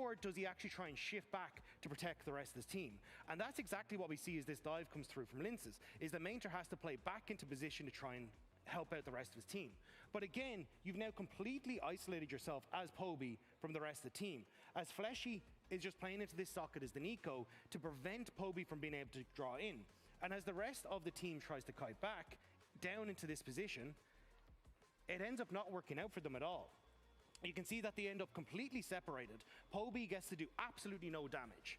or does he actually try and shift back to protect the rest of his team? And that's exactly what we see as this dive comes through from Linces, is the Mainter has to play back into position to try and help out the rest of his team. But again, you've now completely isolated yourself as Poby from the rest of the team, as Fleshy is just playing into this socket as the Nico to prevent Poby from being able to draw in. And as the rest of the team tries to kite back down into this position, it ends up not working out for them at all. You can see that they end up completely separated. Poby gets to do absolutely no damage.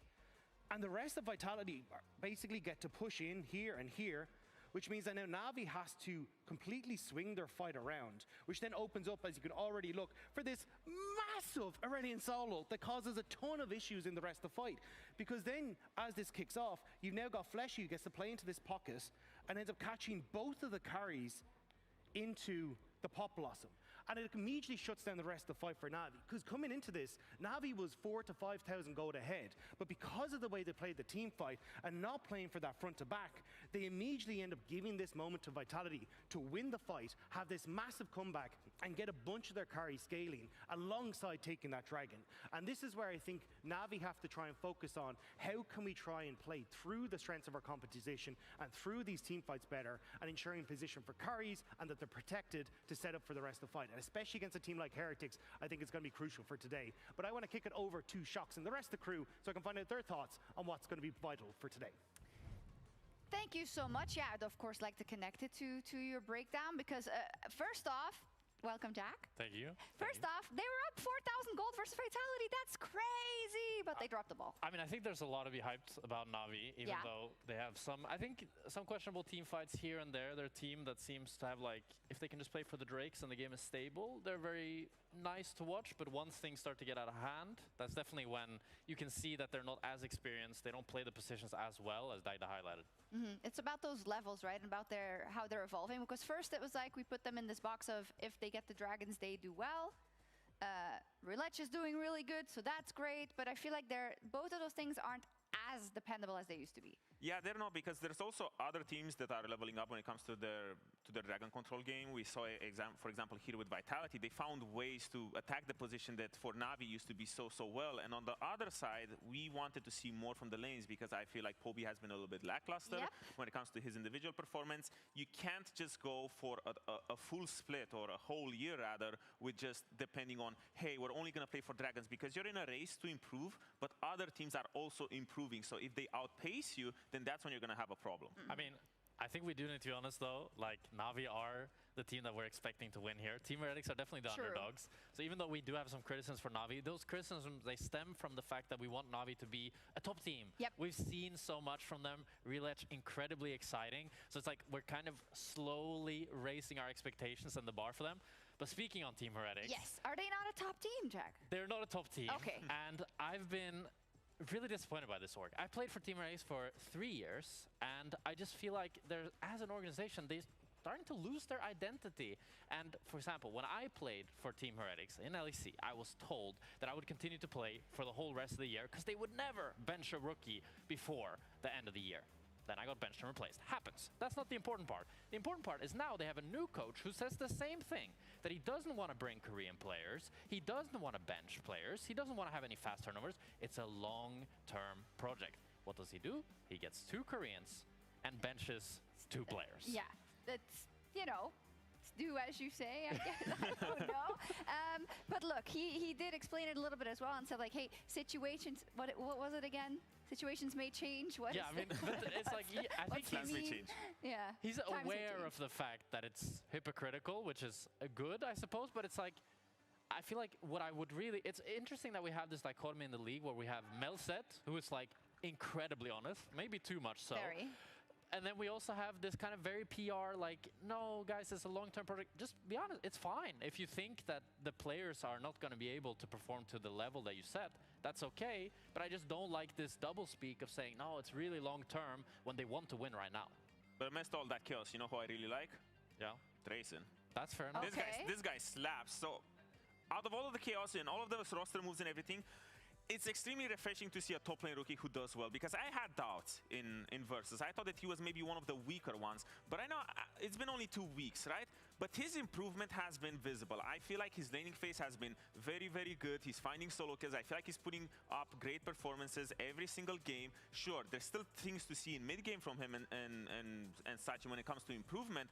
And the rest of Vitality basically get to push in here and here, which means that now Na'Vi has to completely swing their fight around, which then opens up, as you can already look, for this massive Aurelian solo that causes a ton of issues in the rest of the fight. Because then, as this kicks off, you've now got Fleshy who gets to play into this pocket and ends up catching both of the carries into the Pop Blossom. And it immediately shuts down the rest of the fight for Na'Vi. Because coming into this, Na'Vi was 4,000 to 5,000 gold ahead. But because of the way they played the team fight and not playing for that front to back, they immediately end up giving this moment to Vitality to win the fight, have this massive comeback, and get a bunch of their carries scaling alongside taking that dragon. And this is where I think Na'Vi have to try and focus on how can we try and play through the strengths of our competition and through these team fights better and ensuring position for carries and that they're protected to set up for the rest of the fight. And especially against a team like Heretics, I think it's going to be crucial for today. But I want to kick it over to Shox and the rest of the crew so I can find out their thoughts on what's going to be vital for today. Thank you so much. Yeah, I'd of course like to connect it to your breakdown because first off, welcome, Jack. Thank you. First off, they were up 4,000 gold versus Vitality. That's crazy, but they dropped the ball. I mean, I think there's a lot to be hyped about Na'Vi, even though they have some, I think, some questionable team fights here and there. They're a team that seems to have, like, if they can just play for the Drakes and the game is stable, they're very nice to watch. But once things start to get out of hand, that's definitely when you can see that they're not as experienced. They don't play the positions as well, as Daida highlighted. It's about those levels, right? And about how they're evolving. Because first it was like we put them in this box of if they get the dragons, they do well. Roulette is doing really good, so that's great. But I feel like both of those things aren't as dependable as they used to be. Yeah, they're not, because there's also other teams that are leveling up when it comes to their dragon control game. We saw, for example, here with Vitality, they found ways to attack the position that for Na'Vi used to be so well. And on the other side, we wanted to see more from the lanes because I feel like Poby has been a little bit lackluster when it comes to his individual performance. You can't just go for a full split or a whole year rather with just depending on, hey, we're only going to play for dragons, because you're in a race to improve, but other teams are also improving. So if they outpace you, then that's when you're going to have a problem. I mean, I think we do need to be honest, though. Like, Na'Vi are the team that we're expecting to win here. Team Heretics are definitely the underdogs. So even though we do have some criticisms for Na'Vi, those criticisms, they stem from the fact that we want Na'Vi to be a top team. We've seen so much from them. Relatch, incredibly exciting. So it's like we're kind of slowly raising our expectations and the bar for them. But speaking on Team Heretics... Yes. Are they not a top team, Jack? They're not a top team. Okay. And I've been really disappointed by this org. I played for Team Heretics for 3 years, and I just feel like they're, as an organization, they're starting to lose their identity. And for example, when I played for Team Heretics in LEC, I was told that I would continue to play for the whole rest of the year because they would never bench a rookie before the end of the year. Then I got benched and replaced. Happens. That's not the important part. The important part is now they have a new coach who says the same thing, that he doesn't want to bring Korean players, he doesn't want to bench players, he doesn't want to have any fast turnovers. It's a long-term project. What does he do? He gets 2 Koreans and benches 2 players. Yeah, that's, you know, do as you say, I guess. I don't know. But look, he did explain it a little bit as well and said, like, hey, situations, what was it again? Situations may change. What I mean, but it's like, I think he's aware of the fact that it's hypocritical, which is good, I suppose, but it's like, I feel like what I would really, it's interesting that we have this dichotomy in the league where we have Melset, who is like incredibly honest, maybe too much so. Very. And then we also have this kind of very PR, like, no, guys, it's a long-term project. Just be honest, it's fine. If you think that the players are not going to be able to perform to the level that you set, that's okay. But I just don't like this double-speak of saying, no, it's really long-term when they want to win right now. But amidst all that chaos, you know who I really like? Yeah. Drayson. That's fair enough. This guy slaps. So out of all of the chaos and all of those roster moves and everything, it's extremely refreshing to see a top lane rookie who does well, because I had doubts in Versus. I thought that he was maybe one of the weaker ones, but I know it's been only 2 weeks, right? but his improvement has been visible. I feel like his laning phase has been very, very good. He's finding solo kills. I feel like he's putting up great performances every single game. Sure, there's still things to see in mid-game from him and such when it comes to improvement.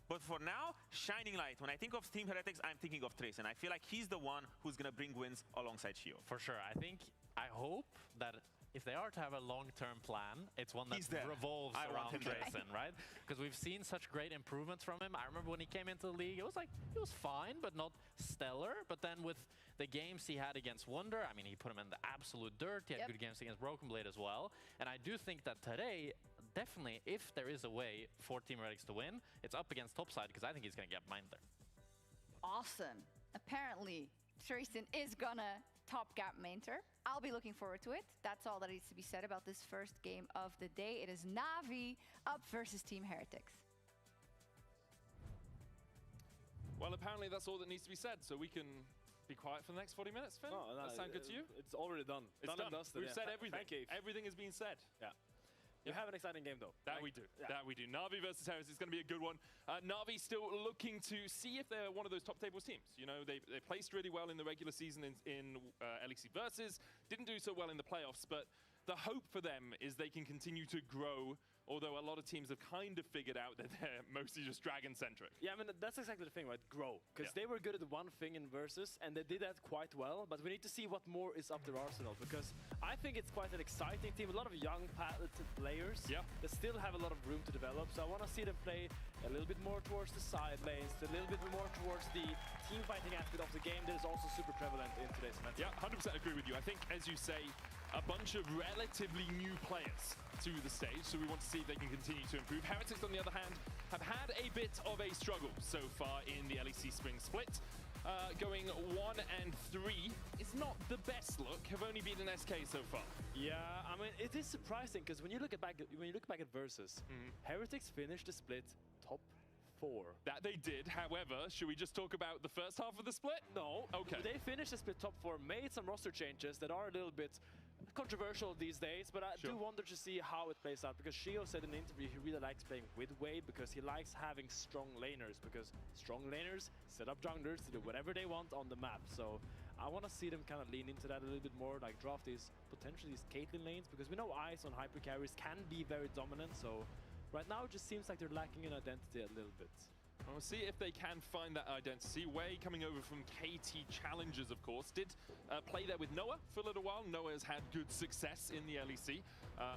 But for now, shining light. When I think of Team Heretics, I'm thinking of Trace, and I feel like he's the one who's going to bring wins alongside Shio. For sure. I hope that if they are to have a long-term plan, it's one that revolves around Tracen, right? Because we've seen such great improvements from him. I remember when he came into the league, it was fine, but not stellar. But then with the games he had against Wonder, I mean, he put him in the absolute dirt. He had good games against Broken Blade as well. And I do think that today, definitely, if there is a way for Team Heretics to win, it's up against Topside, because I think he's going to get mined there. Awesome. Apparently, Tracen is gonna top gap mainter. I'll be looking forward to it. That's all that needs to be said about this first game of the day. It is Na'Vi up versus Team Heretics. Well, apparently that's all that needs to be said, so we can be quiet for the next 40 minutes, Finn? No, that sound good to you? It's already done. It's done. We've said everything. Thank you. Everything has been said. Yeah. You have an exciting game, though. That we do. Na'Vi versus Heretics is going to be a good one. Na'Vi still looking to see if they're one of those top tables teams. You know, they placed really well in the regular season in LEC versus. Didn't do so well in the playoffs, but the hope for them is they can continue to grow, although a lot of teams have kind of figured out that they're mostly just Dragon-centric. Yeah, I mean, that's exactly the thing, right? Grow. Because they were good at one thing in Versus, and they did that quite well, but we need to see what more is up their arsenal, because I think it's quite an exciting team, a lot of young, talented players that still have a lot of room to develop, so I want to see them play a little bit more towards the side lanes, a little bit more towards the team fighting aspect of the game that is also super prevalent in today's meta. Yeah, 100% agree with you. I think, as you say, a bunch of relatively new players to the stage, so we want to see if they can continue to improve. Heretics, on the other hand, have had a bit of a struggle so far in the LEC Spring Split. Going 1 and 3 is not the best look. Have only been an SK so far. Yeah, I mean, it is surprising because when you look back at Versus, Heretics finished the split top 4. That they did. However, should we just talk about the first half of the split? No. Okay. They finished the split top 4, made some roster changes that are a little bit controversial these days, but I do wonder to see how it plays out, because Shio said in the interview he really likes playing with Wave because he likes having strong laners, because strong laners set up junglers to do whatever they want on the map. So I want to see them kind of lean into that a little bit more, like draft these potentially these Caitlyn lanes, because we know Ice on hyper carries can be very dominant. So right now it just seems like they're lacking an identity a little bit. We'll see if they can find that identity. Wei, coming over from KT Challengers, of course, did play there with Noah for a little while. Noah has had good success in the LEC,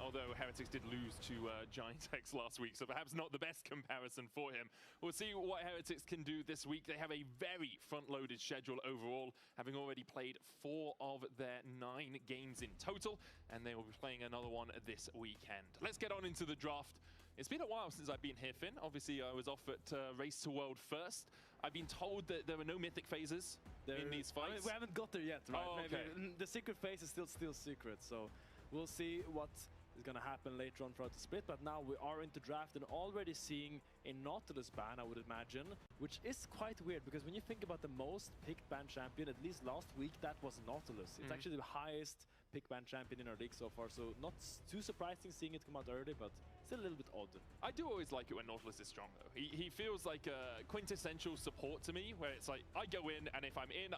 although Heretics did lose to Giant X last week, so perhaps not the best comparison for him. We'll see what Heretics can do this week. They have a very front-loaded schedule overall, having already played 4 of their 9 games in total, and they will be playing another one this weekend. Let's get on into the draft. It's been a while since I've been here, Finn. Obviously, I was off at Race to World first. I've been told that there were no mythic phases in these fights. I mean, we haven't got there yet, right? Oh, okay. Maybe the secret phase is still secret, so we'll see what is going to happen later on throughout the split. But now we are into draft and already seeing a Nautilus ban, I would imagine, which is quite weird, because when you think about the most picked ban champion, at least last week, that was Nautilus. It's actually the highest pick ban champion in our league so far, so not too surprising seeing it come out early, but still a little bit odd. I do always like it when Nautilus is strong, though. He feels like a quintessential support to me, where it's like, I go in, and if I'm in,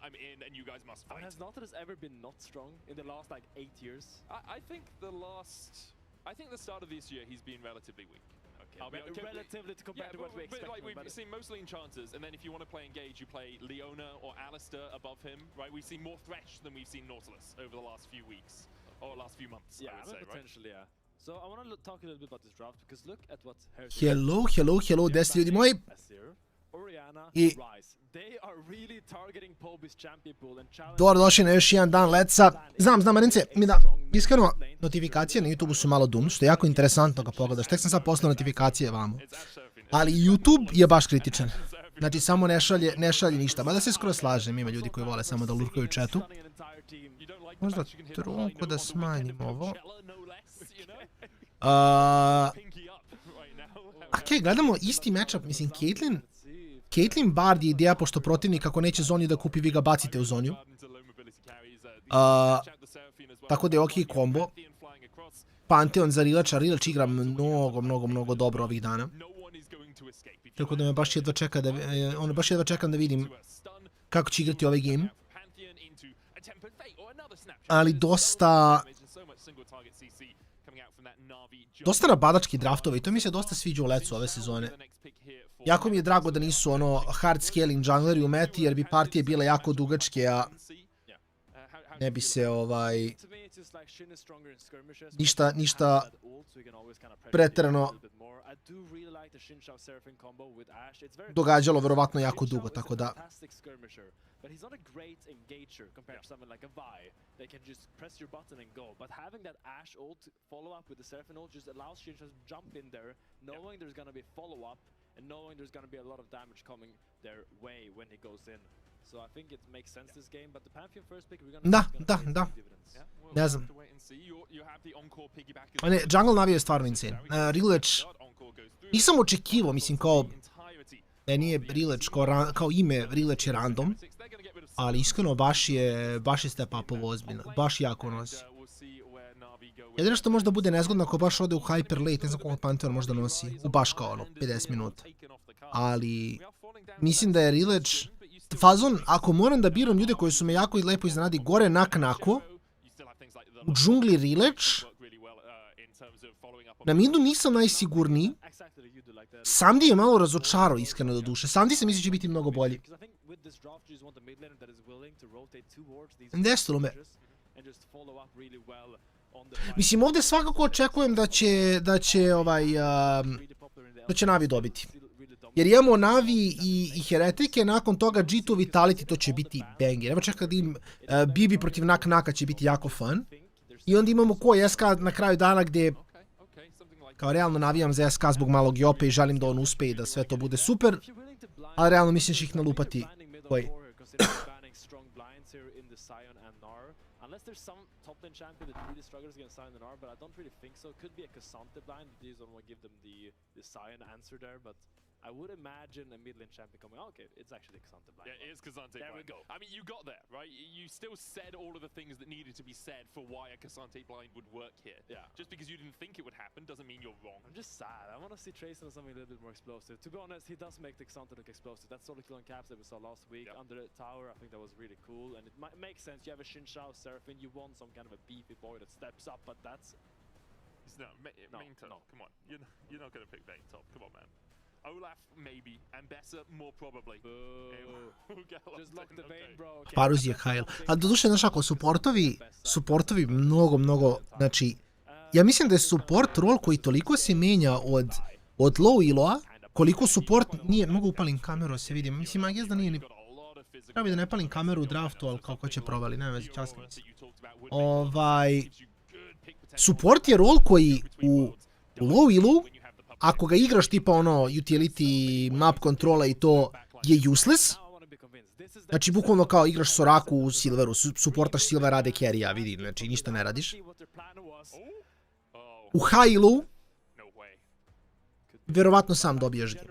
and you guys must fight. Has Nautilus ever been not strong in the last, like, 8 years? I think the start of this year, he's been relatively weak. Relatively compared to what we expect. But like we've seen mostly enchanters, and then if you want to play engage, you play Leona or Alistair above him, right? We've seen more Thresh than we've seen Nautilus over the last few weeks, or last few months, I would say, potentially, right? So I want to talk a little bit about this draft, because look at what Heretics... Hello, desi ljudi moji. Oriana, I Rise. They are really targeting Poby's champion pool and challenge... Dobrodošli na još jedan dan LEC-a. Znam, Marince, mi da, iskreno, notifikacije na YouTube su malo dum, što je jako interesantno ga pogledaš. Tek sam sad poslao notifikacije vamo. Ali YouTube je baš kritičan. Znači, samo ne šalje ništa. Mada se skoro slažem, ima ljudi koji vole samo da lurkaju u chatu. Možda tronko da smanjim ovo. Ok, gledamo isti matchup, mislim, Caitlyn Bard je ideja, pošto protivnik ako neće zonju da kupi, vi ga bacite u zonju. Tako da je ok kombo. Pantheon za Rilača, Rilač igra mnogo dobro ovih dana. Tako da me baš jedva čeka da, baš jedva čekam da vidim kako će igrati ovaj game. Ali dosta nabadački draftova i to mi se dosta sviđa u LEC-u ove sezone. Jako mi je drago da nisu hard scaling jungleri u meti jer bi partije bile jako dugačke, a ne bi se ništa pretjerano događalo verovatno jako dugo, tako da but he's not a great engager compared to someone like a Vi. They can just press your button and go. But having that Ashe ult follow up with the Seraphine ult just allows Shin to jump in there, knowing there's going to be follow up and knowing there's going to be a lot of damage coming their way when he goes in. So I think it makes sense this game, but the Pantheon first pick we're going to Da. Ne znam. Jungle Navi je stvarno insane. Rilech, nisam očekivao, mislim kao, nije Rilech kao ime, Rilech je random, ali iskreno baš je step up-ovo ozbiljno, baš jako nosi. Jedino što možda bude nezgodno ako baš ode u hyper late, ne znam koliko Pantheon možda nosi, u baš kao 50 minuta. Ali mislim da je Rilech fazon, ako moram da biram ljude koji su me jako i lepo iznenadi, gore nak-nako, u džungli Rilech, na midu nisam najsigurniji, Samdi je malo razočarao iskreno do duše. Samdi se misli će biti mnogo bolji. Desilo me. Mislim, ovdje svakako očekujem da će Navi dobiti. Jer imamo Navi i Heretike, nakon toga G2 Vitality, to će biti banger. Evo čekaj da im Bibi protiv Nak-Naka će biti jako fun. I onda imamo SK na kraju dana gdje kao realno navijam za SK zbog malog Jope i želim da on uspe i da sve to bude super, ali realno mislim će ih nalupati koji. I would imagine a mid lane champion coming. Okay, it's actually Cassante blind. Yeah, it is Cassante blind. There we go. I mean, you got there, right? You still said all of the things that needed to be said for why a Cassante blind would work here. Yeah. Just because you didn't think it would happen doesn't mean you're wrong. I'm just sad. I want to see Trace on something a little bit more explosive. To be honest, he does make the Cassante look explosive. That solo kill on caps that we saw last week under the tower, I think that was really cool. And it makes sense. You have a Xin Shao Seraphine, you want some kind of a beefy boy that steps up, but that's... Main top. Come on. You're not going to pick main top. Come on, man. Olaf, maybe, and Bessa, more probably. Just lock the vein, bro. Paruz je Kyle. A doduše, znaš ako, supportovi mnogo, znači, ja mislim da je support rol koji toliko se menja od low elo-a, koliko support nije, mogu upalim kameru, se vidim, mislim, I guess da nije ni... Treba bi da ne palim kameru u draftu, ali kako će provali, nema vezi, časno mislim. Support je rol koji u low elo, ako ga igraš tipa utility, map kontrola i to je useless, znači bukvalno kao igraš Soraku u Silveru, supportaš Silver, rade carry-a, vidi, znači ništa ne radiš. U high elo, verovatno sam dobijaš ga.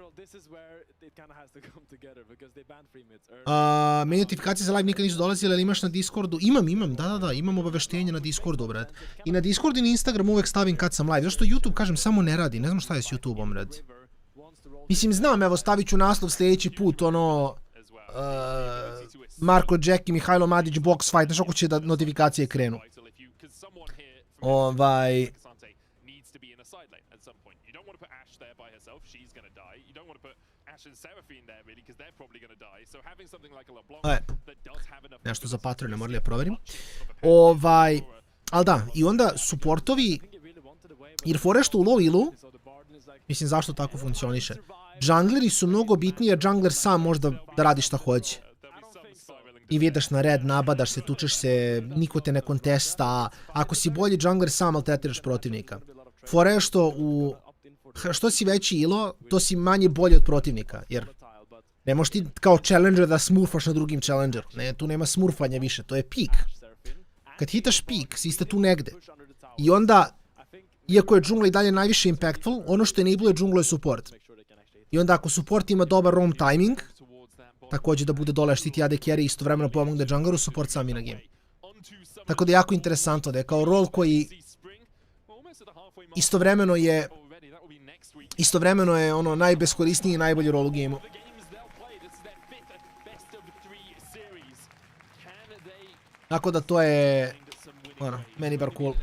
Meni notifikacije za live nikad nisu dolazile, ali imaš na Discordu? Imam, da, imam obaveštenje na Discordu, brat. I na Discordu i na Instagram uvek stavim kad sam live. Zašto YouTube, kažem, samo ne radi, ne znam šta je s YouTubeom, brat. Mislim, znam, evo, stavit ću naslov sljedeći put, Marko Jack i Mihajlo Madić box fight, znaš ako će da notifikacije krenu. Nešto za Patreon, ne morali da proverim. Ali da, i onda supportovi, jer fore što u low elu, mislim zašto tako funkcioniše, džungleri su mnogo bitniji, jer džungler sam možda da radi šta hoće. I vidiš na red, nabadaš se, tučeš se, niko te ne kontesta, ako si bolji džungler sam maltretiraš protivnika. Fore je što si veći elo, to si manje bolji od protivnika, jer ne možeš ti kao challenger da smurfaš na drugim challengeru. Ne, tu nema smurfanja više, to je peak. Kad hitaš peak, si ste tu negde. I onda, iako je džungla i dalje najviše impactful, ono što enabluje džunglu je support. I onda ako support ima dobar roam timing, također da bude dole štiti AD carry, istovremeno pomogne džungleru, support sam i na game. Tako da je jako interesantno da je kao rol koji istovremeno je istovremeno je ono najbeskorisniji i najbolji rol u gameu. Tako da to je, ono, meni bar cool.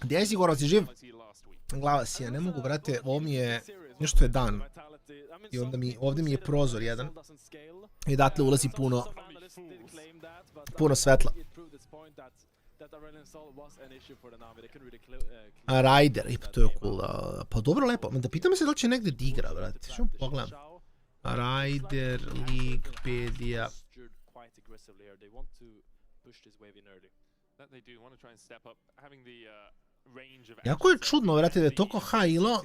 Gdje je Sigurno, si živ? Glava si, ja ne mogu, brate, ovo mi je, nešto je dan. I onda ovdje mi je prozor jedan. I datle ulazi puno svetla. A Rider, i pa to je cool. Pa dobro, lepo. Da pitam se da li će negdje digra, brate. Što pogledam. Rider, Leaguepedia. Jako je čudno, brate, da je toliko high-ilo.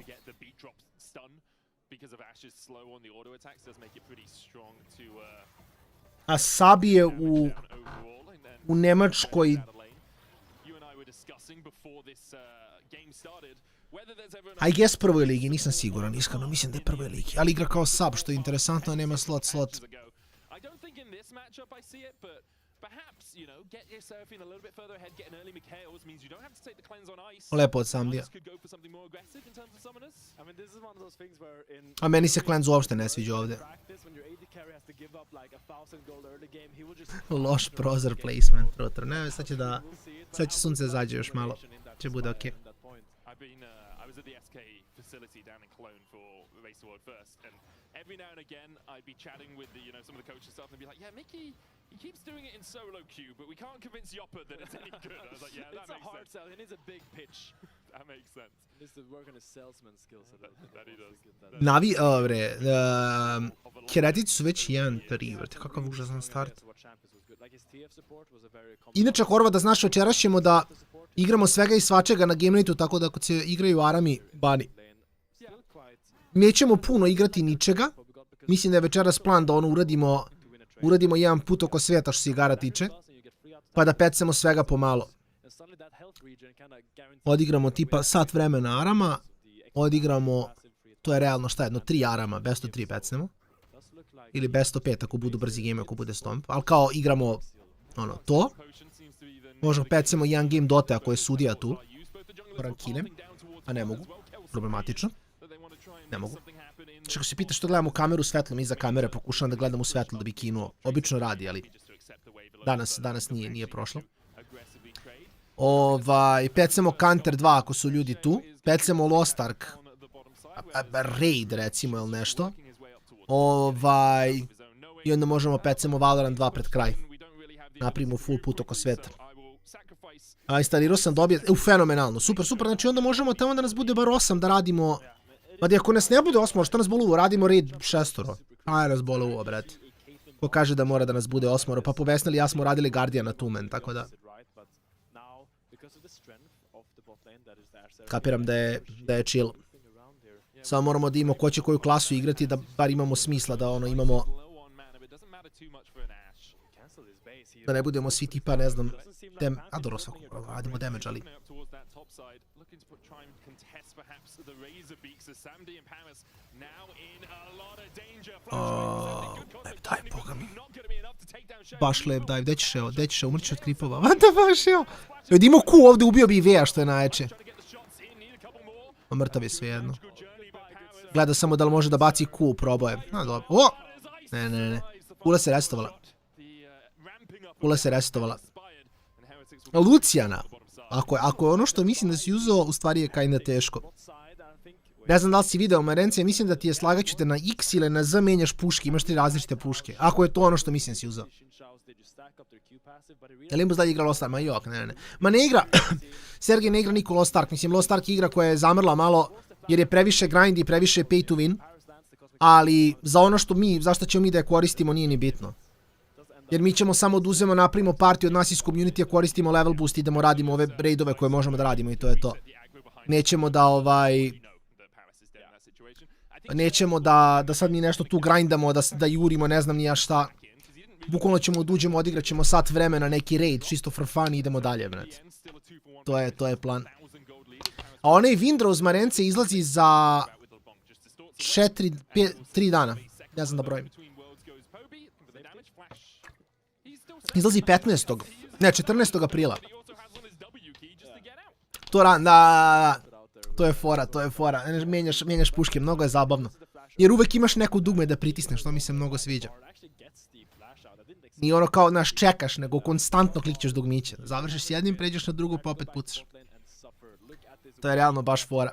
A Sabi je u Nemačkoj. I guess prvoj ligi, nisam siguran, iskreno, mislim da je prvoj ligi. Ali igra kao sub, što je interesantno, nema slot. Lepo od Samdija. A meni se Cleanse uopšte ne sviđa ovdje. Loš prozor placement, protor. Ne, sad će sunce zađe još malo. Će bude okej. Every now and again, I'd be chatting with some of the coaches and stuff, and they'd be like, "Yeah, Mickey, he keeps doing it in solo queue, but we can't convince Yopper that it's any good." I was like, "Yeah, that makes sense. It's a hard sell. He needs a big pitch. That makes sense. He needs to work on his salesman skills a little bit." That he does. Navi, bre, Heretics su već 1-3, vrte, kakav užasan start. Inače, Horva, da znaš, večeras ćemo da igramo svega i svačega na Game Nightu, tako da ako se igraju Arami, bani. Nećemo puno igrati ničega. Mislim da je večeras plan da ono uradimo jedan put oko svijeta što se igara tiče. Pa da pecemo svega pomalo. Odigramo tipa sat vremena Arama. Odigramo, to je realno šta jedno, 3 Arama, best of 3 pecnemo. Ili best of 5 ako budu brzi game, ako bude stomp. Ali kao igramo ono to. Možemo pecemo jedan game Dota ako je sudija tu. Moram kinem. A ne mogu. Problematično. Ne mogu. Znači ako se pita što gledam u kameru svetlom iza kamere, pokušavam da gledam u svetlo da bi kinuo. Obično radi, ali danas nije prošlo. Pecemo Counter 2 ako su ljudi tu. Pecemo Lost Ark. Raid recimo ili nešto. I onda možemo pecemo Valorant 2 pred kraj. Napravimo full put oko sveta. A instalirao sam dobije. Fenomenalno. Super. Znači onda možemo tamo da nas bude bar 8 da radimo. Pa ako nas ne bude 8, što nas boli uvo? Radimo raid 6. Aj, nas boli uvo, brate. Ko kaže da mora da nas bude 8, pa po Vesnali ja smo radili Guardiana Tumen, tako da. Kapiram da je chill. Samo moramo da imamo ko će koju klasu igrati, da bar imamo smisla, da ono imamo. Da ne budemo svi tipa, ne znam, dobro svako, radimo damage, ali. Daj, boga mi. Baš lep dive, gdje ćeš umrći od kripova? Vada baš evo. Da imao Q ovdje, ubio bi i Veja što je najjače. Mrtav je svejedno. Gleda samo da li može da baci Q, proboje. O! Ne. Kula se restovala. Lucijana. Ako je ono što mislim da si uzeo, u stvari je kinda teško. Ne znam da li si video, Marencija, mislim da ti je slagaću te na X ili na Z menjaš puške, imaš 3 različite puške. Ako je to ono što mislim da si uzeo. Je li Limbus dalje igra Lost Ark? Ma jok, ne. Ma ne igra, Sergej ne igra niko Lost Ark. Mislim, Lost Ark igra koja je zamrla malo, jer je previše grind i previše pay to win. Ali za ono što zašto ćemo mi da je koristimo, nije ni bitno. Jer mi ćemo samo da uzemo, napravimo partiju od nas iz community-a, koristimo level boost, idemo radimo ove raidove koje možemo da radimo i to je to. Nećemo da sad mi nešto tu grindamo, da jurimo, ne znam ni ja šta. Bukvalno ćemo da uđemo, odigrat ćemo sat vremena neki raid, čisto for fun i idemo dalje, brate. To je plan. A onaj Windrose Marence izlazi za 3 dana. Ne znam da brojim. Izlazi 15. Ne, 14. aprila. Da. To je fora. Mijenjaš puške, mnogo je zabavno. Jer uvek imaš neko dugme da pritisneš, što mi se mnogo sviđa. Nije ono kao, znaš, čekaš, nego konstantno klikćeš dugmiće. Završiš s jednim, pređeš na drugu, pa opet pucaš. To je realno baš fora.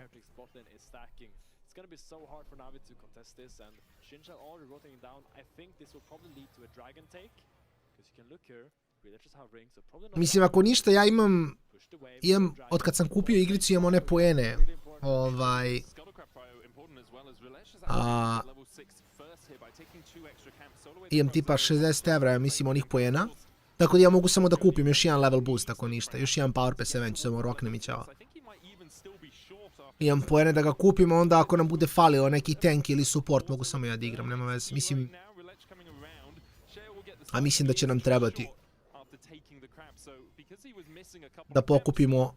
Mislim, ako ništa, ja imam, od kad sam kupio igricu, imam one poene. Imam tipa 60 evra, ja mislim, onih poena. Tako da ja mogu samo da kupim još jedan level boost, ako ništa. Još jedan power P7, ću samo roknem i ćao. Imam poene da ga kupim, onda ako nam bude falio neki tank ili support, mogu samo ja da igram, nema veze. Mislim, a mislim da će nam trebati da pokupimo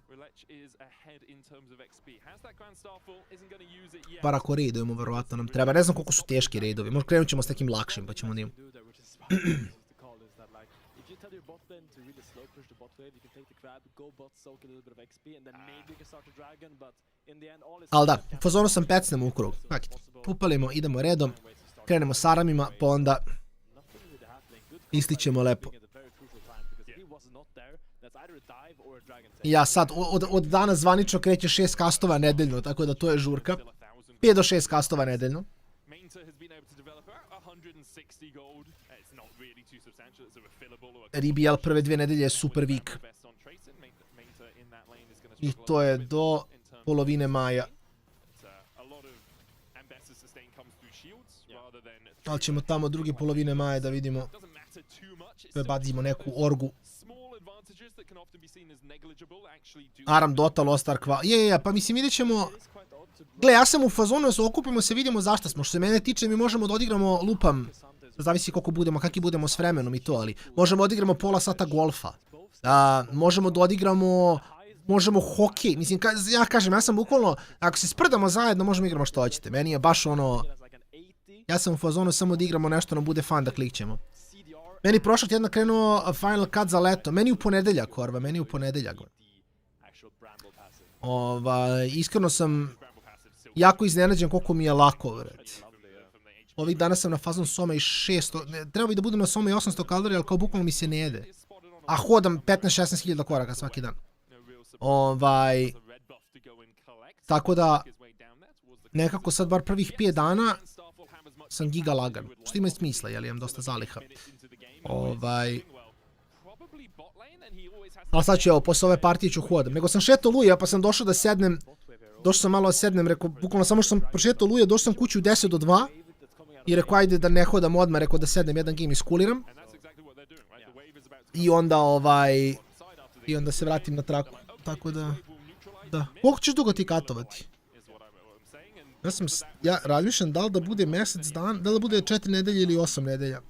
par ako raidujemo, verovatno nam treba. Ne znam koliko su teški raidovi, možda krenut ćemo s nekim lakšim pa ćemo da imamo. Ali da, u fazonu sam pecnem u krug. Upalimo, idemo redom, krenemo s aramima, pa onda istićemo lepo. Ja sad, od danas zvanično kreće 6 kastova nedeljno, tako da to je žurka. 5 do 6 kastova nedeljno. RBL prve 2 nedelje je super week. I to je do polovine maja. Ali ćemo tamo druge polovine maja da vidimo. Prebacimo neku orgu. Aram, Dota, Lost Ark, pa mislim vidjet ćemo. Gle, ja sam u fazonu, okupimo se, vidimo zašto smo. Što se mene tiče, mi možemo da odigramo, lupam, zavisi koliko budemo, kakvi budemo s vremenom i to, ali možemo da odigramo pola sata golfa. Možemo da odigramo, možemo hokej. Mislim, ja kažem, ja sam bukvalno, ako se sprdamo zajedno, možemo igramo što hoćete. Meni je baš ono, ja sam u fazonu samo da igramo nešto, nam bude fan da klikćemo. Meni prošlog tjedna krenuo Final Cut za leto. Meni u ponedeljak, Korva, meni u ponedeljak. Iskreno sam jako iznenađen koliko mi je lako, vrati. Ovih dana sam na fazon Soma i 600, treba bi da budem na Soma i 800 kalorija, ali kao bukvalno mi se ne jede. A hodam 15-16 hiljada koraka svaki dan. Tako da, nekako sad bar prvih 5 dana sam giga lagan. Što ima smisla, jer imam dosta zaliha. Ali sad ću, evo, posle ove partije ću hodam. Nego sam šetao Luja, pa sam došao da sednem. Došao sam malo da sednem, rekao, bukvalno samo što sam prošetao Luja, došao sam kući u 10 do 2. I rekao, ajde da ne hodam odmah, rekao da sednem jedan game i skuliram. I onda, i onda se vratim na traku. Tako da, da. Koliko ćeš dugo ti katovati? Ja razmišljam da li da bude mjesec dan, da li da bude 4 nedelje ili 8 nedelja.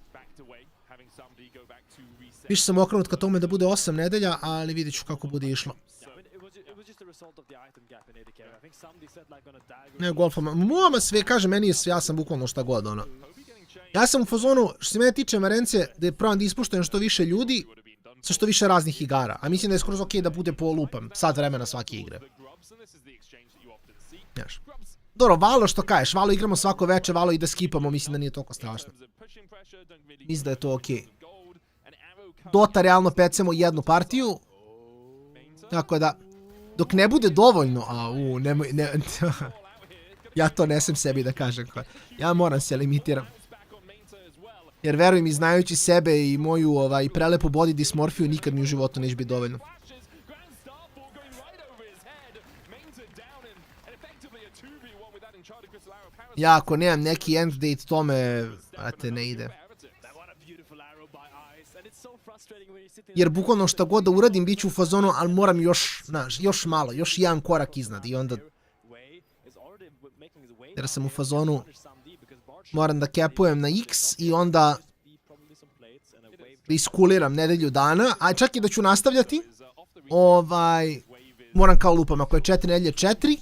Više sam okrenut ka tome da bude 8 nedelja, ali vidjet ću kako bude išlo. Ne, golfama. Moma sve, kaže, meni je sve, ja sam bukvalno šta god, ono. Ja sam u fazonu, što se mene tiče Marence, da je pravam da ispuštajem što više ljudi, sa što više raznih igara. A mislim da je skroz okej da bude po lupam, sat vremena svake igre. Znaš. Dobro, Valo što kažeš, Valo igramo svako veče, Valo i da skipamo, mislim da nije toliko strašno. Mislim da je to okej. Dota realno pecemo jednu partiju. Tako da, dok ne bude dovoljno, nemoj, ja to ne sam sebi da kažem. Ja moram se limitiram. Jer veruj mi, znajući sebe i moju prelepu body dysmorfiju, nikad mi u životu neće biti dovoljno. Ja ako nemam neki end date, to me, brate, ne ide. Jer bukvalno šta god da uradim, bit ću u fazonu, ali moram još, znaš, još malo, još jedan korak iznad i onda... Jer sam u fazonu, moram da kepujem na X i onda iskuliram nedelju dana, a čak i da ću nastavljati, moram kao lupam, ako je 4 nedelje 4,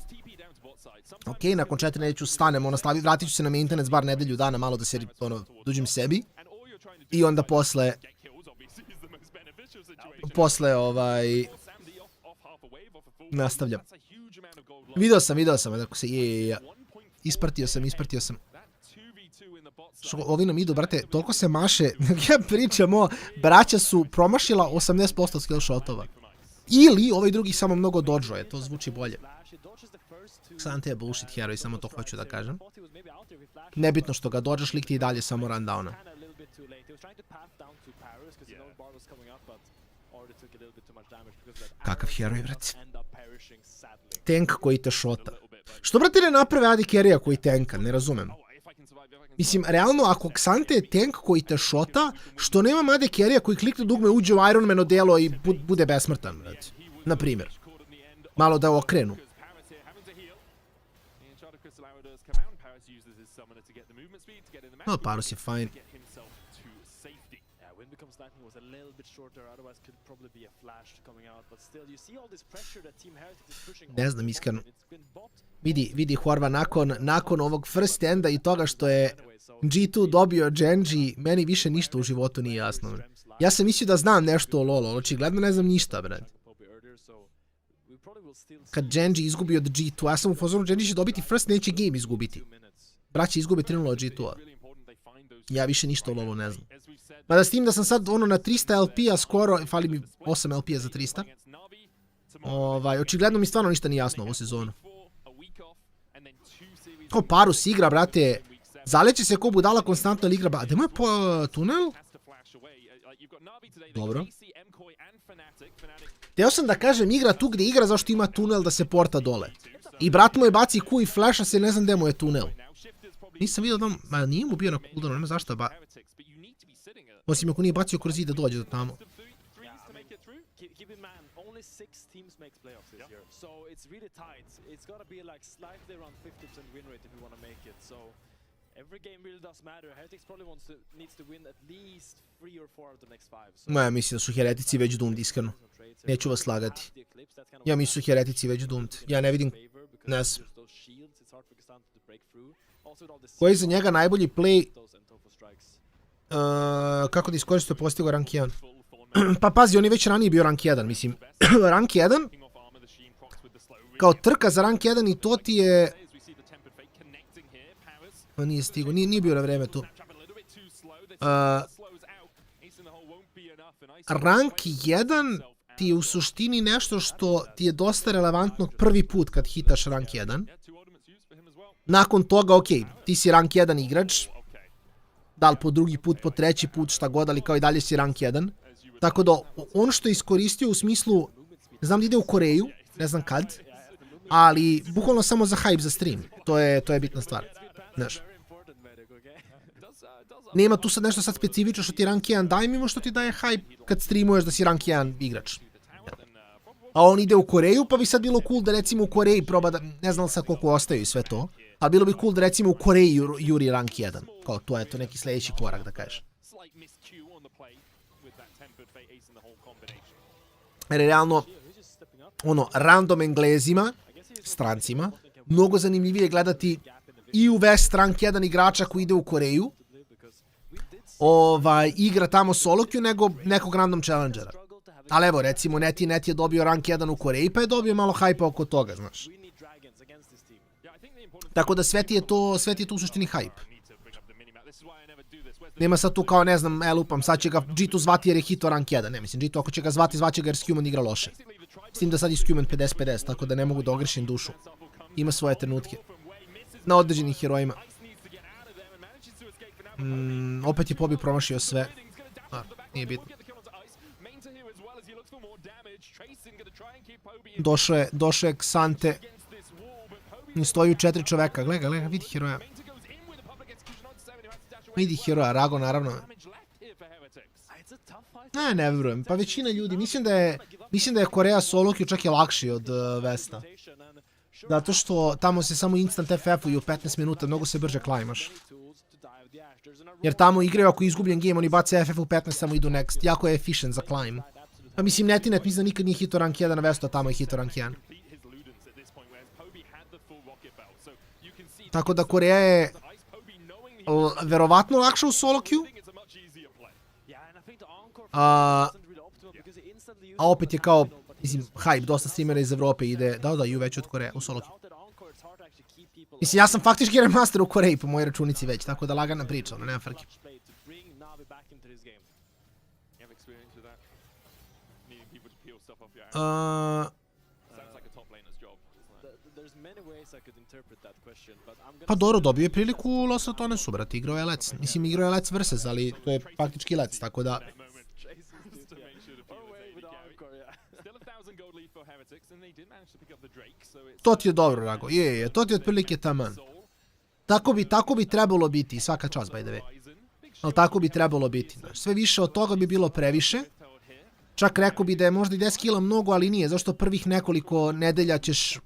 ok, nakon 4 nedelje ću stanem, vratit ću se na maintenance bar nedelju dana, malo da se, dođem sebi, i onda posle posle nastavljam. Video sam, ako se Ispratio sam. Ovi nam idu, brate, toliko se maše, ja pričam braća su promašila 80% skill shotova. Ili ovaj drugi samo mnogo dodžuje, to zvuči bolje. Sante je bullshit hero i samo to hoću da kažem. Nebitno što ga dodžaš, lik ti i dalje samo rundowna. Kakav heroj, brate. Tank koji te šota. Što, brate, ne naprave AD carry-a koji tanka, ne razumem. Mislim, realno, ako Xante je tank koji te šota, što nemam AD carry-a koji klikne dugme, uđe u Iron Man odelo i bude besmrtan, brate. Naprimjer. Malo da okrenu. No, Parus je fajn. Ne znam, iskreno. Vidi Horva, nakon ovog first enda i toga što je G2 dobio Genji, meni više ništa u životu nije jasno. Ja sam mislio da znam nešto o LoLu, očigledno ne znam ništa, brad. Kad Genji izgubi od G2, ja sam u fazonu Genji će dobiti first, neće game izgubiti. Braći izgubi 3-0 od G2-a. Ja više ništa o LoLu ne znam. Mada s tim da sam sad na 300 LP-a skoro, fali mi 8 LP-a za 300. Očigledno mi stvarno ništa nije jasno ovu sezonu. Ko Parus igra, brate, zaleće se ko budala konstantno ili igra, a gdje mu je tunel? Dobro. Teo sam da kažem igra tu gdje igra zašto ima tunel da se porta dole. I brat mu je baci Q i flasha se, ne znam gdje mu je tunel. Nisam vidio da nije mu bio na cooldownu, nema zašto osim ako nije bacio kroz zid da dođe do tamo. Ja mislim da su Heretici već doomed, iskreno. Neću vas slagati. Ja mislim da su Heretici već doomed. Ja ne vidim, ne znam. Koji je za njega najbolji play? Kako da iskoristio postigao rank 1? Pa pazi, on je već ranije bio rank 1, mislim. Rank 1? Kao trka za rank 1 i to ti je... Nije stigo, nije bio na vreme tu. Rank 1 ti je u suštini nešto što ti je dosta relevantno prvi put kad hitaš rank 1. Nakon toga, ok, ti si rank 1 igrač. Da li po drugi put, po treći put, šta god, ali kao i dalje si rank 1. Tako da, on što je iskoristio u smislu, znam da ide u Koreju, ne znam kad, ali bukvalno samo za hype za stream. To je bitna stvar. Znaš. Nema tu sad nešto sad specifično što ti rank 1 daje, mimo što ti daje hype kad streamuješ da si rank 1 igrač. A on ide u Koreju, pa bi sad bilo cool da recimo u Koreji proba da, ne znam sad koliko ostaju i sve to, ali bilo bi cool da recimo u Koreji juri rank 1. Kao to je to neki sljedeći korak da kažeš. Jer je realno, random Englezima, strancima, mnogo zanimljivije gledati i u West rank 1 igrača koji ide u Koreju, igra tamo solo queue nego nekog random challengera. Ali evo, recimo, Net je dobio rank 1 u Koreji, pa je dobio malo hype oko toga, znaš. Tako da sve ti je to u suštini hype. Nema sad tu kao, ne znam, lupam, sad će ga G2 zvati jer je hito rank 1. Ne, mislim, G2 ako će ga zvati, zvaće ga jer Scuman igra loše. S tim da sad je Scuman 50-50, tako da ne mogu da ogrešim dušu. Ima svoje trenutke. Na određenih herojima. Opet je Pobi promašio sve. Nije bitno. Došao je Xante. Stoji u 4 čoveka. Gleda, vidi heroja. Vidi heroja, Rago naravno. Ne vjerujem. Pa većina ljudi, mislim da je Koreja solo queue čak je lakši od Vesta. Zato što tamo se samo instant FF-u i u 15 minuta mnogo se brže klajmaš. Jer tamo igraju ako je izgubljen game, oni bace FF u 15, samo idu next. Jako je efficient za climb. Pa mislim, Netinet mislim da nikad nije hito rank 1 na Vestu, a tamo je hito rank 1. Tako da Koreja je verovatno lakša u solo queue. A opet je kao, mislim, hype, dosta streamera iz Evrope ide, da, i već od Koreje, u solo queue. Mislim, ja sam faktički remaster u Koreji po mojoj računici već, tako da lagana priča, ono, nema frke. Pa dobro, dobio je priliku u Los Ratonesu, brate, igrao je LEC. Mislim, igrao je LEC versus, ali to je faktički LEC, tako da... To ti je dobro, Rago, je, to ti je otprilike taman. Tako bi trebalo biti, svaka čast, by the way. Ali tako bi trebalo biti, znaš. Sve više od toga bi bilo previše. Čak rekao bi da je možda i 10 kila mnogo, ali nije, zašto prvih nekoliko nedelja ćeš,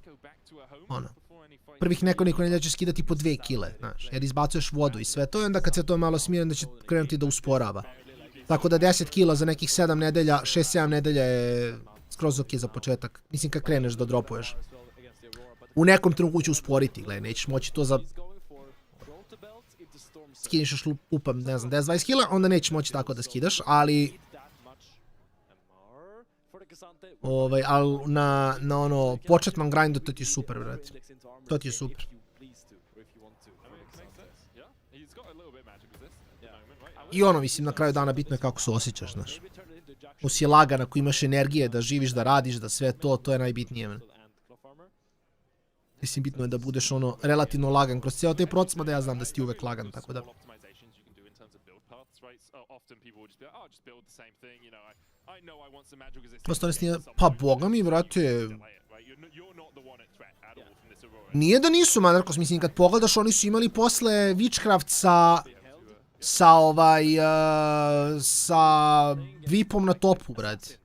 prvih nekoliko nedelja ćeš skidati po 2 kile, znaš, jer izbacuješ vodu i sve to, i onda kad se to malo smiri, onda će krenuti da usporava. Tako da 10 kila za nekih 7 nedelja, 6-7 nedelja je skroz ok za početak. Mislim, kad kreneš da dropuješ. U nekom trenutku će usporiti, gledaj, nećeš moći to za... Skiniš još lupam, ne znam, 10-20 kila, onda nećeš moći tako da skidaš, ali... ali na ono početnom grindu to ti je super, brate. To ti je super. I ono, mislim, na kraju dana bitno je kako se osjećaš, znaš. Ako si lagan, ako imaš energije da živiš, da radiš, da sve to je najbitnije. Mislim, bitno je da budeš ono relativno lagan kroz cijelo taj proces, mada ja znam da si ti uvek lagan, tako da. Prosto ne snije, pa boga mi, vrate, nije da nisu, Madarkos, mislim, kad pogledaš, oni su imali posle Witchcraft sa VIP-om na topu, brate.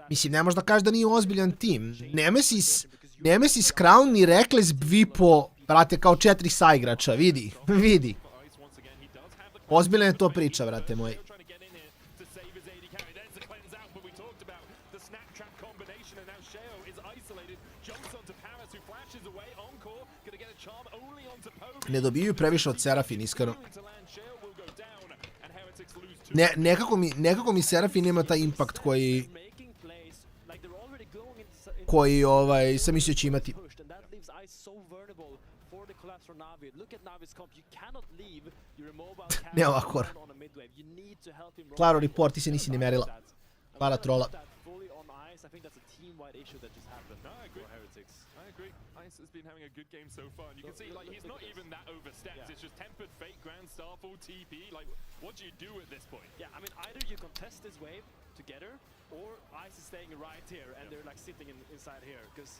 Mislim, ne možeš da kažeš da nije ozbiljan tim. Nemesis, Crown i Reckless VIP-o, brate, kao 4 saigrača, vidi. Ozbiljna je to priča, brate moji. Ne dobiju previše od Serafin, iskreno. Nekako mi Serafin ima taj impact koji sam mislio će imati. Ne ovako. Claro report, ti se nisi ni merila. Hvala trola. Has been having a good game so far. And you can see, like, he's not even that overstepped. It's just tempered fate, grand star, full TP. Like, what do you do at this point? Yeah, I mean, either you contest this wave together, or Ice is staying right here, and they're like sitting inside here. Because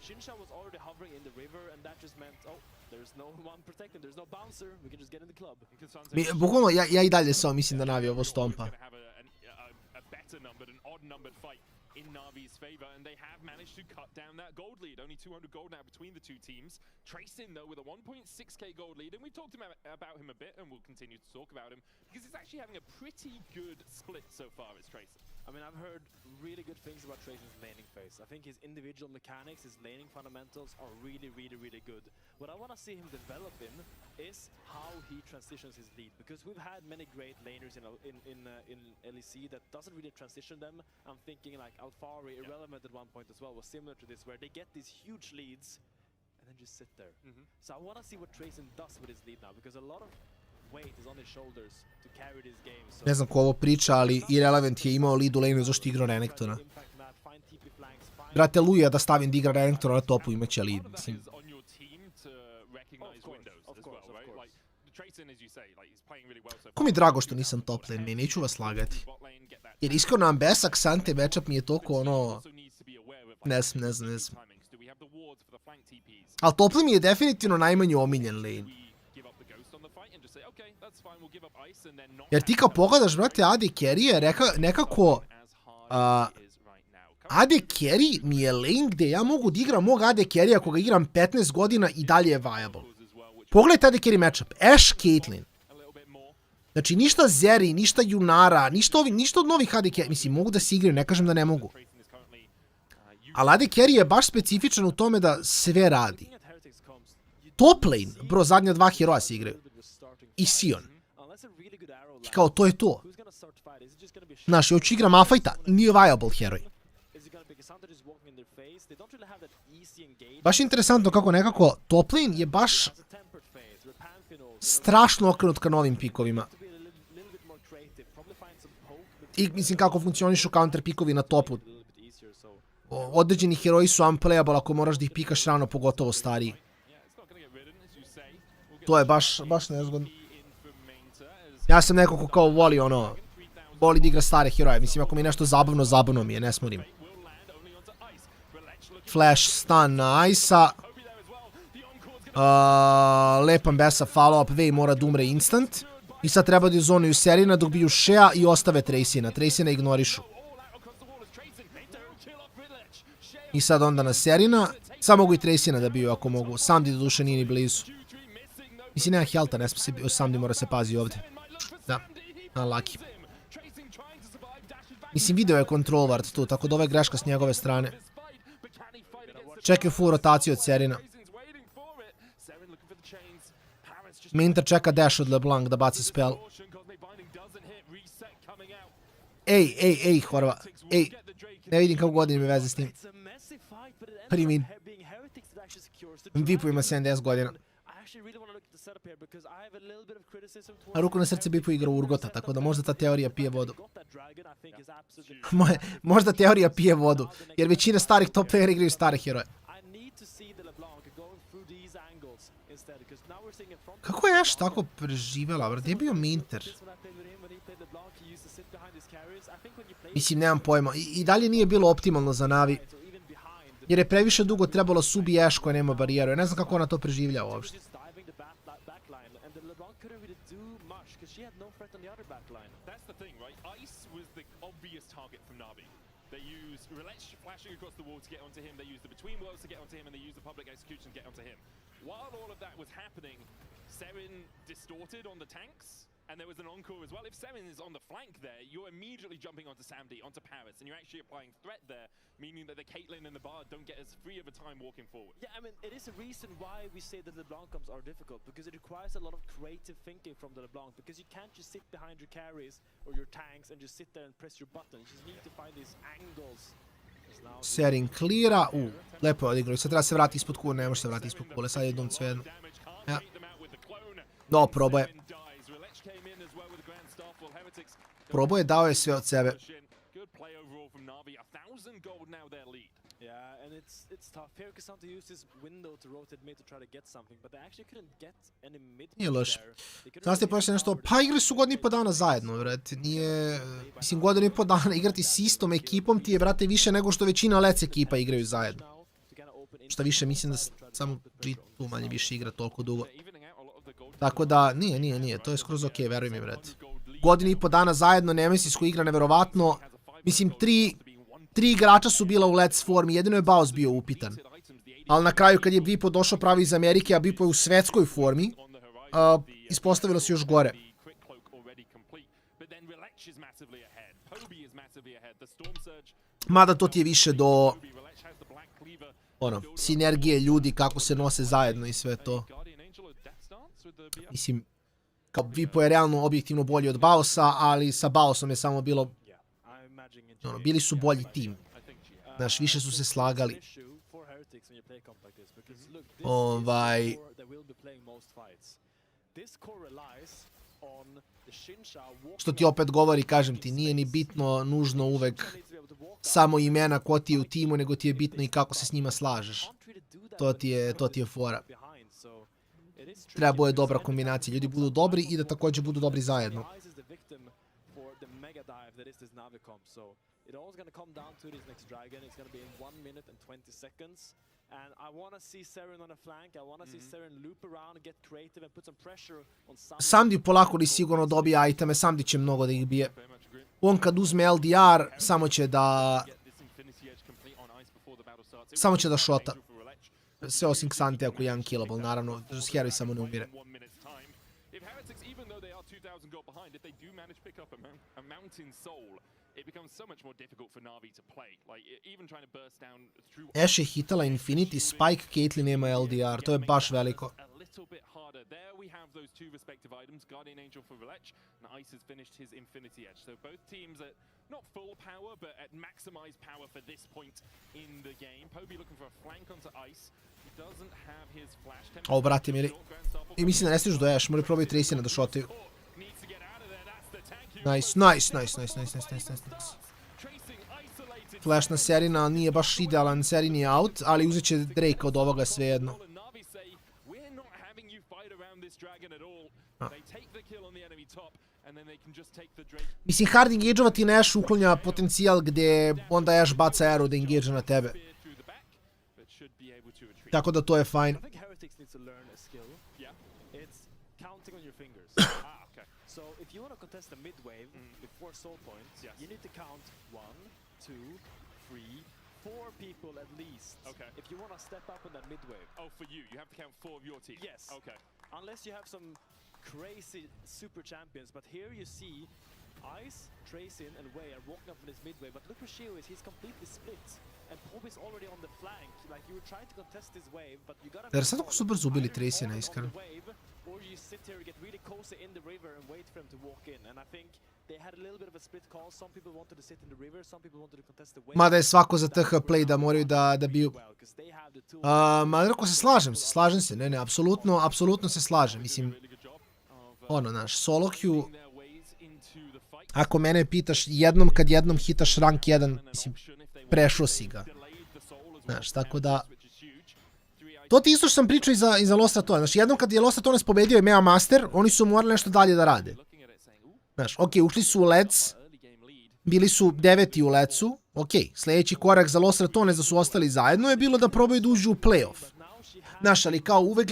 Shinsha was already hovering in the river, and that just meant, oh, there's no one protecting, there's no bouncer, we can just get in the club. Bukvalno, ja i dalje samo mislim da Navi ovo stompa. A better numbered, an odd numbered fight in Navi's favor, and they have managed to cut down that gold lead. Only 200 gold now between the two teams. Tracing, though, with a 1.6k gold lead, and we talked about him a bit, and we'll continue to talk about him, because he's actually having a pretty good split so far as Tracing. I mean, I've heard really good things about Tracing's laning phase. I think his individual mechanics, his laning fundamentals are really, really, really good. What I want to see him develop in is how he transitions his lead, because we've had many great laners in LEC that doesn't really transition them. I'm thinking like Alfari, Irrelevant at one point as well, was similar to this, where they get these huge leads and then just sit there. So I want to see what Tracing does with his lead now, because a lot of weight is on his shoulders to carry this game. So ne znam ko ovo priča, ali Irrelevant je imao lead u laneu zašto igrao Renegtona. Brate, Luja da stavim da igra Renegtona na topu imaće lead, mislim. Ko mi je drago što nisam top lane, ne, neću vas lagati. Jer iskreno Ambessa Xante matchup mi je toliko ono... Ne znam. Ali top lane mi je definitivno najmanje omiljen lane. Jer ti kao pogledaš, brate, AD Carry je nekako... AD Carry mi je lane gde ja mogu da igram mog AD Carry ako ga igram 15 godina i dalje je viable. Pogledajte AD Carry matchup. Ashe, Caitlyn. Znači, ništa Zeri, ništa Junara, ništa od novih AD Carry. Mislim, mogu da se igraju, ne kažem da ne mogu. Ali AD Carry je baš specifičan u tome da sve radi. Top lane, bro, zadnja 2 heroa se igraju. I Sion. I kao, to je to. Znaš, hoću igra Malphite-a, nije viable heroj. Baš interesantno kako nekako top lane je baš strašno okrenut ka novim pikovima. I mislim kako funkcionišu counter pikovi na topu. Određeni heroji su unplayable ako moraš da ih pikaš rano, pogotovo stariji. To je baš nezgodno. Ja sam neko ko kao voli voli da igra stare heroje. Mislim, ako mi je nešto zabavno, zabavno mi je, ne smorim. Flash stun na Ice-a. Lepan besa follow-up, Vej mora da umre instant. I sad treba da zonuju Serina dok biju Shea i ostave Tracina. Tracina ignorišu. I sad onda na Serina. Sad mogu i Tracina da biju ako mogu. Samdi do duše nije ni blizu. Mislim, nema health-a, ne smije se, Samdi mora se pazi ovdje. Da, unlucky. Mislim, video je control ward tu, tako da ovo je greška s njegove strane. Čekaju full rotaciju od Serina. Minter čeka dash od LeBlanc da baci spell. Ej, Horva. Ej, ne vidim kako godin mi veze s tim. Prvi min. Vipu ima 70 godina. A ruku na srce Bipu igra Urgota, tako da možda ta teorija pije vodu. Možda teorija pije vodu, jer većina starih top playera igraju stare heroje. Kako je Ashe tako preživjela, bro? Gdje je bio Minter? Mislim, nemam pojma. I dalje nije bilo optimalno za Navi. Jer je previše dugo trebalo subi Ashe koja nema barijeru. Ja ne znam kako ona to preživlja uopšte. And there was an encore as well. If Seven is on the flank there, you're immediately jumping onto Samdi, onto Paris, and you're actually applying threat there, meaning that the Caitlyn and the Bard don't get as free of a time walking forward. Yeah, I mean, it is a reason why we say that the LeBlanc comps are difficult, because it requires a lot of creative thinking from the LeBlanc, because you can't just sit behind your carries or your tanks and just sit there and press your button. You just need to find these angles. Serin cleara. Lepo je odigrao. Sad treba se vrati ispod kule, ne može se vrati ispod kule. Sad je dom svejedno. Ja. No, probao je. Probao je, dao je sve od sebe. Nije loše. Znaš ti pošli nešto, pa igrali su godinu i po dana zajedno, brate. Nije, mislim, godinu i po dana igrati s istom ekipom ti je, brate, više nego što većina LEC ekipa igraju zajedno. Šta više, mislim da samo tu manje više igra toliko dugo. Tako da, nije, to je skroz okej, veruj mi, brate. Godinu i po dana zajedno, Nemesisku igra neverovatno. Mislim, tri igrača su bila u LEC formi, jedino je Baus bio upitan. Ali na kraju kad je Bipo došao pravi iz Amerike, a Bipo je u svetskoj formi, ispostavilo se još gore. Mada to ti je više do sinergije ljudi, kako se nose zajedno i sve to. Mislim, kao Vipo je realno objektivno bolji od Bausa, ali sa Bausom je samo bilo... bili su bolji tim. Znaš, više su se slagali. Što ti opet govori, kažem ti, nije ni bitno nužno uvek samo imena ko ti je u timu, nego ti je bitno i kako se s njima slažeš. To ti je fora. Treba je dobra kombinacija. Ljudi budu dobri i da također budu dobri zajedno. Samdi polako li sigurno dobije iteme, Samdi će mnogo da ih bije. On kad uzme LDR, samo će da šota. Sve osim Xante ako je unkillable, naravno, s heroj samo ne umire. it becomes so much more difficult for Na'Vi to play. Like even trying to burst down through. Ashe je hitala Infinity, Spike, Caitlyn nema LDR, to je baš veliko. A little bit harder. There we have those two respective items. Guardian Angel for Relech, and Ice has finished his Infinity Edge. So both teams at not full power, but at maximized power for this point in the game. Poby looking for a flank onto Ice. He doesn't have his flash. O, brate mili. I mislim da ne stižu do Ashe, moraju probati Tracina da shotaju. Nice. Flash na Serina nije baš idealan, Serin je out, ali uzet će Drake od ovoga svejedno. Mislim, hard engage-ovati na Ashe uklonja potencijal gdje onda Ashe baca arrow da engage na tebe. Tako da to je fine. So if you want to contest a mid wave before soul points, you need to count 1, 2, 3, 4 people at least. Okay. If you want to step up in that mid wave. Oh, for you have to count 4 of your team. Yes. Okay. Unless you have some crazy super champions, but here you see Ice, Tracin, and Wei are walking up in his mid wave. But look where Shio is. He's completely split, and Poby's already on the flank. Like you were trying to contest this wave, but you gotta. Zar sad tako su brzo ubili Tracina, iskreno? Or you sit here and get really cozy in the river and wait for him to walk in. And I think they had a little bit of a split call. Some people wanted to sit in the river, some people wanted to contest the wave. Mada je svako za TH play da moraju da biju. Ma rekao se, slažem se, ne, apsolutno se slažem. Mislim, ono, naš, solo queue, ako mene pitaš, kad jednom hitaš rank 1, mislim, prešao si ga. Znaš, tako da, to ti isto što sam pričao i za Lost Ratone. Znači, jednom kad je Lost Ratone pobedio i Mea Master, oni su morali nešto dalje da rade. Znaš, okej, ušli su u LEC, bili su 9. u LEC-u, okej, sljedeći korak za Lost Ratone da su ostali zajedno je bilo da probaju da uđu u playoff. Znaš, ali kao uvek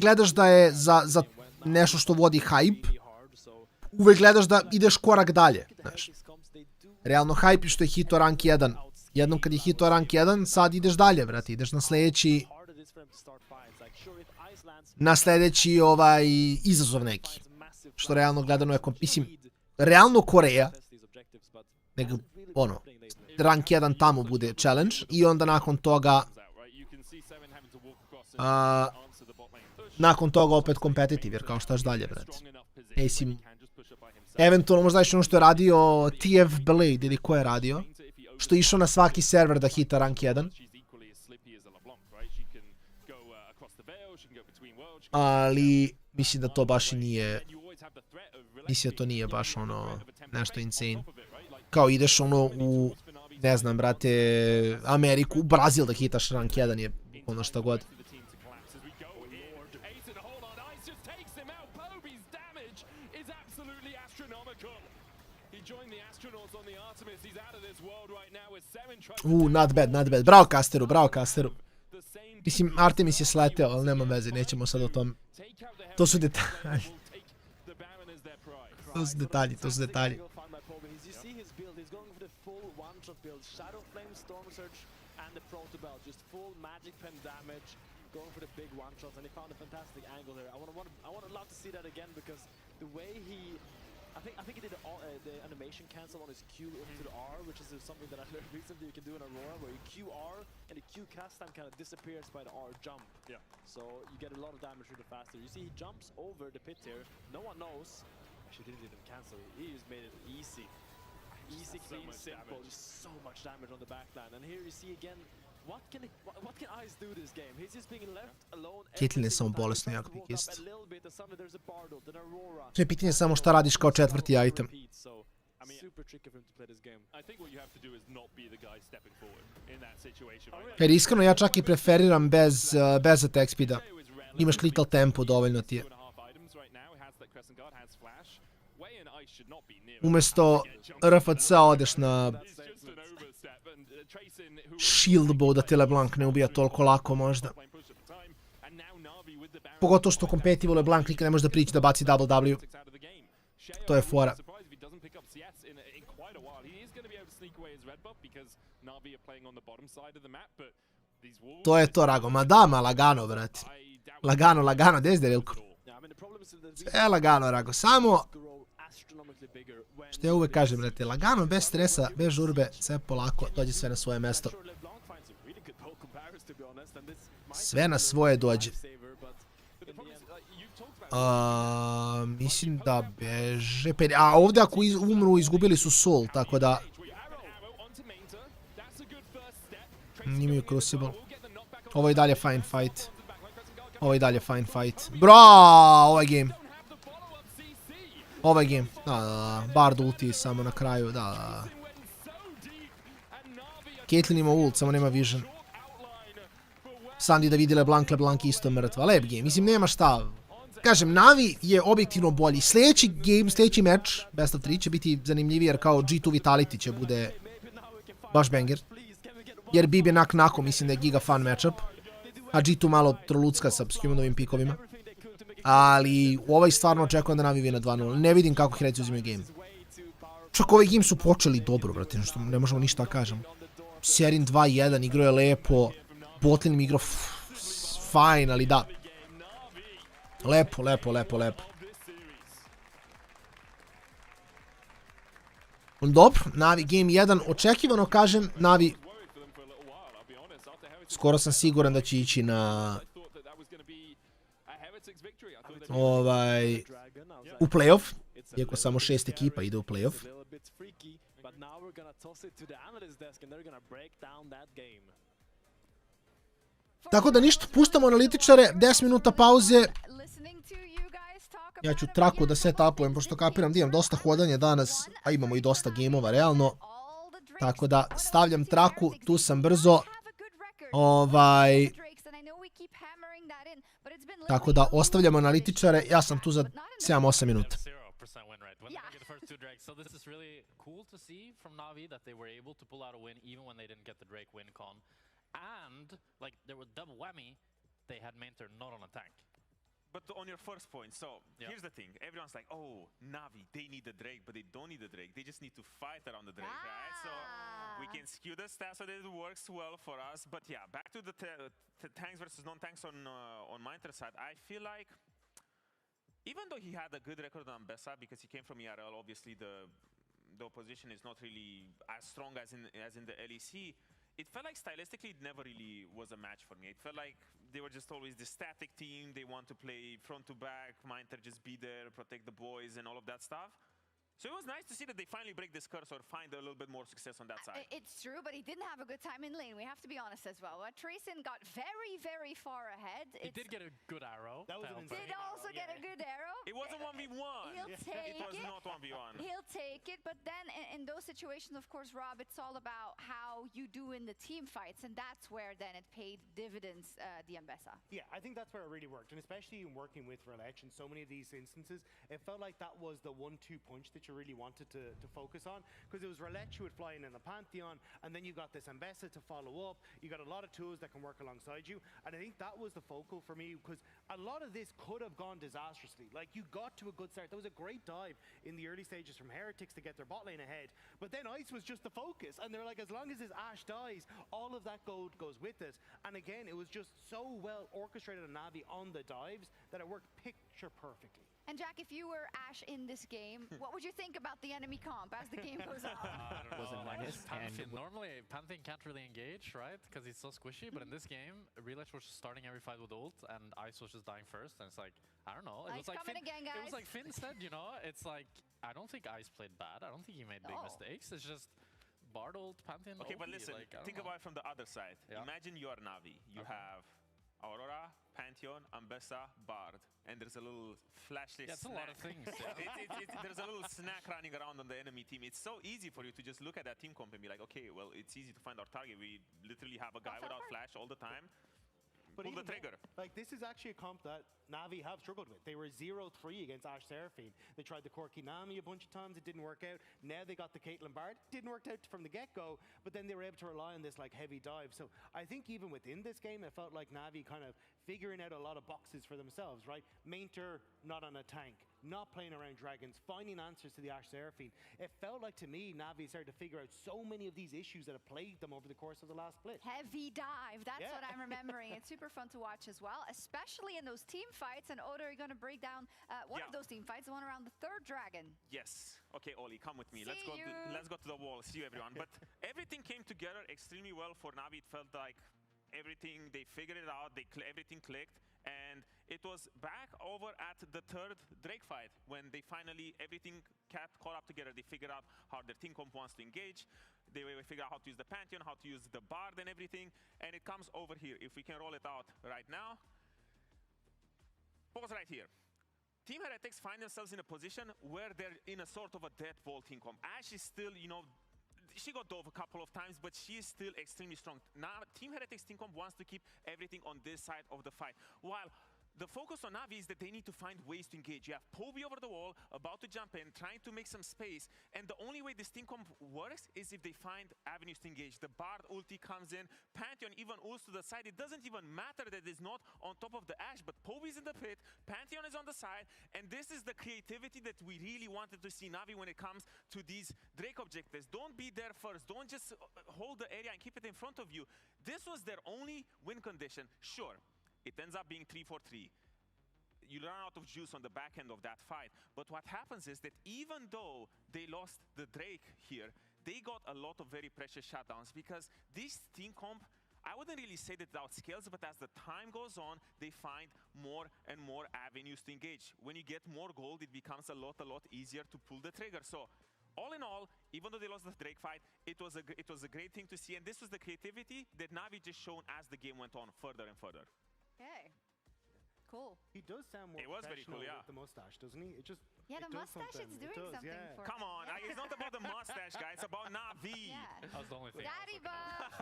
gledaš da je za nešto što vodi hype, uvek gledaš da ideš korak dalje. Znaš, realno hype je što je hito rank 1. Jednom kad je hito rank 1, sad ideš dalje, brate, ideš na sljedeći izazov neki. Što realno gledano je, mislim, realno Koreja, nego, ono, rank 1 tamo bude challenge i onda nakon toga opet competitive, jer kao štaš dalje, brate. Mislim, eventualno možda još ono što je radio TF Blade ili ko je radio, što je išao na svaki server da hita rank 1. Ali mislim da to baš i nije, mislim da to nije baš ono nešto insane. Kao ideš ono u, ne znam, brate, Ameriku, u Brazil da hitaš rank 1 je ono šta god. Not bad. Bravo Casteru. Mislim, Artemis je sleteo, ali nema veze, nećemo sad o tom. To su detalji. I think he did the animation cancel on his Q into the R, which is something that I learned recently you can do in Aurora, where you Q R and the Q cast time kind of disappears by the R jump. Yeah. So you get a lot of damage really faster. You see he jumps over the pit here. No one knows. Actually, didn't even cancel. He just made it easy. Easy, clean, simple. Just so much damage on the backline. And here you see again, what can Ice do this game? He's just being left alone. Caitlyn je samo bolesno jak pikist. To je pitanje samo šta radiš kao četvrti item. Jer iskreno ja čak i preferiram bez attack speeda. Imaš little tempo, dovoljno ti je. Umesto RFC odeš na shield bow da te LeBlanc ne ubija toliko lako možda. Pogotovo što competitive LeBlanc nikad ne može da prići da baci double W. To je fora. To je to, Rago. Ma da, lagano, brate. Lagano, gdje je Zderilko? Sve lagano, Rago. Samo astronomically bigger when Što ja uvek kažem, brate, lagano, bez stresa, bez žurbe, sve polako, dođe sve na svoje mesto. sure LeBlanc finds a really good poke comparison, to be honest, and this might Sve na svoje dođe. saver, but in the end, you've talked about Mislim da beže... A ovdje ako umru, izgubili su Soul, tako da... Nimaju Crucible. Ovo je dalje fine fight. Ovo je dalje fine fight. Bro, ovaj game. Ovaj game. Da. Bard ulti samo na kraju, da. Caitlyn ima ult, samo nema vision. Sandy da vidi LeBlanc isto mrtva. Lep game, mislim nema šta. Kažem, Navi je objektivno bolji. Sljedeći game, sljedeći meč, best of 3, će biti zanimljiviji jer kao G2 Vitality će bude baš banger. Jer Bib je nak-nako, mislim da je giga fun matchup. A G2 malo trolucka sa humanovim pikovima. Ali ovaj stvarno očekujem da Navi vine 2-0. Ne vidim kako Heretics uzimaju game. Čak ovaj game su počeli dobro, brate, što ne možemo ništa da kažem. Serin 2-1, igro je lepo. Botlane mi igro fine, ali da. Lepo. Dobro, Navi game 1, očekivano kažem, Navi skoro sam siguran da će ići na u playoff, iako samo 6 ekipa ide u playoff. Tako da ništa, puštamo analitičare, 10 minuta pauze. Ja ću traku da set-upujem, pošto kapiram da imam dosta hodanja danas, a imamo i dosta gameova, realno. Tako da stavljam traku, tu sam brzo. Tako da ostavljamo analitičare, ja sam tu za 7-8 minuta. So this is really cool to see from Navi that they were able to pull out a win even when they didn't get the Drake win con. And, like, there was double whammy, they had Mentor not on a tank. But on your first point, so here's the thing. Everyone's like, oh, Navi, they need the Drake, but they don't need the Drake. They just need to fight around the Drake, right? So we can skew the stats so that it works well for us. But yeah, back to the tanks versus non-tanks on Mentor's side. I feel like, even though he had a good record on Bessa, because he came from ERL, obviously the opposition is not really as strong as in the LEC. It felt like stylistically it never really was a match for me. It felt like they were just always the static team. They want to play front to back, Minter just be there, protect the boys and all of that stuff. So it was nice to see that they finally break this curse or find a little bit more success on that side. It's true, but he didn't have a good time in lane. We have to be honest as well. Trayson got very, very far ahead. He did get a good arrow. That was an did also get a good arrow. It wasn't 1v1. He'll take it. was not 1v1. He'll take it, but then in those situations, of course, Rob, it's all about how you do in the team fights, and that's where then it paid dividends, the Ambessa. Yeah, I think that's where it really worked, and especially in working with Relech in so many of these instances, it felt like that was the 1-2 punch that you really wanted to focus on, because it was Relech who would fly in the Pantheon, and then you got this Ambessa to follow up. You got a lot of tools that can work alongside you, and I think that was the focal for me, because a lot of this could have gone disastrously. Like, you got to a good start. There was a great dive in the early stages from Heretics to get their bot lane ahead, but then Ice was just the focus, and they're like, as long as his Ashe dies, all of that gold goes with it. And again, it was just so well orchestrated on Navi on the dives that it worked picture perfectly. And Jack, if you were Ashe in this game, what would you think about the enemy comp as the game goes on? I don't know. Wasn't minus, Pantheon, normally, Pantheon can't really engage, right? Because he's so squishy. But in this game, Relech was just starting every fight with ult, and Ice was just dying first. And it's like, I don't know. It Ice was like coming Finn, again, guys. It was like Finn said, you know. It's like, I don't think Ice played bad. I don't think he made big mistakes. It's just Bard ult, Pantheon. Okay, OP, but listen, like, think about it from the other side. Yeah. Imagine you are Navi. You have Aurora, Pantheon, Ambessa, Bard, and there's a little flashlight. That's a lot of things. There's a little snack running around on the enemy team. It's so easy for you to just look at that team comp and be like, okay, well, it's easy to find our target. We literally have a guy without flash all the time. But pull the trigger. Like, this is actually a comp that Navi have struggled with. They were 0-3 against Ashe Seraphine. They tried the Corki Nami a bunch of times. It didn't work out. Now they got the Caitlyn Bard. Didn't work out from the get-go, but then they were able to rely on this, like, heavy dive. So I think even within this game, it felt like Navi kind of figuring out a lot of boxes for themselves, right? Mainter, not on a tank. not playing around dragons, finding answers to the Ash Seraphine. It felt like to me, Navi started to figure out so many of these issues that have plagued them over the course of the last split. Heavy dive, that's what I'm remembering. It's super fun to watch as well, especially in those team fights. And Odo, you're going to break down one of those team fights, the one around the third dragon. Yes. Okay, Oli, come with me. See Let's go to the wall. See you, everyone. But everything came together extremely well for Navi. It felt like everything, they figured it out, everything clicked, and it was back over at the third Drake fight when they finally, everything caught up together. They figured out how their team comp wants to engage. They figured out how to use the Pantheon, how to use the Bard and everything, and it comes over here. If we can roll it out right now. Pause right here. Team Heretics find themselves in a position where they're in a sort of a dead ball team comp. Ash is still, you know, she got dove a couple of times, but she is still extremely strong. Now, Team Heretics team comp wants to keep everything on this side of the fight. While the focus on Navi is that they need to find ways to engage. You have Poby over the wall, about to jump in, trying to make some space. And the only way this team comp works is if they find avenues to engage. The Bard ulti comes in, Pantheon even ults to the side. It doesn't even matter that it's not on top of the Ashe, but Poby's in the pit, Pantheon is on the side, and this is the creativity that we really wanted to see Navi when it comes to these Drake objectives. Don't be there first. Don't just hold the area and keep it in front of you. This was their only win condition. Sure. It ends up being 3-4-3. You run out of juice on the back end of that fight. But what happens is that even though they lost the Drake here, they got a lot of very precious shutdowns because this team comp, I wouldn't really say that it outscales, but as the time goes on, they find more and more avenues to engage. When you get more gold, it becomes a lot easier to pull the trigger. So all in all, even though they lost the Drake fight, it was a great thing to see. And this was the creativity that Navi just shown as the game went on further and further. Okay. Cool. He does sound more very cool, with the mustache, doesn't he? It just the mustache is doing something for Come him. on, it's not about the mustache, guys. It's about Navi. Yeah. That was the only thing. Daddy buff.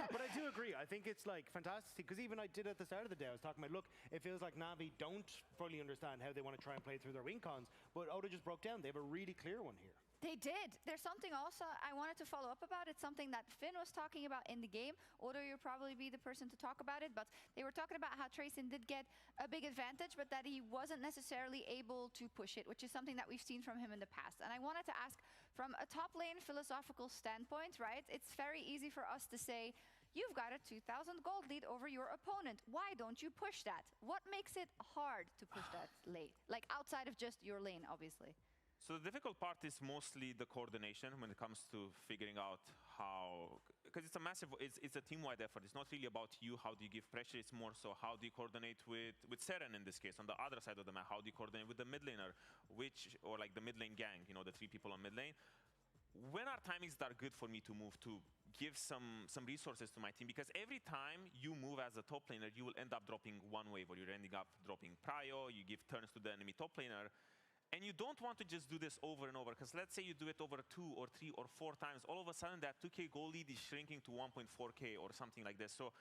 But I do agree. I think it's like fantastic because even I did at the start of the day, I was talking about, look, it feels like Navi don't fully understand how they want to try and play through their win cons, but Oda just broke down. They have a really clear one here. They did. There's something also I wanted to follow up about. It's something that Finn was talking about in the game. Odo, you'll probably be the person to talk about it, but they were talking about how Trayson did get a big advantage, but that he wasn't necessarily able to push it, which is something that we've seen from him in the past. And I wanted to ask, from a top lane philosophical standpoint, right? It's very easy for us to say, you've got a 2,000 gold lead over your opponent. Why don't you push that? What makes it hard to push that late? Like outside of just your lane, obviously. So the difficult part is mostly the coordination when it comes to figuring out how, because it's a team-wide effort. It's not really about you, how do you give pressure, it's more so how do you coordinate with Seren in this case, on the other side of the map, how do you coordinate with the mid laner, or like the mid lane gang, you know, the 3 people on mid lane. When are timings that are good for me to move to give some resources to my team? Because every time you move as a top laner, you will end up dropping one wave, or you're ending up dropping prio, you give turns to the enemy top laner. And you don't want to just do this over and over, because let's say you do it over 2 or 3 or 4 times, all of a sudden that 2K goal lead is shrinking to 1.4K or something like this. So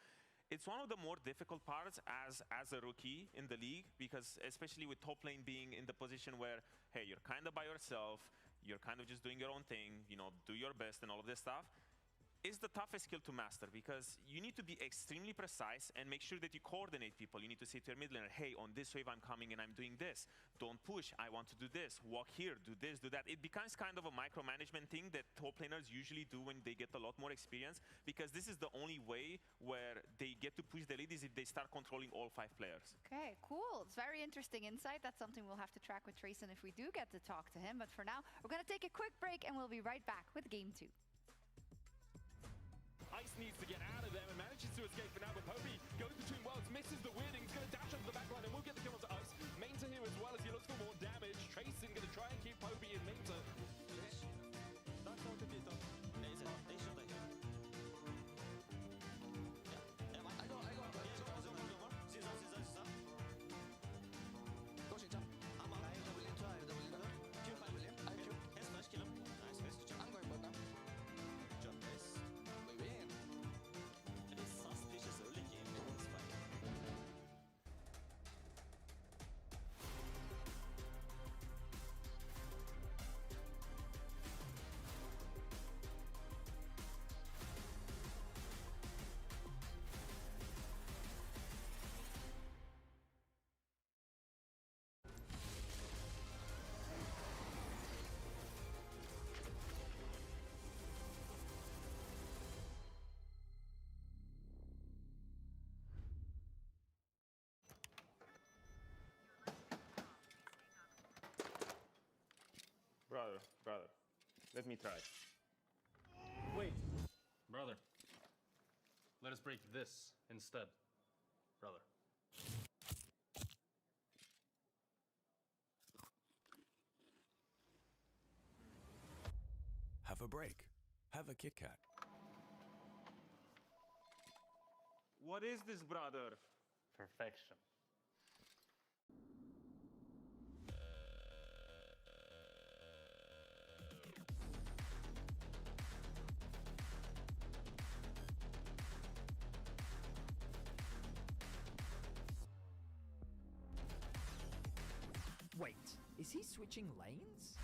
it's one of the more difficult parts as a rookie in the league, because especially with top lane being in the position where, hey, you're kind of by yourself, you're kind of just doing your own thing, you know, do your best and all of this stuff. Is the toughest skill to master, because you need to be extremely precise and make sure that you coordinate people. You need to say to your mid laner, hey, on this wave I'm coming and I'm doing this. Don't push, I want to do this. Walk here, do this, do that. It becomes kind of a micromanagement thing that top laners usually do when they get a lot more experience, because this is the only way where they get to push the lead is if they start controlling all 5 players. Okay, cool. It's very interesting insight. That's something we'll have to track with Trayson if we do get to talk to him. But for now, we're going to take a quick break and we'll be right back with Game 2. Ice needs to get out of there and manages to escape for now, but Poby goes between worlds, misses the weirding, he's going to dash onto the back line and will get the kill onto Ice. Mainta here as well as he looks for more damage. Trayson going to try and keep Poby in Mainta. Let me try. Wait. Brother, let us break this instead. Brother. Have a break. Have a Kit Kat. What is this, brother? Perfection. Wait, is he switching lanes?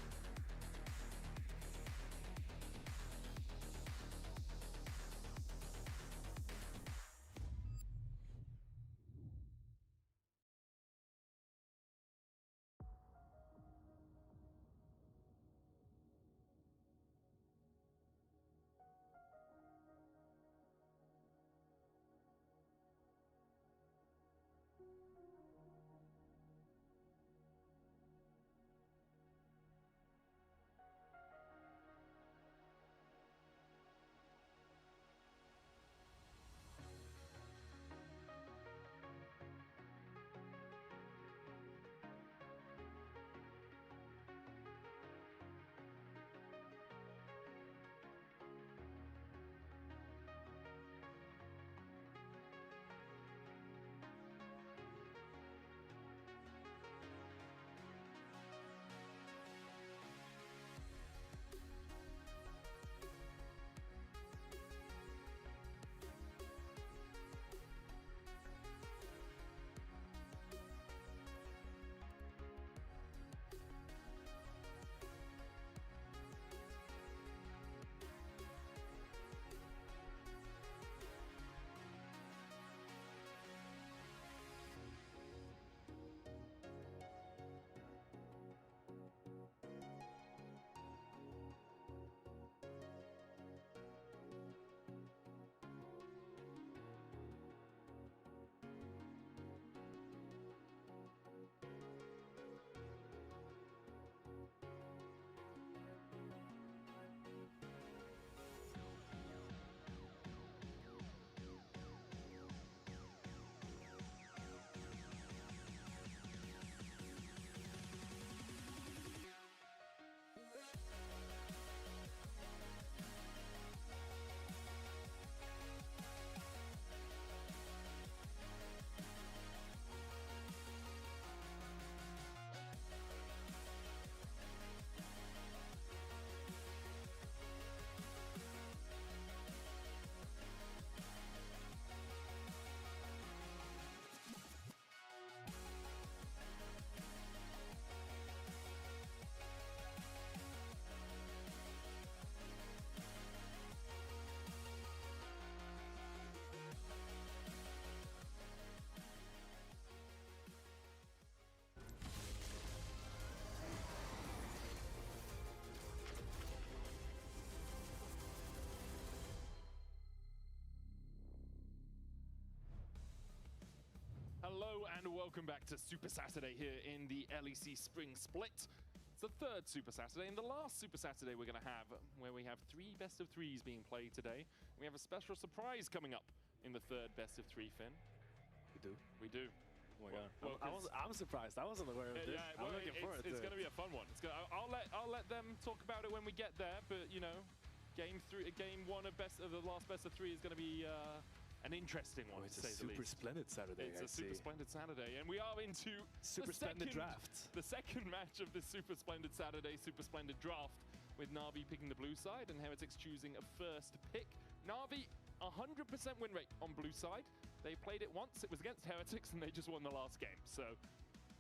Hello and welcome back to Super Saturday here in the LEC Spring Split. It's the third Super Saturday and the last Super Saturday we're going to have, where we have 3 best of 3s being played today. We have a special surprise coming up in the third best of 3, Finn. We do. We do. Oh my god. I'm surprised. I wasn't aware of this. Yeah, I'm looking forward to it. It's going to be a fun one. I'll let them talk about it when we get there, but you know, game 1 of the last best of 3 is going to be an interesting one. It's a super splendid Saturday. It's a super splendid Saturday, and we are into super splendid draft. The second match of this super splendid Saturday, super splendid draft, with Na'Vi picking the blue side and Heretics choosing a first pick. Na'Vi 100% win rate on blue side. They played it once. It was against Heretics, and they just won the last game. So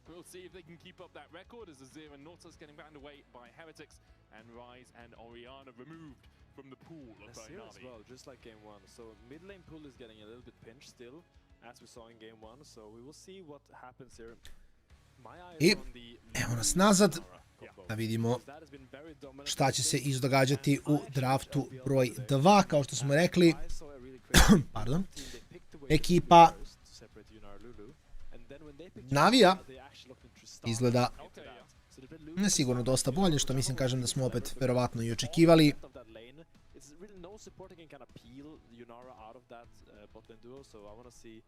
we'll see if they can keep up that record as Azir and Nautilus getting banned away by Heretics, and Rise and Orianna removed from the pool by Azir Na'Vi. as well, just like game 1. So mid lane pool is getting a little bit pinched still, as we saw in game 1. So we will see what happens here. My eye is on the evo nas nazad, da vidimo šta će se izdogađati u draftu broj 2, kao što smo rekli. Pardon. Ekipa Na'Vija izgleda Ne sigurno dosta bolje, što mislim kažem da smo opet verovatno i očekivali. It's really no support that can kind of peel Yunara out of that bot lane duo, so I want to see if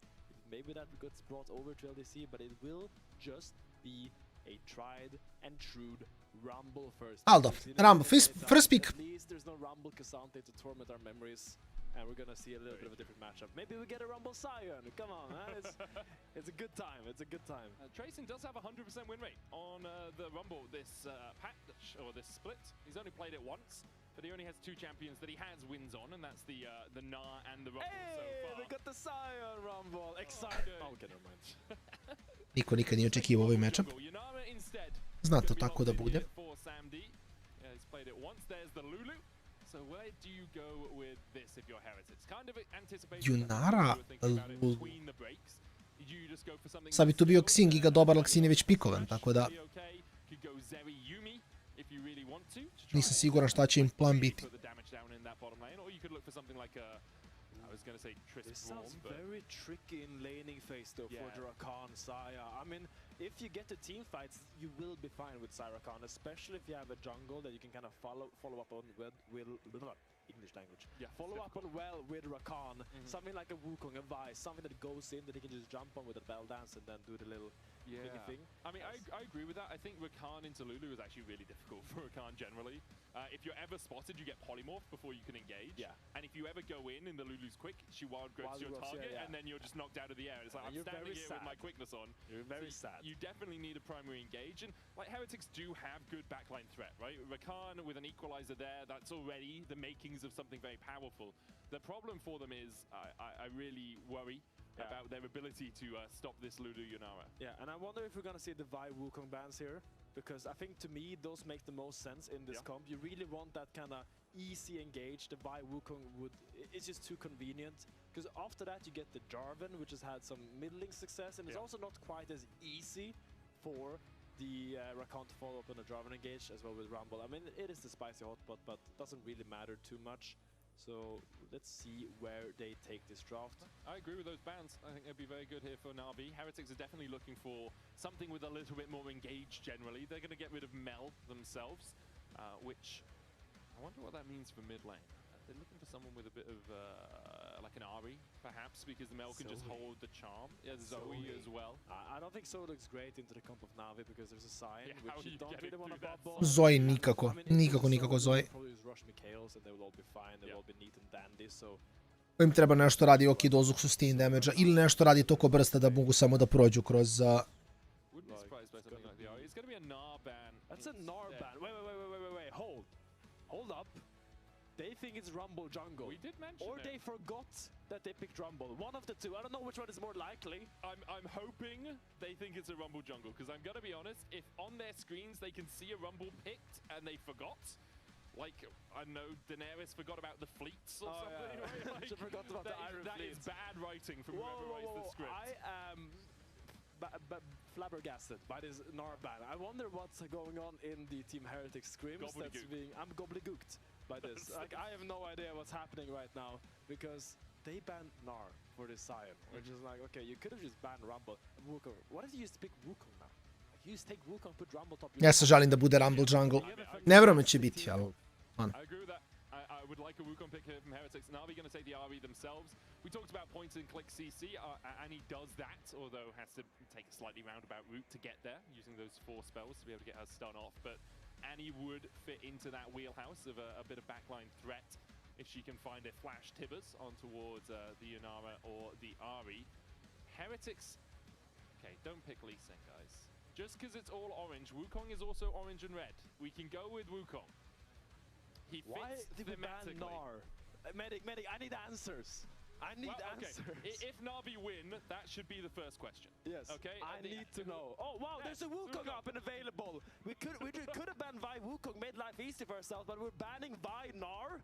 maybe that gets brought over to LEC, but it will just be a tried and true Rumble first. Aldo, Rumble, first pick. At least there's no Rumble Cassante to torment our memories, and we're gonna see a little bit of a different matchup. Maybe we get a Rumble Scion. Come on, man. It's a good time. It's a good time. Tracing does have a 100% win rate on the Rumble this patch, or this split. He's only played it once. But he only has 2 champions that he has wins on, and that's the Gnar and the Rumble so far. They got the Scion Rumble. Excited. Okay, never mind. Niko nikad nije očekivao ovaj matchup. Zna to tako da bude. Junara, sad bi tu bio Xing i ga dobar, ali Xing je već pikovan, tako da nisam siguran šta će im plan biti. This sounds very tricky in laning phase though for the Rakan, Saya. I mean, if you get to team fights, you will be fine with Rakan, especially if you have a jungle that you can kind of follow up on with English language. Follow up on well with Rakan, something like a Wukong, a Vice, something that goes in that he can just jump on with a bell dance and then do the little thing. I mean, I agree with that. I think Rakan into Lulu is actually really difficult for Rakan generally. If you're ever spotted, you get polymorph before you can engage. And if you ever go in the Lulu's quick, she wild growths your target, and then you're just knocked out of the air. It's like, I'm standing here with my quickness on. You're very sad. You definitely need a primary engage, and like Heretics do have good backline threat, right? Rakan with an equalizer there, that's already the makings of something very powerful. The problem for them is I really worry about their ability to stop this Lulu Yunara. Yeah, and I wonder if we're gonna see the Vi Wukong bans here, because I think to me those make the most sense in this comp. You really want that kind of easy engage. The Vi Wukong it's just too convenient, because after that you get the Jarvan, which has had some middling success, and it's also not quite as easy for the Rakan to follow up on a Jarvan engage as well with Rumble. I mean, it is the spicy hotspot, but it doesn't really matter too much. So let's see where they take this draft. I agree with those bans. I think they'd be very good here for Na'Vi. Heretics are definitely looking for something with a little bit more engage generally. They're going to get rid of Mel themselves, which I wonder what that means for mid lane. They're looking for someone with a bit of like an Ari, perhaps, because the Mel can just hold the charm. Yeah, Zoe as well. I don't think Zoe looks great into the comp of Na'Vi because there's a sign which you don't really want to bubble. Zoe nikako, nikako Zoe. Im treba nešto radi ok dozu sustain damage-a ili nešto radi toliko brsta da mogu samo da prođu kroz... It's going to be a Gnar ban. That's a Gnar ban. Wait. Hold up. They think it's Rumble jungle. We did mention or they forgot that they picked Rumble. One of the two. I don't know which one is more likely. I'm hoping they think it's a Rumble jungle, because I'm going to be honest, if on their screens they can see a Rumble picked and they forgot, like, I don't know, Daenerys forgot about the fleets or something. Right? Like, she forgot about the Iron That Fleet. is bad writing from whoever writes the script. I am flabbergasted by this Gnar ban. I wonder what's going on in the Team Heretics scrims. I'm gobbledygooked by this. Like, I have no idea what's happening right now, because they banned Gnar for this Scion, which is like, okay, you could have just banned Rumble. Wukong. What if you used to pick Wukong now? Like, you just take Wukong, put Rumble top. Ja se žalim da bude Rumble jungle. Ne vjerujem će biti, ali... I agree with that. I would like a Wukong pick here from Heretics. Na'Vi going to take the RE themselves. We talked about point and click CC, and he does that, although has to take a slightly roundabout route to get there, using those 4 spells to be able to get her stun off. But Annie would fit into that wheelhouse of a bit of backline threat if she can find a flash Tibbers on towards the Yunara or the Ari. Heretics, okay, don't pick Lee Sin, guys. Just because it's all orange, Wukong is also orange and red. We can go with Wukong. He fits Why did we ban Gnar? Medic, I need answers. I need answers. If Na'Vi win, that should be the first question. Yes. Okay. I need to know. Oh wow, there's a Wukong up and available. We could have banned Vi Wukong, made life easy for ourselves, but we're banning Vi Gnar.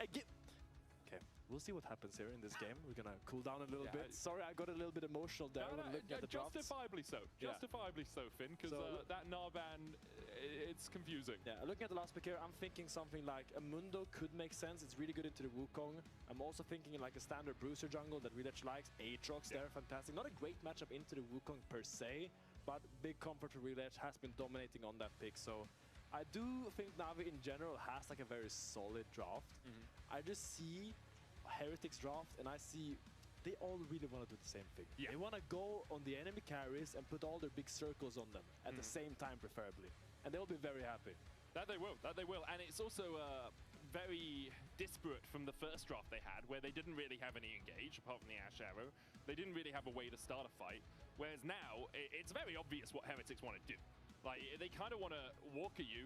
Okay, we'll see what happens here in this game. We're gonna cool down a little bit. Sorry, I got a little bit emotional there when looking at the drafts. Justifiably so. Justifiably so, Finn, because that Gnar ban, it's confusing. Yeah, looking at the last pick here, I'm thinking something like a Mundo could make sense. It's really good into the Wukong. I'm also thinking like a standard Bruiser jungle that Village likes. Aatrox there, fantastic. Not a great matchup into the Wukong per se, but big comfort for Reledge has been dominating on that pick. So I do think Na'Vi in general has like a very solid draft. I just see Heretics draft and I see they all really want to do the same thing. They want to go on the enemy carries and put all their big circles on them at the same time, preferably. And they'll be very happy. That they will. And it's also very disparate from the first draft they had, where they didn't really have any engage, apart from the Ash Arrow. They didn't really have a way to start a fight. Whereas now, it's very obvious what Heretics want to do. Like, they kind of want to walk at you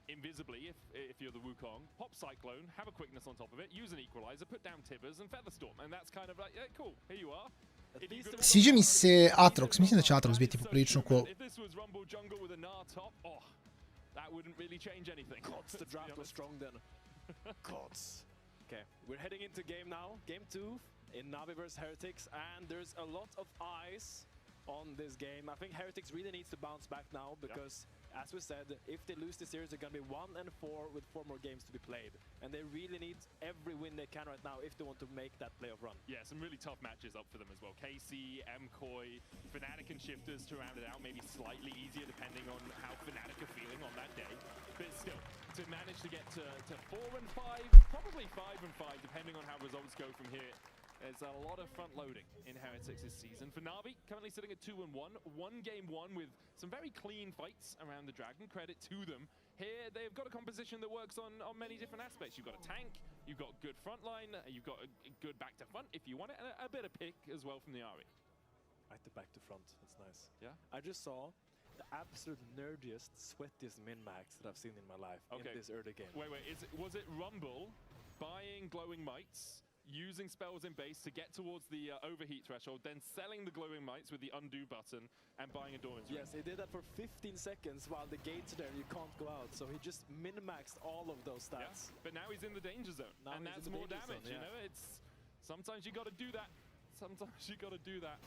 invisibly if you're the Wukong, pop Cyclone, have a quickness on top of it, use an Equalizer, put down Tibbers and Featherstorm. And that's kind of like, yeah, cool, here you are. Sviđa mi se Atrox, mislim da će Atrox biti poprilično cool. If this was Rumble Jungle with a Gnar top, oh, that wouldn't really change anything. Gods, the draft was strong then. Gods. Okay, we're heading into game now, game 2 in Na'Vi vs Heretics, and there's a lot of eyes on this game. I think Heretics really needs to bounce back now because, as we said, if they lose this series, they're going to be 1-4 with 4 more games to be played. And they really need every win they can right now if they want to make that playoff run. Yeah, some really tough matches up for them as well. KC, MCoy, Fnatic and Shifters to round it out, maybe slightly easier depending on how Fnatic are feeling on that day. But still, to manage to get to 4-5, probably 5-5, depending on how results go from here. There's a lot of front loading in Heretics this season. For Na'Vi, currently sitting at 2-1, one game won with some very clean fights around the Dragon. Credit to them. Here, they've got a composition that works on many different aspects. You've got a tank, you've got good front line, you've got a good back to front if you want it, and a bit of pick as well from the Ari. Right, the back to front, that's nice. Yeah? I just saw the absolute nerdiest, sweatiest min-max that I've seen in my life in this early game. Wait, was it Rumble buying glowing mites, using spells in base to get towards the overheat threshold, then selling the glowing mites with the undo button and buying a Doran's ring? Yes, he did that for 15 seconds while the gates are there, you can't go out. So he just min-maxed all of those stats. Yeah, but now he's in the danger zone, and that's more damage, you know? It's sometimes you gotta do that. Sometimes you gotta do that.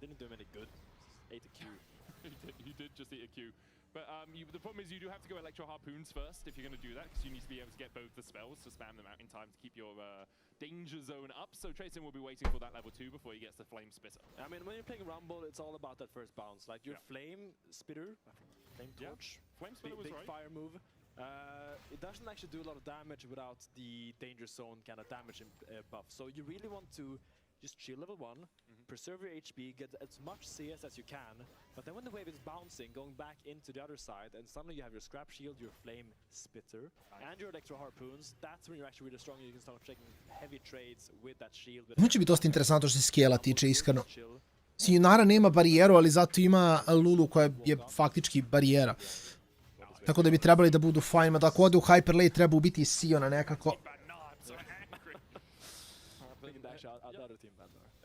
Didn't do him any good. Ate a Q. he did just eat a Q. But the problem is you do have to go Electro Harpoons first if you're going to do that, because you need to be able to get both the spells to spam them out in time to keep your danger zone up. So Tracing will be waiting for that level 2 before he gets the Flame Spitter. I mean, when you're playing Rumble, it's all about that first bounce. Like your Flame Spitter, Flame Torch, Flame Spitter was big right. fire move. It doesn't actually do a lot of damage without the danger zone kind of damage buff. So you really want to just chill level 1, preserve your HP, get as much CS as you can, but then when the wave is bouncing, going back into the other side, and suddenly you have your Scrap Shield, your Flame Spitter, and your Electro Harpoons, that's when you're actually really strong and you can start taking heavy trades with that shield. Ovo će biti dosta interesantno što se skela tiče, iskreno. Sionara nema barijeru, ali zato ima Lulu koja je faktički barijera. Tako da bi trebali da budu fajn, da ako ode u Hyper Late treba ubiti Siona nekako.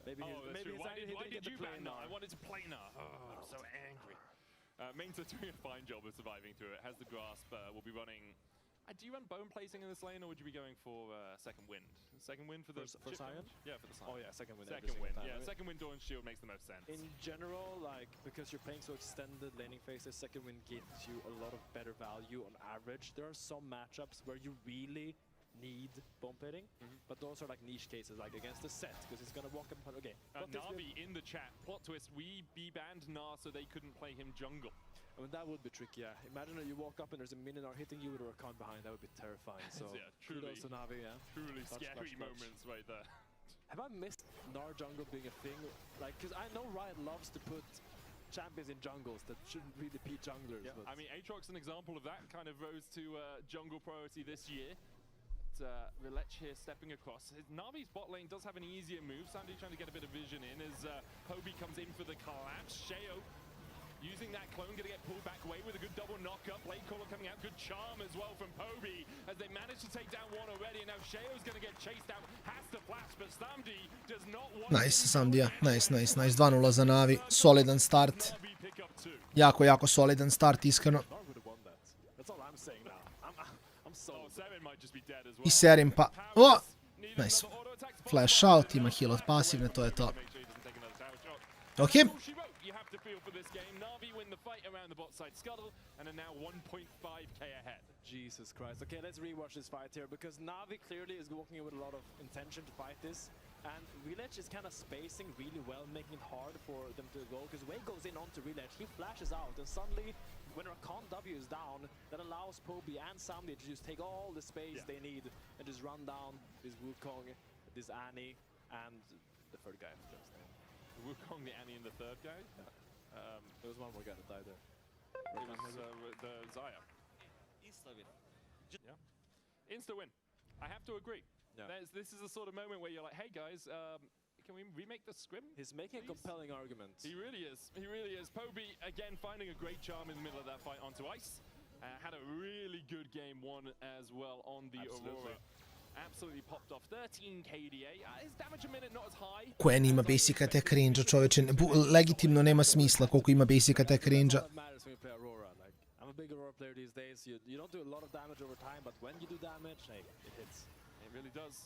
Why did you ban Gnar? I wanted to play Gnar. Oh, I'm so angry. Main's doing a fine job of surviving through it. Has the grasp. Will be running. Do you run bone placing in this lane, or would you be going for second wind? Second wind for the for Sion? Yeah, for the Sion. Oh yeah, second wind. Second wind. Yeah, second wind Dawn's Shield makes the most sense. In general, like because you're playing so extended laning phases, second wind gives you a lot of better value on average. There are some matchups where you really need bomb plating, but those are like niche cases, like against the set, because he's gonna walk up. Okay. Navi in the chat. Plot twist: we banned Gnar so they couldn't play him jungle. I mean, that would be tricky, yeah. Imagine that you walk up and there's a Minotaur hitting you with a Rakan behind. That would be terrifying. So, yeah, truly, kudos to Navi, yeah. Truly scary moments right there. Have I missed Gnar jungle being a thing? Like, because I know Riot loves to put champions in jungles that shouldn't really be junglers. Yeah. I mean, Aatrox an example of that, kind of rose to jungle priority this year. Reledge here stepping across. Navi's bot lane does have an easier move. Sandy trying to get a bit of vision in as Poby comes in for the collapse. Sheo using that clone, going to get pulled back away with a good double knock-up. Blade Caller coming out. Good charm as well from Poby as they manage to take down one already. And now Sheo's going to get chased out. Has to flash, but Samdi does not want to... Nice, Samdija. Nice. 2-0 za Navi. Solidan start. Jako solidan start, iskreno. I Serim pa... O! Nice. Flash out, ima heal od pasivne, to je to. Ok. Jesus Christ. Okay, let's rewatch this fight here, because Navi clearly is walking in with a lot of intention to fight this. And Reledge is kind of spacing really well, making it hard for them to go, because Wei goes in onto Reledge, he flashes out, and suddenly, when Rakan W is down, that allows Poby and Samdi to just take all the space they need and just run down this Wukong, this Annie, and the third guy. The Wukong, the Annie, and the third guy? There was one more guy that died there. It was the Zaya. Insta-win. Yeah. Insta-win. I have to agree. Yeah. This is the sort of moment where you're like, hey guys, can we remake the scrim? He's making a compelling argument. He really is. He really is. Poby, again, finding a great charm in the middle of that fight onto ice. Had a really good game one as well on the Aurora. Absolutely popped off 13 KDA. His damage a minute not as high. Koja nima basic attack range, čovječe. Legitimno nema smisla koliko ima basic attack range. I'm a big Aurora player these days. You don't do a lot of damage over time, but when you do damage, hey, it hits. It really does.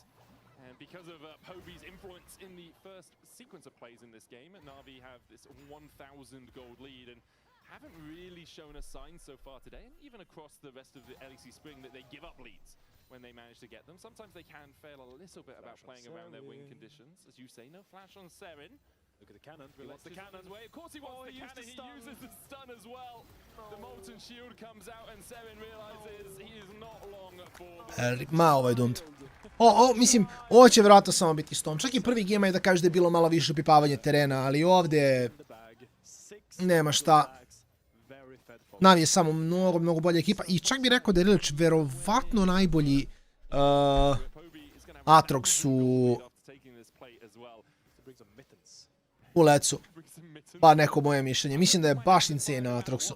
And because of Poby's influence in the first sequence of plays in this game, Na'Vi have this 1,000 gold lead and haven't really shown a sign so far today, and even across the rest of the LEC spring, that they give up leads when they manage to get them. Sometimes they can fail a little bit about playing around their win conditions. As you say, no flash on Seren. Look at the cannon. He wants the cannon. Way. Of course he wants the cannon. He uses the stun as well. The molten shield comes out and Seren realizes he is not long for... Ma ovaj dund. Mislim, ovo će vjerojatno samo biti stom. Čak i prvi game je da kažeš da je bilo malo više upipavanje terena, ali ovdje nema šta. Navi je samo mnogo bolja ekipa i čak bih rekao da je Rilić verovatno najbolji Atrox u lecu. Pa neko moje mišljenje. Mislim da je baš insane na Atroxu.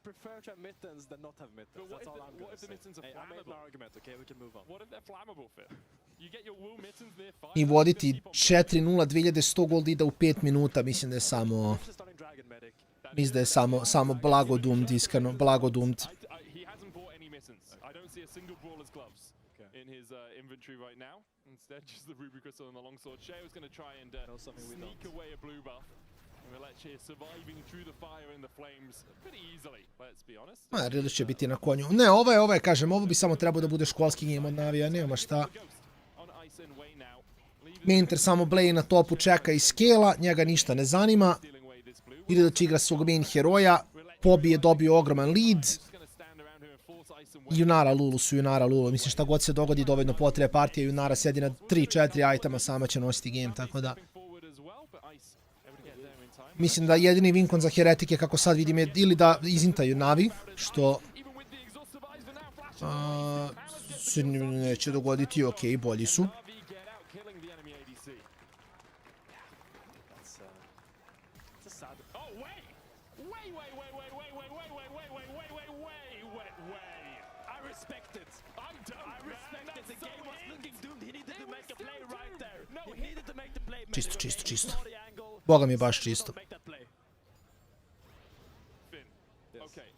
Prefer to have mittens than not have mittens. That's all I'm gonna say. Hey, I made my argument, okay? We can move on. What if they're flammable, Fit? You get your wool mittens, they're fine. I voditi 4-0 2100 gold ida u 5 minuta, mislim da je samo... Mislim da je samo blagodumt, iskreno, blagodumt. He hasn't bought any mittens. I don't see a single brawler's gloves in his inventory right now. Instead, just the ruby crystal and the longsword. Sheo's gonna try and sneak away a blue buff. Surviving through the fire and the flames pretty easily, let's be honest. Rilić će biti na konju. Ne, ovo je, kažem, ovo bi samo trebao da bude školski game od Navija, nema šta. Minter samo Blay na topu čeka i skela, njega ništa ne zanima. Rilić igra svog main heroja, Pobi je dobio ogroman lead. Junara Lulu, mislim šta god se dogodi dovoljno potrebe partije, Junara sedi na 3-4 itema, sama će nositi game, tako da... Mislim da jedini vinkon za Heretike, kako sad vidim, je ili da izintaju Navi, što se neće dogoditi, okej, bolji su. Čisto. Boga mi je baš čisto. Okay,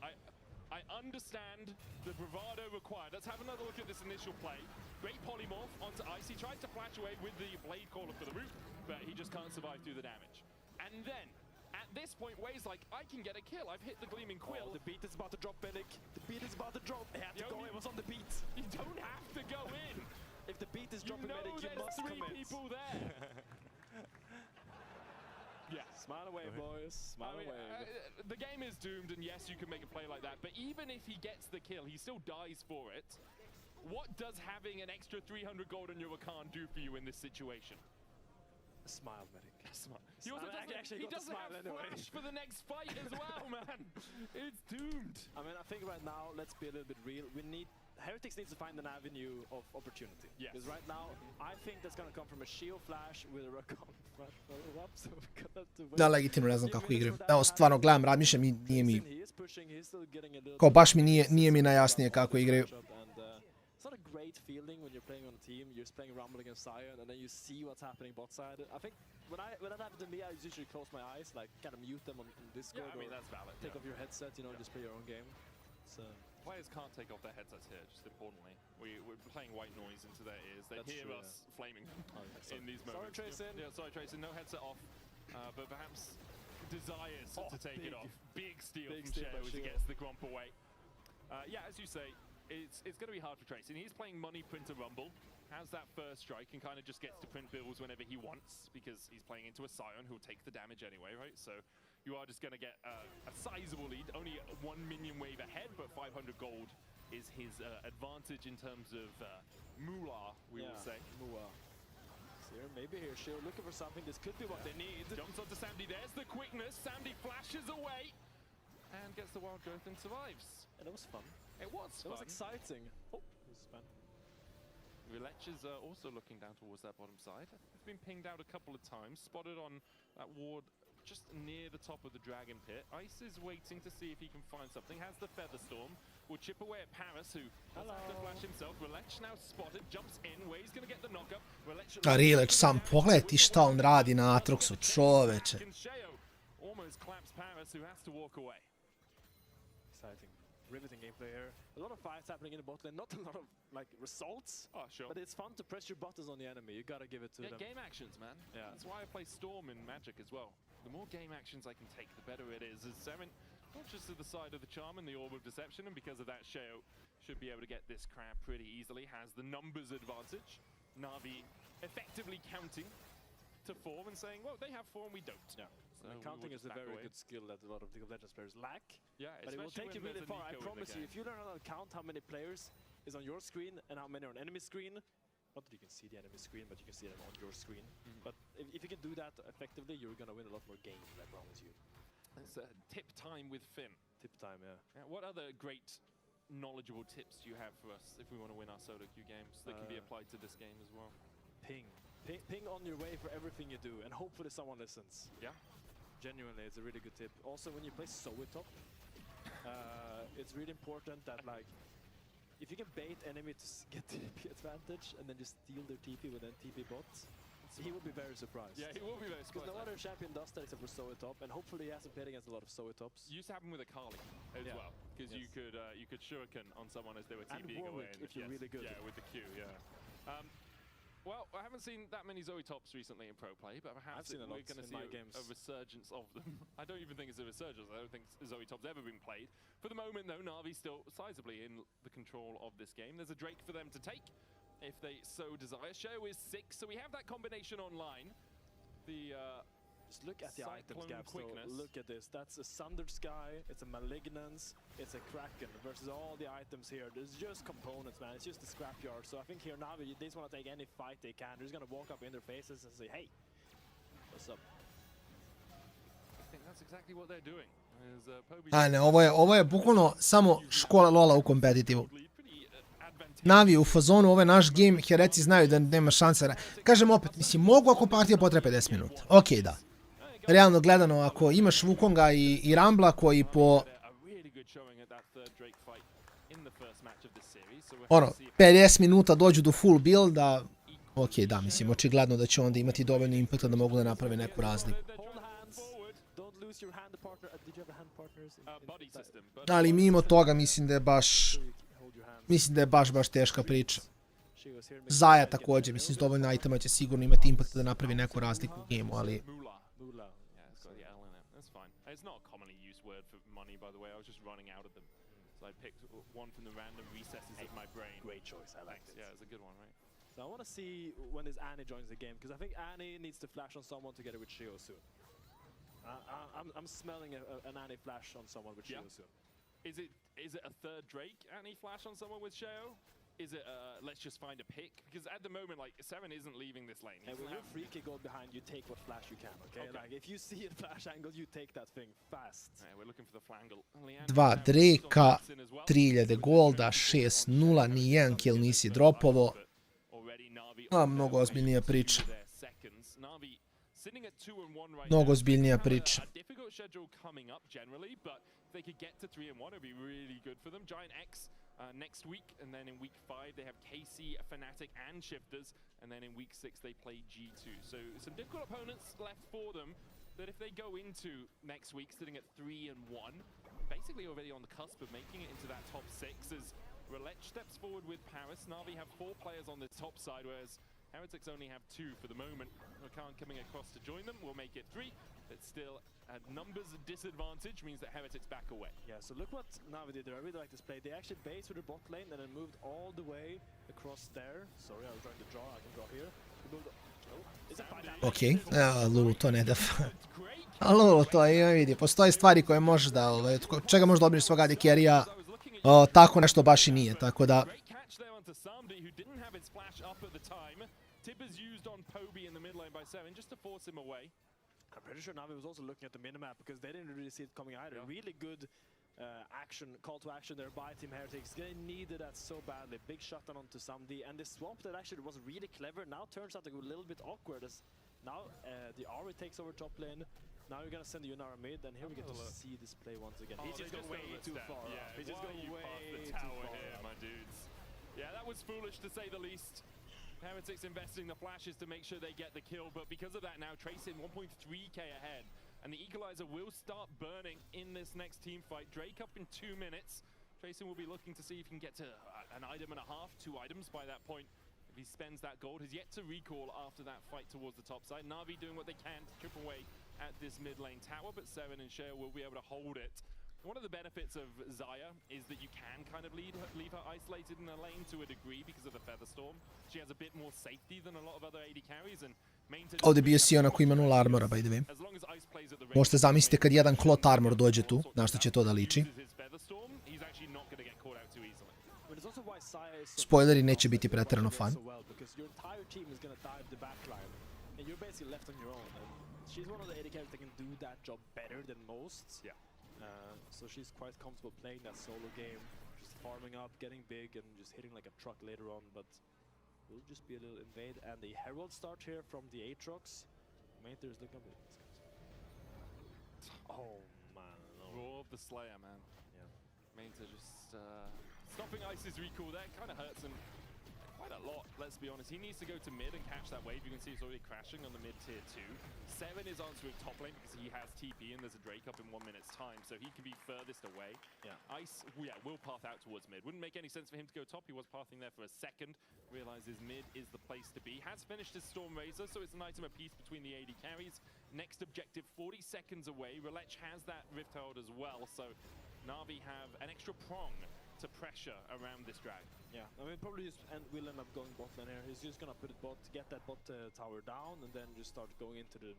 I understand the bravado required. Let's have another look at this initial play. Great polymorph onto Ice. He tries to flash away with the blade caller for the root, but he just can't survive through the damage. And then, at this point, Wei's like, I can get a kill. I've hit the Gleaming Quill. The beat is about to drop, Benic. The beat is about to drop. He had to go, it was on the beat. You don't have to go in. If the beat is dropping, Benic, you must commit. There's 3 people there. Yeah, smile away, boys. Smile away. The game is doomed, and yes, you can make a play like that, but even if he gets the kill, he still dies for it. What does having an extra 300 gold on your Rakan do for you in this situation? A smile, Medic. A smile. He doesn't have flash for the next fight as well, man. It's doomed. I mean, I think right now, let's be a little bit real. Heretics needs to find an avenue of opportunity. Yes. Because right now, I think that's gonna come from a Shio flash with a Rakan flash follow-up, so we got to wait. Da, legitimno ne znam kako igram. Evo, stvarno gledam, razmišljam i nije mi... Kao baš mi nije mi najjasnije kako igraju. It's not a great feeling when you're playing on a team, you're playing Rumble against Zion, and then you see what's happening bot side. I think when that happens to me, I usually close my eyes, like kind of mute them on Discord, I mean, that's valid. Take off your headset, you know, just play your own game. So players can't take off their headsets here, just importantly. We're playing white noise into their ears. They hear us flaming in these moments. Sorry, Tracing. Yeah, sorry, Tracing. No headset off, but perhaps desires to take it off. Big steal from Sheo as he gets the Gromp away. Yeah, as you say, it's going to be hard for Trace. And he's playing money, print a rumble, has that first strike, and kind of just gets to print bills whenever he wants because he's playing into a Scion who'll take the damage anyway, right? So you are just going to get a sizable lead, only 1 minion wave ahead, but 500 gold is his advantage in terms of moolah, we will say. Moolah. Here, maybe here, Shio looking for something. This could be what they need. Jumps onto Samdi. There's the quickness. Samdi flashes away and gets the wild growth and survives. And it was fun. It was fun. It was exciting. Oh, this is fun. Relech is also looking down towards that bottom side. It's been pinged out a couple of times, spotted on that ward just near the top of the Dragon Pit. Ice is waiting to see if he can find something. Has the Featherstorm. Will chip away at Paris, who has to flash himself. Relech now spotted, jumps in. Way's going to get the knockup. Relech sam, pogledaj šta on radi na Atroxu, čoveče. Almost claps Paris, who has to walk away. Exciting. Riveting gameplay here. A lot of fights happening in the bot lane, not a lot of like results. Oh, sure. But it's fun to press your buttons on the enemy. You gotta give it to them. Game actions, man. Yeah. That's why I play Storm in Magic as well. The more game actions I can take, the better it is. As Seven, not just to the side of the Charm and the Orb of Deception, and because of that, Sheo should be able to get this crab pretty easily. Has the numbers advantage. Navi effectively counting to form and saying, well, they have form, we don't. Yeah. So counting is a very good skill that a lot of League of Legends players lack. Yeah, but it will take you really far. I promise you, if you learn how to count how many players is on your screen and how many are on enemy screen, not that you can see the enemy screen, but you can see them on your screen. But if you can do that effectively, you're going to win a lot more games, I promise you. It's tip time with Finn. Tip time, yeah. What other great knowledgeable tips do you have for us if we want to win our solo queue games that can be applied to this game as well? Ping. Ping on your way for everything you do, and hopefully someone listens. Yeah. Genuinely, it's a really good tip. Also, when you play solo top, it's really important that like, if you can bait enemy to get TP advantage and then just steal their TP with an TP bot, he will be very surprised. Yeah, he will be very surprised. Because no other champion does that except for solo top, and hopefully he hasn't played against a lot of solo tops. Used to happen with a Kali as well, because you could shuriken on someone as they were TPing away. If you're really good. Yeah, with the Q, yeah. Well, I haven't seen that many Zoe tops recently in pro play, but perhaps we're going to see a resurgence of them. I don't even think it's a resurgence. I don't think Zoe top's ever been played. For the moment, though, Navi's still sizably in the control of this game. There's a Drake for them to take, if they so desire. Show is 6, so we have that combination online. The just look at the items gap. So look at this. That's a Sundered Sky, it's a Malignance, it's a Kraken versus all the items here. There's just components, man. It's just a scrapyard. So I think here Navi, they just want to take any fight they can. They're just going to walk up in their faces and say, hey, what's up? I think that's exactly what they're doing. Ne, ovo je bukvalno samo škola Lola u kompetitivu. Navi je u fazonu, ovo je naš game, Heretici znaju da nema šanse. Kažem opet, mislim, mogu ako partija potraje 50 minuta. Okej, da. Realno gledano, ako imaš Wukonga i Rambla koji po 50 minuta dođu do full builda, okej, da, mislim, očigledno da će onda imati dovoljno impakta da mogu da naprave neku razliku. Ali mimo toga mislim da je baš teška priča. Zaja također, mislim, s dovoljno itema će sigurno imati impakt da napravi neku razliku u gameu, ali... So I want to see when this Annie joins the game, because I think Annie needs to flash on someone together with Shio soon. I'm smelling an Annie flash on someone with Shio soon. Is it a third Drake Annie flash on someone with Sheo? Is it let's just find a pick? Because at the moment, like, Seven isn't leaving this lane. And when your free kick goes behind, you take what flash you can, okay? Like, if you see a flash angle, you take that thing fast. Yeah, we're looking for the flangle. 2 Drakea, 3000 golda, 6-0, ni jedan kill nisi dropovo. Mnogo ozbiljnija priča. Mnogo ozbiljnija priča. They could get to 3-1, it'd be really good for them. Giant X next week, and then in week 5 they have KC, Fnatic, and Shifters, and then in week 6 they play G2. So some difficult opponents left for them that if they go into next week sitting at 3-1, basically already on the cusp of making it into that top 6, as Relech steps forward with Paris. Navi have 4 players on the top side, whereas Heretics only have 2 for the moment. Rakan coming across to join them will make it 3. But still, a numbers disadvantage means that Heretics back away. Yeah, so look what Navi did there. I really like this play. They actually based with the bot lane and then moved all the way across there. Sorry, I was trying to draw. I can draw here. They moved. Oh, is it by Okej, Lulu to ne def. A Lulu to vidi, postoje stvari koje možeš da, čega možeš dobiti svog AD carry-a, tako nešto baš i nije, tako da... Tibbers used on Poby in the mid lane by 7 just to force him away. I'm pretty sure Navi was also looking at the minimap because they didn't really see it coming either. Yeah. Really good call to action there by Team Heretics. They needed that so badly. Big shutdown onto Samdi, and the swap that actually was really clever now turns out to go a little bit awkward as now the Ari takes over top lane. Now you're gonna send the Yunara mid, and here we get to see this play once again. He's just going way too far. Yeah, he's just going way too far here, my dudes. Yeah, that was foolish to say the least. Heretics investing the flashes to make sure they get the kill, but because of that now, Tracing 1.3k ahead, and the Equalizer will start burning in this next team fight. Drake up in 2 minutes. Tracing will be looking to see if he can get to an item and a half, 2 items by that point. If he spends that gold, has yet to recall after that fight towards the top side. Na'Vi doing what they can to chip away at this mid lane tower, but Seven and Sheo will be able to hold it. One of the benefits of Xayah is that you can kind of leave her isolated in a lane to a degree because of the Featherstorm. She has a bit more safety than a lot of other AD carries, and Ovdje bio Sion ako ima 0 armora, by the way. Možete zamisliti kad jedan Clot armor dođe tu, na što će to da liči. Spoileri neće biti pretjerano fun. So she's quite comfortable playing that solo game, just farming up, getting big, and just hitting like a truck later on, but will just be a little invade. And the Herald start here from the Aatrox. Mainter is looking at this. Oh man. Roar of the Slayer, man. Yeah. Mainter just stopping Ice's recall there, kind of hurts him quite a lot, let's be honest. He needs to go to mid and catch that wave. You can see he's already crashing on the mid tier 2. Seven is answering top lane because he has TP and there's a Drake up in 1 minute's time, so he can be furthest away. Yeah. Ice, will path out towards mid. Wouldn't make any sense for him to go top. He was pathing there for a second. Realizes mid is the place to be. Has finished his Storm Razor, so it's an item apiece between the AD carries. Next objective, 40 seconds away. Relech has that Rift Herald as well, so Na'Vi have an extra prong to pressure around this drag. Yeah, I mean, probably just will end up going bot lane here. He's just gonna put it bot, get that bot tower down, and then just start going into the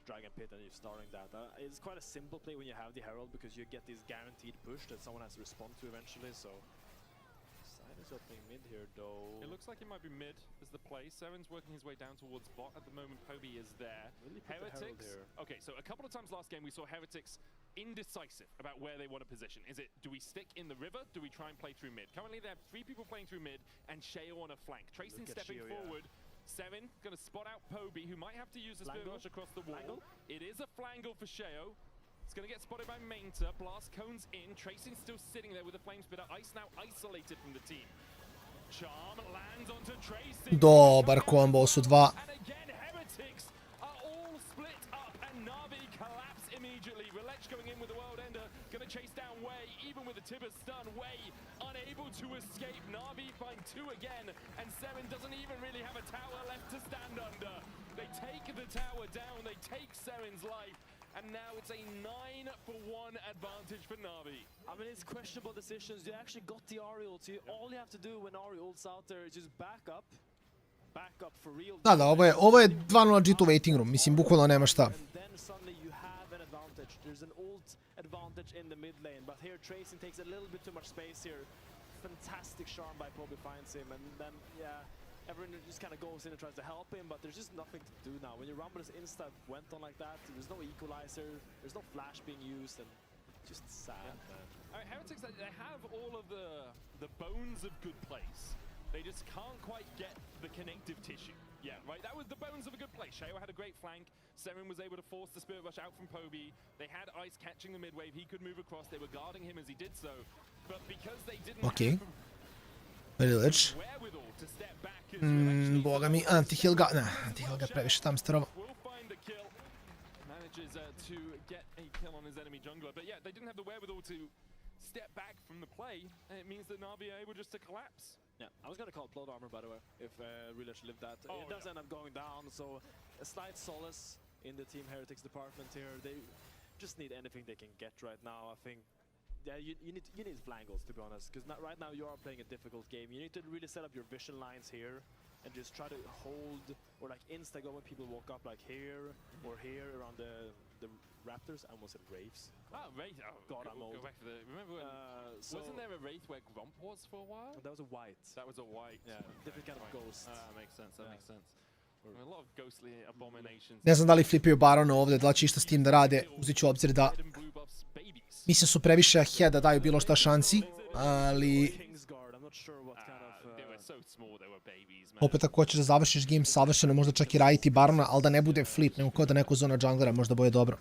Dragon Pit and you're starting that. It's quite a simple play when you have the Herald because you get this guaranteed push that someone has to respond to eventually, so... Side is opening mid here, though. It looks like it might be mid as the play. Seven's working his way down towards bot. At the moment, Poby is there. Really put Heretics. The Herald here. Okay, so a couple of times last game we saw Heretics indecisive about where they want to position. Is it, do we stick in the river? Do we try and play through mid? Currently they have 3 people playing through mid and Sheo on a flank. Tracing stepping forward. Yeah. Seven going to spot out Poby, who might have to use the Spirit Rush across the wall. It is a flangle for Sheo. It's going to get spotted by Mainter. Blast cones in. Tracing still sitting there with the Flame Spitter. Ice now isolated from the team. Charm lands onto Tracing. Dobar combo su dva. And again, Heretics are all split up and Na'Vi collapse immediately. Relech going in with the World Ender, going to chase down Wei, even with the Tibber stun. Wei unable to escape. Na'Vi find 2 again, and Seven doesn't even really have a tower left to stand under. They take the tower down, they take Seven's life, and now it's a 9-for-1 advantage for Na'Vi. I mean, it's questionable decisions. You actually got the Ari ult. All you have to do when Ari ults out there is just back up. Back up for real. Da, ovo je 2-0 G2 waiting room, mislim, bukvalno nema šta. And then suddenly you have an advantage. There's an ult advantage in the mid lane, but here Tracing takes a little bit too much space here. Fantastic charm by Poby finds him, and then, yeah, everyone just kind of goes in and tries to help him, but there's just nothing to do now. When your Rumble's insta went on like that, there's no equalizer, there's no flash being used, and just sad, man. I mean, Heretics, they have all of the bones of good plays. They just can't quite get the connective tissue. Yeah, right, that was the bones of a good play. Sheo had a great flank. Seven was able to force the Spirit Rush out from Poby. They had Ice catching the mid wave. He could move across. They were guarding him as he did so. But because they didn't have Relech. to step back, Boga mi, anti-heal ga, ne, anti-heal ga previše tam sterovo. will find the kill. Manages to get a kill on his enemy jungler. But yeah, they didn't have the wherewithal to step back from the play, and it means that Na'Vi are able just to collapse. Yeah, I was going to call plot armor, by the way, if Relech lived that. Oh, it does end up going down, so a slight solace in the Team Heretics department here. They just need anything they can get right now. I think, yeah, you need flangles, to be honest, because right now you are playing a difficult game. You need to really set up your vision lines here and just try to hold or like insta-go when people walk up, like here or here around the Raptors. I almost said Wraiths. Ah, Wraith. Oh, God, I'm old. Go back to the, remember when, wasn't there a Wraith where Gromp was for a while? That was a white. That was a white. Yeah, different kind of ghost. Makes sense, that makes sense. A lot of ghostly abominations. Ne znam da li flipaju Barona ovdje, da li će išta s tim da rade. Uzet ću obzir da... Mislim su previše ahead da daju bilo šta šansi, ali... Opet ako hoćeš da završiš game savršeno, možda čak i raditi Barona, ali da ne bude flip, nego kao da neko zona junglera, možda bude dobro.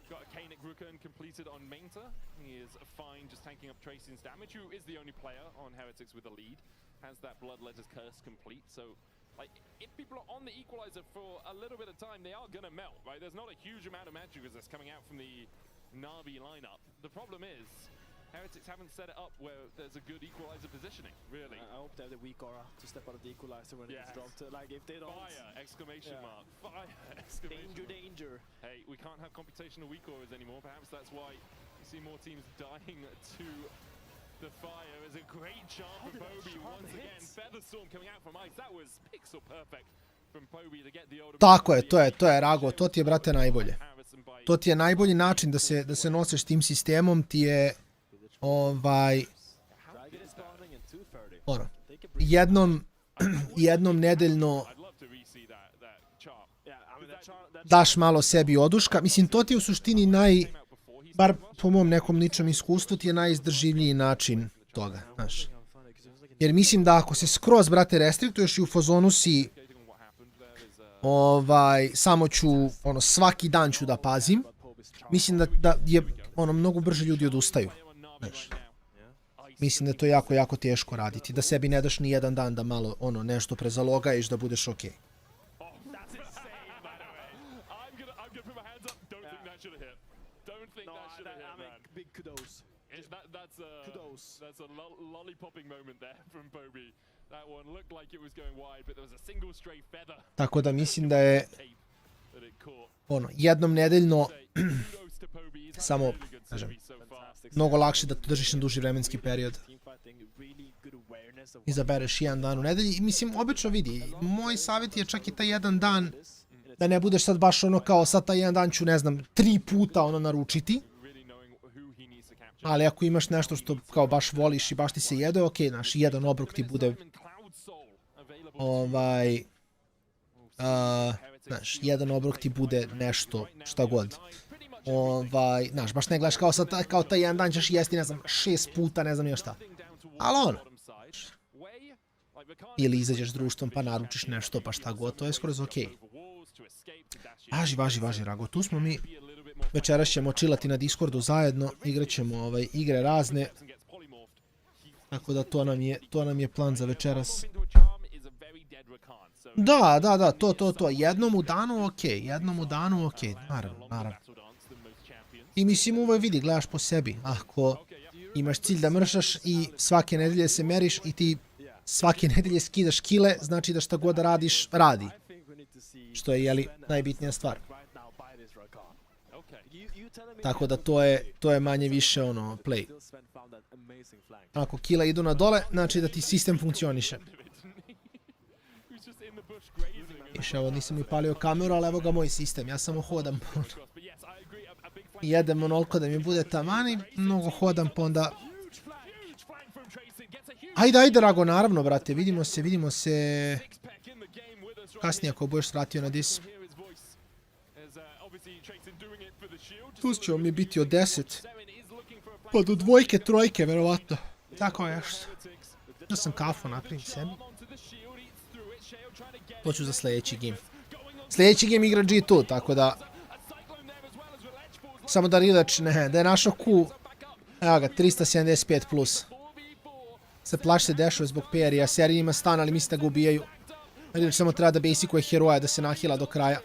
Got a Kanik Rukan completed on Mainta. He is fine just tanking up Tracy's damage, who is the only player on Heretics with a lead. Has that Bloodletter's curse complete, so like if people are on the equalizer for a little bit of time, they are gonna melt, right? There's not a huge amount of magic resist coming out from the Na'Vi lineup. The problem is Heretics haven't set it up where there's a good equalizer positioning, really. I hope they have the weak aura to step out of the equalizer when it's dropped. Like if they don't... Fire! Exclamation mark. Fire! Exclamation mark. Danger. Hey, we can't have computational weak auras anymore. Perhaps that's why you see more teams dying to the fire. As a great charm from Poby once again. Featherstorm coming out from ice. That was pixel perfect from Poby to get the older... Tako je, to je Rago, to ti je, brate, najbolje. To ti je najbolji način da se nosiš tim sistemom, ti je... jednom nedeljno daš malo sebi oduška. Mislim, to ti je u suštini bar po mom nekom ličnom iskustvu, ti je najizdrživljiji način toga, znaš. Jer mislim da ako se skroz, brate, restriktuješ i u fazonu si samo ću, svaki dan ću da pazim, mislim da je, mnogo brže ljudi odustaju. Znaš, mislim da je to jako, jako teško raditi, da sebi ne daš ni jedan dan da malo nešto prezalogaješ da budeš okej. Tako da mislim da je jednom nedeljno samo, kažem, mnogo lakše da to držiš na duži vremenski period. Izabereš jedan dan u nedelji i mislim, obično vidi, moj savjet je čak i taj jedan dan da ne budeš sad baš kao sad taj jedan dan ću, ne znam, 3 puta naručiti. Ali ako imaš nešto što kao baš voliš i baš ti se jede, okej, znaš, jedan obrok ti bude znaš, jedan obrok ti bude nešto, šta god. Znaš, baš ne gledaš kao taj jedan dan ćeš jesti, ne znam, 6 puta, ne znam još šta. Ali ili izađeš s društvom pa naručiš nešto, pa šta god, to je skroz okej. Važi, Rago, tu smo mi. Večeras ćemo chillati na Discordu zajedno, igrat ćemo igre razne. Tako da to nam je plan za večeras. Da, to. Jednom u danu okej, naravno. I mislim, ovo je vidi, gledaš po sebi. Ako imaš cilj da mršaš i svake nedelje se meriš i ti svake nedelje skidaš kile, znači da šta god da radiš, radi. Što je, jeli, najbitnija stvar. Tako da to je manje više play. Ako kila idu na dole, znači da ti sistem funkcioniše. Evo, nisam mi palio kameru, ali evo ga moj sistem, ja samo hodam. Jedem onoliko da mi bude taman i mnogo hodam, pa onda... Ajde, Rago, naravno, brate, vidimo se... Kasnije ako budeš vratio na dis. Tu ćemo mi biti od 10. Pa do 2, 3, verovatno. Tako je što. Da sam kafu napravim sebi. To ću za sljedeći game. Sljedeći game igra G2, tako da... Samo da Rilač, da je našao Q. Evo ga, 375+. Se plaš se dešava zbog PR-a. Serij ima stan, ali misli da ga ubijaju. Rilač samo treba da basicuje heroja, da se nahila do kraja.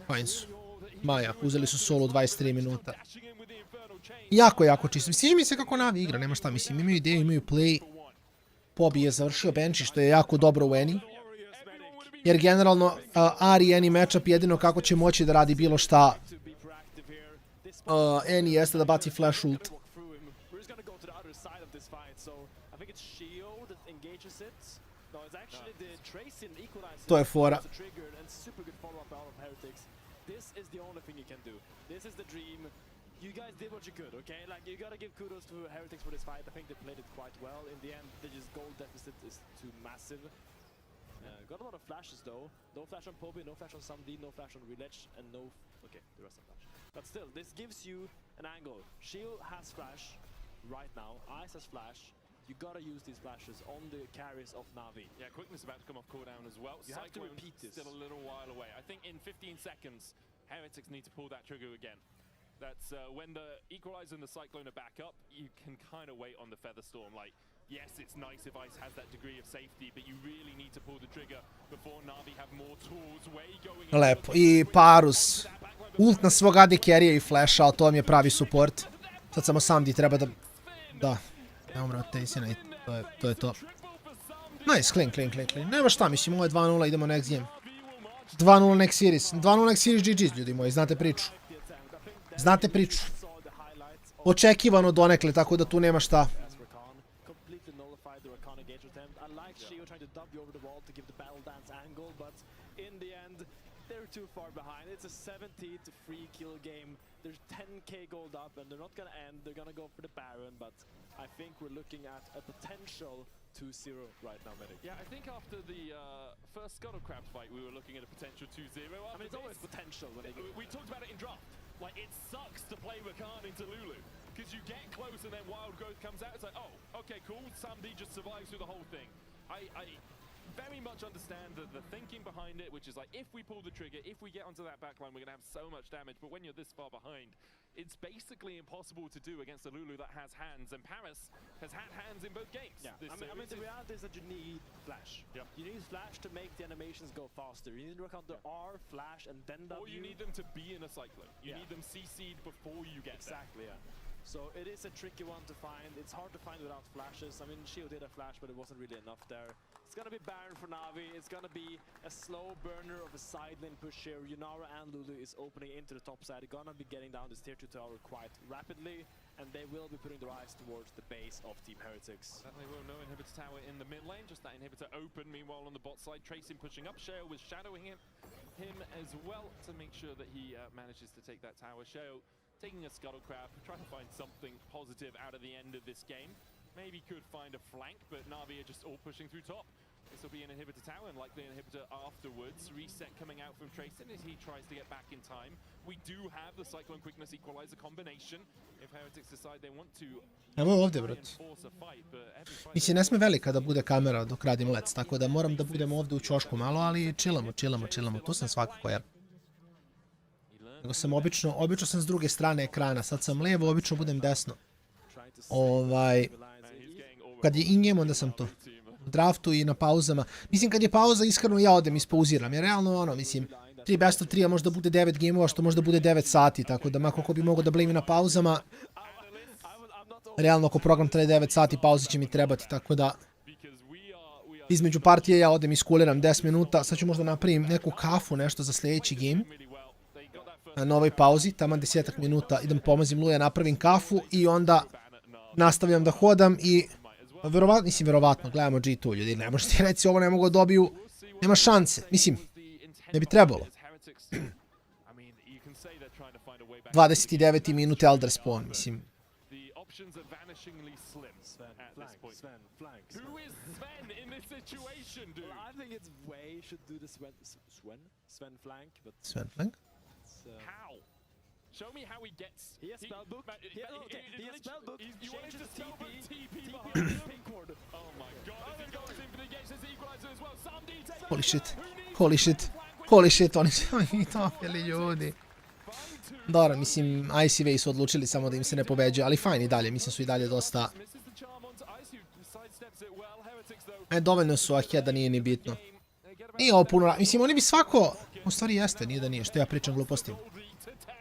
Fajn su. Maja, uzeli su solo 23 minuta. Jako, jako čisto. Sviđa mi se kako Navi igra, nema šta, mislim, imaju ideju, imaju play. Pobi je završio benchi, što je jako dobro u Eni. Jer generalno, Ari i Eni matchup jedino kako će moći da radi bilo šta. Eni jeste da baci flash ult. To je fora. You guys did what you could, okay? Like, you gotta give kudos to Heretics for this fight. I think they played it quite well. In the end, the goal deficit is too massive. Got a lot of flashes, though. No flash on Pobi, no flash on Samdi, no flash on Relech, and no... Okay, the rest of flash. But still, this gives you an angle. Shio has flash right now. Ice has flash. You gotta use these flashes on the carries of Na'Vi. Yeah, quickness about to come off cooldown as well. You have to repeat this. Still a little while away. I think in 15 seconds, Heretics need to pull that trigger again. That's when the Equalizer and the Cyclone are back up, you can kind of wait on the Featherstorm. Like, yes, it's nice if Ice has that degree of safety, but you really need to pull the trigger before Na'Vi have more tools. Way going... Lepo. I AORUS. Ult na svog AD carry-a i flasha, ali to vam je pravi support. Sad samo Samdi treba da... Da. Ne umre od Tejsina i to je to. Nice, clean. Nema šta, mislim, ovo je 2-0, idemo next game. 2-0 next series. 2-0 next series GG, ljudi moji, znate priču. Znate priču. Očekivano donekle, tako da tu nema šta. There's 10k gold up and they're not gonna end, they're gonna go for the Baron, but I think we're looking at a potential 2-0 right now, Medic. Yeah, I think after the first Scuttle Crab fight, we were looking at a potential 2-0. I mean, it's always potential. When we talked about it in draft. Like, it sucks to play Rakan into Lulu, because you get close and then Wild Growth comes out, it's like, oh, okay, cool, Samdi just survives through the whole thing. I very much understand the thinking behind it, which is like, if we pull the trigger, if we get onto that backline, we're going to have so much damage, but when you're this far behind, it's basically impossible to do against a Lulu that has hands, and Paris has had hands in both games. Yeah, I mean the reality is that you need flash. Yep. You need flash to make the animations go faster. You need to work on the R, flash, and then W. Or you need them to be in a cyclone. You need them CC'd before you get exactly, there. Yeah. So it is a tricky one to find. It's hard to find without flashes. I mean, Shio did a flash, but it wasn't really enough there. It's gonna be Baron for Na'Vi. It's gonna be a slow burner of a side lane push here. Yunara and Lulu is opening into the top side. They're gonna be getting down this tier 2 tower quite rapidly, and they will be putting their eyes towards the base of Team Heretics. Certainly will. No inhibitor tower in the mid lane, just that inhibitor open. Meanwhile, on the bot side, Tracing pushing up. Sheo was shadowing him as well to make sure that he manages to take that tower. Sheo taking a Scuttle Crab, trying to find something positive out of the end of this game. Maybe could find a flank, but Na'Vi are just all pushing through top. This will be an inhibitor tower and likely an inhibitor afterwards. Reset coming out from Tracing as he tries to get back in time. We do have the Cyclone Quickness Equalizer combination. If Heretics decide they want to enforce a fight, but every fight... Mislim, ne sme velika da bude kamera dok radim lec, tako da moram da budem ovdje u ćošku malo, ali chillamo. Tu sam svakako, jer... Nego sam obično sam s druge strane ekrana, sad sam levo, obično budem desno. Kad je in-game, onda sam to. U draftu i na pauzama. Mislim, kad je pauza, iskreno ja odem ispauziram, jer realno, ono, mislim, 3 best of 3, a možda bude 9 gameova, što možda bude 9 sati, tako da mako ko bi mogao da blimi na pauzama, realno ako program traje 9 sati, pauze će mi trebati, tako da između partije ja odem iskuliram 10 minuta, sad ću možda napravim neku kafu, nešto za sljedeći game. Na ovoj pauzi, taman 10 minuta, idem pomazim Luja, napravim kafu i onda nastavljam da hodam i verovatno, gledamo G2 ljudi, ne možete ti reći ovo ne mogu da dobiju, nema šanse, mislim, ne bi trebalo. 29. minut Elder Spawn, mislim. Sven flank? How? Show me how he gets. He has spellbook. He has spellbook. You want him to spellbook TP behind the pink ward. Oh my god, if he goes in for the gates as the equalizer as well. Samdi takes... Holy shit, oni su i topili ljudi. Dobro, mislim, ICV su odlučili samo da im se ne pobeđuje, ali fajn i dalje, mislim su i dalje dosta... dovoljno su ahead da nije ni bitno. Nije ovo puno, mislim, oni bi svako... U stvari jeste, nije da nije, što ja pričam gluposti.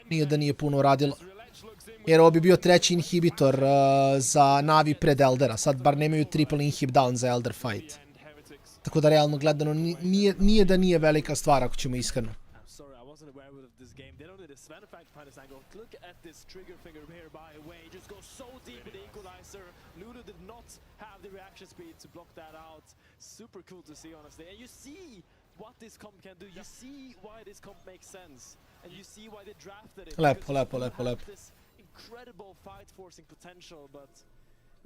Nije da nije puno radilo. Jer ovo bi bio treći inhibitor za Navi pred Eldera. Sad bar nemaju triple inhib down za Elder fight. Tako da realno gledano nije da nije velika stvar ako ćemo iskreno. Lepo, lepo, lepo, lepo. Incredible fight forcing potential, but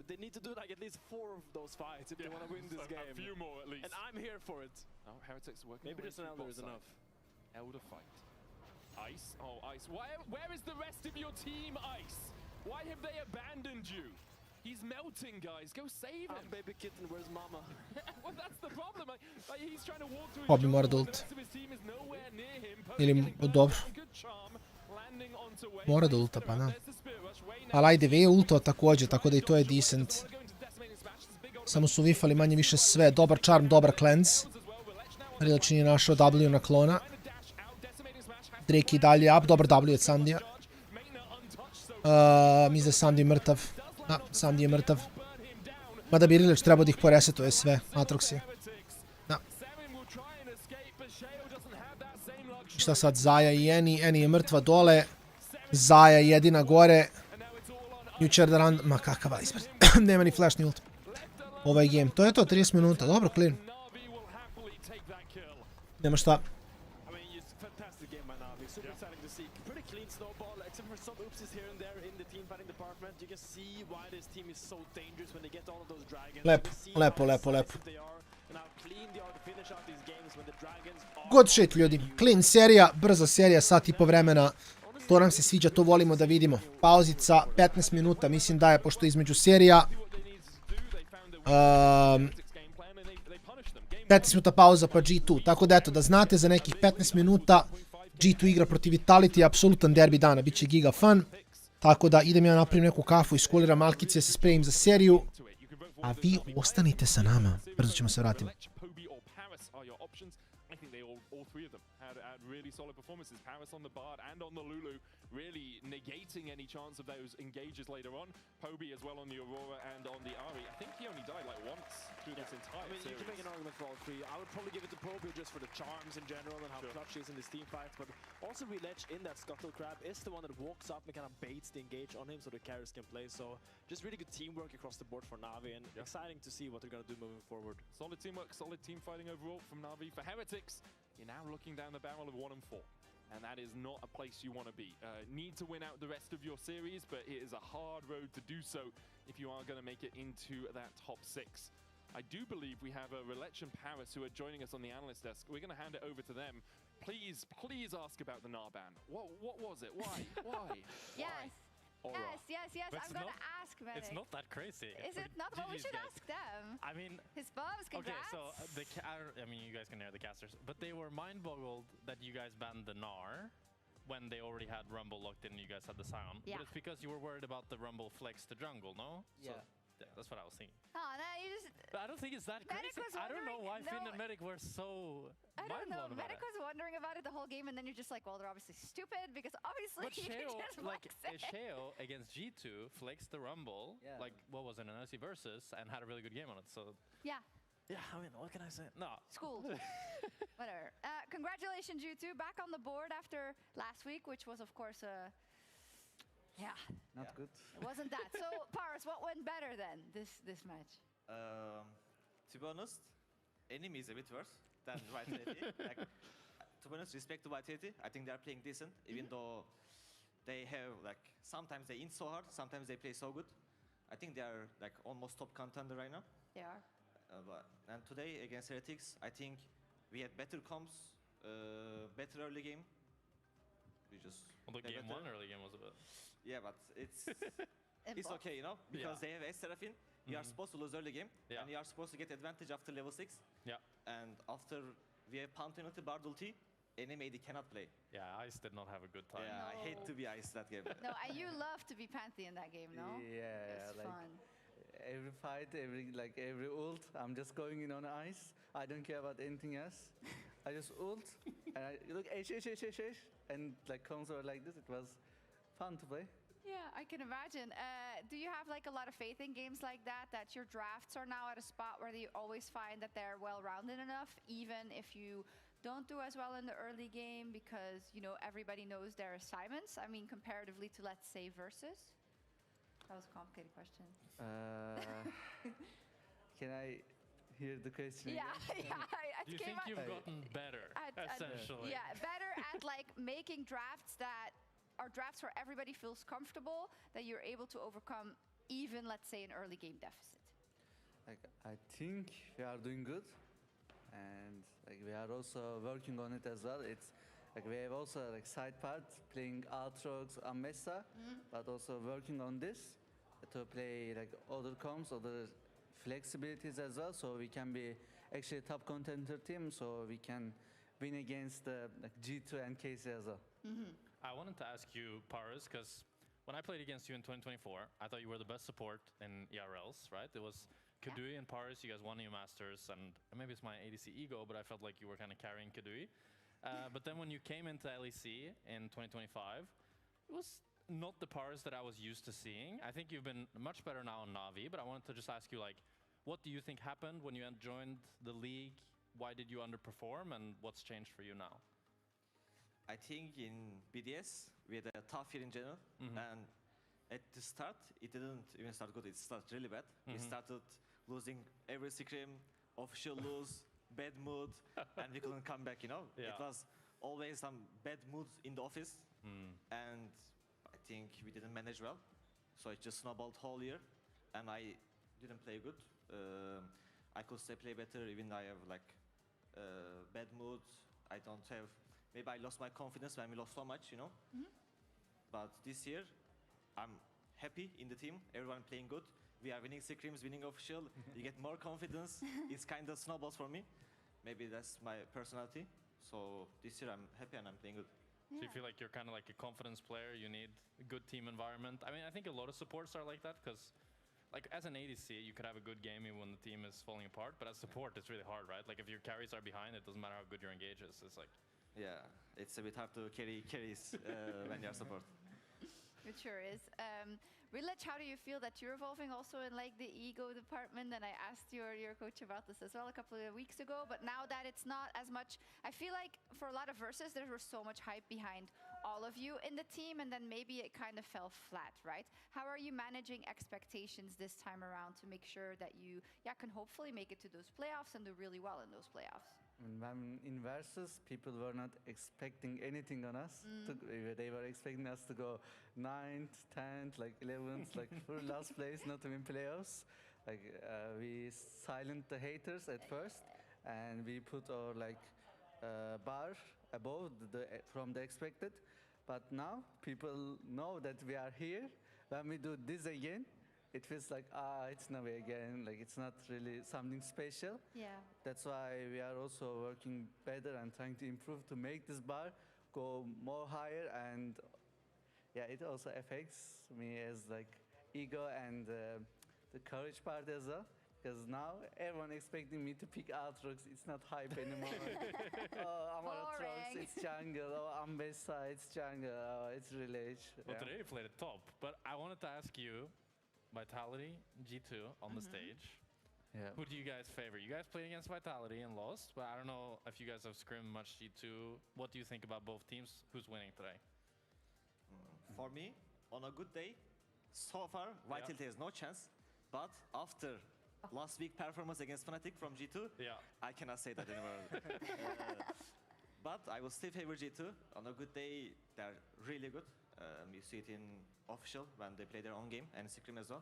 they need to do like at least 4 of those fights if they want to win this game. A few more at least. And I'm here for it. Oh, Heretics working. Maybe just an Elder is enough. Elder fight. Ice? Oh, Ice. Where is the rest of your team, Ice? Why have they abandoned you? He's melting, guys. Go save him. Baby kitten, where's mama? Well, that's the problem. Like, he's trying to walk through Hobi mora da the ulti. rest of his team is nowhere near him. Ili, dobro. Mora da ulta, pa da. Ali ajde, V je ultao također, tako da i to je decent. Samo su vifali manje više sve. Dobar charm, dobar cleanse. Rilač nije našao W na klona. Drake i dalje up, dobar W od Sandija. Mislim da je Sandi mrtav. Da, Sandi je mrtav. Mada bi Rilač trebao da ih poresetuje sve. Atrox je. Da. I šta sad, Zaja i Eni je mrtva dole. Zaja jedina gore. Jučer da rand... Ma kakav iceberg. Nema ni flash ni ult. Ovaj game. To je to, 30 minuta. Dobro, clean. Nema šta. Lepo, lepo, lepo, lepo. Good shit, ljudi. Clean serija, brza serija, sat i po vremena. To nam se sviđa, to volimo da vidimo. Pauzica, 15 minuta, mislim da je, pošto između serija. 15 minuta pauza pa G2. Tako da eto, da znate za nekih 15 minuta G2 igra protiv Vitality, apsolutan derbi dana, bit će giga fun. Tako da idem ja napravim neku kafu, iskuliram malkice, se spremim za seriju. A vi ostanite sa nama, brzo ćemo se vratiti. Really solid performances. Paris on the Bard and on the Lulu, really negating any chance of those engages later on. Poby as well on the Aurora and on the Ari. I think he only died like once through this entire series. You can make an argument for all three. I would probably give it to Poby just for the charms in general and how clutch he is in this team fights, but also Reledge in that Scuttle Crab is the one that walks up and kind of baits the engage on him so the carries can play. So just really good teamwork across the board for Na'Vi, and exciting to see what they're going to do moving forward. Solid teamwork, solid team fighting overall from Na'Vi. For Heretics, you're now looking down the barrel of 1-4. And that is not a place you want to be. Need to win out the rest of your series, but it is a hard road to do so if you are going to make it into that top 6. I do believe we have Relech and Paris who are joining us on the analyst desk. We're going to hand it over to them. Please ask about the Narban. What was it? Why? Yes. Yes. I'm going to ask Medic. It's not that crazy. Is it not? Well, we should ask them. I mean... His bobs, congrats. Okay, so I mean, you guys can hear the casters, but they were mind-boggled that you guys banned the Gnar when they already had Rumble locked in and you guys had the Scion. Yeah. But it's because you were worried about the Rumble flex to jungle, no? Yeah. So, yeah, that's what I was thinking. Oh, no, you just... But I don't think it's that crazy. I don't know why Finn and Medic were so I don't know. mind-blown about Medic it. was wondering about it the whole game, and then you're just like, well, they're obviously stupid because obviously But you Sheo, just like Sheo against G2 flexed the Rumble, like what was it, an LEC versus, and had a really good game on it. So yeah. Yeah, I mean, what can I say? No. School. Whatever. Congratulations, you two, back on the board after last week, which was of course Not good. It wasn't that. So, Paris, what went better then this match? To be honest, enemy is a bit worse than White Yeti. Like, to be honest, respect to White Yeti. I think they're playing decent, even though they have like sometimes they int so hard, sometimes they play so good. I think they are like almost top contender right now. They are. And today against Heretics, I think we had better comps, better early game. We just. Well, the game one early game was a bit. Yeah, but it's okay, you know, because they have Seraphine. You are supposed to lose early game, and you are supposed to get advantage after level 6. Yeah. And after we have Pantheonity, Bard ulti, enemy AD cannot play. Yeah, Ice did not have a good time. Yeah, no. I hate to be Ice that game. No, you love to be Pantheon that game, no? Yeah, it's like fun. Every fight, every ult, I'm just going in on Ice. I don't care about anything else. I just ult, and I look H, and like comms were like this. It was fun to play. Yeah, I can imagine. Do you have like a lot of faith in games like that, that your drafts are now at a spot where you always find that they're well-rounded enough, even if you don't do as well in the early game because, you know, everybody knows their assignments? I mean, comparatively to, let's say, Versus? That was a complicated question. Can I hear the question? Yeah, yeah. Do you think you've gotten better, essentially? Yeah, better at like making drafts that are drafts where everybody feels comfortable, that you're able to overcome even, let's say, an early game deficit. Like, I think we are doing good, and like we are also working on it as well. It's like we have also like side part playing Aatrox and Mesa, but also working on this to play like other comps, other flexibilities as well, so we can be actually a top contender team, so we can win against like G2 and KC as well. I wanted to ask you, Paris, because when I played against you in 2024, I thought you were the best support in ERLs, right? It was Kadui and Paris, you guys won your Masters, and maybe it's my ADC ego, but I felt like you were kind of carrying Kadui. But then when you came into LEC in 2025, it was not the Paris that I was used to seeing. I think you've been much better now on Na'Vi, but I wanted to just ask you, like, what do you think happened when you joined the league? Why did you underperform, and what's changed for you now? I think in BDS, we had a tough year in general. And at the start, it didn't even start good. It started really bad. We started losing every scrim, official lose, bad mood, and we couldn't come back, you know? It was always some bad moods in the office. And I think we didn't manage well. So it just snowballed whole year. And I didn't play good. I could still play better, even though I have like bad mood. I don't have... Maybe I lost my confidence when we lost so much, you know? But this year, I'm happy in the team. Everyone playing good. We are winning scrims, winning official. You get more confidence. It's kind of snowballs for me. Maybe that's my personality. So this year, I'm happy and I'm playing good. So you feel like you're kind of like a confidence player, you need a good team environment. I mean, I think a lot of supports are like that, because like as an ADC, you could have a good game even when the team is falling apart, but as support, it's really hard, right? Like if your carries are behind, it doesn't matter how good your engage is. It's like... Yeah, it's a bit hard to carry carries when you're support. It sure is. Rilech, how do you feel that you're evolving also in like the ego department? And I asked your coach about this as well a couple of weeks ago, but now that it's not as much, I feel like for a lot of Versus, there was so much hype behind all of you in the team, and then maybe it kind of fell flat, right? How are you managing expectations this time around to make sure that you can hopefully make it to those playoffs and do really well in those playoffs? When in Versus, people were not expecting anything on us. They were expecting us to go 9th, 10th, like 11th, like for last place, not to win playoffs. Like we silent the haters at first, and we put our like bar above from the expected. But now people know that we are here. When we do this again, it feels like, it's Navi again, like it's not really something special. Yeah. That's why we are also working better and trying to improve to make this bar go more higher, and it also affects me as like ego and the courage part as well. Because now everyone expecting me to pick Aatrox, it's not hype anymore. I'm Aatrox, it's jungle. I'm Mesa, it's jungle. It's Village. Well, today you played it top, but I wanted to ask you, Vitality, G2 on the stage. Yeah. Who do you guys favor? You guys played against Vitality and lost, but I don't know if you guys have scrimmed much G2. What do you think about both teams? Who's winning today? For me, on a good day, so far, Vitality has no chance. But after last week performance against Fnatic from G2, I cannot say that anymore. But I will still favor G2. On a good day, they're really good. You see it in official when they play their own game and scrim as well.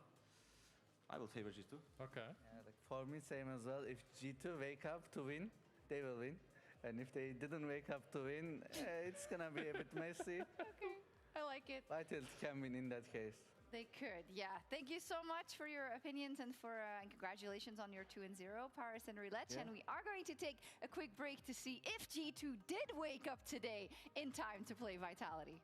I will favor G2. Okay. Yeah, like for me, same as well. If G2 wake up to win, they will win. And if they didn't wake up to win, it's gonna be a bit messy. Okay, I like it. Vitality can win in that case. They could, yeah. Thank you so much for your opinions and for and congratulations on your 2-0, Paris and Rilech. Yeah. And we are going to take a quick break to see if G2 did wake up today in time to play Vitality.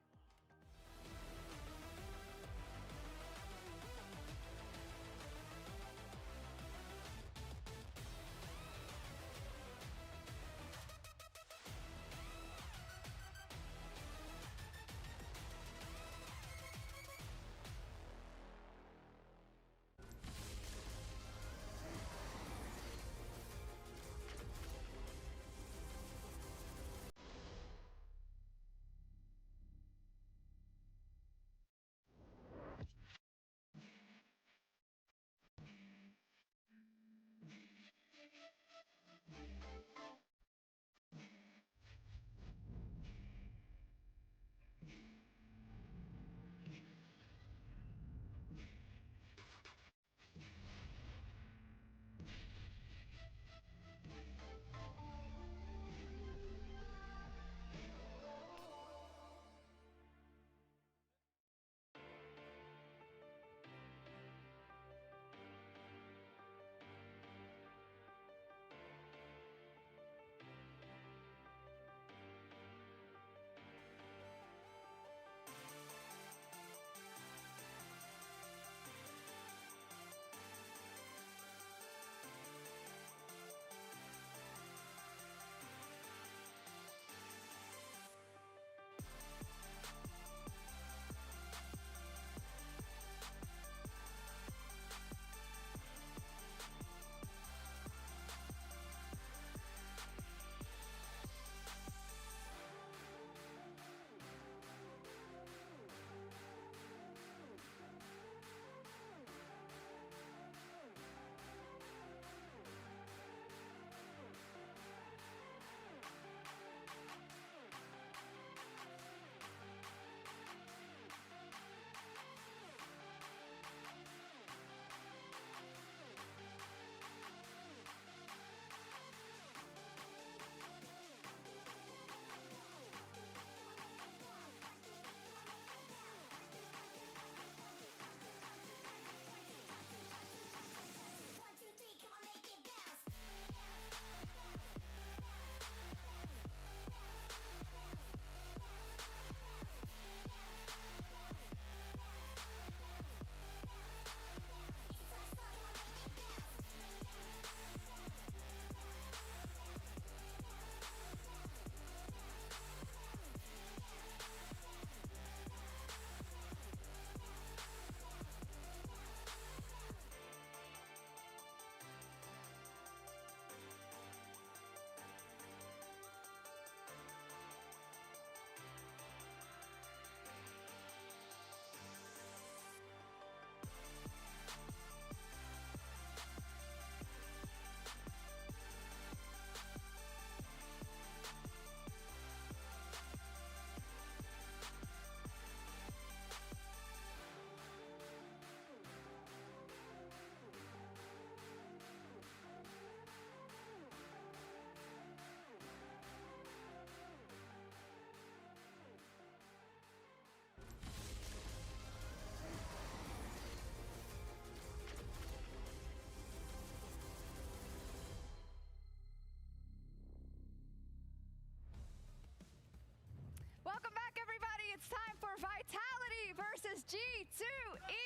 it's time for Vitality versus G2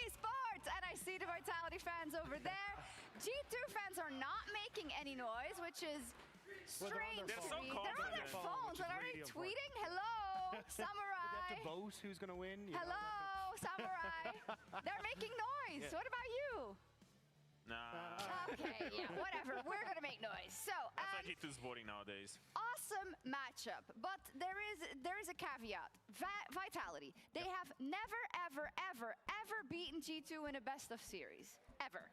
Esports. And I see the Vitality fans over there. G2 fans are not making any noise, which is strange to me. They're on their phones, but are they tweeting? Hello, Samurai. They have to vote who's going to win. Hello, Samurai. They're making noise. What about you? Nah. Okay, yeah, whatever. We're going to make noise. So, That's why G2's voting nowadays. awesome matchup, but there is a caveat. Vitality. They have never, ever beaten G2 in a best of series. Ever.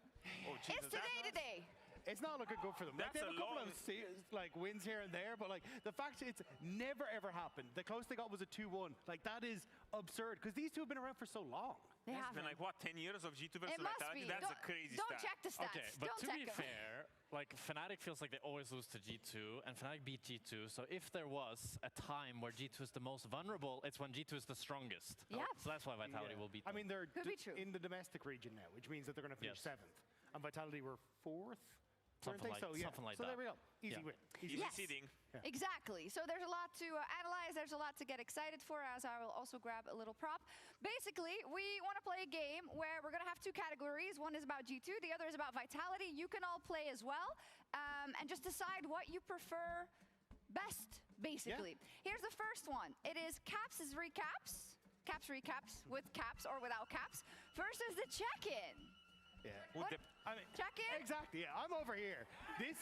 Oh, Jesus, It's today. It's not looking good for them. Like, That's they have a a couple long- of wins here and there, but like the fact it's never ever happened. The closest they got was a 2-1. Like that is absurd because these two have been around for so long. They It's haven't. been like, what, 10 years of G2 versus It must Vitality? be. That's a crazy Don't stat. check the stats. Okay, but Don't to check be 'em. fair, like Fnatic feels like they always lose to G2, and Fnatic beat G2. So if there was a time where G2 is the most vulnerable, it's when G2 is the strongest. Yeah. So that's why Vitality will beat I them. mean, they're Could be true. in the domestic region now, which means that they're going to finish Yes. 7th. And Vitality were 4th? Something Weren't like- they? So, yeah. something like so that. there we go. Easy Yeah. win. Easy Easy Yes. seeding. Exactly. So there's a lot to analyze. There's a lot to get excited for, as I will also grab a little prop. Basically, we want to play a game where we're going to have two categories. One is about G2, the other is about Vitality. You can all play as well, and just decide what you prefer best, basically. Here's the first one. It is caps is recaps. Caps recaps with caps or without caps versus the check-in. Yeah. What? I mean, Check-in? exactly. Yeah, I'm over here. This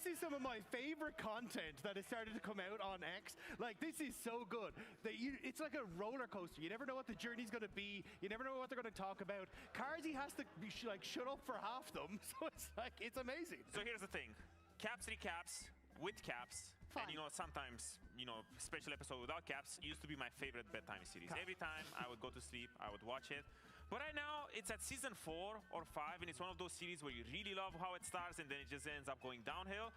is some of my favorite content that has started to come out on X. Like, this is so good. It's like a roller coaster. You never know what the journey's going to be. You never know what they're going to talk about. Carzy has to be shut up for half them. So it's amazing. So here's the thing. Caps recaps with caps. Fun. And sometimes, special episode without caps used to be my favorite bedtime series. Every time I would go to sleep, I would watch it. But right now, it's at season 4 or 5, and it's one of those series where you really love how it starts, and then it just ends up going downhill.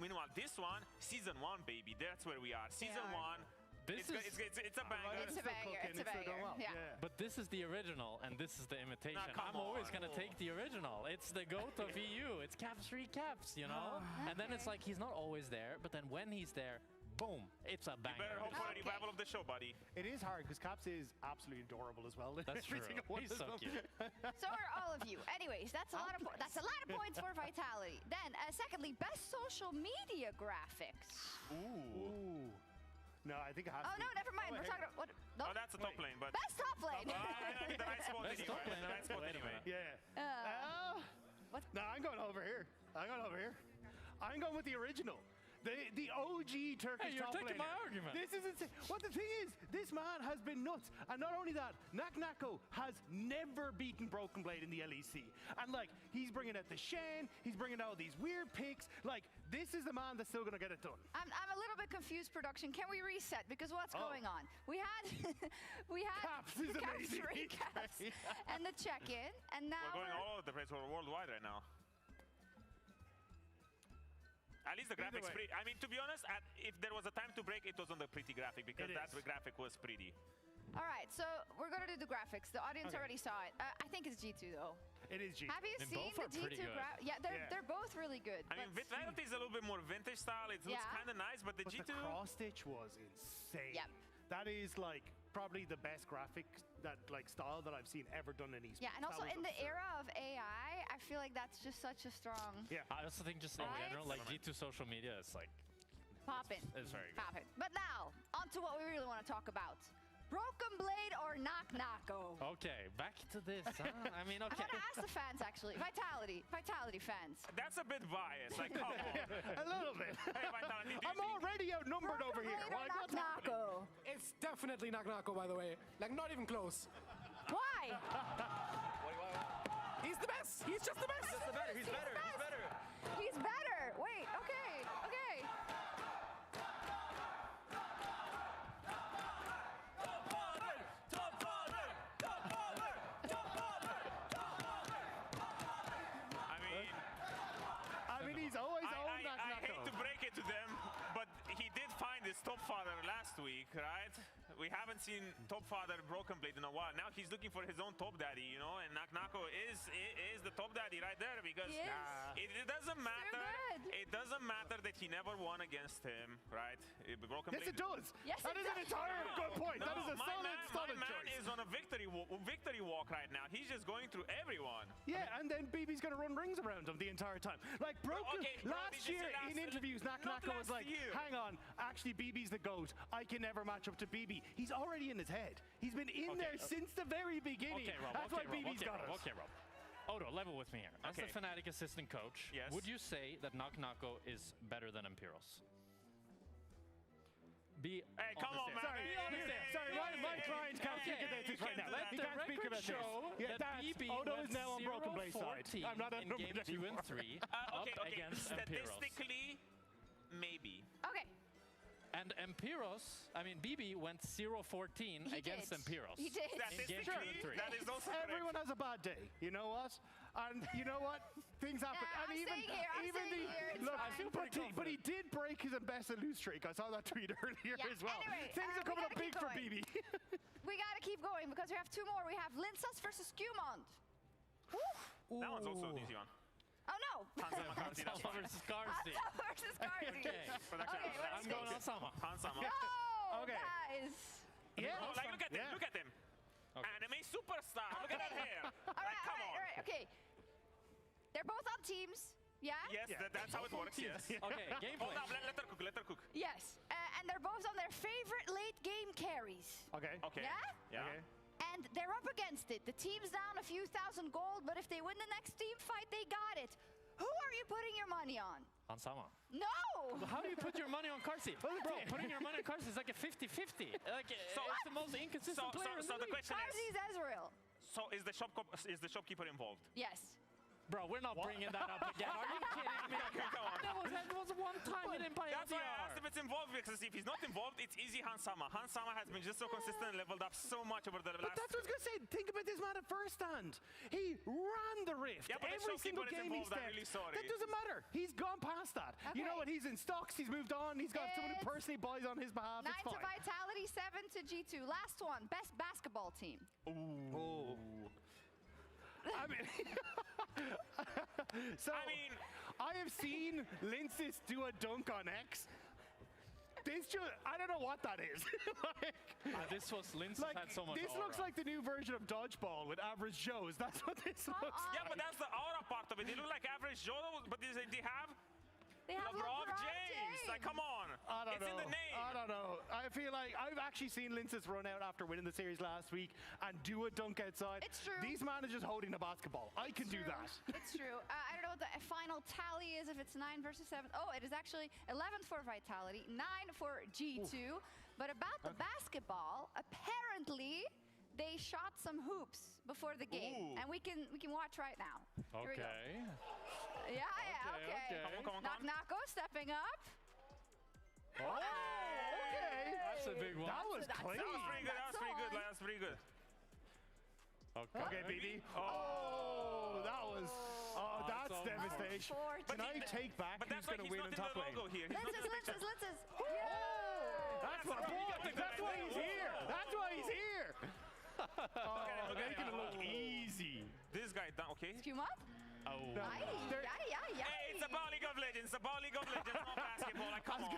Meanwhile, this one, season 1, baby, that's where we are. Season 1. This is- It's a banger. It's a banger. It's a banger. Yeah. But this is the original, and this is the imitation. come I'm always on. going to take the original. It's the GOAT of EU. It's caps recaps, And then it's like he's not always there, but then when he's there, boom, it's a banger. Better hope for a revival of the show, buddy. It is hard because Caps is absolutely adorable as well. That's Every true. single one He's of so them. cute. So are all of you. Anyways, that's a lot of points for Vitality. Then, secondly, best social media graphics. Ooh. No, I think it has Oh to no, be. never mind. Oh, We're hey. talking about what? No. Oh, that's a top lane, but... Best top lane. I mean, the right spot Best anyway. top lane, The right spot wait a anyway. minute. Yeah. What? No, I'm going over here. I'm going with the original. The OG Turkish Hey, you're top taking laner. my argument. This is insane. What the thing is, this man has been nuts. And not only that, Naknako has never beaten Broken Blade in the LEC. And like, he's bringing out the Shen, he's bringing out these weird picks. Like, this is the man that's still going to get it done. I'm a little bit confused, production. Can we reset? Because what's going on? We had Caps is the caps amazing. recaps and the check-in, and now We're going all over the place. We're worldwide right now. At least the graphics way. pretty. I mean, to be honest, if there was a time to break, it was on the pretty graphic because It that is. graphic was pretty. All right, so we're gonna do the graphics. The audience already saw it. I think it's G2 though. It is G. Have you They seen both the are pretty G2 good. graphics? Yeah, they're both really good. I mean, but- Vitality is a little bit more vintage style. It looks Yeah. kind of nice, but the But G2. the cross stitch was insane. Yep. That is like probably the best graphic style that I've seen ever done in esports. yeah, and also That was in the absurd. era of AI, I feel like that's just such a strong Yeah. I also think just in Right? general, like G2 social media is like, poppin'. it's very good. Poppin'. But now, on to what we really want to talk about. Broken Blade or Naknako? Okay, back to this. I mean, I'm okay. gonna ask the fans actually. Vitality fans. That's a bit biased. Like, come on. A little bit. Hey, Vitality, do you I'm think- already outnumbered Broken over here. Blade or Like, what's happening? Naknako? It's definitely Naknako, by the way. Like, not even close. Why? He's the best. He's just the best. He's better. He's better. Wait. Okay. I mean, he's always owned I that hate Naknako. to break it to them, but he did find his top father last week, right? We haven't seen Top Father Broken Blade in a while. Now he's looking for his own Top Daddy, you know, and Naknako is the Top Daddy right there because it doesn't matter. It doesn't matter that he never won against him, right? Broken Yes, Blade. it does. Yes, that is an entirely good point. That is a solid my man choice. is on a victory walk right now. He's just going through everyone. Yeah, and then BB's going to run rings around him the entire time. Like, last year in interviews, Naknako was like, hang on, actually BB's the GOAT. I can never match up to BB. He's already in his head. He's been in there since the very beginning. Okay, Rob. That's why BB's got us. Okay, Rob. Odo, level with me here. As the Fnatic assistant coach, would you say that Naknako is better than Empiros? Hey, come on, man. Sorry, my client can't speak about this right now. He can't speak about this. That BB Odo is now on Broken Blade side. I'm not in game 2 and 3 up against Empiros. Statistically, maybe. Okay. And Empiros, I mean, BB went 0-14 against Empiros. He did. In game 2 and 3. That is also Everyone has a bad day. You know what? And you know what? Things happen. I'm staying here. But he did break his best and lose streak. I saw that tweet earlier as well. Anyway, Things are coming up big for BB. We gotta keep going because we have 2 more. We have Linsas versus Skumond. That one's also an easy one. Oh no! Hansama versus Karsi. versus Karsi. Okay. I'm going Hansama. No, Okay. guys. Yeah. Like, look at him. Look at him. Anime superstar. Look at that hair. All right. Okay. They're both on teams. Yeah? Yes, that's how it works, yes. Okay, gameplay. Hold up, let her cook. Yes. And they're both on their favorite late game carries. Okay. Yeah? Okay. And they're up against it. The team's down a few thousand gold, but if they win the next team fight, they got it. Who are you putting your money on? Hansama. No! How do you put your money on Karsi? Bro, putting your money on Karsi is like a 50-50. Like, it's the most inconsistent player in the league. Karsi's Ezreal. So is the shopkeeper involved? Yes. Bro, we're not bringing that up again. Are you kidding me? Come on. That was one time he didn't buy That's why I asked if it's involved, because if he's not involved, it's easy Hansama. Hansama has been just so consistent and leveled up so much over the last... But that's what I was going to say. Think about this man at first stand. He ran the Rift. Yeah, but every single game he stepped. I'm really sorry. That doesn't matter. He's gone past that. Okay. You know what? He's in stocks. He's moved on. He's got someone who personally buys on his behalf. 9 It's to fine. Vitality, 7 to G2. Last one, best basketball team. Ooh. I mean, I have seen Linsys do a dunk on X. I don't know what that is. This was Linsys had so much This looks like the new version of Dodgeball with average Joes. That's what this looks like. Yeah, but that's the aura part of it. They look like average Joe, but they have LeBron James. Like, come on. I don't know. It's in the name. I don't know. I feel like I've actually seen Linsys run out after winning the series last week and do a dunk outside. It's true. These managers holding the basketball. I can do that. It's true. I don't know what the final tally is, if it's 9 versus 7. Oh, it is actually 11 for Vitality, 9 for G2. Ooh. But about the basketball, apparently they shot some hoops before the game. And we can watch right now. Okay. Yeah, okay. Come on. Nako stepping up. Oh, okay. That's a big one. That was clean. That was pretty good. Okay, BB. Oh, that was... Oh, that's devastation. Can I take back who's going to win in top lane? Linsys. That's why he's here. That's why he's here. Oh, making it look easy. This guy done, okay? Skumond? Oh. Hey, it's about League of Legends. It's about League of Legends, not basketball. Like, come on.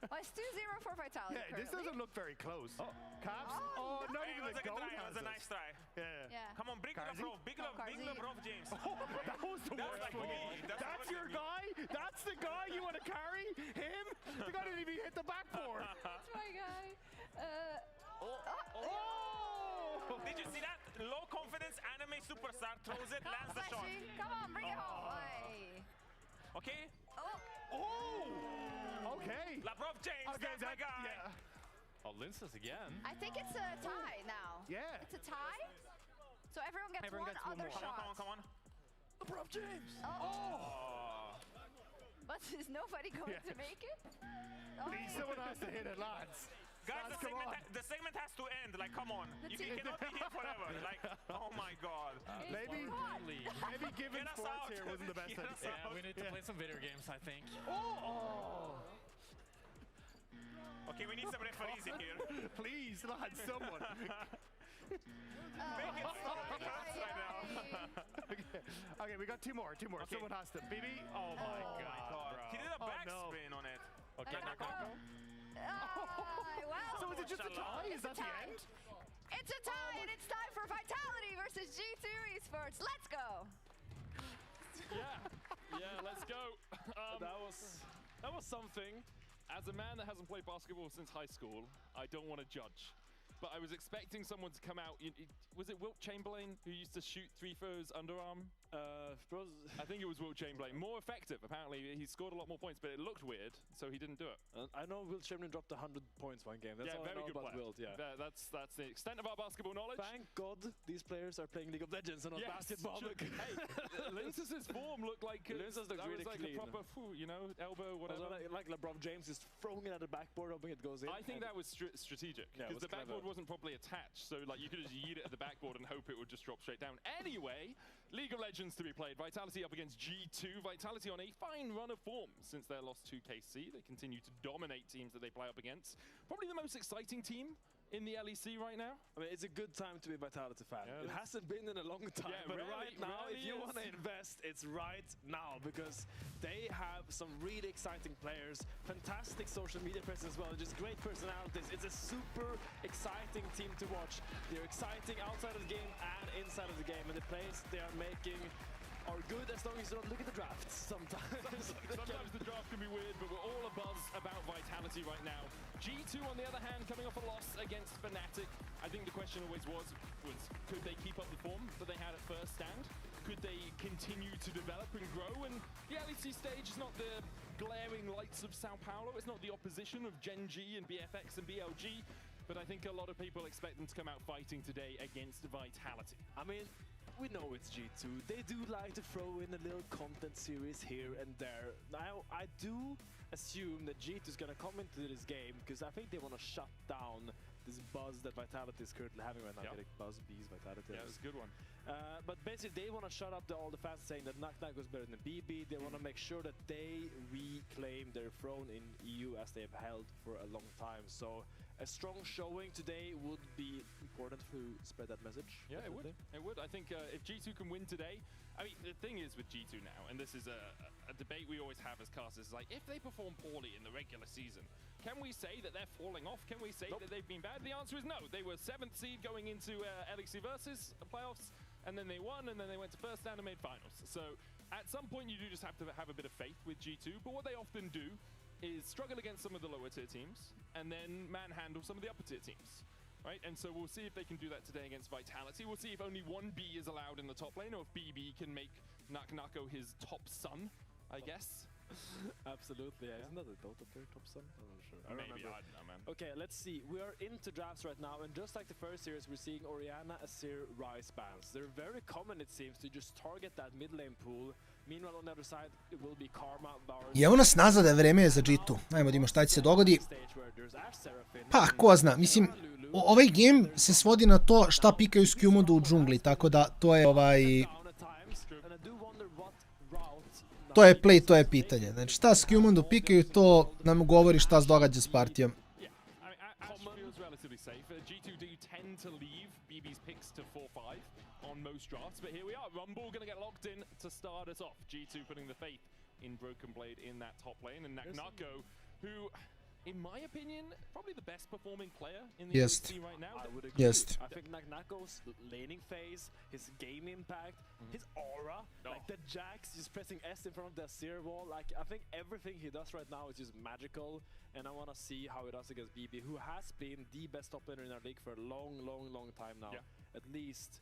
Well, it's 2-0 for Vitality. Yeah, this doesn't look very close. Caps? Oh, not even the goal. That was a nice try. Yeah. Come on, big LeBron James. That was the worst one. That's your guy? That's the guy you want to carry? Him? The guy didn't even hit the backboard. That's my guy. Did you see that? Low confidence anime superstar throws it, lands the shot. Come on, bring it home. Okay? Okay. LeBron James, that's my guy. Oh, Linsys again. I think it's a tie now. Yeah. It's a tie. So everyone gets one other shot. Come on. LeBron James. But is nobody going to make it? Please, someone has to hit it, lads. Guys, the segment has to end. Like, come on. You cannot be here forever. Like, oh my God. Maybe giving sports here wasn't the best idea. Yeah, we need to play some video games, I think. we need some referees in here. Please, lads, someone. Make it stop right now. Okay, we got two more. Okay. Someone has to. BB. Oh my God, bro. He did a backspin on it. Okay, Wow. So is it just a tie? Is that the end? It's a tie, and it's time for Vitality versus G2 Esports. Let's go. Yeah, let's go. That was something. As a man that hasn't played basketball since high school, I don't want to judge. But I was expecting someone to come out. Was it Wilt Chamberlain who used to shoot three throws underarm? I think it was Wilt Chamberlain. More effective, apparently. He scored a lot more points, but it looked weird, so he didn't do it. I know Wilt Chamberlain dropped 100 points one game. That's all very I know good about player. Wilt, yeah. That's the extent of our basketball knowledge. Thank God these players are playing League of Legends and not basketball. Hey, Linz's form looked like Linz's looked really like clean. a proper, elbow, whatever. Also, like LeBron James is throwing it at the backboard, hoping it goes in. I think that was strategic because the backboard wasn't properly attached, so like you could just yeet it at the backboard and hope it would just drop straight down. Anyway, League of Legends to be played. Vitality up against G2. Vitality on a fine run of form since their loss to KC. They continue to dominate teams that they play up against. Probably the most exciting team in the LEC right now. I mean, it's a good time to be a Vitality fan. Yeah, it hasn't been in a long time, but right now, if you want to invest, it's right now because they have some really exciting players, fantastic social media presence as well, just great personalities. It's a super exciting team to watch. They're exciting outside of the game and inside of the game, and the plays they are making are good as long as you don't look at the drafts sometimes. Sometimes the draft can be weird, but we're all abuzz about Vitality right now. G2, on the other hand, coming off a loss against Fnatic. I think the question always was could they keep up the form that they had at first stand? Could they continue to develop and grow? And the LEC stage is not the glaring lights of Sao Paulo. It's not the opposition of Gen G and BFX and BLG. But I think a lot of people expect them to come out fighting today against Vitality. I mean, we know it's G2. They do like to throw in a little content series here and there. Now, I do assume that G2 is going to come into this game because I think they want to shut down this buzz that Vitality is currently having right now. Yep. Getting buzz, bees, Vitality. Yeah, it's a good one. But basically, they want to shut up all the fans saying that Knock Knock was better than BB. They want to make sure that they reclaim their throne in EU as they have held for a long time. So a strong showing today would be important to spread that message. Yeah, definitely. It would. I think if G2 can win today, I mean, the thing is with G2 now, and this is a debate we always have as casters, like if they perform poorly in the regular season, can we say that they're falling off? Can we say that they've been bad? The answer is no. They were 7th seed going into LEC versus playoffs, and then they won, and then they went to first stand and made finals. So at some point, you do just have to have a bit of faith with G2, but what they often do is struggle against some of the lower tier teams and then manhandle some of the upper tier teams, right? And so we'll see if they can do that today against Vitality. We'll see if only one B is allowed in the top lane or if BB can make Naknako his top son, I guess. Absolutely, yeah. Isn't that a Dota player, top son? I'm not sure. Maybe, I don't know, man. Okay, let's see. We are into drafts right now, and just like the first series, we're seeing Orianna, Azir, Ryze bans. They're very common, it seems, to just target that mid lane pool. Meanwhile, on the other side, it will be Karma, Varus. I evo nas nazad, vreme je za G2. Ajmo da vidimo šta će se dogodi. Pa, ko zna, mislim, ovaj game se svodi na to šta pikaju s Q-modu u džungli, tako da to je to je play, to je pitanje. Znači šta s Q-modu pikaju, to nam govori šta se događa s partijom. On most drafts, but here we are. Rumble going to get locked in to start us off. G2 putting the faith in Broken Blade in that top lane, and Naknako, who, in my opinion, probably the best performing player in the LEC right now. I would agree. Jest. I think Naknako's laning phase, his game impact, his aura, like the Jax just pressing S in front of the Azir wall, like I think everything he does right now is just magical, and I want to see how he does against BB, who has been the best top laner in our league for a long time now, at least.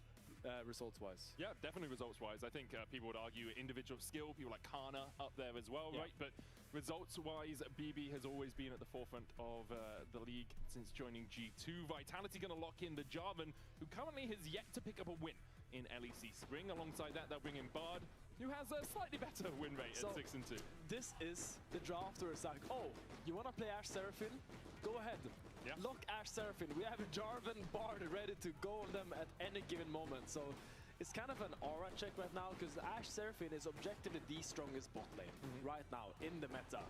Results-wise. Yeah, definitely results-wise. I think people would argue individual skill, people like Kana up there as well, right? But results-wise, BB has always been at the forefront of the league since joining G2. Vitality going to lock in the Jarvan, who currently has yet to pick up a win in LEC Spring. Alongside that, they'll bring in Bard, who has a slightly better win rate at 6-2. This is the draft where it's like, oh, you want to play Ashe Seraphine? Go ahead. Lock Ashe Seraphine. We have a Jarvan Bard ready to go on them at any given moment. So it's kind of an aura check right now because Ashe Seraphine is objectively the strongest bot lane right now in the meta.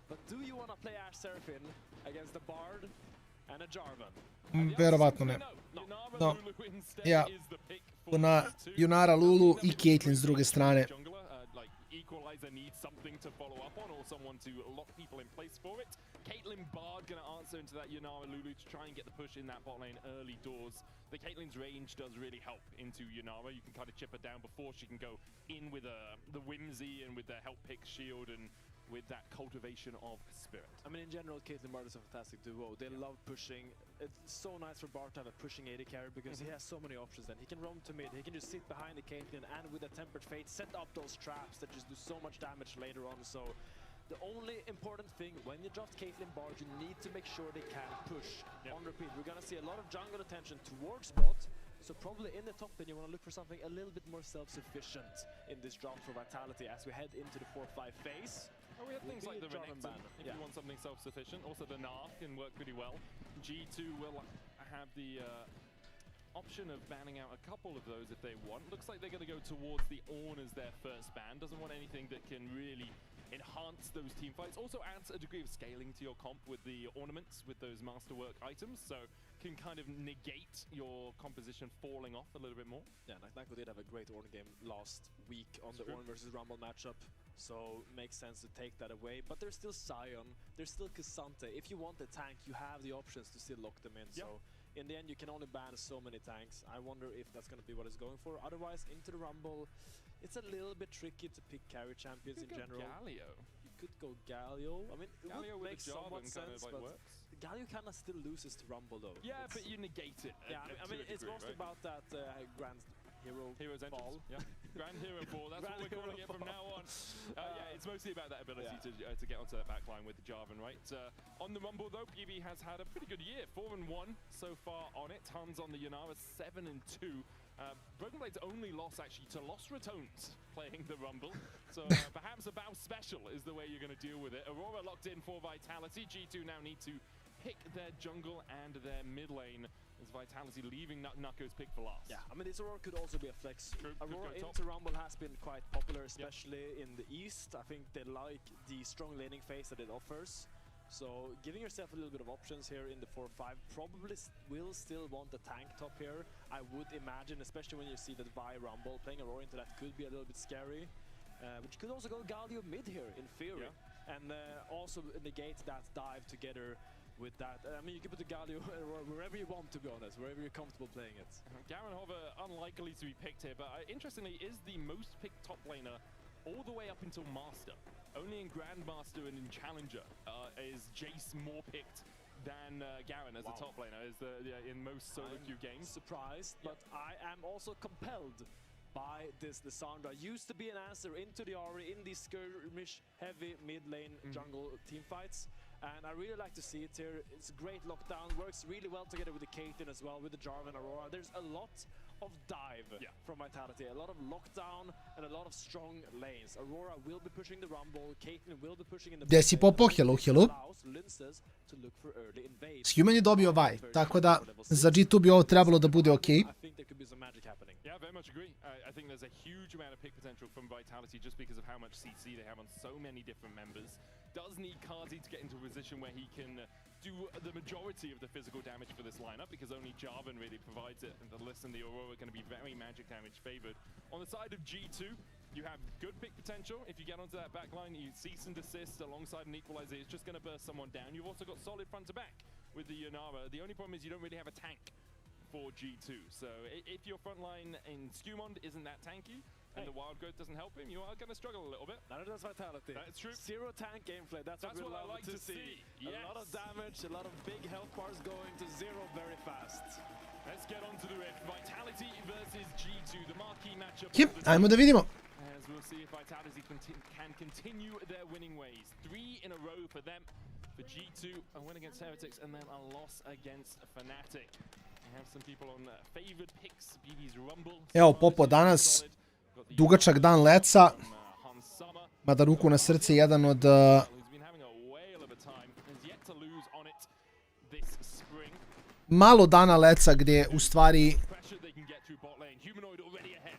But do you want to play Ashe Seraphine against the Bard and a Jarvan? Verovatno ne. No. Ja, na Junara, Lulu I Caitlyn s druge strane. Equalizer needs something to follow up on or someone to lock people in place for it. Caitlyn Bard going to answer into that Yunara Lulu to try and get the push in that bot lane early doors. The Caitlyn's range does really help into Yunara. You can kind of chip her down before she can go in with the Whimsy and with the help pick shield and with that cultivation of spirit. I mean, in general, Caitlyn Bard is a fantastic duo. They love pushing. It's so nice for Bard to have a pushing AD carry because he has so many options then. He can roam to mid, he can just sit behind the Caitlyn and with a Tempered Fate set up those traps that just do so much damage later on. So the only important thing when you draft Caitlyn Bard, you need to make sure they can push on repeat. We're going to see a lot of jungle attention towards bot. So probably in the top lane, you want to look for something a little bit more self-sufficient in this draft for Vitality as we head into the 4-5 phase. Oh, we have things like the Renegade if you want something self-sufficient. Also the Nar can work pretty well. G2 will have the option of banning out a couple of those if they want. Looks like they're going to go towards the Ornn as their first ban. Doesn't want anything that can really enhance those team fights. Also adds a degree of scaling to your comp with the ornaments, with those masterwork items. So can kind of negate your composition falling off a little bit more. Yeah, Nako did have a great Ornn game last week on the Ornn versus Rumble matchup. So makes sense to take that away. But there's still Sion, there's still K'Sante. If you want the tank, you have the options to still lock them in. So in the end, you can only ban so many tanks. I wonder if that's going to be what it's going for. Otherwise, into the Rumble, it's a little bit tricky to pick carry champions in general. Galio. You could go Galio. I mean, it Galio would make somewhat sense, like but works. Galio kind of still loses to Rumble though. Yeah, but you negate it. Yeah, I mean, it's mostly about that Grand Hero's Ball. Yeah, Grand Hero Ball. That's what we're calling it from now on. Yeah, it's mostly about that ability to get onto that back line with the Jarvan, right? On the Rumble though, PB has had a pretty good year. 4-1 so far on it. Tons on the Yunara, 7-2. Broken Blade's only loss actually to Lost Ratones playing the Rumble. So perhaps a bow special is the way you're going to deal with it. Aurora locked in for Vitality. G2 now need to pick their jungle and their mid lane. As Vitality leaving Nucko's pick for last. Yeah, I mean, this Aurora could also be a flex. True, Aurora into Rumble has been quite popular, especially in the East. I think they like the strong laning phase that it offers. So giving yourself a little bit of options here in the 4-5 probably will still want the tank top here. I would imagine, especially when you see that Vi Rumble, playing Aurora into that could be a little bit scary. But you could also go Galio mid here, in theory. And also negate that dive together with that. I mean, you can put the Galio wherever you want, to be honest, wherever you're comfortable playing it. Garen Hover unlikely to be picked here, but interestingly is the most picked top laner all the way up until Master. Only in Grandmaster and in Challenger is Jace more picked than Garen as a top laner in most solo queue games. Surprised, but I am also compelled by this Lissandra. Used to be an answer into the Ahri in these skirmish heavy mid lane jungle team fights. And I really like to see it here. It's a great lockdown, works really well together with the Caitlyn as well, with the Jarvan Aurora. There's a lot of dive from Vitality, a lot of lockdown and a lot of strong lanes. Aurora will be pushing the Rumble, Caitlyn will be pushing in the Gdje si Popo, hello. Human je dobio Vi, tako da za G2 bi ovo trebalo da bude okej. Yeah, very much agree. I think there's a huge amount of pick potential from Vitality just because of how much CC they have on so many different members. Does need Kazi to get into a position where he can do the majority of the physical damage for this lineup because only Jarvan really provides it. And the Liss and the Aurora are going to be very magic damage favored. On the side of G2, you have good pick potential. If you get onto that back line, you cease and desist alongside an equalizer. It's just going to burst someone down. You've also got solid front to back with the Yunara. The only problem is you don't really have a tank for G2. So if your front line in Skumond isn't that tanky, and the wild growth doesn't help him, you are going to struggle a little bit. None of that's Vitality. That's true. Zero tank gameplay. That's what I like to see. Yes. A lot of damage, a lot of big health bars going to zero very fast. Let's get on to the rift. Vitality versus G2, the marquee matchup. Ajmo da vidimo. As we'll see if Vitality can continue their winning ways. 3 in a row for them. For G2, a win against Heretics and then a loss against Fnatic. We have some people on favored picks. BB's Rumble. Evo Popo danas. Dugačak dan leca, mada ruku na srce, jedan od malo dana leca gdje u stvari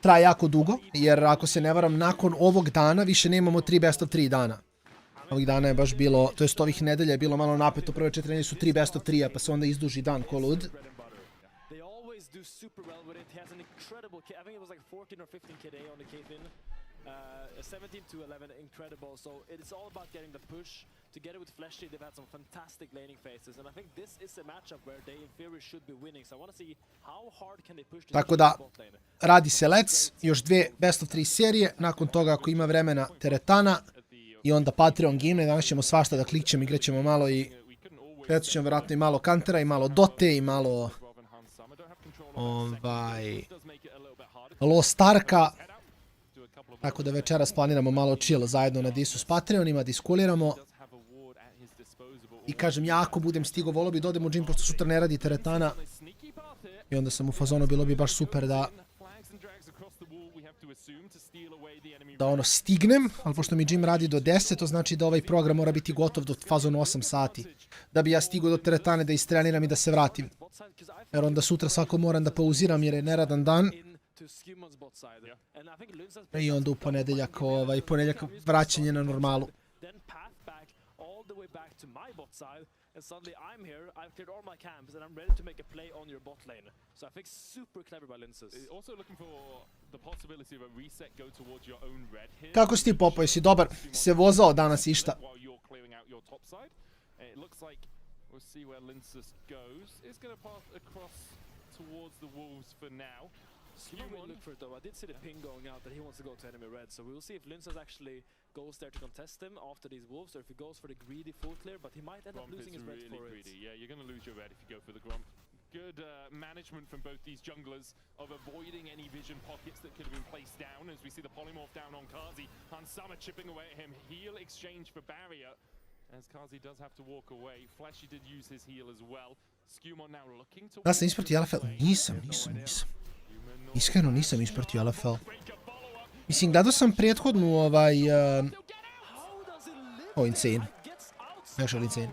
traje jako dugo, jer ako se ne varam, nakon ovog dana više nemamo 3 best of 3 dana. Ovih dana je baš bilo, to jest ovih nedelja je bilo malo napeto, prve 4 nedelje su 3 best of 3, pa se onda izduži dan ko lud. Do super well with it. He has an incredible kit. I think it was like 14 or 15 KD on the Caitlyn. 17 to 11, incredible. So it's all about getting the push. Together with Fleshy, they've had some fantastic laning phases. And I think this is a matchup where they in theory should be winning. So I want to see how hard can they push this Tako da, radi se LEC, još 2 best of 3 serije. Nakon toga, ako ima vremena, teretana. I onda Patreon game. Danas ćemo svašta da klikćemo, igrat ćemo malo i... Precu ćemo vjerojatno i malo Kantera, i malo Dote, i malo... Lost Arka. Tako da večeras planiramo malo chill zajedno na disu s Patreonima, diskuliramo. I kažem, ja ako budem stigo, volio bi da odem u gym, pošto sutra ne radi teretana. I onda sam u fazonu, bilo bi baš super da ono stignem, ali pošto mi gym radi do 10, to znači da ovaj program mora biti gotov do fazonu 8 sati. Da bi ja stigo do teretane da istreniram i da se vratim. Jer onda sutra svako moram da pauziram jer je neradan dan. I onda u ponedeljak vraćanje na normalu. And suddenly I'm here, I've cleared all my camps, and I'm ready to make a play on your bot lane. So I think super clever by Linces. Also looking for the possibility of a reset go towards your own red here. Kako si ti, Popo, jesi dobar? Se vozao danas išta? It looks like we'll see where Linces goes. It's going to pass across towards the wolves for now. He will look for it though. I did see the ping going out that he wants to go to enemy red, so we will see if Linces actually goes there to contest him after these wolves, or if he goes for the greedy full clear, but he might end up losing his red for it. Yeah, you're going to lose your red if you go for the Grump. Good management from both these junglers of avoiding any vision pockets that could have been placed down, as we see the polymorph down on Kazi. Hansama chipping away at him. Heal exchange for barrier, as Kazi does have to walk away. Flashy did use his heal as well. Skewmon now looking to... Da sam ispratio LFL? Nisam. Iskreno nisam ispratio LFL. Mislim, gledao sam prethodnu insane. Još ali insane.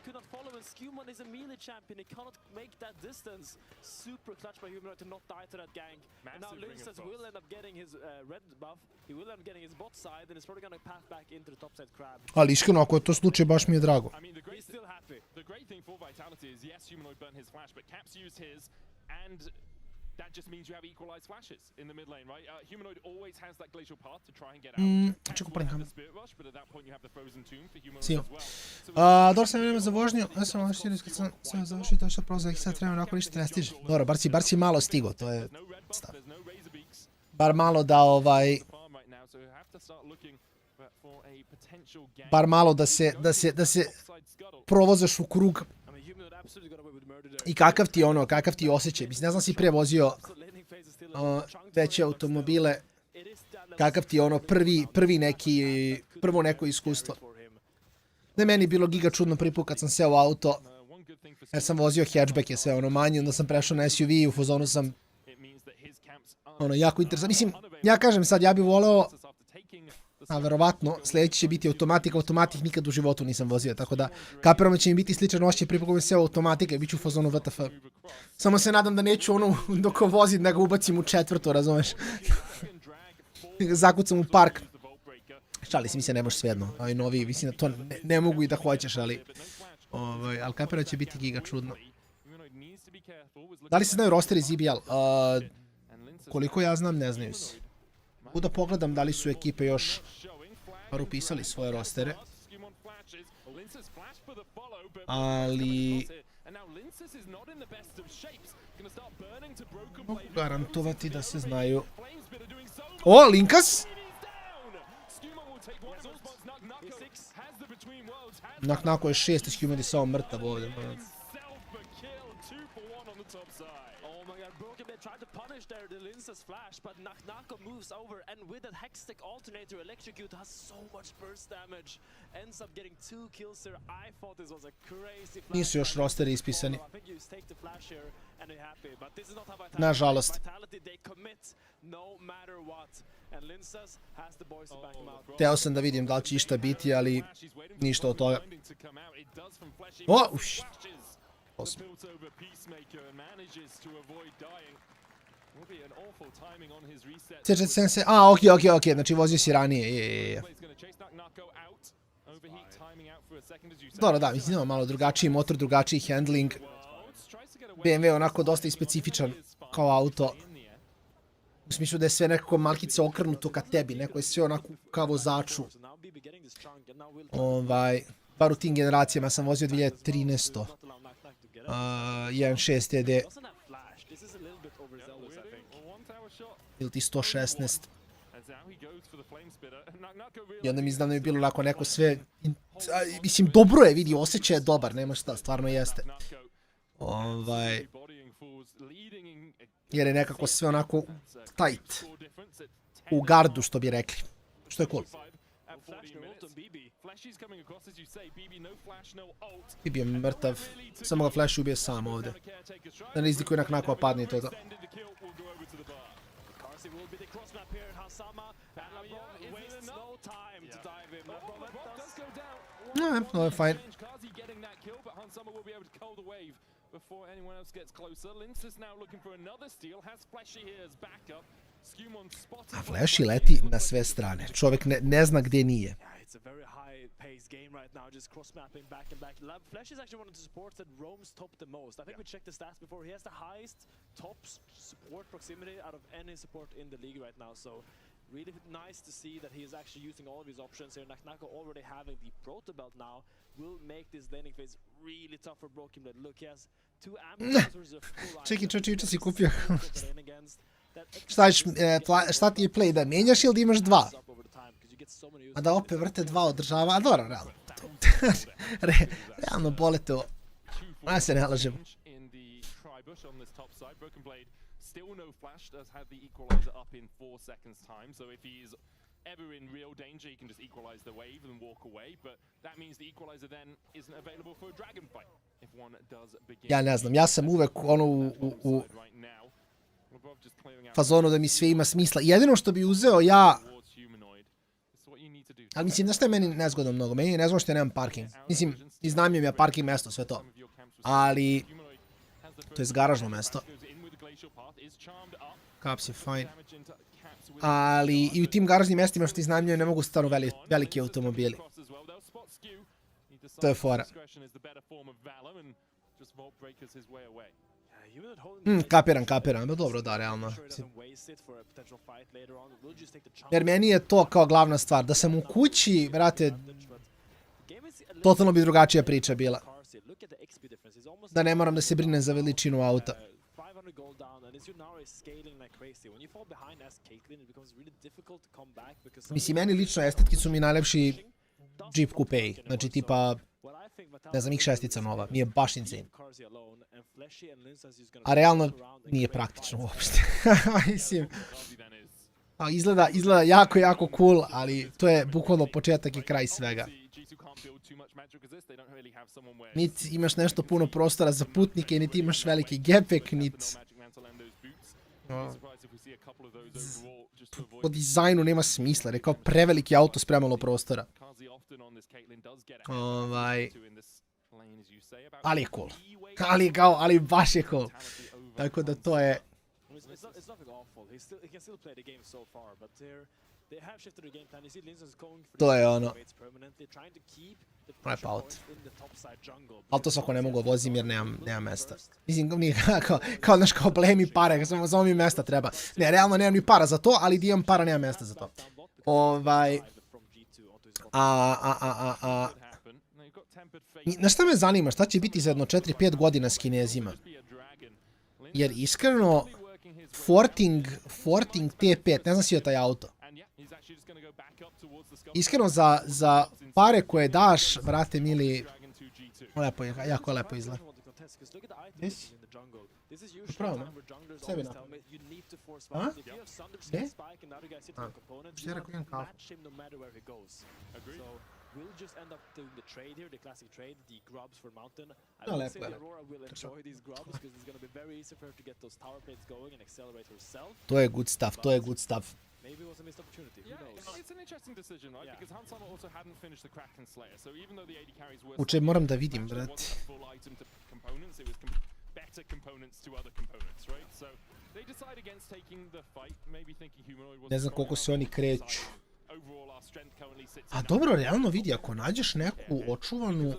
Could not follow, and Skewmon is a melee champion. He cannot make that distance. Super clutch by Humanoid to not die to that gank. And now Linces will end up getting his red buff. He will end up getting his bot side, and he's probably going to path back into the topside crab. Ali iskreno, ako je to slučaj, baš mi je drago. He's still happy. The great thing for Vitality is, yes, Humanoid burnt his flash, but Caps used his, and that just means you have equalized flashes in the mid lane, right? Humanoid always has that glacial path to try and get out. Čekaj, palim kamer. Spirit rush, but at that point you have the frozen tomb for Humanoid Sio. as well. Dobro sam vreme za vožnju. Ja sam malo širist kad sam sve završio, to je što prolazak i sad trebam onako ništa ne stiže. Dobro, bar si malo stigo, to je stav. Bar malo da bar malo da se provozaš u krug. I kakav ti je osjećaj. Mislim, ne znam si pre vozio veće automobile. Kakav ti je prvo neko iskustvo. Ne, meni je bilo giga čudno prvi put kad sam seo u auto. Jer sam vozio hatchback je sve manji, onda sam prešao na SUV i u fazonu sam jako interesant. Mislim, ja kažem sad, ja bih voleo, a verovatno, sljedeći će biti automatik nikad u životu nisam vozio, tako da kapiram će mi biti sličan osjećaj prvi put kad seo automatika i bit ću u fazonu WTF. Samo se nadam da neću dok vozim da ga ubacim u četvrtu, razumeš? Zakucam u park. Šali si mi se, ne može svejedno. Ovi novi, mislim da to ne mogu i da hoćeš, ali kapira će biti giga čudno. Da li se znaju rosteri ZBL? Koliko ja znam, ne znaju se. Mogu da pogledam da li su ekipe još upisali svoje rostere. Ali... mogu garantovati da se znaju. O, Linkas! Nakon je 6 i Skewmon je samo mrtav ovdje. Tried to punish there the Linces flash, but Nako moves over, and with that Hextech alternator, Electrocute has so much burst damage. Ends up getting 2 kills here. I thought this was a crazy flash. Nisu još rosteri ispisani. Nažalost. Teo sam da vidim da li će išta biti, ali Ništa od toga. O, uš. Osmo. Sjećate sense, okej, znači vozio si ranije, je. Dobro, da, mislim, ima malo drugačiji motor, drugačiji handling. BMW je onako dosta i specifičan kao auto. U smislu da je sve nekako malkice okrenuto ka tebi, neko je sve onako kao vozaču. Bar u tim generacijama sam vozio 2300. 1.6 TD. Ili ti 116. I onda mi znam da mi je bilo onako neko sve... Mislim, dobro je, vidi, osjećaj je dobar, nema šta, stvarno jeste. Jer je nekako sve onako tight. U gardu, što bi rekli. Što je cool. Bibi je mrtav. Samo ga Flash ubije sam ovdje. Da ne izdikuje naknako padne i to je to. No, ovo je fajn. A Flashy leti na sve strane. Čovjek ne zna gdje nije. Pace game right now, just cross-mapping back and back. Flash is actually one of the supports that roams top the most. I think we checked the stats before. He has the highest top support proximity out of any support in the league right now. So really nice to see that he is actually using all of his options here. Naknako already having the proto belt now will make this laning phase really tough for Broken Blade. Look, he has 2 ambushes. Čekaj, juče si kupio. Šta ti je play, da menjaš ili da imaš 2? A da opet vrte 2 održava, a dobro, realno. Realno bolete ovo. Ja se ne lažem. Ja ne znam, ja sam uvek ono u fazonu da mi sve ima smisla. Jedino što bi uzeo ja... Ali mislim, znaš što je meni nezgodno mnogo? Meni je nezgodno što ja nemam parking. Mislim, iznajmljujem ja parking mjesto, sve to. Ali... To je garažno mjesto. Caps je fine. Ali i u tim garažnim mjestima što iznajmljujem ne mogu stvarno veliki automobili. To je fora. Kapiram, dobro da, realno. Jer meni je to kao glavna stvar, da sam u kući, brate, totalno bi drugačija priča bila. Da ne moram da se brinem za veličinu auta. Mislim, meni lično estetki su mi najlepši Jeep Coupe, znači tipa, ne znam, X6 nova, mi je baš insane. A realno nije praktično uopšte. Mislim, izgleda jako cool, ali to je bukvalno početak i kraj svega. Niti imaš nešto puno prostora za putnike, niti imaš veliki gepek, niti... Po dizajnu nema smisla, jer je kao preveliki auto s premalo prostora. Ali je cool. Ali baš je cool. Tako da to je... To je ono... Rap out. Ali to svako ne mogu vozim jer nemam mjesta. Mislim, kao znaš, kao bleje mi pare, samo mi mjesta treba. Ne, realno nemam ni para za to, ali di imam para, nemam mjesta za to. Znaš šta me zanima, šta će biti za jedno 4-5 godina s Kinezima? Jer iskreno, Forting T5, ne znam si je taj auto. Iskreno, za pare koje daš, brate mili, lepo je, jako lepo izgleda. Jesi? Upravo, ne? Sebi napad. A? Gdje? A, što je rekao imam kafu? No, lepo je. To je good stuff. Maybe it was a missed opportunity. Who knows? It's an interesting decision, right? Because Hansama also hadn't finished the Kraken Slayer, so even though the AD carries were Uče, moram da vidim, brate. full item to components, it was better components to other components, right? So they decide against taking the fight, maybe thinking humanoid was Ne znam koliko se oni kreću. A dobro, realno vidi, ako nađeš neku očuvanu...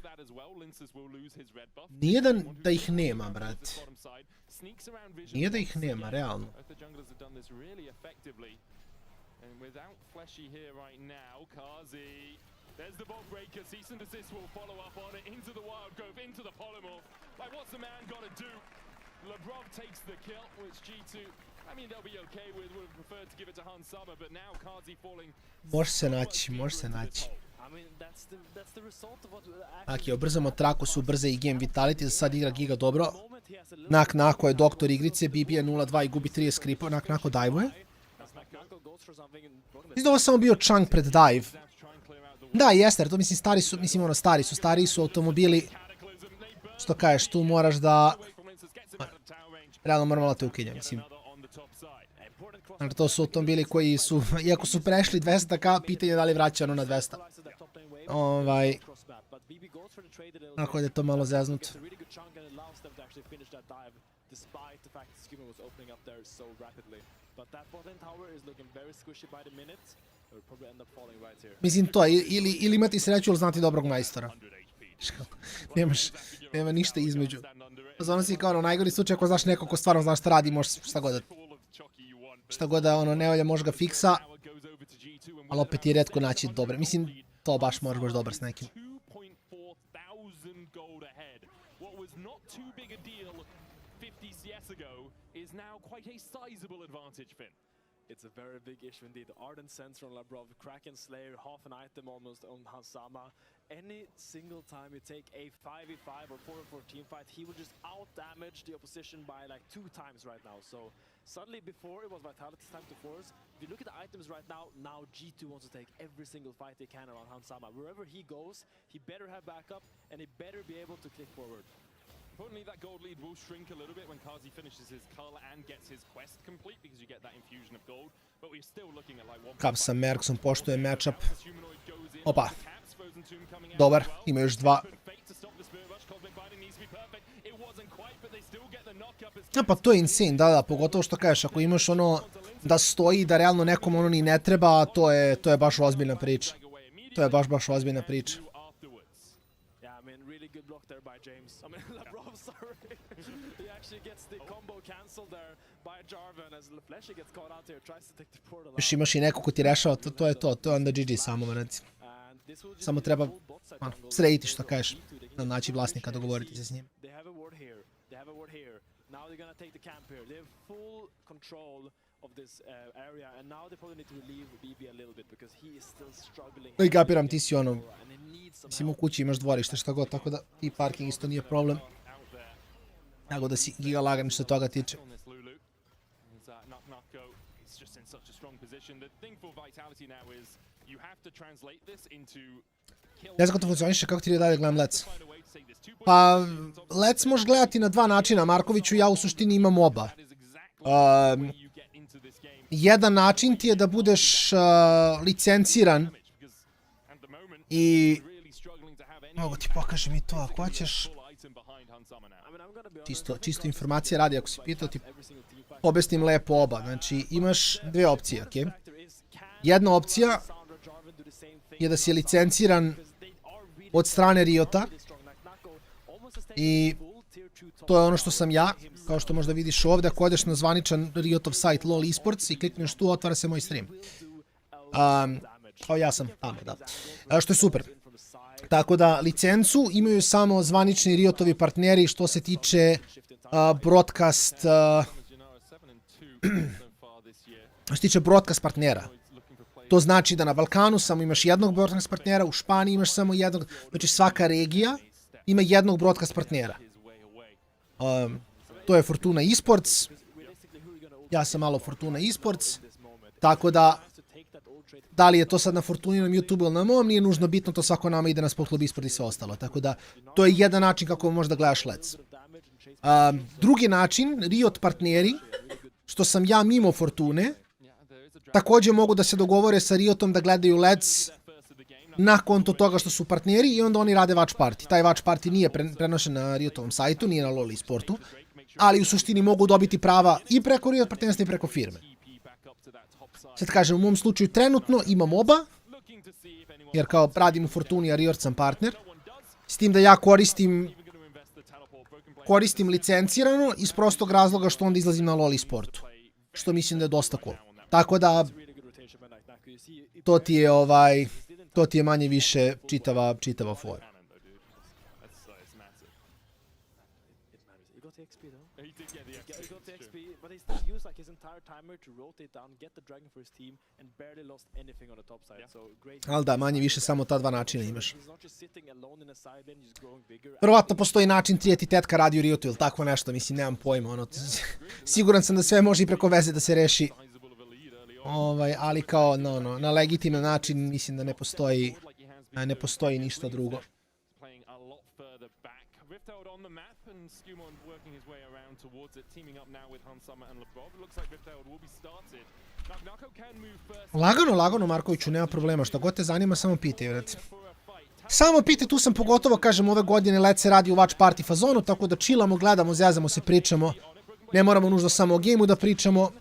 Nije da ih nema, brate. Nije da ih nema, realno. There's the ball breaker, cease and desist will follow up on it, into the wild grove, into the polymorph. Like, what's the man got to do? Lebrov takes the kill, which G2, I mean, they'll be okay with, would have preferred to give it to Hansama, but now Kazi falling... Može se naći. Aki, ubrzamo traku, su ubrze i game vitality, za sad igra giga dobro. Nako je doktor igrice, BB je 0-2 i gubi 30 kripa, nako dajvuje. Mislim da ovo samo bio chunk pred dive. Da, jeste, jer to mislim stariji su automobili. Što kažeš, tu moraš da... Realno moram malo te ukinja, mislim. Znači, to su automobili koji su, iako su prešli 200k, pitanje je da li vraćano na 200. Tako da je to malo zeznuto. Mislim to, ili imati sreću ili znati dobrog majstora. Nema ništa između. Zovno si kao najgori slučaj ako znaš neko ko stvarno znaš šta radi, možeš šta god da ne valja, može ga fiksa. Ali opet je retko naći dobre. Mislim, to baš moraš baš dobar s nekim. It's a very big issue indeed. Ardent Sense from Labrov, Kraken Slayer, half an item almost on Hansama. Any single time you take a 5v5 or 4v4 team fight, he will just out-damage the opposition by like 2 times right now. So suddenly before it was Vitality's time to force. If you look at the items right now, now G2 wants to take every single fight they can around Hansama. Wherever he goes, he better have backup and he better be able to click forward. Importantly, that gold lead will shrink a little bit when Kazi finishes his cull and gets his quest complete because you get that infusion of gold. But we're still looking at like one... Kap sa Merksom, poštuje matchup. Opa. Dobar, ima još 2. Pa to je insane, da, pogotovo što kažeš, ako imaš ono da stoji, da realno nekom ono ni ne treba, to je baš ozbiljna priča. To je baš ozbiljna priča. Još imaš i neko ko ti rešava, to je to, to je onda GG samo, vranci. Samo treba srediti što kažeš, naći vlasnika, dogovoriti se s njim. No i kapiram, ti si ono, mislim u kući imaš dvorište šta god, tako da i parking isto nije problem. Tako da si giga lagan što toga tiče. Ne znam kako to funkcioniše, kako ti je dalje gledam LEC. Pa, LEC možeš gledati na 2 načina, Markoviću i ja u suštini imam oba. Jedan način ti je da budeš licenciran i... Mogu ti pokažem i to, ako hoćeš. Čisto informacije radi, ako si pitao ti objasnim lepo oba. Znači, imaš 2 opcije, okej? Jedna opcija je da si licenciran od strane Riota i to je ono što sam ja, kao što možda vidiš ovdje, ako odeš na zvaničan Riotov sajt LOL Esports i klikneš tu, otvara se moj stream. Kao ja sam tamo, da. Što je super. Tako da licencu imaju samo zvanični Riotovi partneri što se tiče broadcast partnera. To znači da na Balkanu samo imaš jednog broadcast partnera, u Španiji imaš samo jednog, znači svaka regija ima jednog broadcast partnera. To je Fortuna Esports, ja sam malo Fortuna Esports, tako da li je to sad na Fortuninom YouTube ili na mom, nije nužno bitno, to svako nama ide na Sport Club Esport i sve ostalo, tako da to je jedan način kako možda gledaš LEC. Drugi način, Riot partneri, što sam ja mimo Fortune, također mogu da se dogovore sa Riotom da gledaju LEC na konto toga što su partneri i onda oni rade watch party. Taj watch party nije prenošen na Riotovom sajtu, nije na LoL esportu, ali u suštini mogu dobiti prava i preko Riot partnerstva i preko firme. Sad kažem, u mom slučaju trenutno imam oba, jer kao radim u Fortuni, a Riot sam partner, s tim da ja koristim licencirano iz prostog razloga što onda izlazim na LoL esportu, što mislim da je dosta cool. Tako da, to ti je manje više čitava fora. Ali da, manje više samo ta dva načina imaš. Verovatno postoji način trijeti tetka radi u Riotu ili tako nešto, mislim, nemam pojma. Siguran sam da sve može i preko veze da se reši. Ali kao na legitiman način mislim da ne postoji ništa drugo. Lagano Markoviću, nema problema, što god te zanima samo pitaj, recimo. Samo pitaj, tu sam pogotovo, kažem, ove godine LEC se radi u watch party fazonu, tako da chillamo, gledamo, zjazamo se, pričamo. Ne moramo nužno samo o gameu da pričamo.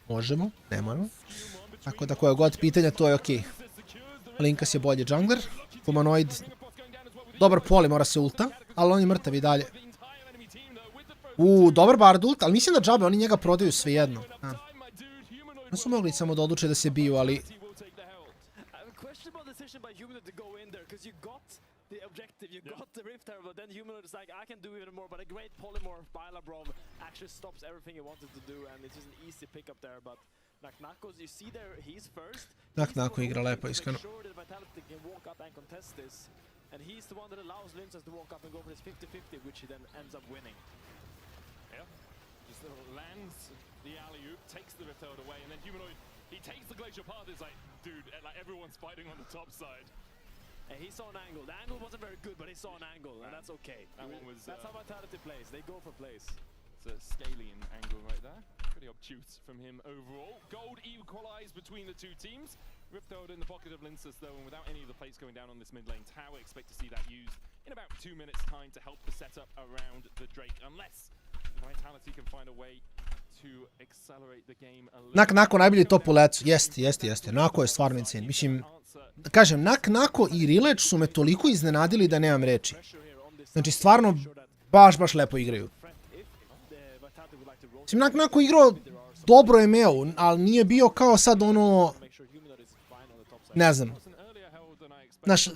Možemo, ne moramo. Tako da koje god pitanja, to je okej. Linkas je bolje jungler. Humanoid. Dobar poli, mora se ulta, ali on je mrtav i dalje. Dobar bard ult, ali mislim da džabe, oni njega prodaju svejedno. Ne su mogli samo da odluče da se biju, ali... Naknako igra lepo, iskreno. And he's the one that allows Linces to walk up and go for his 50-50, which he then ends up winning. Yeah, just lands the alley-oop, takes the Rift Herald away, and then Humanoid, he takes the Glacial Path. It's like, dude, like everyone's fighting on the top side. And he saw an angle. The angle wasn't very good, but he saw an angle, and that's okay. That one was, that's how Vitality plays. They go for plays. It's a Scalian angle right there. Pretty obtuse from him overall. Gold equalized between the two teams. Rift Herald in the pocket of Linces though, and without any of the plates going down on this mid lane tower, expect to see that used in about 2 minutes time to help the setup around the Drake, unless Vitality can find a way to accelerate the game a little. Nako najbolji top u lecu, jeste. Nako je stvarno insane. Mislim, kažem, Nako i Rileč su me toliko iznenadili da nemam reči. Znači, stvarno, baš lepo igraju. Mislim, Nako igrao dobro je meo, ali nije bio kao sad ono... Ne znam. Znaš,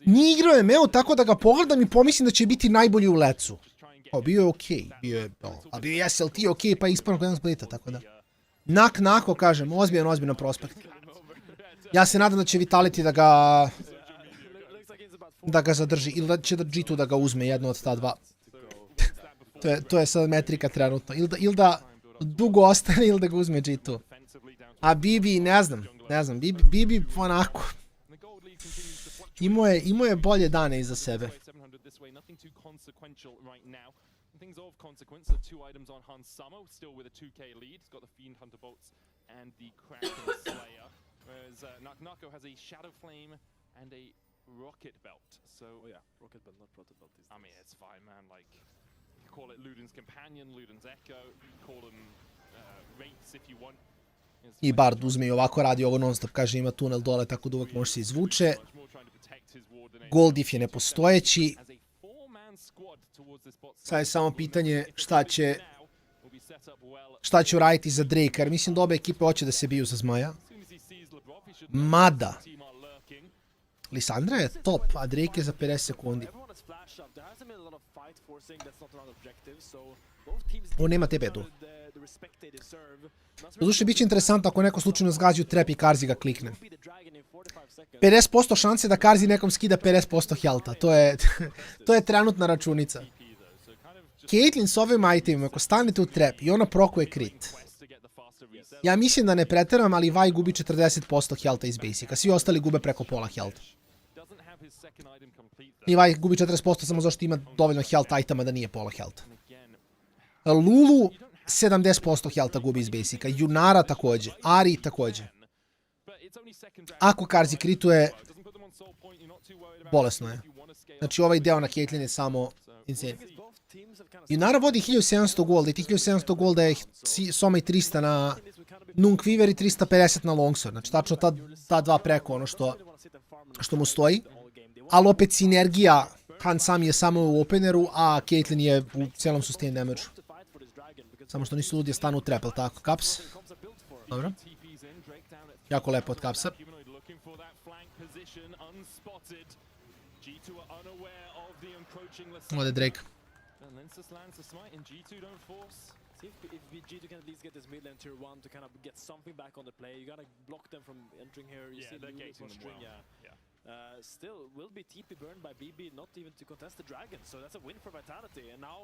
nije igrao je meo tako da ga pogledam i pomislim da će biti najbolji u lecu. Bio je okej. A bio je SLT okej, pa je ispravno kod jedan splita, tako da. Nako, kažem, ozbiljan prospekt. Ja se nadam da će Vitality da ga zadrži, ili da će da G2 da ga uzme, jedno od ta dva. To je sad metrika trenutno. Ili da dugo ostane, ili da ga uzme G2. A Bibi, ne znam, Bibi onako. Imao je bolje dane iza sebe. Things of consequence are 2 items on Hansamo, still with a 2k lead. He's got the Fiend Hunter bolts and the Kraken Slayer. Whereas Nako has a Shadow Flame and a Rocket Belt. So, yeah, Rocket Belt, not Rocket Belt. I mean, it's fine, man. Like, you can call it Luden's Companion, Luden's Echo. You can call them Wraiths if you want. I Bard uzme i ovako radi ovo non stop, kaže ima tunel dole, tako da uvek može se izvuče. Goldif je nepostojeći. Sad je samo pitanje šta će uraditi za Drake, jer mislim da obe ekipe hoće da se biju za Zmaja. Mada, Lissandra je top, a Drake je za 50 sekundi. On nema TP tu. Doduše, bit će interesantno ako neko slučajno zgazi u trap i Karzi ga klikne. 50% šanse da Karzi nekom skida 50% healtha, to je trenutna računica. Caitlyn s ovim itemima, ako stanete u trap i ona prokuje crit, ja mislim da ne preteram, ali Vi gubi 40% healtha iz basica, svi ostali gube preko pola healtha. I Vi gubi 40% samo zato što ima dovoljno health itema da nije pola healtha. Lulu, 70% healtha gubi iz basika. Junara također. Ari također. Ako Karzi krituje, bolesno je. Znači ovaj deo na Caitlyn je samo insane. Junara vodi 1700 golda i tih 1700 golda je Soma i 300 na Nunk Weaver i 350 na Longsword. Znači tačno ta dva preko ono što mu stoji. Ali opet sinergija, Han sam je samo u openeru, a Caitlyn je u cijelom sustain damage. Samo što nisu ludi stanu u trap, ali tako? Caps. Dobro. Jako lepo od Capsa. Ovdje Drake. If G2 can at least get this mid lane tier 1 to kind of get something back on the play, you gotta block them from entering here. You see Lulu for string, still will be TP burned by BB, not even to contest the dragon, so that's a win for Vitality. And now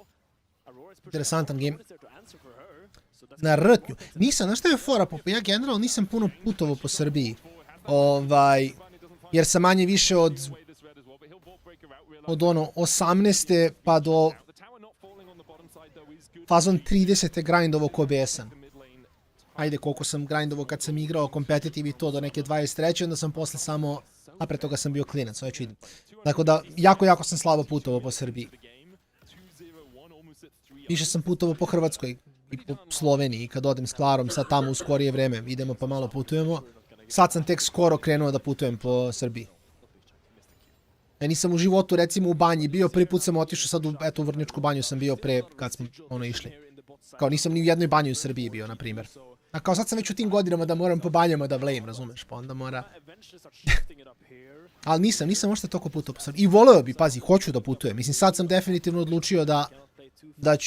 Aurora is pushing Interesantan game. to answer for her. Na rtnju. Nisam, znaš šta je fora? Ja generalno nisam puno putovao po Srbiji. Jer sam manje više od ono 18. pa do fazon 30. grindovao ko besan. Ajde, koliko sam grindovao kad sam igrao competitive i to do neke 23. Onda sam posle samo, a pre toga sam bio klinac, ovo ću vidim. Tako da, jako sam slabo putovao po Srbiji. Više sam putovao po Hrvatskoj i po Sloveniji kad odem s Klarom, sad tamo u skorije vreme. Idemo pa malo putujemo. Sad sam tek skoro krenuo da putujem po Srbiji. Nisam u životu, recimo, u banji bio, prvi put sam otišao sad u Vrnjačku banju sam bio pre kad smo išli. Kao nisam ni u jednoj banji u Srbiji bio, na primjer. A kao sad sam već u tim godinama da moram po banjama da blame, razumeš, pa onda mora... Ali nisam možda toliko putao po Srbiji. I voleo bi, pazi, hoću da putujem. Mislim, sad sam definitivno odlučio da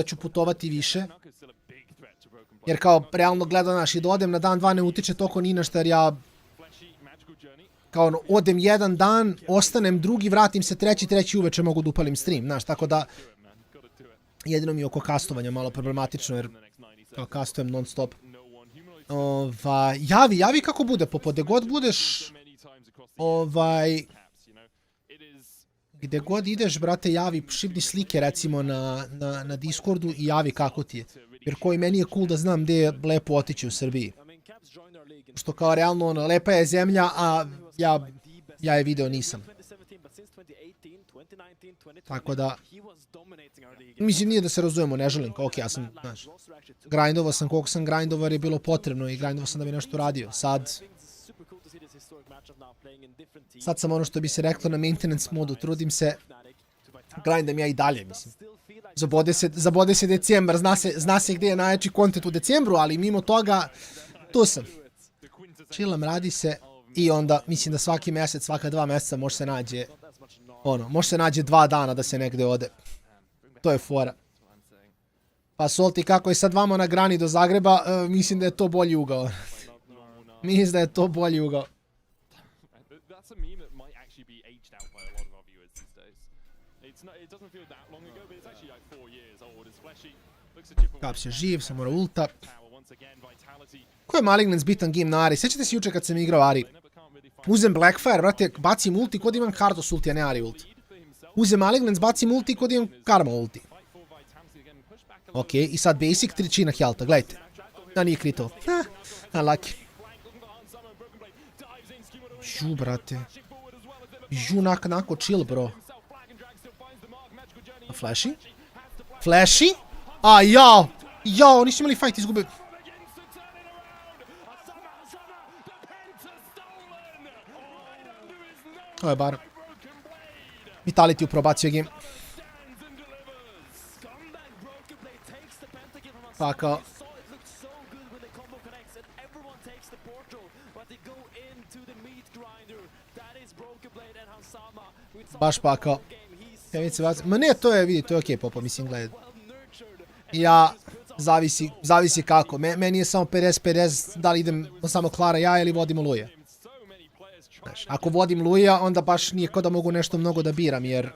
ću putovati više. Jer kao, realno gledam, naš, i da odem na dan, dva ne utiče toliko ni na šta, jer ja... Kao ono, odem jedan dan, ostanem drugi, vratim se treći uveče mogu da upalim stream, znaš, tako da... Jedino mi je oko kastovanja malo problematično, jer kao kastujem non stop. Javi kako bude, gde god budeš... Gde god ideš, brate, javi, šibni slike, recimo, na Discordu i javi kako ti je. Jer koji meni je cool da znam gde je lepo otići u Srbiji. Što kao realno, ono, lepa je zemlja, a ja je video nisam. Tako da, mislim, nije da se razumemo, ne želim, kao ja sam, znaš, grindovao sam koliko sam grindovao jer je bilo potrebno i grindovao sam da bi nešto radio. Sad sam ono što bi se reklo na maintenance modu, trudim se, grindam ja i dalje, mislim. Zabode se decembar, zna se gdje je najjači content u decembru, ali mimo toga, tu sam. Chillam, radi se i onda mislim da svaki mjesec, svaka 2 mjeseca može se nađe 2 dana da se negdje ode. To je fora. Pa Solti, kako je sad vamo na grani do Zagreba, mislim da je to bolji ugao. Mislim da je to bolji ugao. Kaps je živ, sam mora ulta. Ko je Malignance bitan game na Ari? Sjećate se juče kad sam igrao Ari? Uzem Blackfire, brate, bacim ulti kod imam Kardos ulti, a ne Ari ulti. Uzem Malignance, bacim ulti kod imam Karma ulti. Ok, i sad basic 3 healtha, gledajte. Da, nije kritovo. Lucky. Ju, brate. Ju, nako chill, bro. Flashy? Flashy? A, jao, nisu imali fight, izgube. Ovo je bar Vitality probacio game. Pa kao... Baš pa kao... Ma ne, to je, vidi, to je okej, Popo, mislim, gledaj. Ja, zavisi kako. Meni je samo 50-50 da li idem samo Klara ja ili vodim Luja. Znaš, ako vodim Luja, onda baš nije kao da mogu nešto mnogo da biram, jer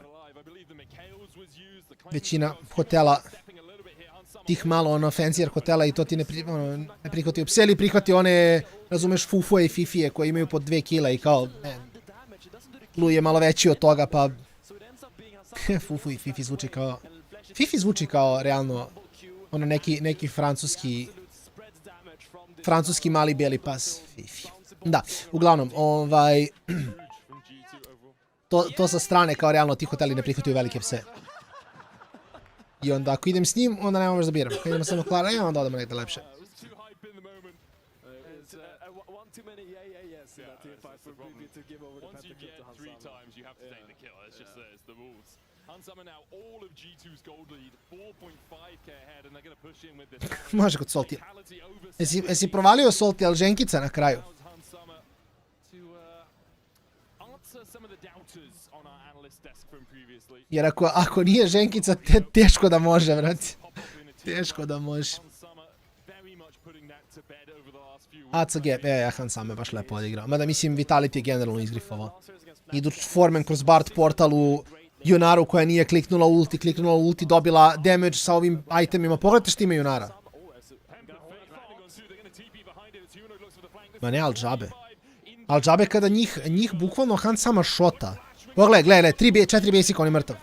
većina hotela, tih malo ono fancier hotela i to ti ne prihvati pseli, prihvati one, razumeš, fufuje i fifije koje imaju po 2 kila i kao, Luj je malo veći od toga, pa fufu i fifi zvuči kao realno Ono neki francuski mali bijeli pas. Fifi. Da, uglavnom, to sa strane kao realno ti hoteli ne prihvataju velike pse. I onda ako idem s njim, onda nema možda biram. Kad idemo samo Klara, onda odemo negdje lepše. Može kod Soltija. Jesi provalio Soltija, ali ženkica na kraju? Jer ako nije ženkica, teško da može, vrati. Teško da može. ACG, Han sam je baš lepo odigrao. Mada mislim, Vitality je generalno izgrifovao. Idu Formen kroz Bard portal u Junaru koja nije kliknula ulti, dobila damage sa ovim itemima. Pogledajte što ima Junara. Ma ne, Al džabe kada njih bukvalno Han sama šota. Pogledaj, 4 basic, on je mrtav.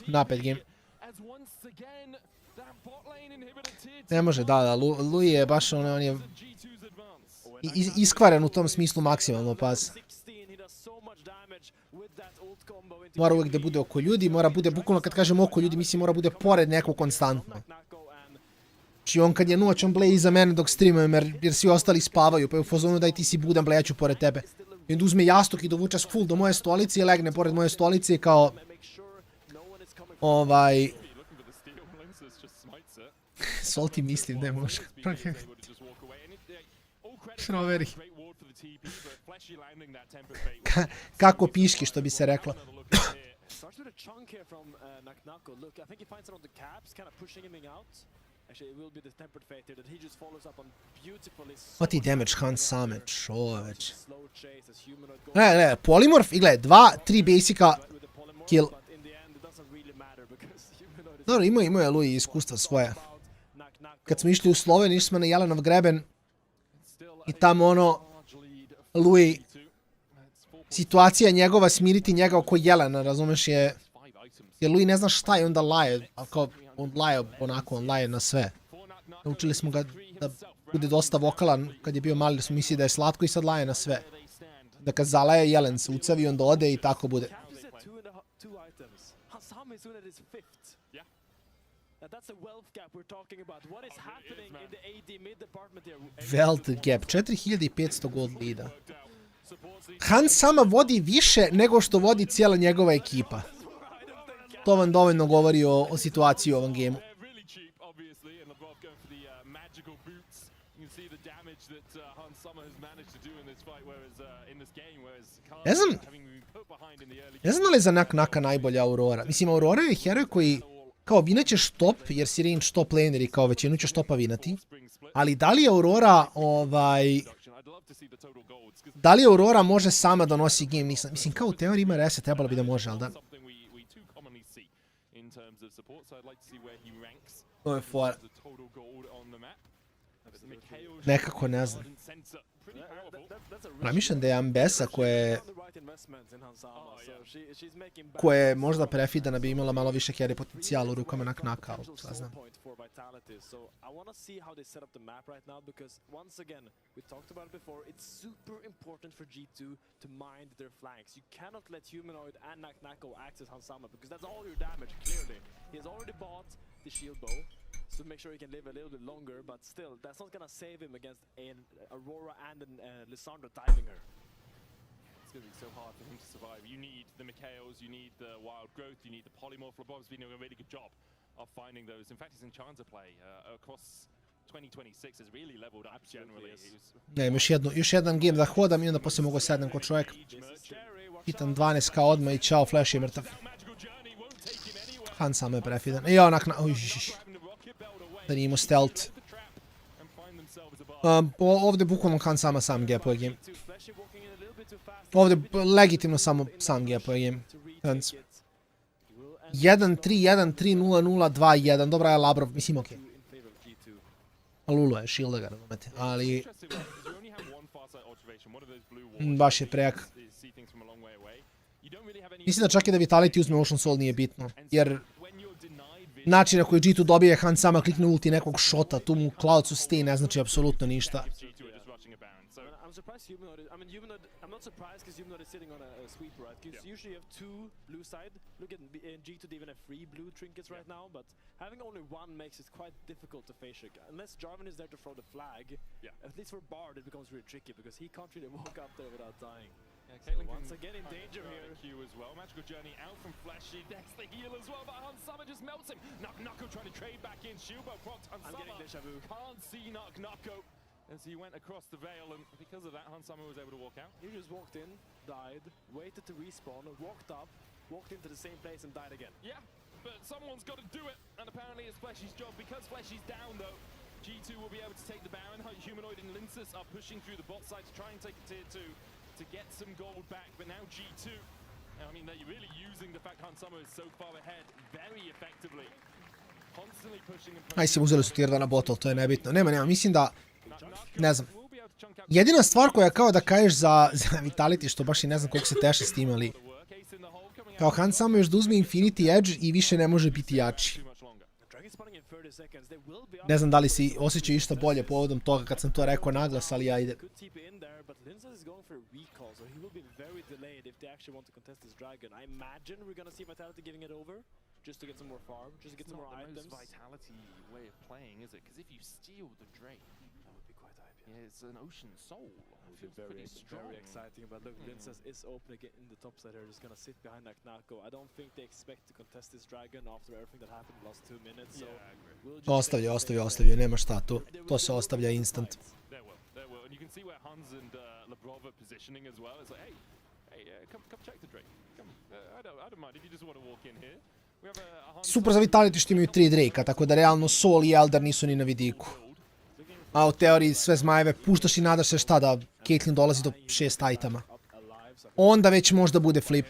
Napet game. Ne može, da, Lui je baš on je iskvaren u tom smislu maksimalno pas. Mora uvijek da bude oko ljudi, mora bude, bukvalno kad kažem oko ljudi, mislim mora bude pored nekog konstantno. Znači on kad je noć, on bleje iza mene dok streamujem jer svi ostali spavaju, pa je u fazonu daj ti si budan, bleja ću pored tebe. I onda uzme jastuk i dovuče full do moje stolice i legne pored moje stolice i kao... Solti mislim, ne može. Šroveri. Kako piški, što bi se reklo. O ti damage Han same, čoveč. Ne, Polymorph i gled, 2-3 basica kill. Dobro, imao je Lui iskustva svoje. Kad smo išli u Sloveniju, išli smo na Jelenov greben i tamo ono, Lui, situacija njegova, smiriti njega oko Jelena, razumeš je, jer Lui ne zna šta je, onda laje, on laje onako, on laje na sve. Naučili smo ga da bude dosta vokalan kad je bio mali, da smo mislili da je slatko i sad laje na sve. Da kad zalaje Jelen se ucavi, onda ode i tako bude. Wealth gap, 4500 gold leada. Han sama vodi više nego što vodi cijela njegova ekipa. To vam dovoljno govori o situaciji u ovom gemu. Ne znam li je za Nak-Naka najbolja Aurora. Mislim, Aurora je heroj koji kao vinaćeš top, jer si range top laner i kao većinu ćeš topa vinati. Ali da li Aurora, da li Aurora može sama da nosi game? Mislim, kao u teoriji ima reset, trebalo bi da može, ali da. To je fora. Nekako ne znam. Namišljam da je Ambessa koje je možda prefidana bi imala malo više carry potencijala u rukama Nak-Naka, ali šta znam. So make sure he can live a little bit longer, but still, that's not gonna save him against an Aurora and an Lissandra diving her. It's gonna be so hard for him to survive. You need the Mikaels, you need the Wild Growth, you need the Polymorph. LeBron's been doing a really good job of finding those. In fact, his Enchanter play across 2026 has really leveled up generally. Ne, još jedan game da hodam i onda poslije mogu sednem kod čovjeka. Hitam 12k odmah i čao, Flash je mrtav. Han samo je prefidan. I onak na... Da nije imao stealth. Ovdje bukvalno Han sama sam gapuje game. Ovdje legitimno samo sam gapuje game. 1-3, 1-3, 0-0, 2-1. Dobra je Labrov, mislim okej. Lulu je, shielda ga, razumete. Ali... Baš je prejak. Mislim da čak i da Vitality uzme Ocean Soul nije bitno, jer način na koji G2 dobije Han sama klikne ulti nekog šota, tu mu Cloud sustain ne znači apsolutno ništa. I'm not surprised because Humanoid is sitting on a sweeper, right? Because usually you have two blue side. Look at G2, they even have 3 blue trinkets right now, but having only one makes it quite difficult to face check. Unless Jarvan is there to throw the flag, at least for Bard it becomes really tricky because he can't really walk up there without dying. Caitlyn once again in danger here. Q as well. Magical Journey out from Fleshy. That's the heal as well, but Han Summer just melts him. Nako trying to trade back in. Shubo procs Han Summer. I'm getting deja vu. Can't see Nako as he went across the veil, and because of that, Han Summer was able to walk out. He just walked in, died, waited to respawn, walked up, walked into the same place and died again. Yeah, but someone's got to do it, and apparently it's Fleshy's job. Because Fleshy's down though, G2 will be able to take the Baron. Humanoid and Linsus are pushing through the bot side to try and take a tier 2 to get some gold back, but now G2, I mean, they're really using the fact Han Summer is so far ahead very effectively. Constantly pushing and Aj se uzeli su tier 2 na bot, ali to je nebitno. Nema, mislim da, ne znam. Jedina stvar koja kao da kažeš za Vitality, što baš i ne znam koliko se teše s tim, ali kao Han samo još da uzme Infinity Edge i više ne može biti jači. Ne znam da li si osjećao išta bolje povodom toga kad sam to rekao naglas, ali ajde. Just to get some more farm, just to get some more items. It's not the most Vitality way of playing, is it? Because if you steal the Drake, that would be quite hype. Yeah, it's an Ocean Soul. It would be very exciting. But look, Linsus is opening it in the top side here. Just gonna sit behind that Nako. I don't think they expect to contest this dragon after everything that happened the last 2 minutes. So Ostavljaju, nema šta tu. To se ostavlja instant. There will. And you can see where Hans and Labrov are positioning as well. It's like, hey, come check the Drake. Come, I don't mind if you just want to walk in here. Super za Vitality što imaju 3 Drake-a, tako da realno Soul i Elder nisu ni na vidiku. A u teoriji sve zmajeve puštaš i nadaš se šta da Caitlyn dolazi do 6 itema. Onda već možda bude flip.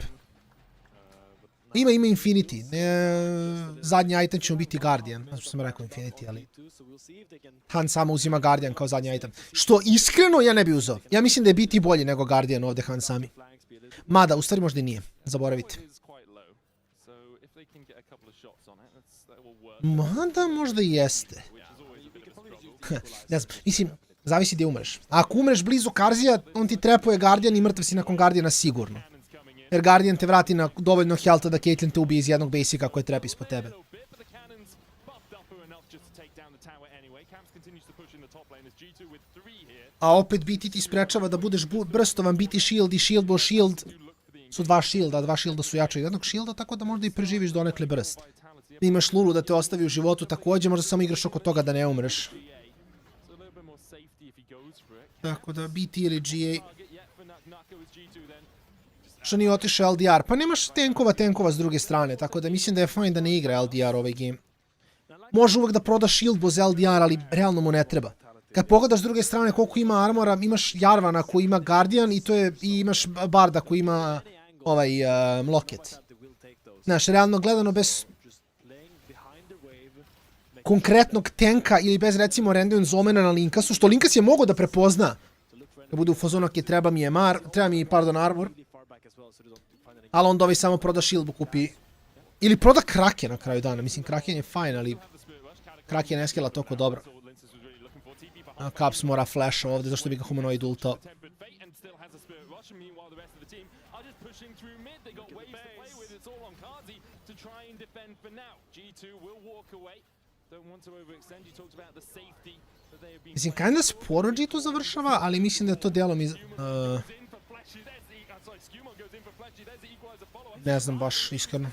Ima Infinity. Zadnji item će mu biti Guardian. Znači što sam rekao Infinity, ali Han samo uzima Guardian kao zadnji item. Što iskreno ja ne bi uzeo. Ja mislim da je biti bolji nego Guardian ovdje Han sami. Mada, u stvari možda i nije. Zaboravite. Mada možda i jeste. Ne znam, mislim, zavisi gdje umreš. Ako umreš blizu Karzija, on ti trepuje Guardian i mrtav si nakon Guardiana sigurno. Jer Guardian te vrati na dovoljno healtha da Caitlyn te ubije iz jednog basica koji je trep ispod tebe. A opet biti ti sprečava da budeš brstovan, biti shield i shield bo shield su 2 shielda, 2 shielda su jače od jednog shielda, tako da možda i preživiš donekle brst. Imaš Lulu da te ostavi u životu također, možda samo igraš oko toga da ne umreš. Tako da BT ili GA. Što nije otišao LDR? Pa nemaš tenkova s druge strane, tako da mislim da je fajn da ne igra LDR ovaj game. Može uvek da proda shield boz LDR, ali realno mu ne treba. Kad pogledaš s druge strane koliko ima armora, imaš Jarvana koji ima Guardian i imaš Barda koji ima Locket. Znaš, realno gledano bez konkretnog tenka ili bez recimo Rendion Zomena na Linkasu, što Linkas je mogao da prepozna. Da bude u fazonu, ok, treba mi armor. Ali onda ovaj samo proda shield kupi. Ili proda Kraken na kraju dana. Mislim, Kraken je fajn, ali Kraken ne skela toliko dobro. Caps mora flasha ovdje, zašto bi ga humanoid ultao. Mislim, kinda sporo G2 završava, ali mislim da je to dijelom iz... ne znam baš, iskreno.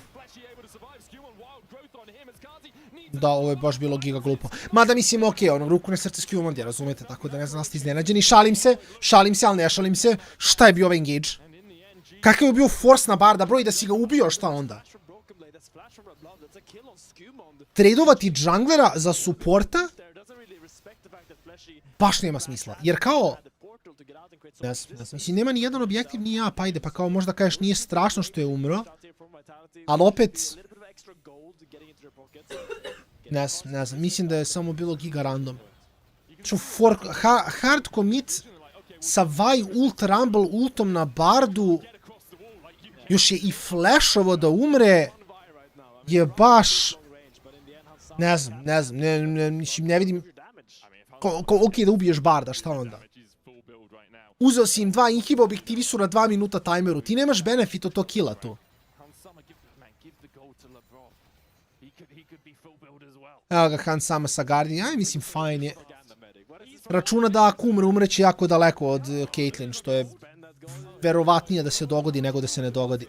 Da, ovo je baš bilo giga glupo. Mada mislim, okej, ruku na srce s Q-Mondija, razumete, tako da ne znam da ste iznenađeni. Šalim se, ali ne šalim se. Šta je bio ovaj engage? Kakav je bio force na Barda, bro, i da si ga ubio, šta onda? Tradovati junglera za supporta? Baš nema smisla, jer kao... Ne znam, mislim, nema ni jedan objektiv, ni ja, pa ide, pa kao možda kažeš nije strašno što je umro, ali opet... Ne znam, mislim da je samo bilo giga random. Hard commit sa Vi ult rumble ultom na Bardu Još je i flashovo da umre, je baš... Ne znam, ne vidim... Ok, da ubiješ barda, šta onda? Uzeo si im 2 inhiba, objektivi su na 2 minuta tajmeru, ti nemaš benefit od tog killa tu. Evo ga Han sama sa Guardian, aj mislim fajn je. Računa da ako umreće jako daleko od Caitlyn, što je verovatnije da se dogodi nego da se ne dogodi.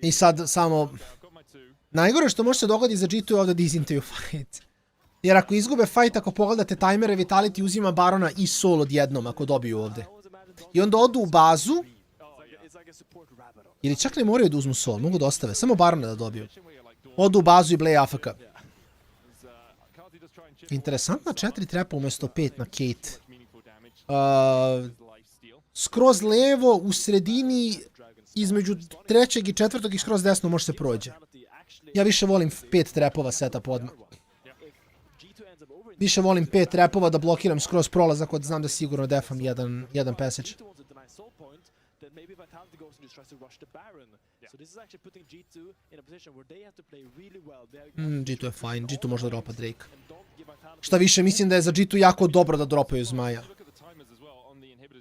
I sad samo... Najgore što može se dogodi za G2 je ovdje dizintaju fight. Jer ako izgube fight, ako pogledate tajmere, Vitality uzima Barona i Sol odjednom ako dobiju ovdje. I onda odu u bazu. Ili čak ne moraju da uzmu Sol, mogu da ostave. Samo Barona da dobiju. Odu u bazu i Blay AFK. Interesantna 4 trepa umjesto 5 na Kate. Skroz levo, u sredini, između trećeg i četvrtog i skroz desno može se prođe. Ja više volim 5 trepova setup odmah. Više volim 5 trepova da blokiram skroz prolazak od znam da sigurno defam jedan passage. G2 je fine, G2 može da dropa Drake. Šta više, mislim da je za G2 jako dobro da dropaju Zmaja.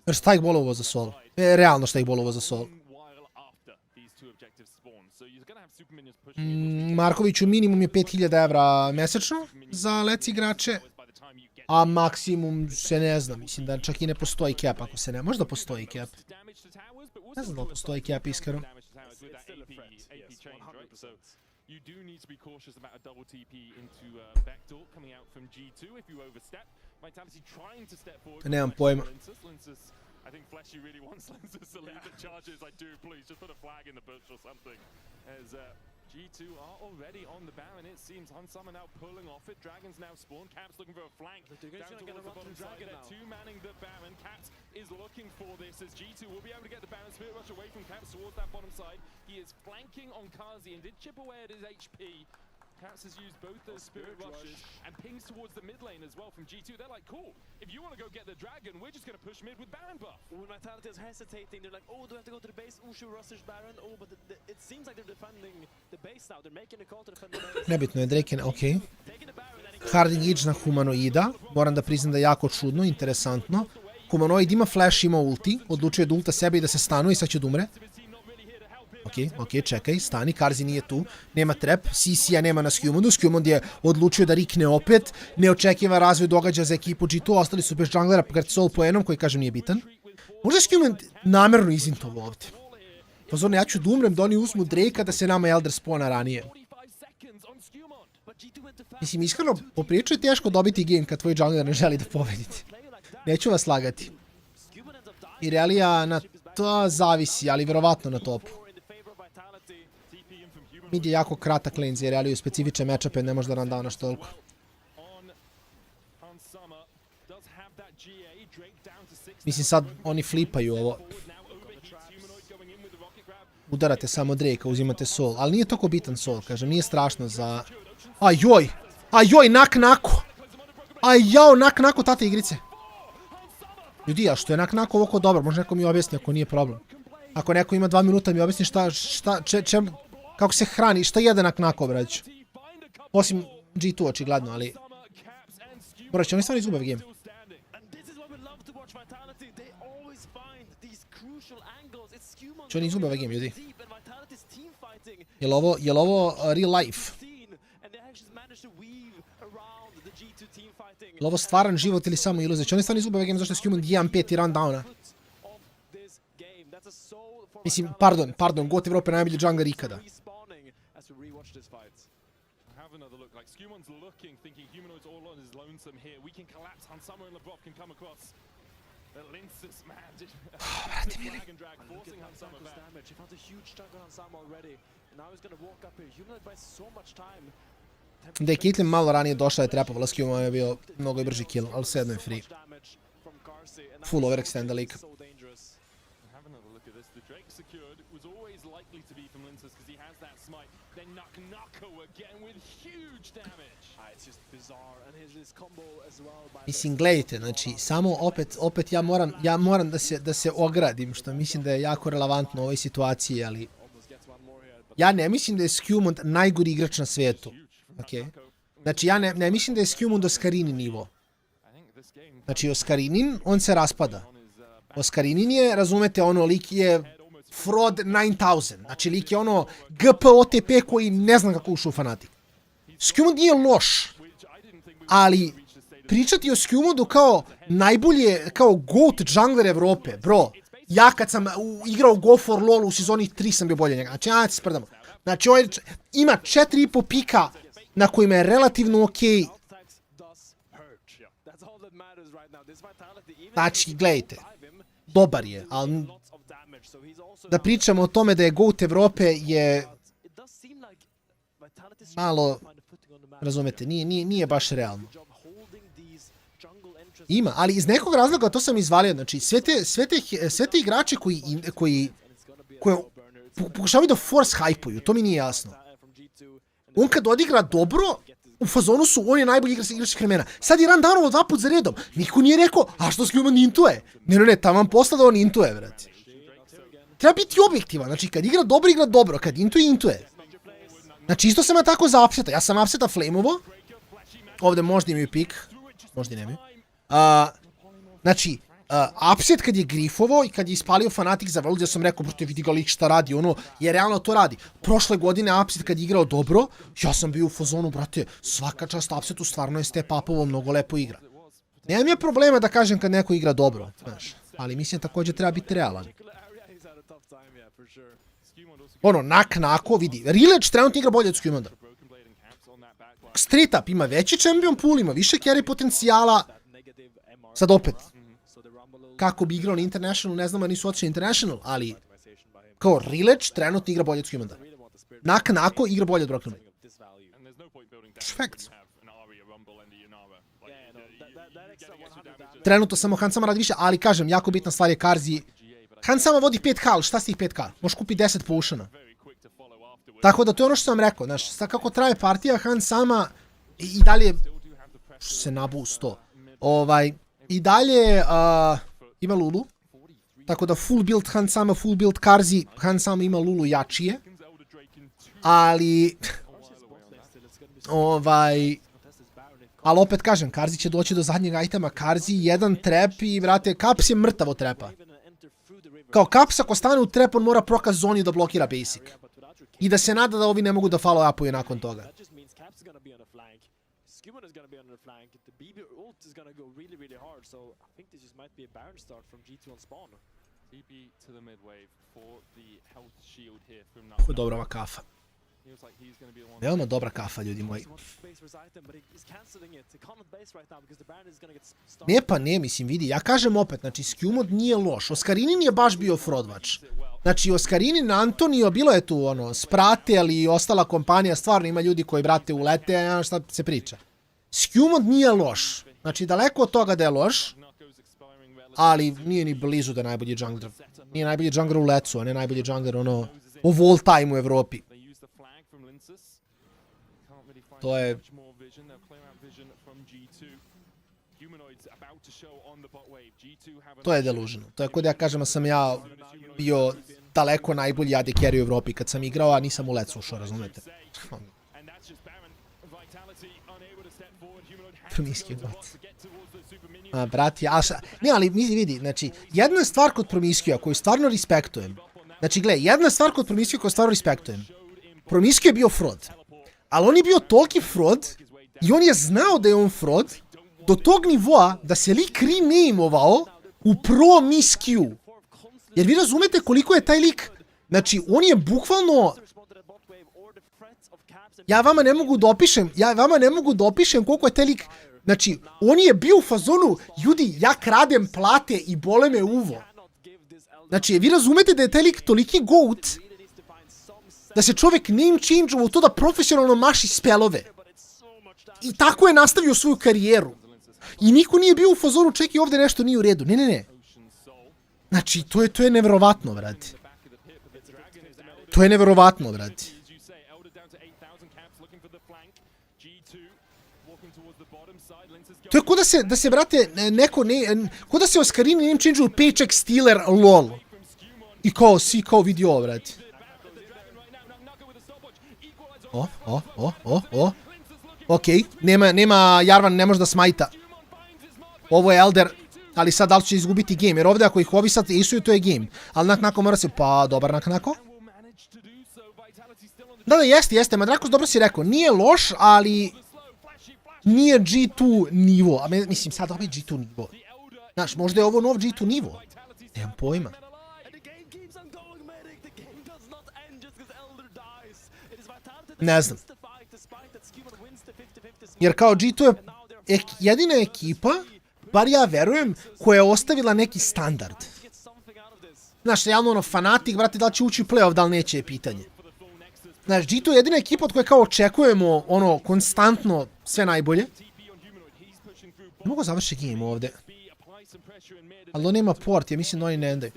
Jer šta ih bolovo za Sol? Realno šta ih bolovo za Sol. Markoviću minimum je 5000 evra mesečno za LEC igrače, a maksimum se ne zna, mislim da čak i ne postoji cap ako se ne, možda postoji cap. Ne znam da li postoji cap iskreno. You do need to be cautious about a double TP into backdoor coming out from G2 if you overstep. Vitality trying to step forward. Nemam pojma. I think Fleshy really wants Lenses to lead the charges. I do, please, just put a flag in the bush or something. As G2 are already on the Baron, it seems. Hunsama now pulling off it. Dragons now spawn. Caps looking for a flank. Down towards the bottom side. They're two-manning the Baron. Caps is looking for this as G2 will be able to get the Baron. Spirit Rush away from Caps towards that bottom side. He is flanking on Kazi and did chip away at his HP. Caps has used both those Spirit Rushes and pings towards the mid lane as well from G2. They're like, cool, if you want to go get the Dragon, we're just going to push mid with Baron buff. When Vitality is hesitating, they're like, oh, do I have to go to the base? Ushu rushes Baron. Oh, but it seems like they're defending the base now. They're making a call to defend the base. Nebitno je, Draken, okej. Harding Edge na Humanoida. Moram da priznam da je jako čudno, interesantno. Humanoid ima flash, ima ulti. Odlučuje da ulta sebe i da se stanuje i sad će da umre. Ok, čekaj, stani, Karzi nije tu, nema trap, CC-a nema na Skewmondu, Skewmond je odlučio da rikne opet, neočekivan razvoj događaja za ekipu G2, ostali su bez junglera, pogledajte Sol po jednom, koji kažem nije bitan. Možda Skewmond namerno izintovo ovdje. Pozorno, ja ću da umrem da oni uzmu Drake-a da se nama Elder spona ranije. Mislim, iskreno, po priču je teško dobiti game kad tvoj jungler ne želi da pobedite. Neću vas lagati. I Relija na to zavisi, ali verovatno na topu. Mid je jako kratak lane za Reliju, specifične matchupe, ne može da nam davaš toliko. Mislim sad oni flipaju ovo. Udarate samo Drake-a, uzimate Sol, ali nije toliko bitan Sol, kažem, nije strašno za... Ajoj, nak-nako! Ajao, nak-nako tate igrice! Ljudi, a što je nak-nako ovako dobro, može neko mi objasni ako nije problem. Ako neko ima 2 minuta mi objasni kako se hrani, šta jede nak-nako, brać. Osim G2 očigledno, ali... Brać, oni stvarno izgube game. Če oni izgube game, ljudi. Jel ovo real life? Jel ovo stvaran život ili samo iluzija? Če oni stvarno izgube game zašto je Skewmond 1-5 i rundowna? Mislim, pardon, GOAT Evrope najbolji jungler ikada. Brate mili. Da je Caitlyn malo ranije došla je trepovala, Skewmond je bio mnogo brži kill, ali sve jedno je free. Full overextenda lika. have another look at this. The Drake secured was always likely to be from Linces because he has that smite. Then Nako again with huge damage. It's just bizarre and his combo as well. Mislim, gledajte, znači, samo opet ja moram da se ogradim, što mislim da je jako relevantno u ovoj situaciji, ali ja ne mislim da je Skewmund najgori igrač na svijetu. Okay? Znači, ja ne mislim da je Skewmund Oscarinin nivo. Znači, Oscarinin, on se raspada. Oscarinin je, razumete, ono, lik je fraud 9000. Znači, lik je ono GP OTP koji ne znam kako ušao u Fnatic. Skewmund nije loš, ali pričati o Skewmundu kao najbolje, kao GOAT jungler Evrope, bro, ja kad sam igrao Go for LoL u sezoni 3 sam bio bolje njega. Znači, ja se sprdamo. Znači, on ima 4,5 pika na kojima je relativno okej. Znači, gledajte, dobar je, ali da pričamo o tome da je GOAT Evrope je malo, razumete, nije baš realno. Ima, ali iz nekog razloga to sam izvalio, znači sve te igrače koji pokušavaju da force hype-uju, to mi nije jasno. On kad odigra dobro, u fazonu su, on je najbolji igrač vremena. Sad je run-downovo 2 put za redom. Niko nije rekao, a što Skewmund intuje? Ne, taman posla da on intuje, vrati. Treba biti objektivan, znači kad igra dobro, kad intuje. Znači isto sam ja tako za upseta, ja sam upseta flameovo, ovdje možda imaju pik, možda nemaju. Znači, upset kad je grifovo i kad je ispalio Fnatic za World, ja sam rekao, brate, vidi ga lik šta radi, ono, jer realno to radi. Prošle godine upset kad je igrao dobro, ja sam bio u fazonu, brate, svaka čast upsetu, stvarno je step upovo, mnogo lepo igra. Nemam ja problema da kažem kad neko igra dobro, znaš, ali mislim također treba biti realan. Ono, Nako, vidi, Rileč trenutno igra bolje od Skewmunda. Straight up ima veći champion pool, ima više carry potencijala. Sad opet, kako bi igrao na International, ne znam, a nisu otišli International, ali kao Rileč trenutno igra bolje od Skewmunda. Nako igra bolje od Brocknuma. Fact. Trenutno samo Hansama radi više, ali kažem, jako bitna stvar je Karzi. Hansama vodi 5k, ali šta s tih 5k? Možeš kupi 10 potiona. Tako da to je ono što sam rekao, znaš, sad kako traje partija, Hansama i dalje se nabu 100. I dalje ima Lulu, tako da full build Hansama, full build Karzi, Hansama ima Lulu jačije, ali ali opet kažem, Karzi će doći do zadnjeg itema, Karzi jedan trap i vrate, Caps je mrtav od trapa. Kao Caps ako stane u trap, on mora prokaz zoni da blokira basic. I da se nada da ovi ne mogu da follow upuju nakon toga. Ovo je dobra ova kafa. Veoma dobra kafa, ljudi moji. Ne pa ne, mislim, vidi, ja kažem opet, znači Skewmund nije loš, Oscarinin je baš bio frodvač. Znači Oscarinin, Antonio, bilo je tu ono, Sprate, ali i ostala kompanija, stvarno ima ljudi koji, brate, ulete, ja šta se priča. Skewmund nije loš, znači daleko od toga da je loš, ali nije ni blizu da je najbolji jungler. Nije najbolji jungler u lecu, a ne najbolji jungler ono, of all time u Evropi. To je... To je deluženo. To je kod ja kažem da sam ja bio daleko najbolji AD carry u Evropi kad sam igrao, a nisam u lecu ušao, razumete? Promiskio bot. Brati, ne, ali vidi, znači, jedna stvar kod Promiskija koju stvarno respektujem. Znači, gle, jedna stvar kod Promiskija koju stvarno respektujem. Promiskio je bio fraud. Ali on je bio toliki fraud i on je znao da je on fraud do tog nivoa da se lik rename-ovao u Promiskiju. Jer vi razumete koliko je taj lik, znači on je bukvalno, ja vama ne mogu da opišem koliko je taj lik, znači on je bio u fazonu, ljudi, ja kradem plate i bole me uvo. Znači vi razumete da je taj lik toliki goat da se čovjek name change-ovo to da profesionalno maši spelove. I tako je nastavio svoju karijeru. I niko nije bio u fazonu, čekaj, ovdje nešto nije u redu. Ne. Znači, to je neverovatno, brate. To je neverovatno, brate. To je ko da se, brate, ko da se Oskarini name change-u Paycheck Stealer LOL. I kao, si kao vidi ovo, brate. Okej, nema Jarvan, ne može da smajta. Ovo je Elder, ali sad da li će izgubiti game, jer ovdje ako ih ovi sad isuju, to je game. Ali naknako mora se, pa dobar naknako. Da, jeste, Madrakos dobro si rekao, nije loš, ali nije G2 nivo. A mislim, sad ovaj G2 nivo. Znaš, možda je ovo nov G2 nivo. Nemam pojma. Ne znam. Jer kao G2 je jedina ekipa, bar ja verujem, koja je ostavila neki standard. Znaš, realno ono, fanatik, brate, da li će ući u playoff, da li neće je pitanje. Znaš, G2 je jedina ekipa od koje kao očekujemo, ono, konstantno sve najbolje. Ne mogu završiti game ovdje. Ali on nema port, ja mislim da oni ne endaju.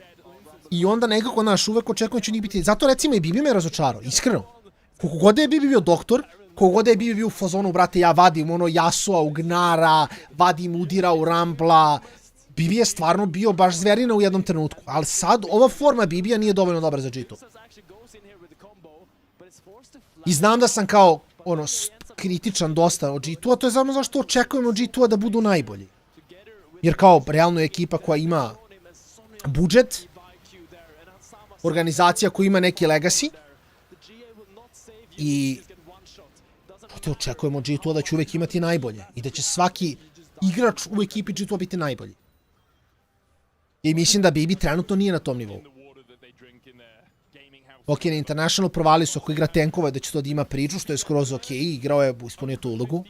I onda nekako, znaš, uvek očekujem će njih biti. Zato recimo i Bibi me razočarao, iskreno. Koliko god je Bibi bio doktor, koliko god je Bibi bio u fazonu, brate, ja vadim ono Yasua u Gnara, vadim Udira u Rambla. Bibi je stvarno bio baš zverina u jednom trenutku. Ali sad, ova forma Bibija nije dovoljno dobra za G2. I znam da sam kao, ono, kritičan dosta od G2, a to je samo zašto očekujemo od G2 da budu najbolji. Jer kao, realno je ekipa koja ima budžet, organizacija koja ima neki legacy, i te očekujemo od G2 da će uvek imati najbolje i da će svaki igrač u ekipi G2 biti najbolji. I mislim da Bibi trenutno nije na tom nivou. Ok, na International provali su ako igra tenkova da će to da ima priču, što je skroz ok, igrao je, ispunio tu ulogu.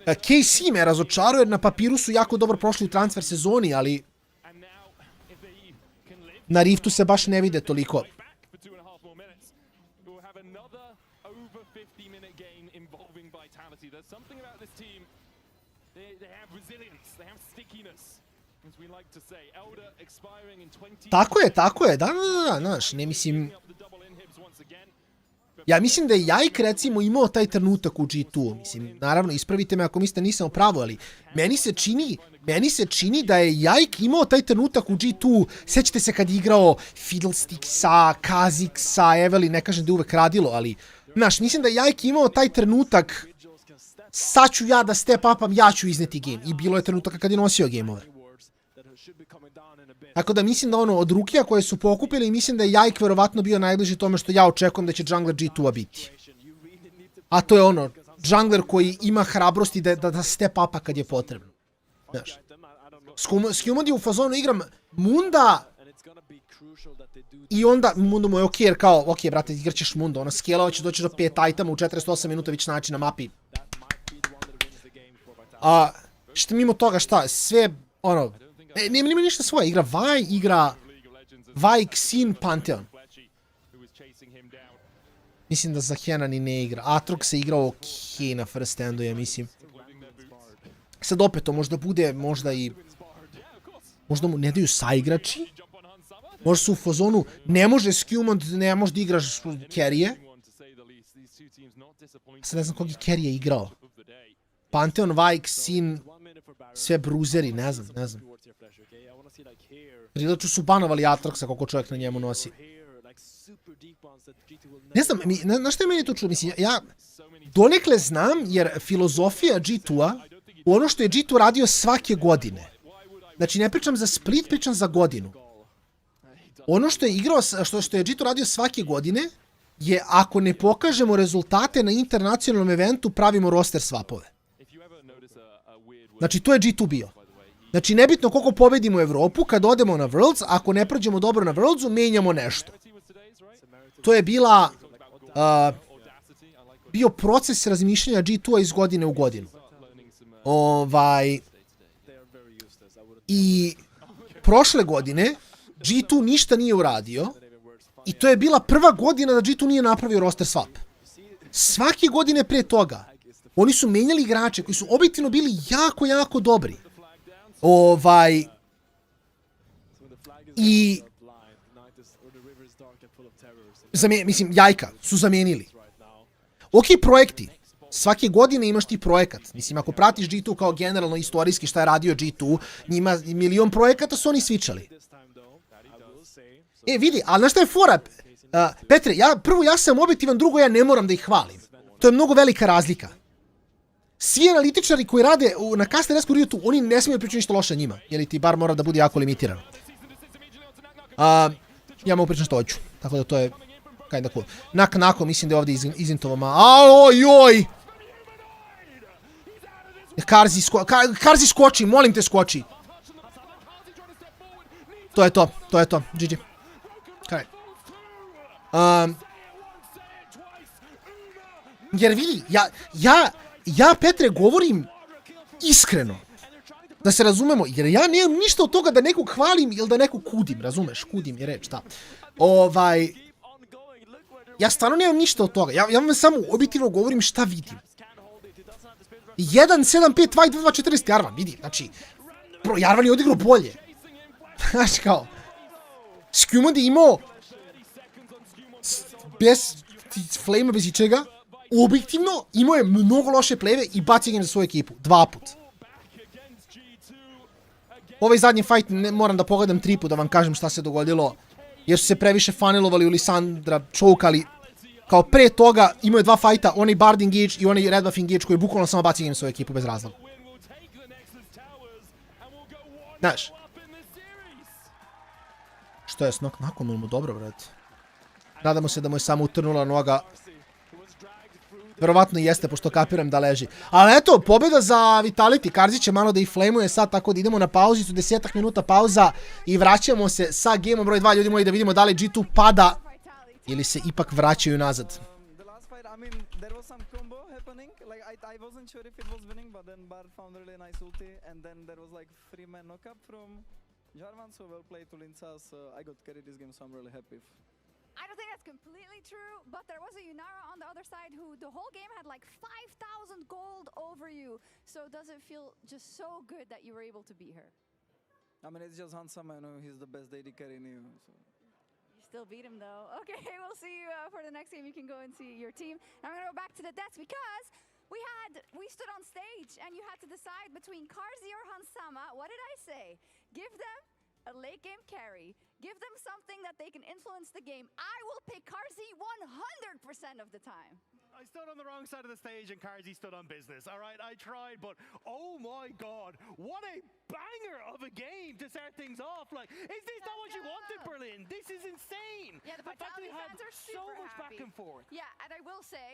KC me razočaruje jer na papiru su jako dobro prošli u transfer sezoni, ali na Riftu se baš ne vide toliko. Tako je, da, znaš, ne mislim... Ja mislim da je Jajk, recimo, imao taj trenutak u G2, mislim, naravno, ispravite me ako mislite nisam pravo, ali meni se čini da je Jajk imao taj trenutak u G2, sećate se kad je igrao Fiddlesticksa, Kaziksa, Evelyn, ne kažem da je uvek radilo, ali, znaš, mislim da je Jajk imao taj trenutak, sad ću ja da step upam, ja ću izneti game, i bilo je trenutaka kad je nosio gameove. Tako da mislim da ono, od rukija koje su pokupili, mislim da je Jajk verovatno bio najbliži tome što ja očekujem da će jungler G2-a biti. A to je ono, jungler koji ima hrabrosti da step upa kad je potrebno. Znaš. S Humadi u fazonu igram Munda i onda Mundo mu je ok, jer kao, ok, brate, igraćeš Mundo, ono, skelova će doći do 5 itema u 48 minuta, vi će naći na mapi. A, što mimo toga, šta, sve, ono, nema ništa svoje, igra Vaj, igra Vaj, Xin, Pantheon. Mislim da za Hena ni ne igra. Atrox se igrao ok na first standu, ja mislim. Sad opet to možda bude, možda i... Možda mu ne daju saigrači. Možda su u fazonu, ne može Skewmond, ne može da igraš carry-e. Sad ne znam kog je carry-e igrao. Pantheon, Vaj, Xin, sve bruzeri, ne znam. Rilaču su banovali Atroxa koliko čovjek na njemu nosi. Ne znam, znaš što je meni to čudo? Mislim, ja donekle znam jer filozofija G2-a, ono što je G2 radio svake godine. Znači ne pričam za split, pričam za godinu. Ono što je igrao, što je G2 radio svake godine, je ako ne pokažemo rezultate na internacionalnom eventu, pravimo roster swapove. Znači to je G2 bio. Znači, nebitno koliko pobedimo u Evropu, kad odemo na Worlds, ako ne prođemo dobro na Worldsu, menjamo nešto. To je bio proces razmišljanja G2-a iz godine u godinu. I prošle godine G2 ništa nije uradio i to je bila prva godina da G2 nije napravio roster swap. Svake godine prije toga oni su menjali igrače koji su objektivno bili jako, jako dobri. I mislim, jajka su zamijenili. Ok, projekti. Svake godine imaš ti projekat. Mislim, ako pratiš G2 kao generalno istorijski šta je radio G2, njima milion projekata su oni switchali. Vidi, ali znaš šta je fora? Petre, ja sam objektivan, drugo ja ne moram da ih hvalim. To je mnogo velika razlika. Svi analitičari koji rade na kasne resku Riotu, oni ne smiju pričati ništa loše njima, jer ti bar mora da bude jako limitiran. Ja mogu pričati što hoću, tako da to je kinda cool. Nako, mislim da je ovdje izintovama. Ojoj! Karzi skoči, molim te skoči. To je to, GG. Kaj. Jer vidi, ja Petre govorim iskreno. Da se razumemo, jer ja nemam ništa od toga da nekog hvalim ili da nekog kudim, razumeš? Kudim je reč, da. Ja stvarno nemam ništa od toga. Ja vam samo objektivno govorim šta vidim. 1-7-5-2-2-40 Jarvan, vidi, znači, Jarvan je odigrao bolje. Znači kao, Skjumond je imao bez flame-a, bez ičega, objektivno imao je mnogo loše pleve i bacio game za svoju ekipu, 2 put. Ovaj zadnji fight moram da pogledam 3 put da vam kažem šta se dogodilo, jer su se previše fanilovali u Lisandra, čoukali. Kao pre toga imao je 2 fajta, onaj Bard engage i onaj Red Buff engage koji je bukvalno samo bacio game svoju ekipu bez razloga. Znaš. Što je snok nakon mu dobro, brate. Nadamo se da mu je samo utrnula noga. Verovatno i jeste, pošto kapiram da leži. Ali eto, pobjeda za Vitality. Karzi će malo da ih flamuje sad, tako da idemo na pauzicu, 10 minuta pauza i vraćamo se sa gameom broj 2. Ljudi moji, da vidimo da li G2 pada ili se ipak vraćaju nazad. I don't think that's completely true, but there was a Yunara on the other side who the whole game had like 5,000 gold over you. So does it feel just so good that you were able to beat her? I mean, it's just Hansama, you know, he's the best AD carry in EU. So. You still beat him though. Okay, we'll see you for the next game. You can go and see your team. I'm going to go back to the deaths because we stood on stage and you had to decide between Karzi or Hansama. What did I say? Give them a late game carry. Give them something that they can influence the game. I will pick Karzi 100% of the time. I stood on the wrong side of the stage and Karzi stood on business. All right, I tried, but oh my God, what a banger of a game to start things off. Like, is this not what you wanted, Berlin? This is insane. Yeah, the Vitality fans are super so much happy. Back and forth. Yeah, and I will say,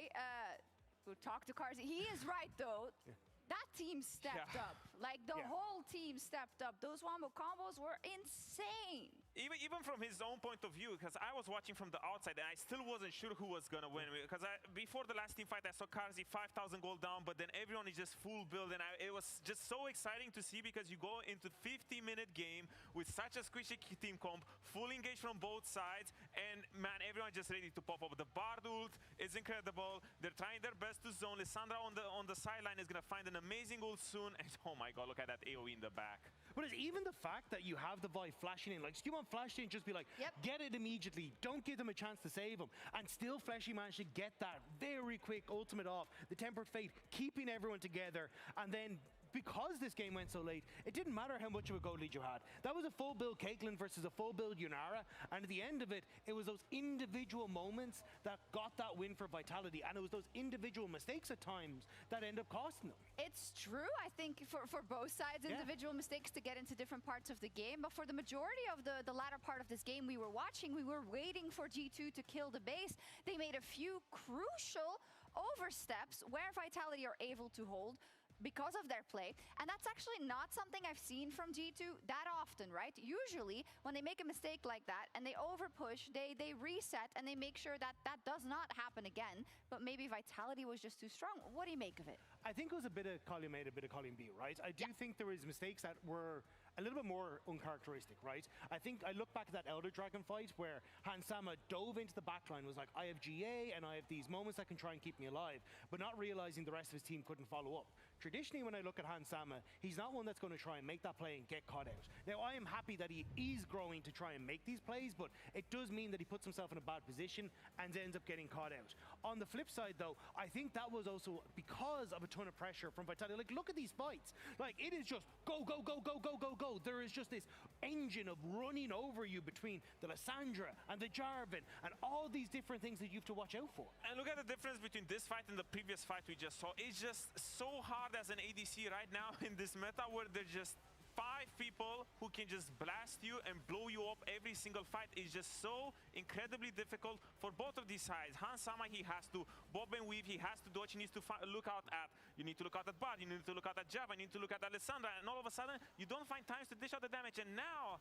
we'll talk to Karzi. He is right though. Yeah. That team stepped up. Like, the whole team stepped up. Those wombo combos were insane. Even from his own point of view, because I was watching from the outside and I still wasn't sure who was going to win. Because before the last team fight, I saw Karzi 5,000 gold down, but then everyone is just full build. And it was just so exciting to see because you go into 50-minute game with such a squishy team comp, full engage from both sides, and man, everyone just ready to pop up. The Bard ult is incredible. They're trying their best to zone. Lissandra on the sideline is going to find an amazing ult soon. And oh my God, look at that AoE in the back. But it's even the fact that you have the Vive flashing in, like Skewman flashed in, just be like, get it immediately, don't give them a chance to save him. And still Fleshy managed to get that very quick ultimate off, the Tempered Fate, keeping everyone together, and then because this game went so late, it didn't matter how much of a gold lead you had. That was a full build Caitlyn versus a full build Yunara, and at the end of it, it was those individual moments that got that win for Vitality, and it was those individual mistakes at times that end up costing them. It's true, I think, for both sides, individual mistakes to get into different parts of the game, but for the majority of the latter part of this game we were watching, we were waiting for G2 to kill the base. They made a few crucial oversteps where Vitality are able to hold because of their play, and that's actually not something I've seen from G2 that often, right? Usually, when they make a mistake like that and they overpush, they reset and they make sure that that does not happen again, but maybe Vitality was just too strong. What do you make of it? I think it was a bit of column A, a bit of column B, right? I do think there was mistakes that were a little bit more uncharacteristic, right? I think I look back at that Elder Dragon fight where Hansama dove into the backline, was like, I have GA and I have these moments that can try and keep me alive, but not realizing the rest of his team couldn't follow up. Traditionally, when I look at Hansama, he's not one that's going to try and make that play and get caught out. Now, I am happy that he is growing to try and make these plays, but it does mean that he puts himself in a bad position and ends up getting caught out. On the flip side, though, I think that was also because of a ton of pressure from Vitality. Like, look at these fights. Like, it is just go, go, go, go, go, go, go. There is just this engine of running over you between the Lissandra and the Jarvan and all these different things that you have to watch out for. And look at the difference between this fight and the previous fight we just saw. It's just so hard as an ADC right now in this meta where there's just 5 people who can just blast you and blow you up every single fight. Is just so incredibly difficult for both of these sides. Hansama, he has to bob and weave, he has to dodge, he needs to look out at, you need to look out at Bard, you need to look out at Java, you need to look at Alessandra, and all of a sudden, you don't find times to dish out the damage. And now,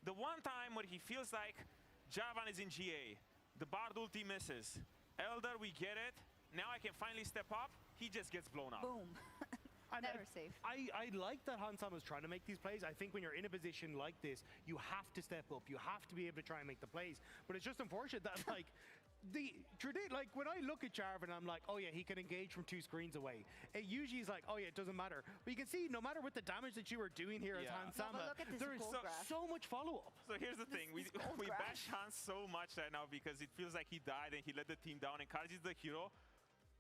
the one time where he feels like Javan is in GA, the Bard ulti misses, Elder, we get it, now I can finally step up, he just gets blown up. Boom. Never safe. I like that Hansama is trying to make these plays. I think when you're in a position like this, you have to step up. You have to be able to try and make the plays. But it's just unfortunate that, like, like when I look at Jarvan, I'm like, oh yeah, he can engage from 2 screens away. It usually is like, oh yeah, it doesn't matter. But you can see, no matter what the damage that you are doing here as Hansama, there is so much follow-up. So here's the thing, we bash Hans so much right now because it feels like he died and he let the team down, and Karji's the hero.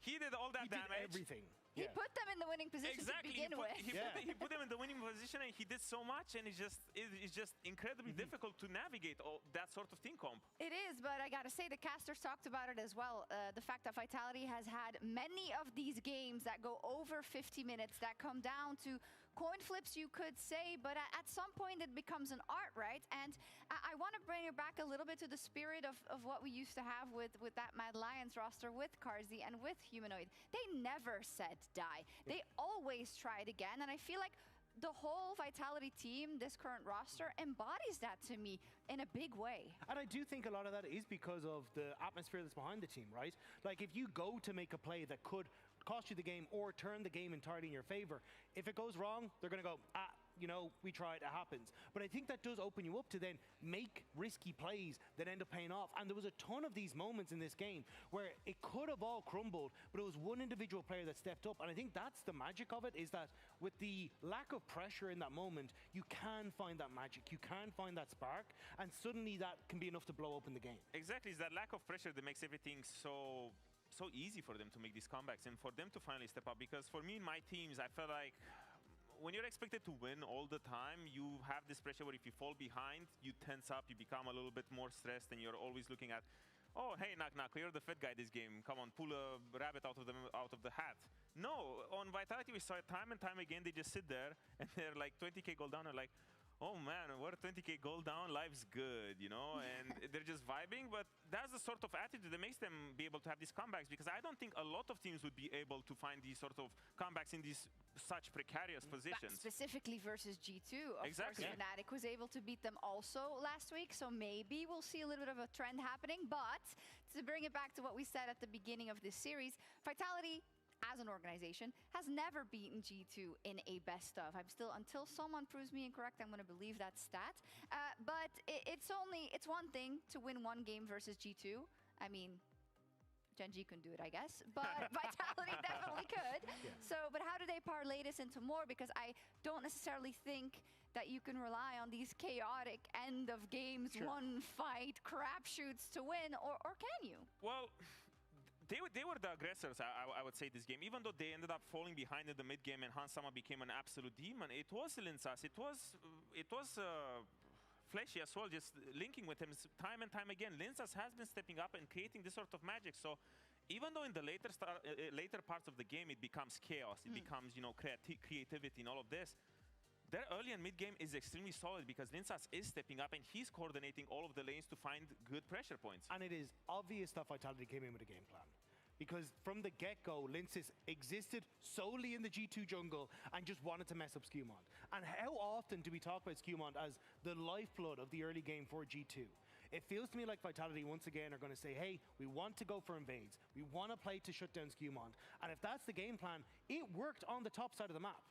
He did all that damage. Did everything. He put them in the winning position to begin with. He put them in the winning position, and he did so much, and it's just incredibly difficult to navigate that sort of team comp. It is, but I gotta say the casters talked about it as well. The fact that Vitality has had many of these games that go over 50 minutes that come down to coin flips, you could say, but at some point it becomes an art, right? And I want to bring it back a little bit to the spirit of what we used to have with that Mad Lions roster, with Karzi and with Humanoid. They never said die. They always tried again, and I feel like the whole Vitality team, this current roster, embodies that to me in a big way. And I do think a lot of that is because of the atmosphere that's behind the team, right? Like, if you go to make a play that could cost you the game or turn the game entirely in your favor, if it goes wrong, they're going to go, you know, we tried, it happens. But I think that does open you up to then make risky plays that end up paying off. And there was a ton of these moments in this game where it could have all crumbled, but it was one individual player that stepped up. And I think that's the magic of it, is that with the lack of pressure in that moment, you can find that magic, you can find that spark, and suddenly that can be enough to blow up in the game. Exactly, it's that lack of pressure that makes everything so easy for them to make these comebacks and for them to finally step up. Because for me in my teams, I felt like when you're expected to win all the time, you have this pressure where if you fall behind, you tense up, you become a little bit more stressed, and you're always looking at, oh, hey, Knock, you're the fat guy this game. Come on, pull a rabbit out of the hat. No, on Vitality, we saw it time and time again. They just sit there, and they're like 20k gold down, and like, oh man, we're 20k gold down, life's good, you know, and they're just vibing. But that's the sort of attitude that makes them be able to have these comebacks, because I don't think a lot of teams would be able to find these sort of comebacks in these such precarious positions. Specifically versus G2. Of course, Fnatic was able to beat them also last week, so maybe we'll see a little bit of a trend happening. But to bring it back to what we said at the beginning of this series, Vitality, as an organization, has never beaten G2 in a best of. I'm still, until someone proves me incorrect, I'm going to believe that stat. But it's one thing to win one game versus G2. I mean, Gen.G couldn't do it, I guess, but Vitality definitely could. So, but how do they parlay this into more? Because I don't necessarily think that you can rely on these chaotic end of games, one fight, crapshoots to win, or can you? Well, they were the aggressors, I would say, this game. Even though they ended up falling behind in the mid game and Hansama became an absolute demon, it was Linsas. It was Fleshy as well, just linking with him time and time again. Linsas has been stepping up and creating this sort of magic. So even though in the later parts of the game it becomes chaos, it becomes, you know, creativity and all of this, their early and mid game is extremely solid because Linsas is stepping up and he's coordinating all of the lanes to find good pressure points. And it is obvious that Vitality came in with a game plan, because from the get-go, Linsas existed solely in the G2 jungle and just wanted to mess up Skewmont. And how often do we talk about Skewmont as the lifeblood of the early game for G2? It feels to me like Vitality once again are going to say, hey, we want to go for invades. We want to play to shut down Skewmont. And if that's the game plan, it worked on the top side of the map.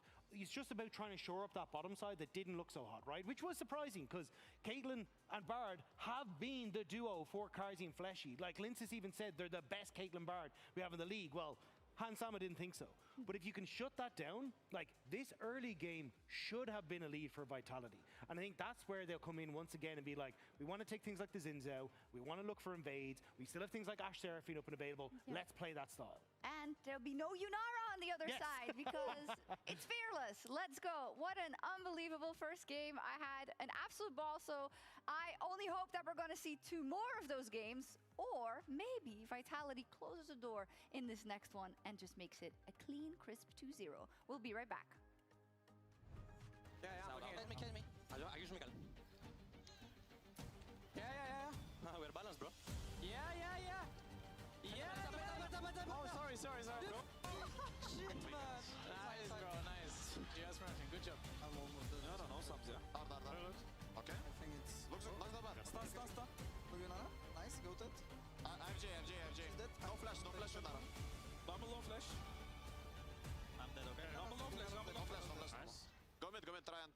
it's just about trying to shore up that bottom side that didn't look so hot, right? Which was surprising because Caitlyn and Bard have been the duo for Carzzy and Fleshy. Like Lindsay even said they're the best Caitlyn Bard we have in the league. Well, Han Sama didn't think so. But if you can shut that down, like this early game should have been a lead for Vitality. And I think that's where they'll come in once again and be like, we want to take things like the Zinzao, we want to look for invades, we still have things like Ashe Seraphine up and available, let's play that style. And there'll be no Yunara on the other side because it's fearless. Let's go. What an unbelievable first game. I had an absolute ball, so I only hope that we're going to see 2 more of those games, or maybe Vitality closes the door in this next one and just makes it a clean, crisp 2-0. We'll be right back. Kill me. Aggish Mikael. We're balanced, bro. Oh, sorry, bro. Shit, man. Nice, bro, nice. Yes, Martin, good job. I'm almost done. No, subs, yeah. Okay. I think it's... Looks not bad. Stop. Yunara. Nice, go to it. FJ. No flash, Yunara. Double low flash. I'm dead, okay? Double low flash. Nice. Go mid, try and.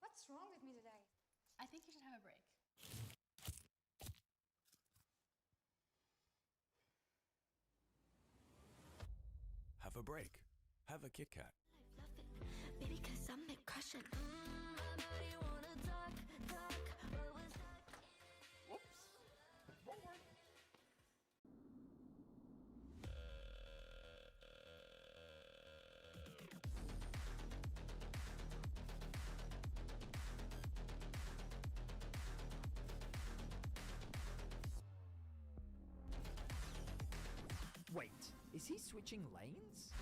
What's wrong with me today? I think you should have a break. Have a break. Have a Kit Kat. Baby, cause I'm crushing. Wait, is he switching lanes?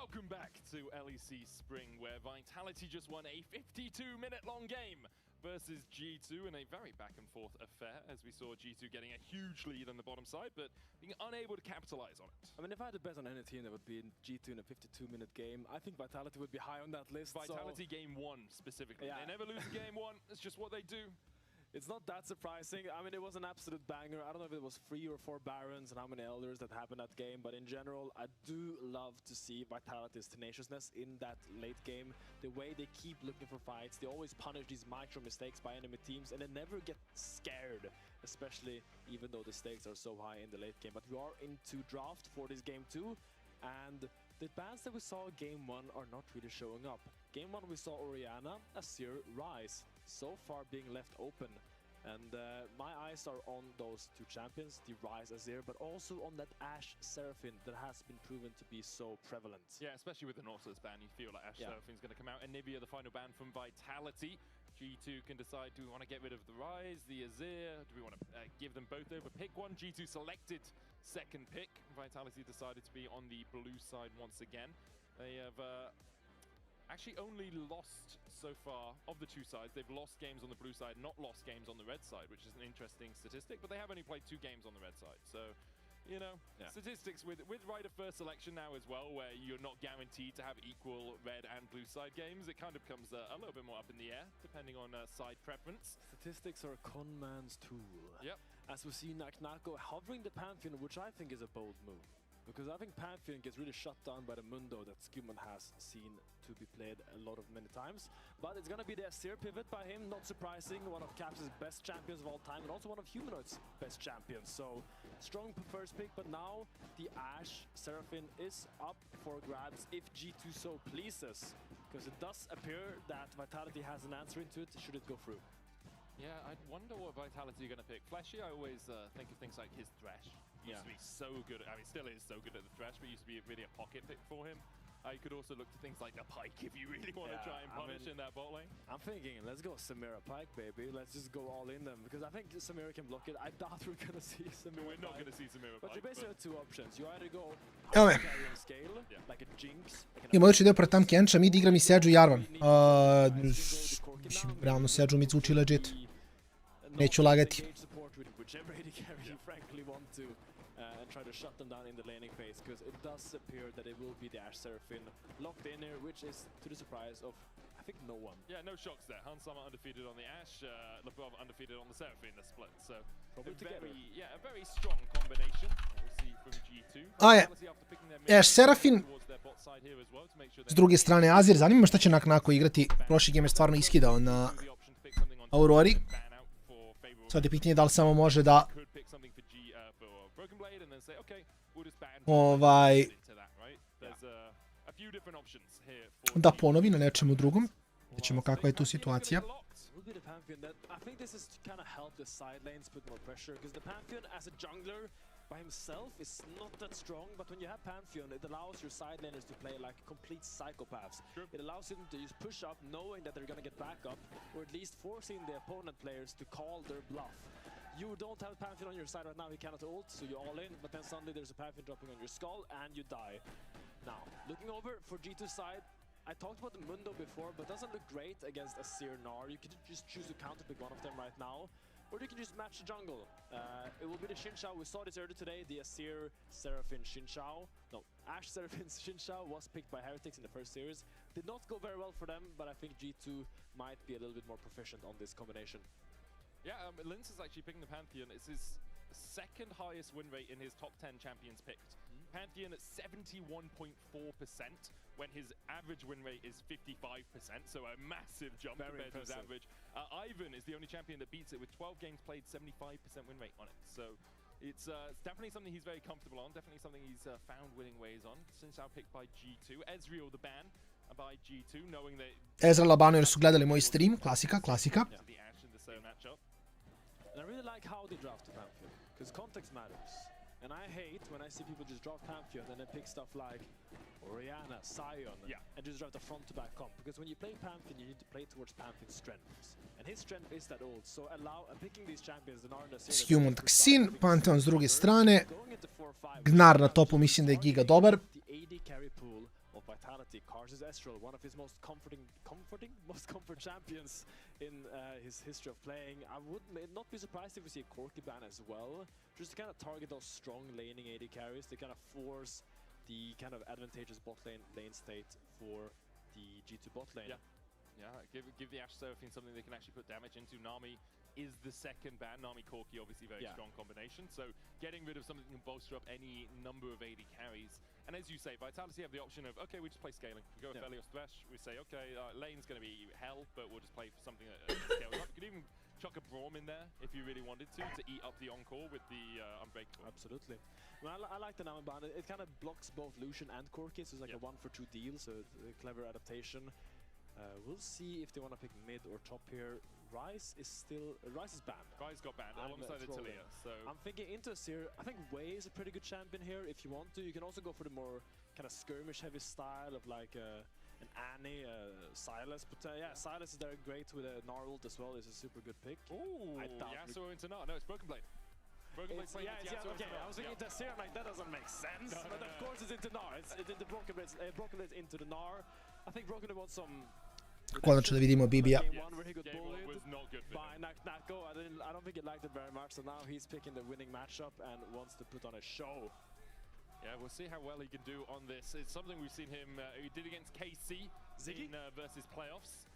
Welcome back to LEC Spring, where Vitality just won a 52-minute-long game versus G2 in a very back-and-forth affair, as we saw G2 getting a huge lead on the bottom side, but being unable to capitalize on it. I mean, if I had to bet on any team that would be in G2 in a 52-minute game, I think Vitality would be high on that list. Vitality game 1 specifically. Yeah. They never lose a game 1. It's just what they do. It's not that surprising. I mean, it was an absolute banger. I don't know if it was 3 or 4 Barons and how many Elders that happened that game, but in general, I do love to see Vitality's tenaciousness in that late game. The way they keep looking for fights, they always punish these micro mistakes by enemy teams, and they never get scared, especially even though the stakes are so high in the late game. But we are into draft for this game 2, and the bans that we saw game 1 are not really showing up. Game 1 we saw Orianna, Azir, Ryze, so far being left open. And my eyes are on those 2 champions, the Ryze Azir, but also on that Ashe Seraphine that has been proven to be so prevalent. Yeah, especially with the Nautilus ban, you feel like Ashe Seraphine's going to come out. And Nivea, the final ban from Vitality. G2 can decide, do we want to get rid of the Ryze, the Azir? Do we want to give them both over? Pick one. G2 selected second pick. Vitality decided to be on the blue side once again. They have actually only lost so far of the 2 sides. They've lost games on the blue side, not lost games on the red side, which is an interesting statistic, but they have only played 2 games on the red side. So, you know, statistics with right of first selection now as well, where you're not guaranteed to have equal red and blue side games. It kind of becomes a little bit more up in the air, depending on side preference. Statistics are a con man's tool. Yep. As we see Naknako hovering the Pantheon, which I think is a bold move. Because I think Pantheon gets really shut down by the Mundo that Scuman has seen to be played many times. But it's gonna be the Azir pivot by him, not surprising. One of Caps' best champions of all time, and also one of Humanoid's best champions. So, strong first pick, but now the Ashe Seraphine is up for grabs if G2 so pleases. Because it does appear that Vitality has an answer into it, should it go through. Yeah, I wonder what Vitality are going to pick. Flashy, I always think of things like his Thresh. Used to be so good, I mean, still is so good at the Thresh, but used to be really a pocket pick for him. You could also look to things like the Pike if you really want to try and punish in that bot lane. I'm thinking, let's go Samira Pike, baby. Let's just go all in them, because I think Samira can block it. I doubt we're going to see Samira We're not going to see Samira Pike. But you basically have 2 options. You either go scale, like a Jinx. Ima doći dio protiv tam Kenča, mid igra mi Seđu Jarvan. Realno Seđu mi zvuči legit. Neću lagati. And try to shut them down in the laning phase, because it does appear that it will be the Ashe Seraphine locked in here, which is to the surprise of, I think, no one. Yeah, no shocks there. Hansama undefeated on the Ashe, Lebov undefeated on the Seraphine, the split. So, a very strong combination we'll see from G2. A je, Ashe Seraphine, s druge strane Azir, zanima me šta će Naknako igrati. Prošli game je stvarno iskidao na Aurori. Sad je pitanje da li samo može da da ponovi na nečemu drugom. Vidjet ćemo kakva je tu situacija. By himself is not that strong, but when you have Pantheon, it allows your side laners to play like complete psychopaths. It allows them to just push up, knowing that they're gonna get back up, or at least forcing the opponent players to call their bluff. You don't have Pantheon on your side right now, he cannot ult, so you all in, but then suddenly there's a Pantheon dropping on your skull, and you die. Now, looking over for G2 side, I talked about the Mundo before, but doesn't look great against Azir Gnar. You could just choose to counterpick one of them right now. Or you can just match the jungle. It will be the Xin Zhao. We saw this earlier today, the Azir Seraphine Xin Zhao. No, Ashe Seraphine Xin Zhao was picked by Heretics in the first series. Did not go very well for them, but I think G2 might be a little bit more proficient on this combination. Yeah, Linz is actually picking the Pantheon. It's his second highest win rate in his top 10 champions picked. Pantheon at 71.4%, when his average win rate is 55%, so a massive jump compared to his average. Ivan is the only champion that beats it with 12 games played, 75% win rate on it. So it's definitely something he's very comfortable on, definitely something he's found winning ways on. Since now picked by G2, Ezreal the ban by G2, knowing that... Ezreal banu jer su gledali moj stream, klasika. And I really like how they draft the Pantheon, because context matters. And I hate when I see people just draft Pantheon and then pick stuff like Orianna, Sion, and just draft the front-to-back comp. Because when you play Pantheon, you need to play towards Pantheon's strengths. And his strength is that ult, so picking these champions that aren't necessarily... Human Xin, Pantheon s druge strane. Gnar na topu, mislim da je giga dobar. Vitality, Karsus Estral, one of his most comfort champions in his history of playing. I would not be surprised if we see a Corki ban as well, just to kind of target those strong laning AD carries to kind of force the kind of advantageous bot lane state for the G2 bot lane. Yeah, give the Ashe Seraphine something they can actually put damage into. Nami is the second ban. Nami Corki, obviously very strong combination. So getting rid of something that can bolster up any number of AD carries. And as you say, Vitality have the option of, okay, we just play scaling. We go with Felios Thresh, we say, okay, lane's going to be hell, but we'll just play for something that scales up. You could even chuck a Braum in there if you really wanted to eat up the Encore with the Unbreakable. Absolutely. Well, I like the Nami ban. It kind of blocks both Lucian and Corki, so it's like a 1-for-2 deal, so it's a clever adaptation. We'll see if they want to pick mid or top here. Ryze is banned. Ryze got banned alongside the Talia. So I'm thinking into Seer. I think Wei is a pretty good champion here if you want to. You can also go for the more kind of skirmish heavy style of like an Annie, Sylas. But yeah, Sylas is there great with a Gnar ult as well. It's a super good pick. Ooh, Yasuo into Gnar. No, it's Broken Blade. Okay, I was thinking into Seer, like that doesn't make sense. But of course it's into Gnar. It's into Broken Blade. Broken Blade into the Gnar. I think Broken Blade wants some. Konačno da vidimo Bibija. I don't think he liked it very much, so now he's picking the winning matchup and wants to put on a show. Yeah, we'll see how well he can do on this. It's something we've seen him, he did against KC in versus playoffs.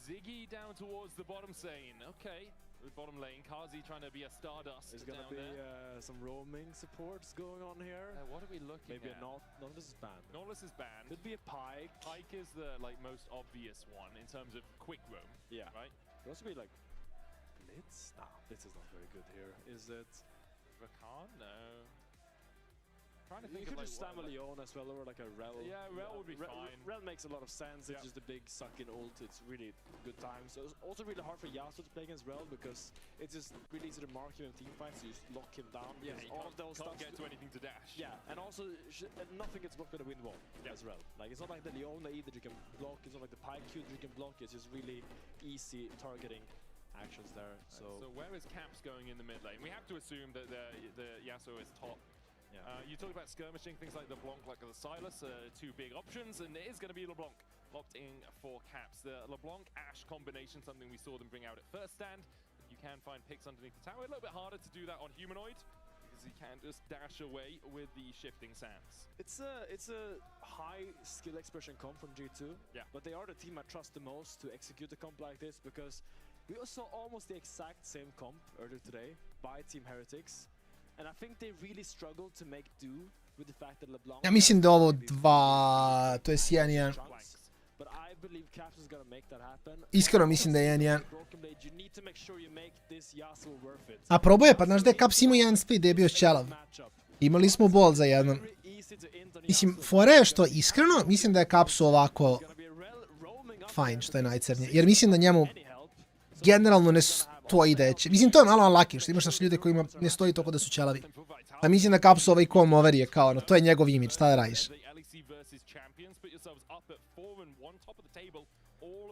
Ziggy down towards the bottom saying, okay, the bottom lane, Kazi trying to be a Stardust. There's going to be some roaming supports going on here. What are we looking Maybe at? Nautilus is banned. Nautilus is banned. Could be a Pike. Pike is the most obvious one in terms of quick roam. Yeah. Right? Could also be like Blitz? Nah, Blitz is not very good here. Is it Rakan? No. Trying to you think could of just stammer Leon as well, or like a Rel. Yeah, Rel would be fine. Rel makes a lot of sense. It's just a big suck-in ult. It's really good time. So it's also really hard for Yasuo to play against Rel because it's just really easy to mark him in team fights. So you just lock him down. Yeah, all of those can't get to anything to dash. Yeah, and also nothing gets blocked by the wind wall as Rel. Like it's not like the Leona E that you can block. It's not like the Pike Q that you can block. It's just really easy targeting actions there. So where is Caps going in the mid lane? We have to assume that the Yasuo is top. Yeah. You talk about skirmishing, things like the LeBlanc, like the Sylas, two big options, and it is going to be LeBlanc locked in for Caps. The LeBlanc-Ashe combination, something we saw them bring out at first stand. You can find picks underneath the tower. A little bit harder to do that on Humanoid, because he can just dash away with the shifting sands. It's a high skill expression comp from G2, but they are the team I trust the most to execute a comp like this, because we saw almost the exact same comp earlier today by Team Heretics. And I think they really struggled to make do with the fact that LeBlanc. Ja mislim da ovo 2, to je 1-1. But I believe Caps is gonna make that happen. Iskreno mislim da je 1-1. A probao je, pa znaš da je Caps imao jedan split, da je bio ćelav. Imali smo bol za jednom. Mislim, fora je što iskreno mislim da je Capsu ovako fajn, što je najcrnije. Jer mislim da njemu generalno ne stoji da je će. Mislim, to je malo unlucky, što imaš naš ljude kojima ne stoji toliko da su ćelavi. A mislim da Capsu ovaj com over je kao, no, to je njegov imidž, šta da radiš?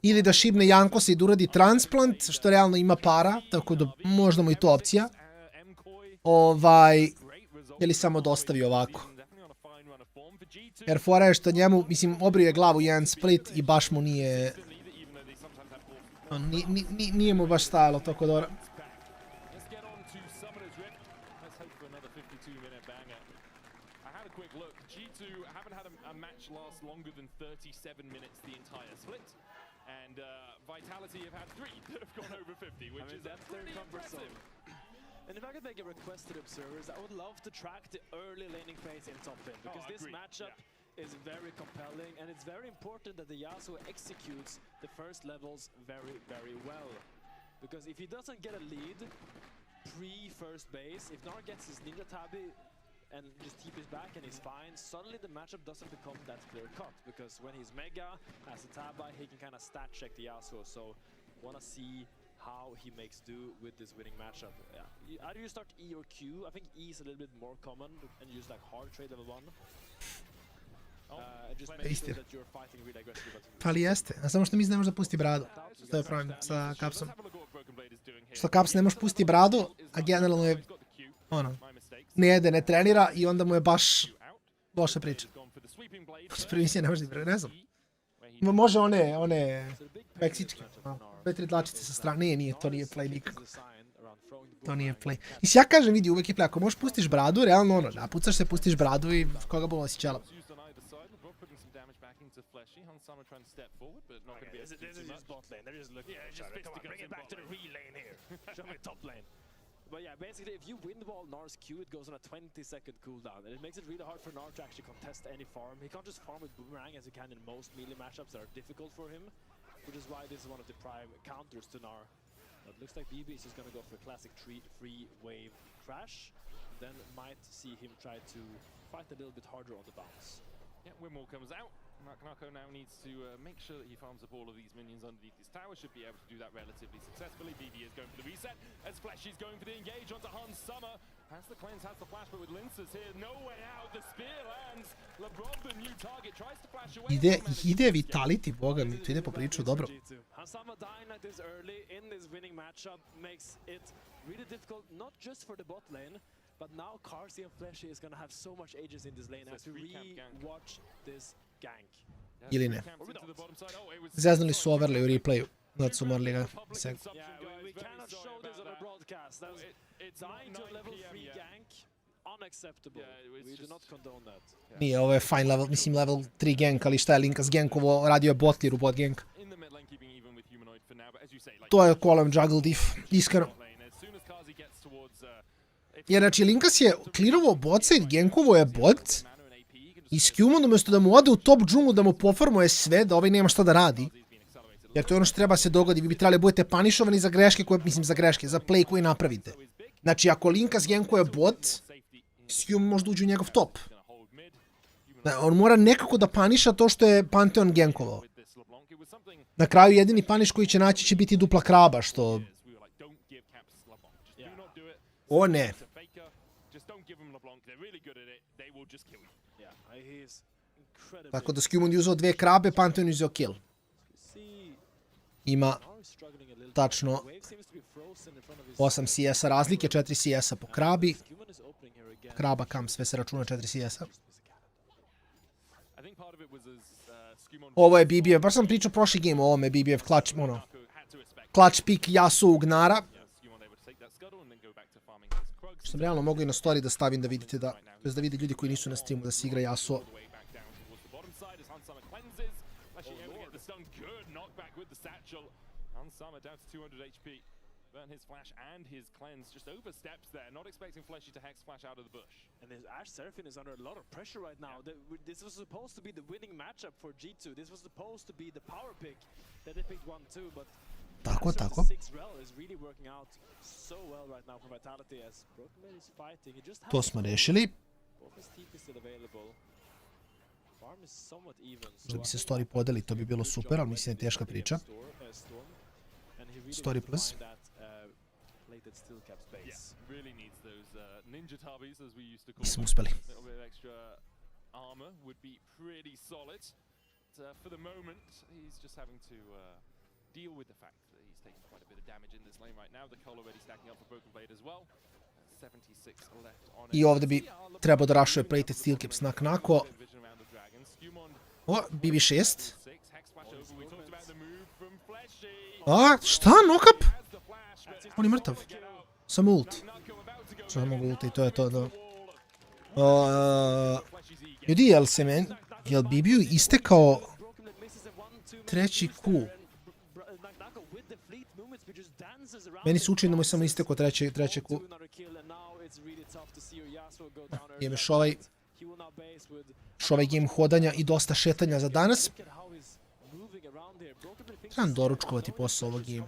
Ili da šibne Jankos i da uradi transplant, što realno ima para, tako da možda mu i to opcija. Ili samo dostavi ovako. Jer fora je što njemu, mislim, obrio je glavu jedan split i baš mu nije... Nije mu baš stajalo toliko dobro. Vitality have had 3 that have gone over 50, which is that's very cumbersome. And if I could make a request to the observers, I would love to track the early laning phase in top lane, because this matchup is very compelling, and it's very important that the Yasuo executes the first levels very, very well. Because if he doesn't get a lead pre-first base, if Gnar gets his Ninja Tabi and just keep his back and he's fine, suddenly the matchup doesn't become that clear-cut, because when he's Mega, as a Tabi, he can kind of stat check the Yasuo, so wanna see how he makes do with this winning matchup. Yeah. Either you start E or Q. I think E is a little bit more common, and use like hard trade level 1. Just make sure that you're fighting really aggressively. Ali jeste, a samo što mislim da ne može da pusti bradu. To je problem sa Capsom. Što Caps ne može pusti bradu, a generalno je, ono, ne jede, ne trenira i onda mu je baš loša priča. Prvi misija ne može da ne znam. Može one meksičke. 2-3 dlačice sa strane. Nije, to nije play nikako. To nije play. Mislim, ja kažem, vidi, uvek je play. Ako možeš pustiš bradu, realno ono, napucaš se, pustiš bradu i koga bolo si ćela. But yeah, basically, if you win the ball Nar's Q, it goes on a 20-second cooldown, and it makes it really hard for Nar to actually contest any farm. He can't just farm with Boomerang as he can in most melee matchups that are difficult for him, which is why this is one of the prime counters to Nar. But it looks like BB is just going to go for a classic free wave crash, then might see him try to fight a little bit harder on the bounce. Yeah, Wimwall comes out. Knocko now needs to make sure that he farms up all of these minions underneath his tower. Should be able to do that relatively successfully. BB is going for the reset as Fleshy's going for the engage onto Hans Summer. Has the cleanse, has the flash, but with Lincers here, no way out. The spear lands. LeBron, the new target, tries to flash away. Ide Vitality, boga mi, ide po priču, dobro. Hans Summer dying like this early in this winning matchup makes it really difficult, not just for the bot lane, but now Carsey and Fleshy is going to have so much ages in this lane as we re-watch this gank. Ili ne. Zeznuli su overlay u replayu. Znači su morali ga seg. We cannot show this on a broadcast. It's dying to a level 3 gank. Unacceptable. We do not condone that. Nije, ovo je fine level, mislim level 3 gank, ali šta je Linkas gankovo, radio je botliru bot gank. To je column juggle diff, iskreno. Jer znači Linkas je clearovao botside, gankovo je bot, i Skewmon umjesto da mu ode u top džunglu, da mu pofarmuje sve, da ovaj nema šta da radi. Jer to je ono što treba se dogodi, vi bi trebali budete panišovani za greške koje, mislim za greške, za play koje napravite. Znači ako Linkas gankuje bot, Skewmon možda uđe u njegov top. On mora nekako da paniša to što je Pantheon gankovao. Na kraju jedini paniš koji će naći će biti dupla kraba, što... O ne. Tako da Skewmon je uzeo 2 krabe, Pantheon je uzeo kill. Ima tačno 8 CS-a razlike, 4 CS-a po krabi. Kraba kam, sve se računa 4 CS-a. Ovo je BB-ev, baš sam pričao prošli game o ovome, BB-ev clutch, ono, clutch pick Yasuo u Gnara. Što sam realno mogu i na story da stavim da vidite da, da vide ljudi koji nisu na streamu da se igra Yasuo. Burn his flash and his cleanse just oversteps there, not expecting Fleshy to hex flash out of the bush. And this Ash Seraphine is under a lot of pressure right now. This was supposed to be the winning matchup for G2. This was supposed to be the power pick that they picked 1-2, but tako. 6-rel is really working out so well right now for Vitality as Broken Man is fighting. He just to smo rešili. Farm is somewhat even. Da bi se story podeli, to bi bilo super, ali mislim da je teška priča. Story plus. Nismo uspeli. I ovdje bi trebao da rašuje plated steel caps naknako. O, BB6. A, šta? Knock-up? On je mrtav. Sam ult. Što mogu ulta i to je to, da. Ljudi, jel BB-u istekao treći Q? Meni se učini da mu je samo istekao treći Q. Jeme šovaj game hodanja i dosta šetanja za danas. Trebam doručkovati posao ovog game.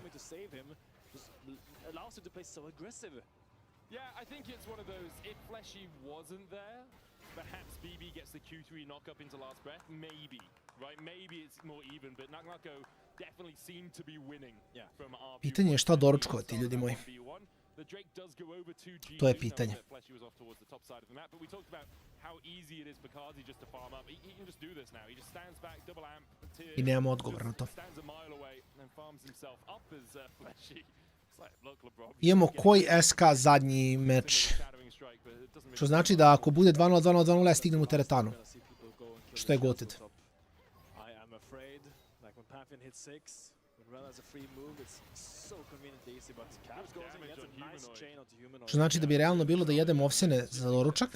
Yeah, I think it's one of those, if Fleshy wasn't there, perhaps BB gets the Q3 knock-up into last breath, maybe, right? Maybe it's more even, but Knocko definitely seemed to be winning from our view. Pitanje je šta doručkovati, ljudi moji. To je pitanje. I nemamo odgovor na to. Imamo koji SK zadnji meč. Što znači da ako bude 2-0, 2-0, 2-0, ja stignem u teretanu. Što je goted. in hit 6. Well, as a free move, it's so conveniently easy, but Caps goes and gets a nice chain onto Humanoid. Što znači da bi realno bilo da jedemo ovsene za doručak.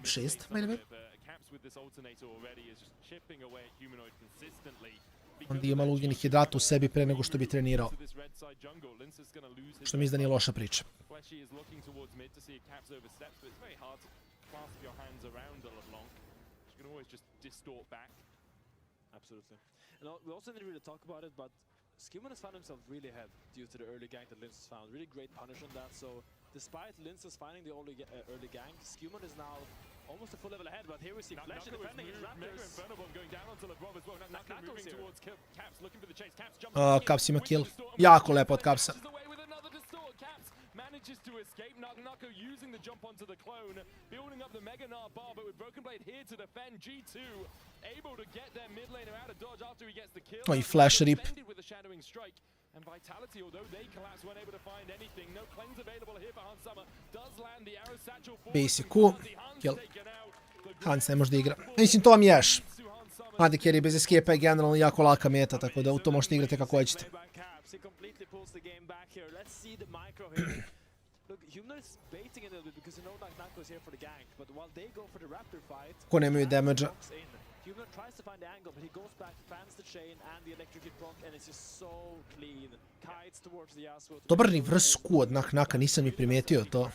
6, by the way. Onda ima ugljenih hidrata u sebi pre nego što bi trenirao. Što mislim da nije loša priča. Absolutely. And we also didn't really talk about it, but Skewman has found himself really ahead due to the early gank that Linz has found. Really great punish on that. So despite Linz finding the early gank, Skewman is now almost a full level ahead. But here we see Flash defending his Raptors. Caps ima kill. Jako lepo od Capsa. Manages to escape. Nako using the jump onto the clone, building up the Mega Gnar bar, but with Broken Blade here to defend G2, able to get their mid laner out of dodge after he gets the kill. Oh, he flash rip. With the shadowing strike. And Vitality, although they collapse, weren't able to find anything. No cleanse available here for Hans Summer. Does land the arrow satchel for Basic cool. Kill. Hans ne može da igra. Mislim, to vam ješ. AD carry bez escape je generalno jako laka meta, tako da u to možete igrati kako hoćete. Ko nemaju damage-a. Dobar reverse Q od Naka, nisam ni primijetio to.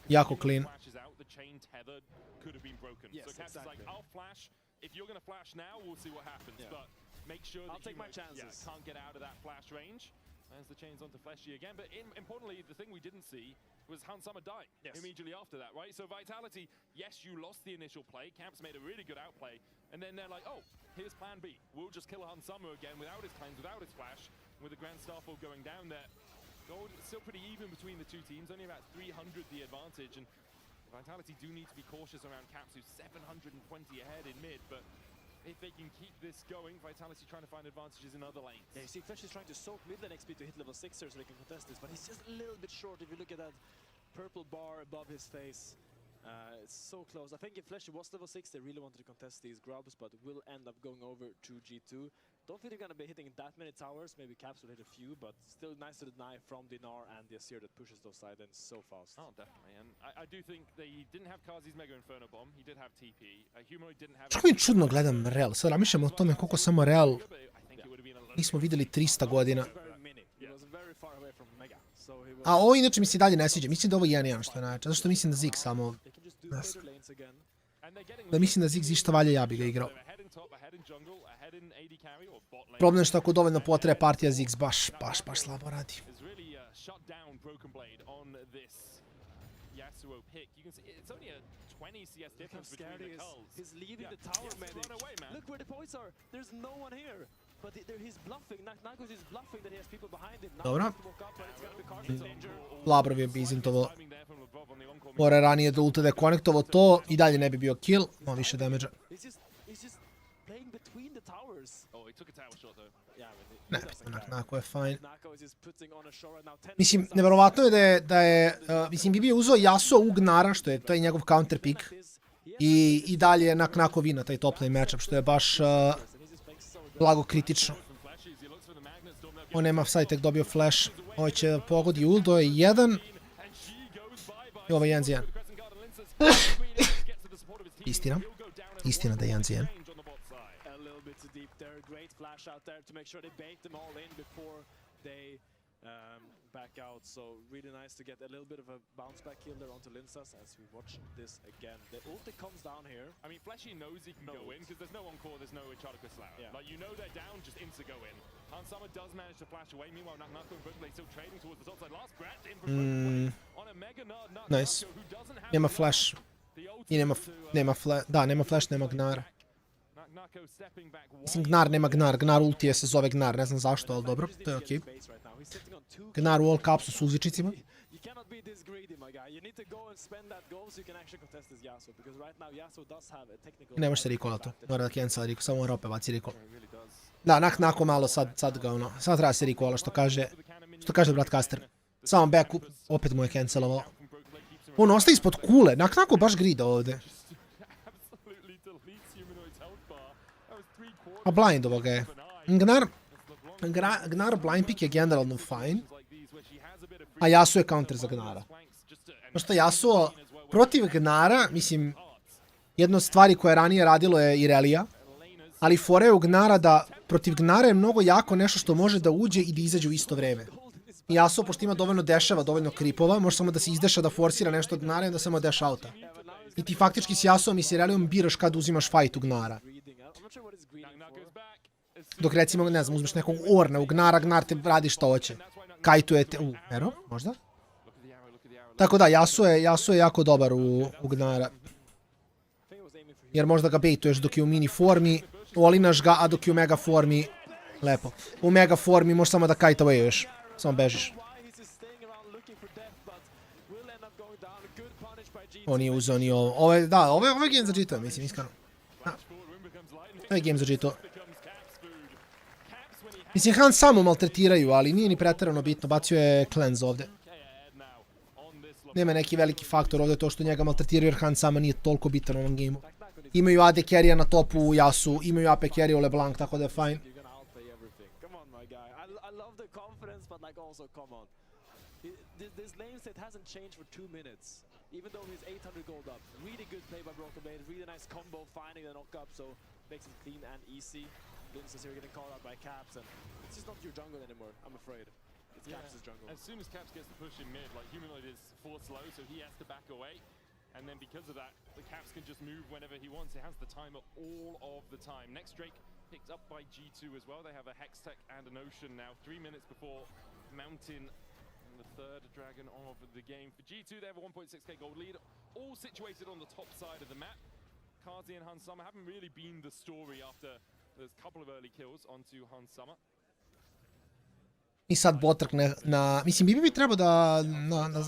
Jako clean. If you're going to flash now, we'll see what happens. But make sure that you can't get out of that flash range. As the chains onto Fleshy again. But importantly, the thing we didn't see was Hans Summer die immediately after that, right? So Vitality, yes, you lost the initial play. Camps made a really good outplay. And then they're like, oh, here's plan B. We'll just kill Hans Summer again without his cleanse, without his flash. With the Grand Starfall going down there. Gold still pretty even between the two teams. Only about 300 the advantage. And Vitality do need to be cautious around Caps, who's 720 ahead in mid, but if they can keep this going, Vitality trying to find advantages in other lanes. Yeah, you see Flesh is trying to soak mid lane XP to hit level 6 so they can contest this, but he's just a little bit short if you look at that purple bar above his face. It's so close. I think if Flesh was level 6, they really wanted to contest these grubs, but will end up going over to G2. Don't think they're going to be hitting that many towers. Maybe Caps will hit a few, but still nice to deny from the Gnar and the Asir that pushes those side ends so fast. Oh, definitely. And I do think they didn't have Kazi's Mega Inferno Bomb. He did have TP. Humanoid didn't have... Čako mi čudno gledam Real. Sad razmišljam o tome koliko samo Real nismo vidjeli 300 godina. A ovo inače mi se dalje ne sviđa. Mislim da ovo 1-1 što je najjače. Zato što mislim da Ziggs samo... Da mislim da Ziggs išta valje, ja bi ga igrao. Problem je što ako dovoljno potraje partija, Ziggs baš slabo radi. Dobro. Labrov je bizintovo. Mora ranije da ulta da je konektovo to i dalje ne bi bio kill. Malo više damage-a. Ne, Nako je fine. Mislim, nevjerovatno je da je, mislim, bi bio uzeo Yasuo u Gnara, što je to je njegov counter pick. I dalje je Nako vina taj top lane matchup, što je baš blago kritično. On nema sad tek dobio flash. Ovo će pogodi uldo je 1. I ovo je 1 za 1. Istina da je 1 za 1. Flash out there to make sure they bait them all in before they back out. So really nice to get a little bit of a bounce back kill there onto Linsas as we watch this again. The ulti comes down here. I mean, Fleshy knows he can go in because there's no encore, there's no Charlica Slayer. Yeah. Like, you know they're down, just insta go in. Hans Summer does manage to flash away. Meanwhile, Nako and Broken Blade still trading towards the top side. Last scratch in from Broken Blade on a Mega Gnar. Nice. Nema flash. I nema flash. Da, nema flash, nema Gnar. Mislim, Gnar nema Gnar. Gnar ultije se zove Gnar. Ne znam zašto, ali dobro. To je okej. Gnar u all capsu s uzvičicima. Ne može se recall to. Mora da cancel recall. Samo mora opet baci recall. Da, Nako malo sad ga ono. Sad treba se recalla što kaže Bratcaster. Samo backup. Opet mu je cancelovao. On ostaje ispod kule. Nako baš grida ovdje. A blindovo ga je. Gnar blind pick je generalno fine. A Yasuo je counter za Gnara. Pošto Yasuo protiv Gnara, mislim, jedna od stvari koje je ranije radilo je Irelia, ali fora je u Gnara da protiv Gnara je mnogo jako nešto što može da uđe i da izađe u isto vreme. I Yasuo, pošto ima dovoljno dešava, dovoljno kripova, može samo da se izdeša, da forsira nešto od Gnara i da samo dash outa. I ti faktički s Yasuom i s Ireliom biraš kad uzimaš fight u Gnara. Dok recimo, ne znam, uzmeš nekog Orna u Gnara, Gnar te radi što hoće. Kajtuje te... Ero, možda? Tako da, Yasuo je jako dobar u Gnara. Jer možda ga baituješ dok je u mini formi, olinaš ga, a dok je u mega formi, lepo. U mega formi možeš samo da kite awayuješ, samo bežiš. On nije uzeo ni ovo. Ovo je game za G2, mislim, iskreno. Ovo je game za G2. Mislim, Han samo maltretiraju, ali nije ni pretjerano bitno. Bacio je cleanse ovdje. Nema neki veliki faktor ovdje to što njega maltretiraju, jer Han sama nije toliko bitan u ovom gameu. Imaju AD carry na topu u Yasu, imaju AP carry u LeBlanc, tako da je fine. Even though he's 800 gold up. Really good play by Broken Blade, really nice combo, finding the knockup, so makes it clean and easy. Linus is here getting called out by Caps, and it's just not your jungle anymore, I'm afraid. It's Caps' jungle. As soon as Caps gets the push in mid, like Humanoid is forced low, so he has to back away. And then because of that, the Caps can just move whenever he wants. He has the timer all of the time. Next Drake picked up by G2 as well. They have a Hextech and an Ocean now, 3 minutes before Mountain. The third dragon of the game. For G2, they have a 1.6k gold lead, all situated on the top side of the map. Kazi and Hansama haven't really been the story after there's a couple of early kills onto Hansama. I sad botrkne na... Mislim, Bibi bi trebao da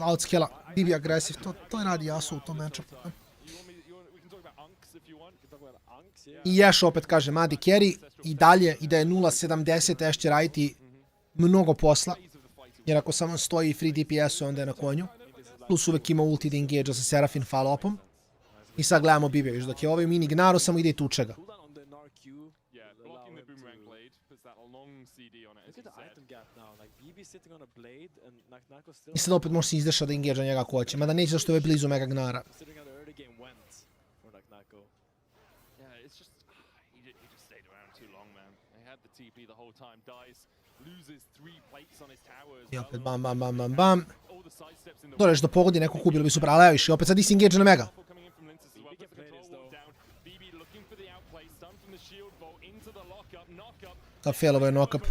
outscala. Bibi agresiv, to radi Yasuo u tom matchupu. I Ješ opet kaže, Madi carry i dalje, i da je 0.70, Ješ će raditi mnogo posla. Jer ako samo stoji free DPS-u, onda je na konju. Plus uvek ima ulti da engage-a sa Serafin follow-upom. I sad gledamo Bibi, viš, dok je ovaj mini Gnaro, samo ide i tuče ga. I sad opet može se izdeša da engage-a njega ako hoće, mada neće zašto je ovaj blizu mega Gnara. I opet bam. Doleš da pogodi nekog ubilo bi super, ali evo više, opet sad disengage na mega. Sad failovo je knock-up.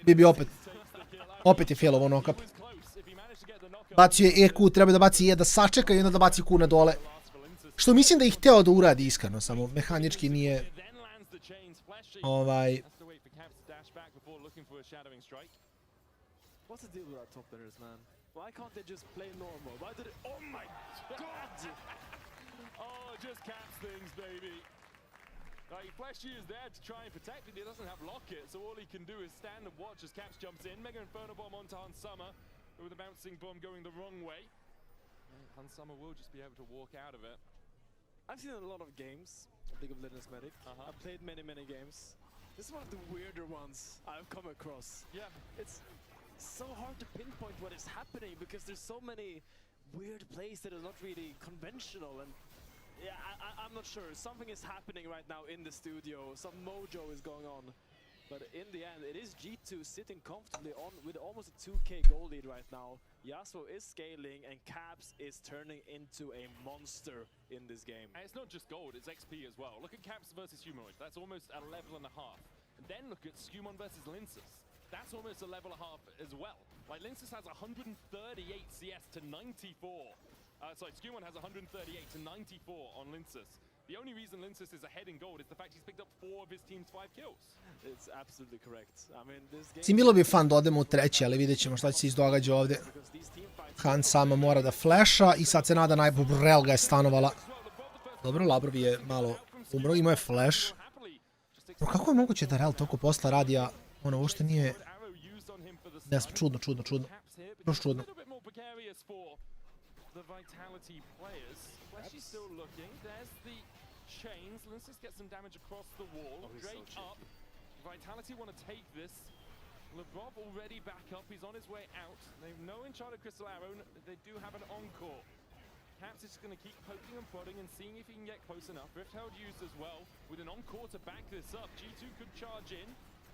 Bibi opet je failovo knock-up. Bacio je EQ, treba da baci E, da sačeka i onda da baci Q na dole. Što mislim da ih hteo da uradi iskreno, samo mehanički nije... What's the deal with our top laners, man? Why can't they just play normal? Why did it... Oh my god! Oh, just Caps things, baby. Like, Fleshy is there to try and protect it. He doesn't have Locket, so all he can do is stand and watch as Caps jumps in. Mega Inferno Bomb onto Hansama, with a bouncing bomb going the wrong way. Hansama will just be able to walk out of it. I've seen a lot of games of League of Legends Medic. I've played many games. This is one of the weirder ones I've come across. Yeah. It's so hard to pinpoint what is happening because there's so many weird plays that are not really conventional, and yeah, I'm not sure. Something is happening right now in the studio. Some mojo is going on. But in the end, it is G2 sitting comfortably on with almost a 2k goal lead right now. Yasuo is scaling and Caps is turning into a monster in this game. And it's not just gold, it's XP as well. Look at Caps versus Humanoid. That's almost a level and a half. And then look at Skumon versus Linsus. That's almost a level and a half as well. Like, Linsus has 138 CS to 94. Sorry, Skumon has 138 to 94 on Linsus. The only reason Linsus is ahead in gold is the fact he's picked up 4 of his team's 5 kills. It's absolutely correct. I mean, this game... Sim, bilo bi fan da odemo u treći, ali vidjet ćemo šta će se izdogađa ovdje. Han sama mora da flasha i sad se nada najbolj. Rel ga je stanovala. Dobro, Labrovi je malo umro, imao je flash. No, kako je moguće da Rel toliko posla radi, a ono uopšte nije... Ne znam, čudno. Još čudno. chains. Linsis gets some damage across the wall. Drake up. Vitality want to take this. Lebov already back up. He's on his way out. They have no Enchanted Crystal Arrow. They do have an Encore. Caps is going to keep poking and prodding and seeing if he can get close enough. Riftheld used as well with an Encore to back this up. G2 could charge in.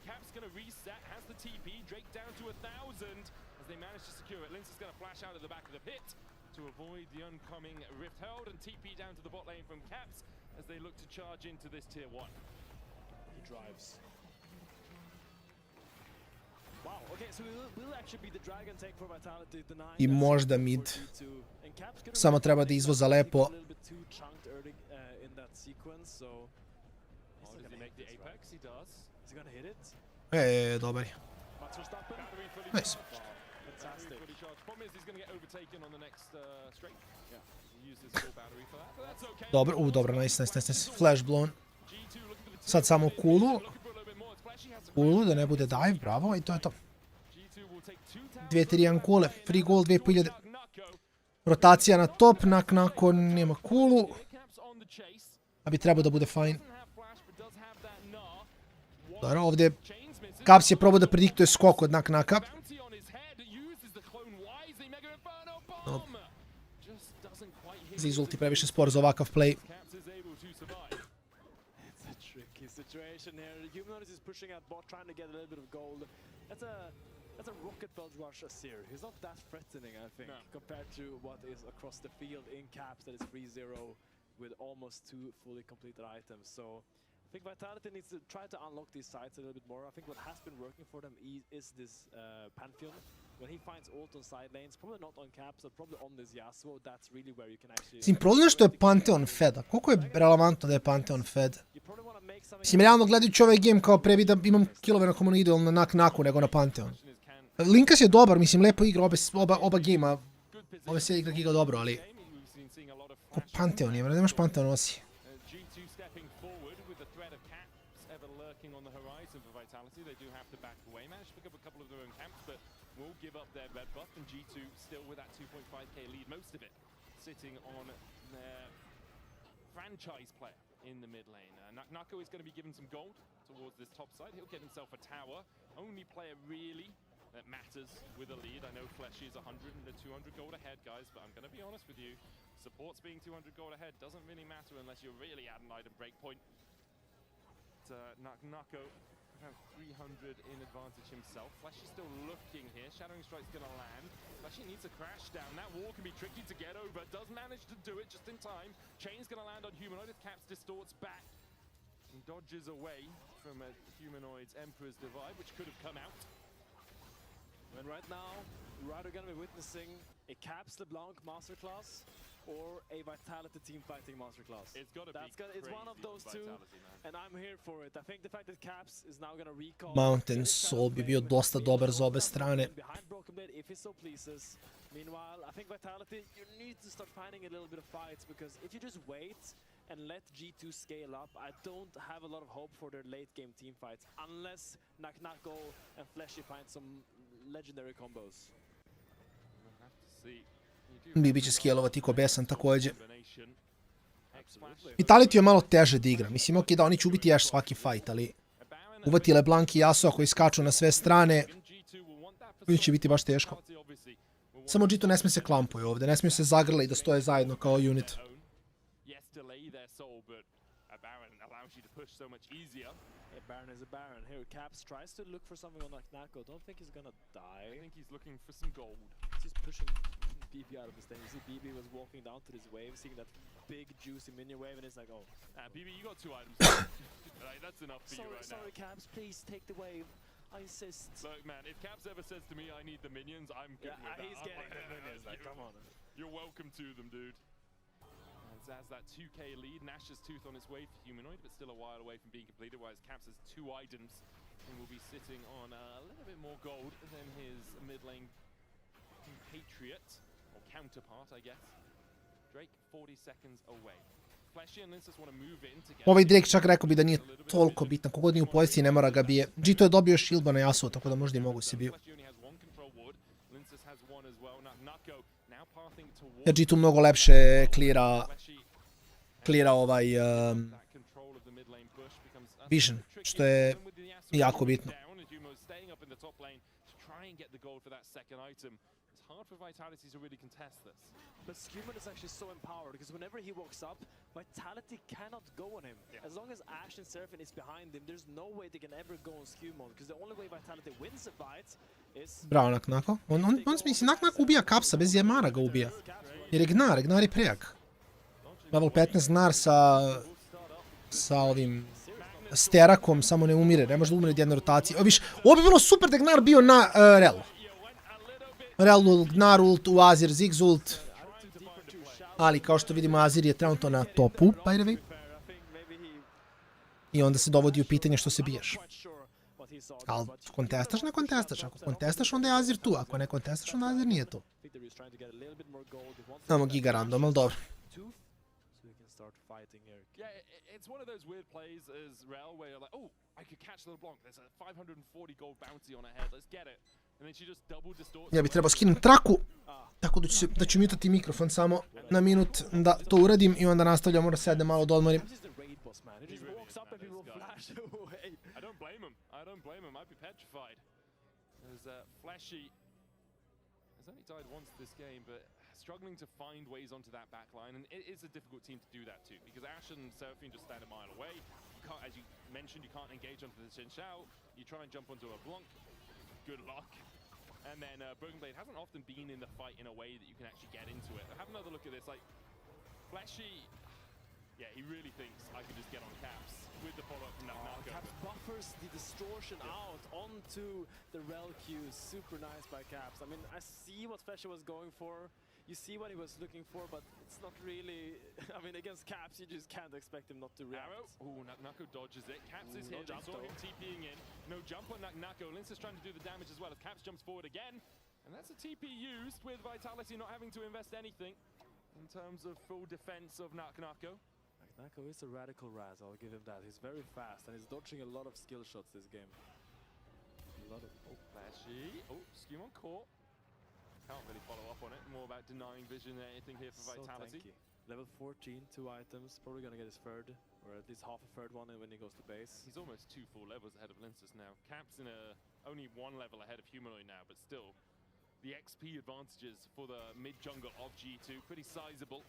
Caps going to reset. Has the TP. Drake down to 1,000 as they manage to secure it. Linz is going to flash out at the back of the pit to avoid the oncoming Riftheld and TP down to the bot lane from Caps as they look to charge into this tier 1. He drives. Wow, okay, so will actually be the Dragon take for Vitality, denying I možda mid. Samo treba da izvoza lepo. Dobar je. Nice. Dobro, dobro, nice. Flash blown. Sad samo kulu. Kulu, da ne bude dive, bravo, i to je to. 2-3 kule, free goal, 2000. Rotacija na top, nakon nema kulu. A bi trebao da bude fine. Dobro, ovdje Caps je probao da prediktuje skok od nak-naka. Zizulti previše spor za ovakav play. That's a rocket belt rush Asir. He's not that threatening, I think, compared to what is across the field in Caps that is 3-0 with almost 2 fully completed items. So I think Vitality needs to try to unlock these sites a little bit more. I think what has been working for them is this Pantheon. When he finds ult on side lanes, probably not on Caps, but probably on this Yasuo, that's really where you can actually... Mislim, problem što je Pantheon fed. A koliko je relevantno da je Pantheon fed? Mislim, realno gledajući ovaj game kao pre da imam killove na komu idu na nak-naku nego na Pantheon. Linkas je dobar, mislim, lepo igra oba gejma. Ove se igra giga dobro, ali... Ko Pantheon je, nemaš Pantheon nosi. In the mid lane. Nako is going to be given some gold towards this top side. He'll get himself a tower. Only player really that matters with a lead. I know Fleshy is 100 and 200 gold ahead, guys, but I'm going to be honest with you. Supports being 200 gold ahead doesn't really matter unless you're really at an item breakpoint. Nako around 300 in advantage himself. Fleshy still looking here. Shattering Strike's going to land. Fleshy needs a crash down. That wall can be tricky to get over. Does manage to do it just in time. Chain's going to land on Humanoid as Caps distorts back and dodges away from a Humanoid's Emperor's Divide, which could have come out. And right now, we're either going to be witnessing a Caps LeBlanc masterclass or a Vitality team fighting masterclass. It's got to be crazy. It's one of those two, and I'm here for it. I think the fact that Caps is now going to recall Mountain Soul bi bio dosta dobar za obe strane. Behind Broken Blade, if he so pleases. Meanwhile, I think Vitality, you need to start finding a little bit of fights, because if you just wait and let G2 scale up, I don't have a lot of hope for their late game team fights, unless Naknako and Fleshy find some legendary combos. We'll have to see. Bibi će scalovati ko besan također. Vitality je malo teže da igra. Mislim, ok, da oni će ubiti Ash svaki fight, ali uvati LeBlanc i Yasuo koji skaču na sve strane, ili će biti baš teško. Samo G2 ne smije se klampuje ovdje, ne smije se zagrle i da stoje zajedno kao unit. Baron is a Baron. Here, Caps tries to look for something on Naknako. Don't think he's gonna die. I think he's looking for some gold. He's pushing BB out of the stage. You see BB was walking down to this wave, seeing that big juicy minion wave, and it's like, oh. BB, you got 2 items. Right, that's enough for you right now. Sorry, Caps, please take the wave. I insist. Look, man, if Caps ever says to me, I need the minions, I'm good with that. He's getting the minions. Like, come on. You're welcome to them, dude. Has that 2k lead. Nash's Tooth on its way for Humanoid, but still a while away from being completed, whereas Caps has 2 items and will be sitting on a little bit more gold than his mid lane compatriot, or counterpart, I guess. Drake 40 seconds away. Fleshy and Linsus want to move in together. Ovaj Drake čak rekao bi da nije toliko bitan, kogod nije u poziciji ne mora ga bije. G2 je dobio shieldba na Yasuo, tako da možda i mogu se biju. Jer G2 mnogo lepše klira klira ovaj vision, što je jako bitno. Hard for Vitality to really contest this. But Scuman is actually so empowered because whenever he walks up, Vitality cannot go on him. As long as Ash and Seraphine is behind him, there's no way they can ever go on Scuman because the only way Vitality wins a fight is... Bravo, Nak-Nako. On mislim, Nak-Nako ubija Kapsa, bez Jemara ga ubija. Jer je Gnar je prejak. Level 15 Gnar sa ovim Sterakom samo ne umire, ne može da umire od jedne rotacije. Ovo bi bilo super da Gnar bio na Relu. Rel ult, Gnar ult, u Azir, Ziggs ult. Ali kao što vidimo, Azir je trenutno na topu, by the way. I onda se dovodi u pitanje što se biješ. Ali kontestaš, ne kontestaš. Ako kontestaš, onda je Azir tu. Ako ne kontestaš, onda Azir nije tu. Imamo Giga random, ali dobro. It's one of those weird plays as Rel where you're like, oh, I could catch the LeBlanc. There's a 540 gold bounty on her head. Let's get it. And then she just double distorts. Ja bih trebao skinuti traku, tako da ću mutati mikrofon samo na minut da to uradim i onda nastavljamo da sedem malo da odmorim. I don't blame him. I'd be petrified. There's Flashy has only died once this game, but struggling to find ways onto that back line, and it is a difficult team to do that too, because Ash and Seraphine just stand a mile away. As you mentioned, you can't engage onto the Xin Shao. You try and jump onto a Blanc. Good luck. And then Broken Blade hasn't often been in the fight in a way that you can actually get into it. Have another look at this. Like, Flashy, yeah, he really thinks I can just get on Caps with the follow-up from Nak-Nako. Caps buffers the distortion out onto the Rel Q. Super nice by Caps. I mean, I see what Flashy was going for. You see what he was looking for, but it's not really... I mean, against Caps, you just can't expect him not to react. Arrow. Ooh, Nak-Nako dodges it. Caps is here. They saw him TPing in. No jump on Nak-Nako. Lince is trying to do the damage as well as Caps jumps forward again. And that's a TP used with Vitality not having to invest anything in terms of full defense of Nak-Nako. Nak-Nako is a radical Raz, I'll give him that. He's very fast and he's dodging a lot of skill shots this game. A lot of... Oh, Flashy. Oh, Scuman caught. Can't really follow up on it. More about denying vision than anything here for Vitality. Level 14, 2 items. Probably gonna get his third, or at least half a third one when he goes to base. He's almost 2 full levels ahead of Linces now. Caps in only 1 level ahead of Humanoid now, but still, the XP advantages for the mid jungle of G2 pretty sizable.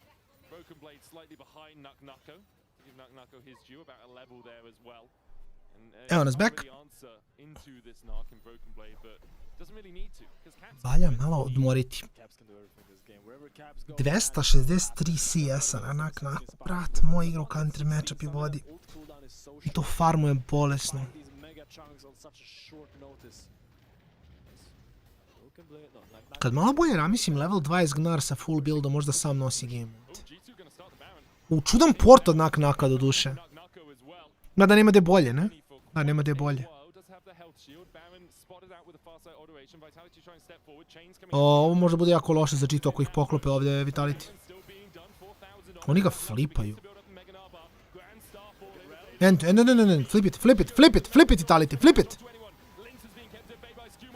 Broken Blade slightly behind Nak-Nako. To give Nak-Nako his due, about a level there as well. Evo nas back. Into this Narc and Broken Blade, but doesn't really need to, because Caps Valja malo odmoriti. 263 CS-a na Nak-Nako. Brat, moj igra u country matchup i vodi. I to farmuje bolesno. Kad malo bolje mislim level 20 Gnar sa full buildom možda sam nosi game. U čudan port od Nak-Naka do duše. Mada nema gdje bolje, ne? Da, nema gdje bolje. Ovo možda bude jako loše za G2 ako ih poklope ovdje Vitality. Oni ga flipaju. Ne, flip it Vitality, flip it!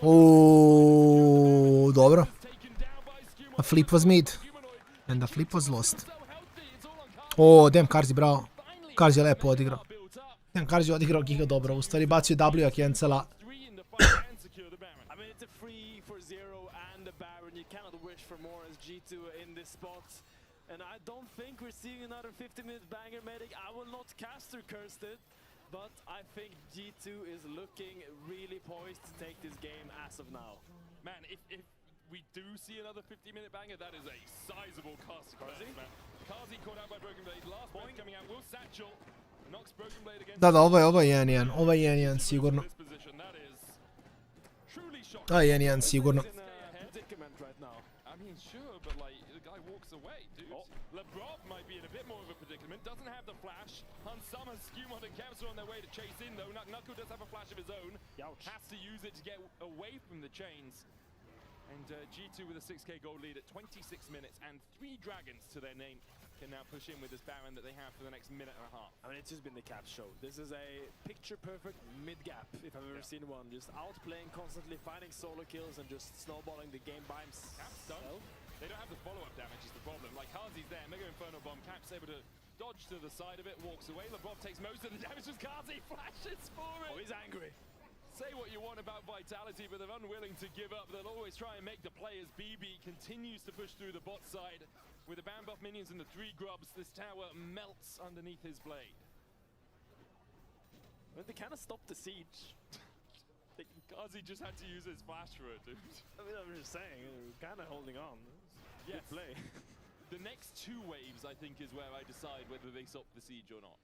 Oooo, dobro. A flip was made. And a flip was lost. O, damn, Karzi, bravo. Karzi je lepo odigrao. Damn, Karzi je odigrao giga dobro. U stvari bacio je W, a cancela. And I don't think we're seeing another 50-minute banger, Medic. I will not caster cursed it, but I think G2 is looking really poised to take this game as of now. Man, if we do see another 50-minute banger, that is a sizable caster curse, man. Kazi caught out by Broken Blade. Last point coming out, will Satchel knocks Broken Blade against... Da, ovo je 1-1. Ovo je 1-1 sigurno. To je 1-1 sigurno. I mean, sure, but like, the guy walks away, dude. Lebrov might be in a bit more of a predicament, doesn't have the flash. Hansama, Skumon and Caps are on their way to chase in, though. Nak-Nako does have a flash of his own. Has to use it to get away from the chains. And G2 with a 6k gold lead at 26 minutes and 3 dragons to their name can now push in with this Baron that they have for the next minute and a half. I mean, it's just been the Caps show. This is a picture-perfect mid-gap, if I've ever seen one. Just outplaying constantly, finding solo kills and just snowballing the game by himself. Caps done. They don't have the follow-up damage is the problem. Like, Kazi's there, Mega Inferno Bomb, Caps able to dodge to the side of it, walks away. Lebrov takes most of the damage as Kazi flashes for it. Oh, he's angry. Say what you want about Vitality, but they're unwilling to give up. They'll always try and make the play as BB continues to push through the bot side. With the ban buff minions and the 3 grubs, this tower melts underneath his blade. But they kind of stopped the siege. Kazi just had to use his flash for it, dude. I mean, I'm just saying, kind of holding on. Yes. Good play. The next 2 waves, I think, is where I decide whether they stop the siege or not.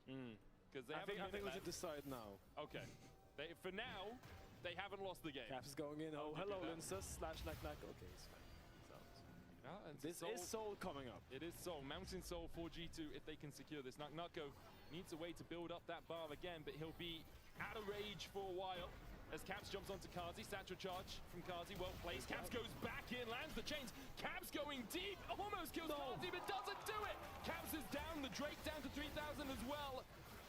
Because they I think we should decide now. Okay. For now, they haven't lost the game. Caps is going in. Oh, hello, Linces. Slash, knack, knack. Okay, it's fine. This is Soul coming up. It is Soul. Mountain Soul for G2 if they can secure this. Nako needs a way to build up that bar again, but he'll be out of rage for a while. As Caps jumps onto Kazi, satchel charge from Kazi, well placed. Caps goes back in, lands the chains. Caps going deep, almost kills Kazi, but doesn't do it. Caps is down, the Drake down to 3,000 as well.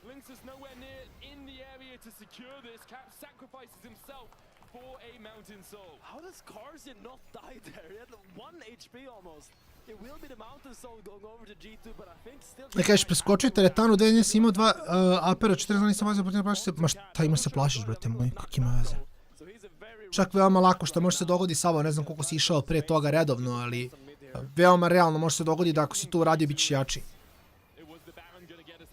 Lynx is nowhere near in the area to secure this. Caps sacrifices himself for a Mountain Soul. How does Karzi not die there? He had 1 HP almost. It will be the Mountain Soul going over to G2, but I think still... Ne kažeš, preskočio teretanu, da je imao 2 apera, 4 nisam vazio, protiv plašiš se, ma šta ima se plašiš, brate moj, kak ima veze. Čak veoma lako što može se dogodi samo, ne znam koliko si išao pre toga redovno, ali veoma realno može se dogodi da ako si to uradio, bit ćeš jači.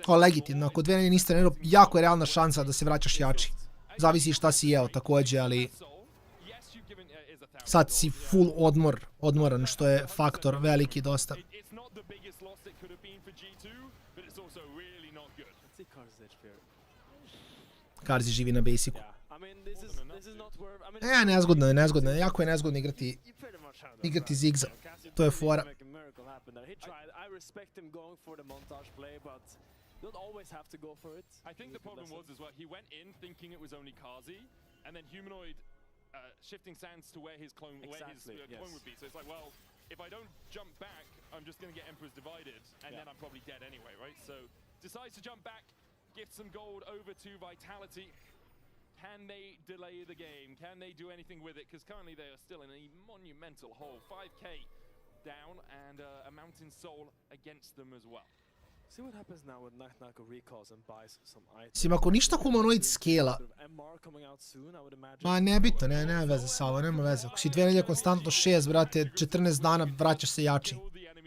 To legitimno, ako 2 niste nerao, jako je realna šansa da se vraćaš jači. Zavisi šta si jeo također, ali sad si full odmoran, što je faktor veliki dosta. Karzi živi na basicu. Nezgodno je, jako je nezgodno igrati zigza. To je fora. Don't always have to go for it. I think the problem was as well, he went in thinking it was only Kazi, and then Humanoid shifting sands to where his clone, clone would be. So it's like, well, if I don't jump back, I'm just going to get Emperors divided, and then I'm probably dead anyway, right? So decides to jump back, gives some gold over to Vitality. Can they delay the game? Can they do anything with it? Because currently they are still in a monumental hole. 5k down, and a Mountain Soul against them as well. See what happens now when Nako recalls and buys some items. Sim, ako ništa humanoid skela. Ma nebitno, nema veze sa ovo, nema veze. Ako si 2 nedelje konstantno 6, brate, 14 dana vraćaš se jači.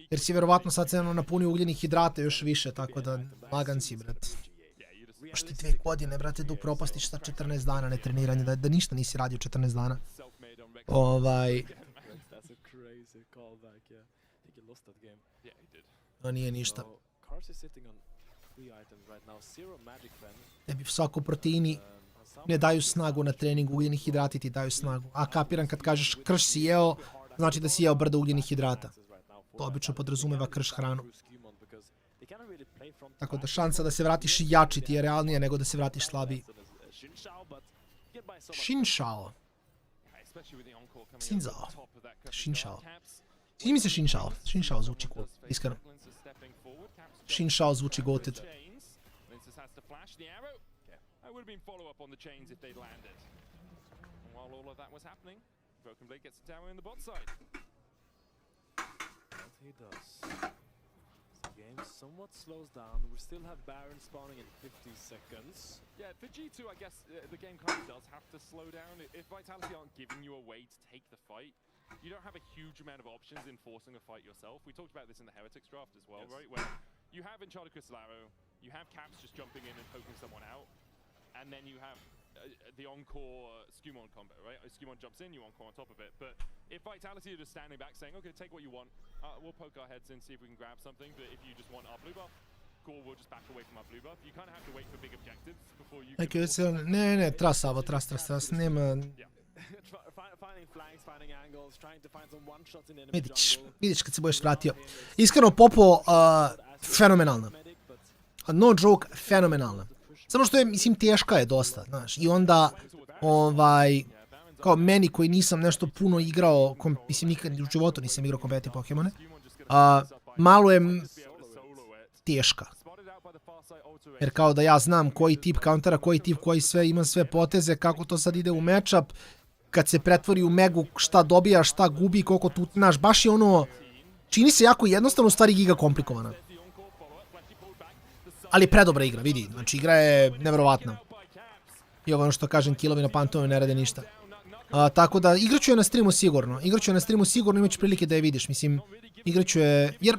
Jer si verovatno sad se napunio ugljenih hidrata još više, tako da lagan si, brate. Baš ti 2 godine, brate, da upropastiš sa 14 dana netreniranje, da ništa nisi radio 14 dana. To nije ništa. Tebi svako proteini ne daju snagu na treningu, ugljeni hidrati ti daju snagu. A kapiram kad kažeš krš si jeo, znači da si jeo brdo ugljenih hidrata. To obično podrazumeva krš hranu. Tako da šansa da se vratiš jači ti je realnija nego da se vratiš slabiji. Shinshao. Sinzao. Shinshao. Sviđi mi se Shinshao. Shinshao zvuči cool, iskreno. Shinshao zvuči goated. I would have been follow-up on the chains if they'd landed. And while all of that was happening, Broken Blade gets the tower in the bot side. What he does. The game somewhat slows down. We still have Baron spawning in 50 seconds. Yeah, for G2, I guess the game kind of does have to slow down. If Vitality aren't giving you a way to take the fight, you don't have a huge amount of options in forcing a fight yourself. We talked about this in the Heretics draft as well, right? Where you have Enchanted Crystal Arrow, you have Caps just jumping in and poking someone out, and then you have the Encore Skumon combo, right? Skumon jumps in, you Encore on top of it. But if Vitality are just standing back saying, okay, take what you want, we'll poke our heads in, see if we can grab something, but if you just want our blue buff, cool, we'll just back away from our blue buff. You kind of have to wait for big objectives before you can... Ne, tras, nema... Vidiš kad se budeš vratio. Iskreno, Popo, fenomenalna. No joke, fenomenalna. Samo što je, mislim, teška je dosta, znaš. I onda, kao meni koji nisam nešto puno igrao, mislim, nikad u životu nisam igrao kompetitivne Pokemone, malo je teška. Jer kao da ja znam koji tip countera, koji tip koji sve ima sve poteze, kako to sad ide u matchup, kad se pretvori u Megu, šta dobija, šta gubi, koliko tu, znaš, baš je ono, čini se jako jednostavno, u stvari giga komplikovana. Ali predobra igra, vidi. Znači, igra je nevjerovatna. I ovo ono što kažem, killovi na pantovima ne rade ništa. Tako da, igraću je na streamu sigurno. Igraću je na streamu sigurno, imaću prilike da je vidiš. Mislim, igraću je, jer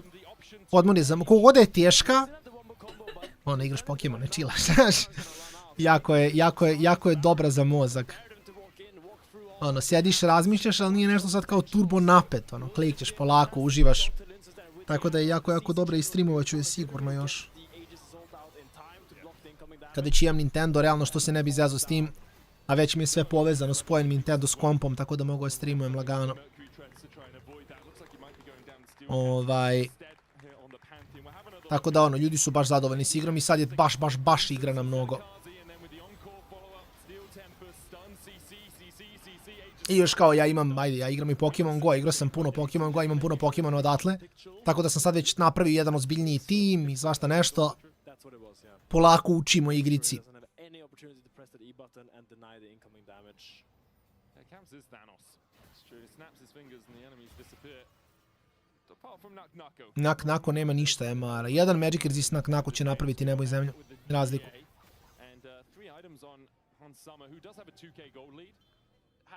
odmor je za... Kogod je teška, ono, igraš Pokemon, ne chillaš, znaš. Jako je dobra za mozak. Ono, sjediš, razmišljaš, ali nije nešto sad kao turbo napet. Ono, klikćeš polako, uživaš. Tako da je jako dobro i streamovat ću je sigurno još. Kada već imam Nintendo, realno što se ne bi zezao s tim. A već mi je sve povezano, spojen Nintendo s kompom, tako da mogu da streamujem lagano. Tako da ono, ljudi su baš zadovoljni s igrom i sad je baš igra na mnogo. I još kao ja imam, ajde, ja igram i Pokemon Go, igrao sam puno Pokemon Go, imam puno Pokemona odatle. Tako da sam sad već napravio jedan ozbiljniji tim i svašta nešto. Polako učimo igrici. Nak-Nako nema ništa, MR. Jedan Magic Resist Nak-Nako će napraviti nebo i zemlju. Razliku.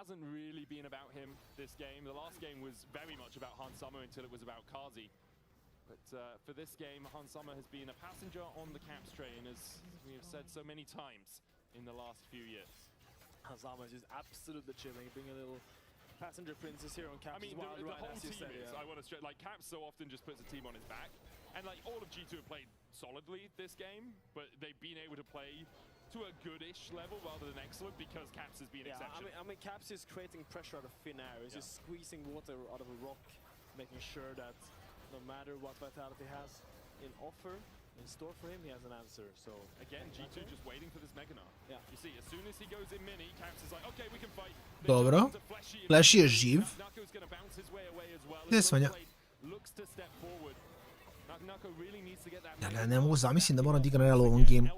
Hasn't really been about him this game. The last game was very much about Han Summer until it was about Kazi. But for this game, Han Summer has been a passenger on the Caps train, as we have said so many times in the last few years. Han Summer is just absolutely chilling, being a little passenger princess here on Caps. I mean, the whole team is, I want to stress, like, Caps so often just puts a team on his back. And, like, all of G2 have played solidly this game, but they've been able to play to a goodish level rather than excellent because Caps has been exceptional. I mean, Caps is creating pressure out of thin air. He's just squeezing water out of a rock, making sure that no matter what Vitality has in offer, in store for him, he has an answer. So again, G2 just waiting for this Mega Gnar. Yeah. You see, as soon as he goes in mini, Caps is like, okay, we can fight. Dobro. Flash je živ. Gdje je Svanja? Ja ne mogu zamislim da moram da igram real u ovom game.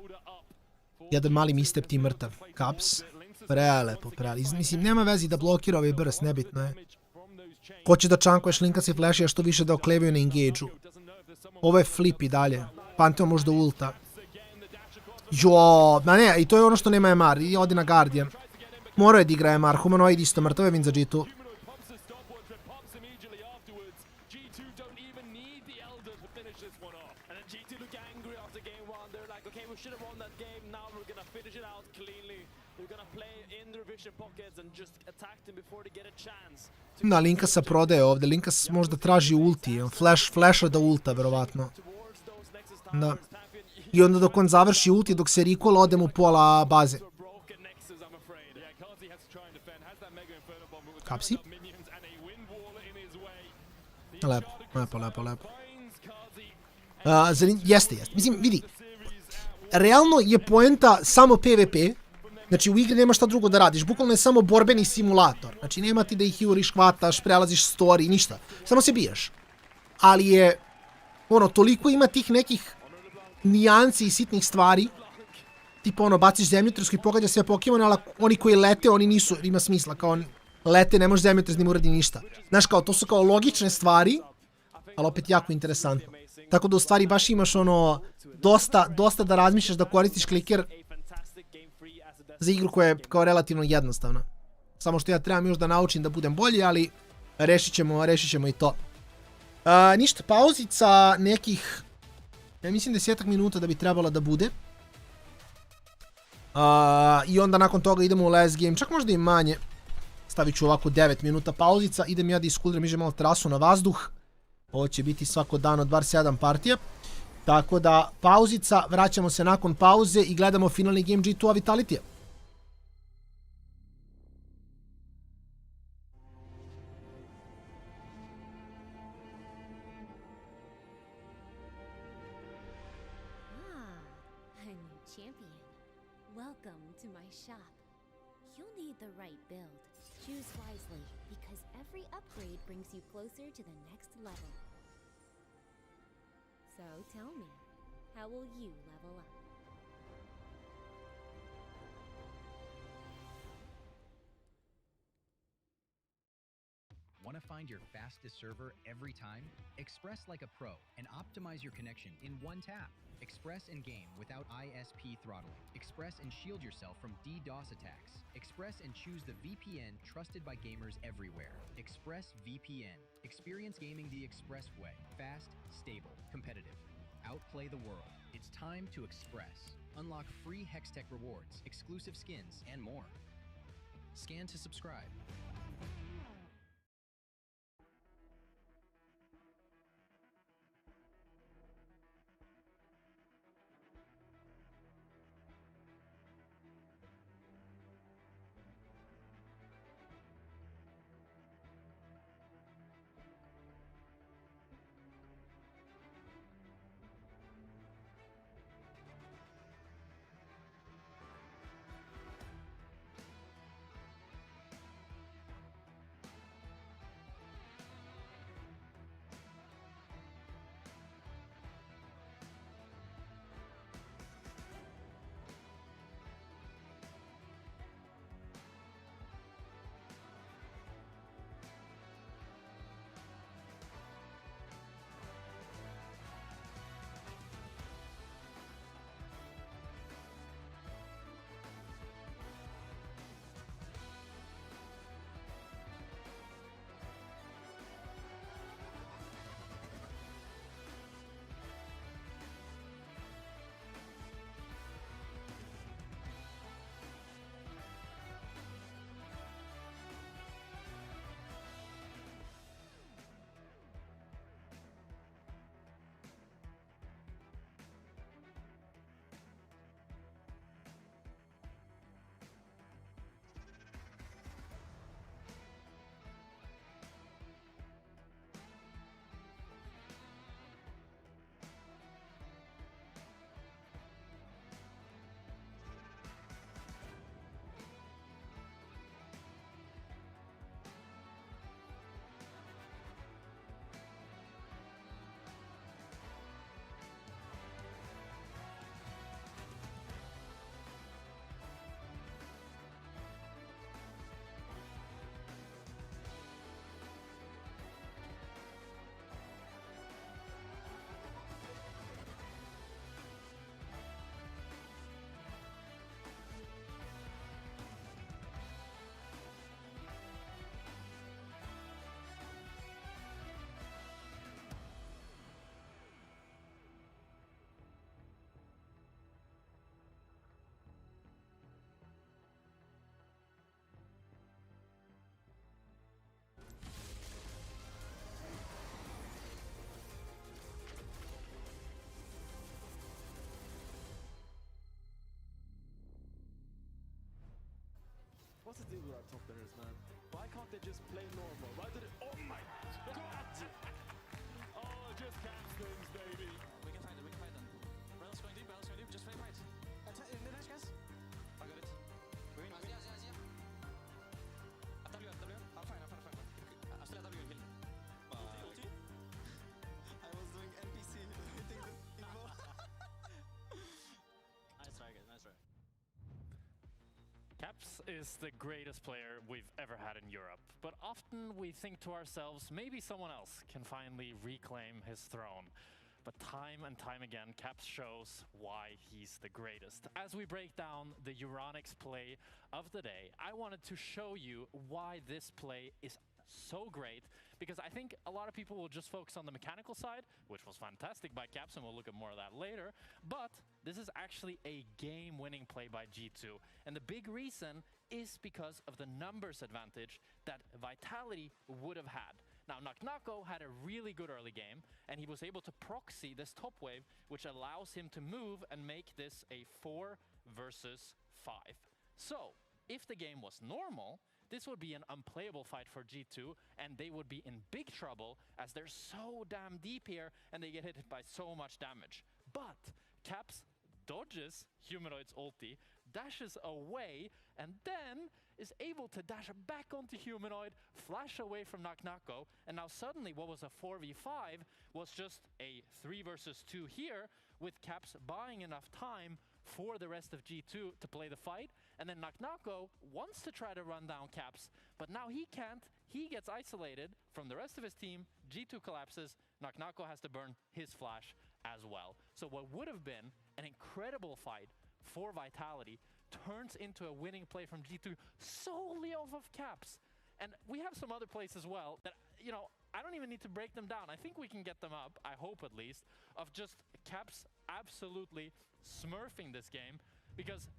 Jedan mali misstep ti mrtav. Caps. Prelepo. Mislim, nema vezi da blokira ovaj burst, nebitno je. Ko će da čankuješ linka si flashija što više da oklevaju na engage-u. Ovo je flip i dalje. Pantheon možda ulta. Jo, ma ne, i to je ono što nema MR. I odi na Guardian. Morao je da igra MR. Humanoid isto mrtav je win za G2. Da, Linkasa prodaje ovdje. Linkas možda traži ulti. Flasha da ulta, verovatno. Da. I onda dok on završi ulti, dok se recall, ode mu pola baze. Kapsi? Lepo. Jeste. Mislim, vidi. Realno je poenta samo PvP. Znači u igri nema šta drugo da radiš, bukvalno je samo borbeni simulator. Znači nema ti da ih juriš, hvataš, prelaziš story, ništa. Samo se bijaš. Ali je, ono, toliko ima tih nekih nijanci i sitnih stvari. Tipa ono, baciš zemljotres koji pogađa sve Pokemone, ali oni koji lete, oni nisu, ima smisla. Kao lete, ne može zemljotres, njim uradi ništa. Znaš kao, to su kao logične stvari, ali opet jako interesantno. Tako da u stvari baš imaš ono, dosta da razmišljaš da koristiš kliker za igru koja je kao relativno jednostavna. Samo što ja trebam još da naučim da budem bolji, ali rešit ćemo i to. Ništa, pauzica nekih, ja mislim 10 minuta da bi trebala da bude. I onda nakon toga idemo u last game, čak možda i manje. Stavit ću ovako 9 minuta pauzica, idem ja da iskuliram, iđem malo trasu na vazduh. Ovo će biti svako dan od bar 7 partija. Tako da, pauzica, vraćamo se nakon pauze i gledamo finalni game G2 Vitality-a. Closer to the next level. So tell me, how will you level up? Want to find your fastest server every time? Express like a pro and optimize your connection in one tap. Express and game without ISP throttling. Express and shield yourself from DDoS attacks. Express and choose the VPN trusted by gamers everywhere. Express VPN. Experience gaming the Express way. Fast, stable, competitive. Outplay the world. It's time to Express. Unlock free Hextech rewards, exclusive skins, and more. Scan to subscribe. What's the deal with our top laners, man? Why can't they just play normal? Why did it? Oh my god! Oh, just cast things, baby. We can fight it, we can fight them. Brothers going deep, just fight. In the dash, guys. I got it. We win. Asia. At W. I'm fine. I'm still at W. Heal. Ulti. I was doing NPC, hitting the info. Nice try, guys, nice try. Caps is the greatest player we've ever had in Europe, but often we think to ourselves, maybe someone else can finally reclaim his throne. But time and time again, Caps shows why he's the greatest. As we break down the Euronics play of the day, I wanted to show you why this play is so great, because I think a lot of people will just focus on the mechanical side, which was fantastic by Caps, and we'll look at more of that later, but this is actually a game-winning play by G2, and the big reason is because of the numbers advantage that Vitality would have had. Now, Naknako had a really good early game, and he was able to proxy this top wave, which allows him to move and make this a 4 versus 5. So, if the game was normal, this would be an unplayable fight for G2, and they would be in big trouble as they're so damn deep here and they get hit by so much damage. But Caps dodges Humanoid's ulti, dashes away, and then is able to dash back onto Humanoid, flash away from Naknako, and now suddenly what was a 4v5 was just a 3 versus 2 here, with Caps buying enough time for the rest of G2 to play the fight, and then Naknako wants to try to run down Caps, but now he can't he gets isolated from the rest of his team, G2 collapses, Naknako has to burn his flash as well. So what would have been an incredible fight for Vitality turns into a winning play from G2 solely off of caps. And we have some other plays as well that, you know, I don't even need to break them down. I think we can get them up, I hope at least, of just caps absolutely smurfing this game, because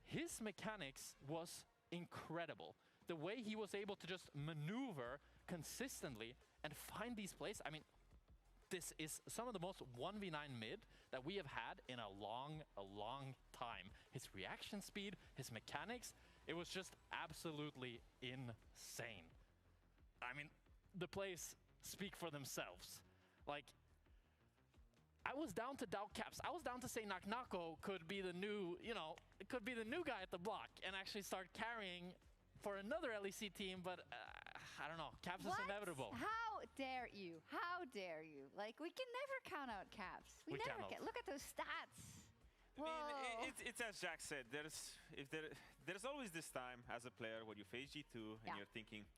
his mechanics was incredible. The way he was able to just maneuver consistently and find these plays, I mean, this is some of the most 1v9 mid that we have had in a long time. His reaction speed, his mechanics, it was just absolutely insane. I mean, the plays speak for themselves. Like, I was down to doubt caps. I was down to say Naknako could be the new, you know, it could be the new guy at the block and actually start carrying for another LEC team, but I don't know. Caps is inevitable. How dare you? How dare you? Like, we can never count out caps. We never cannot. can. Look at those stats. I mean, it's as Jack said. There's always this time as a player when you face G2 and you're thinking,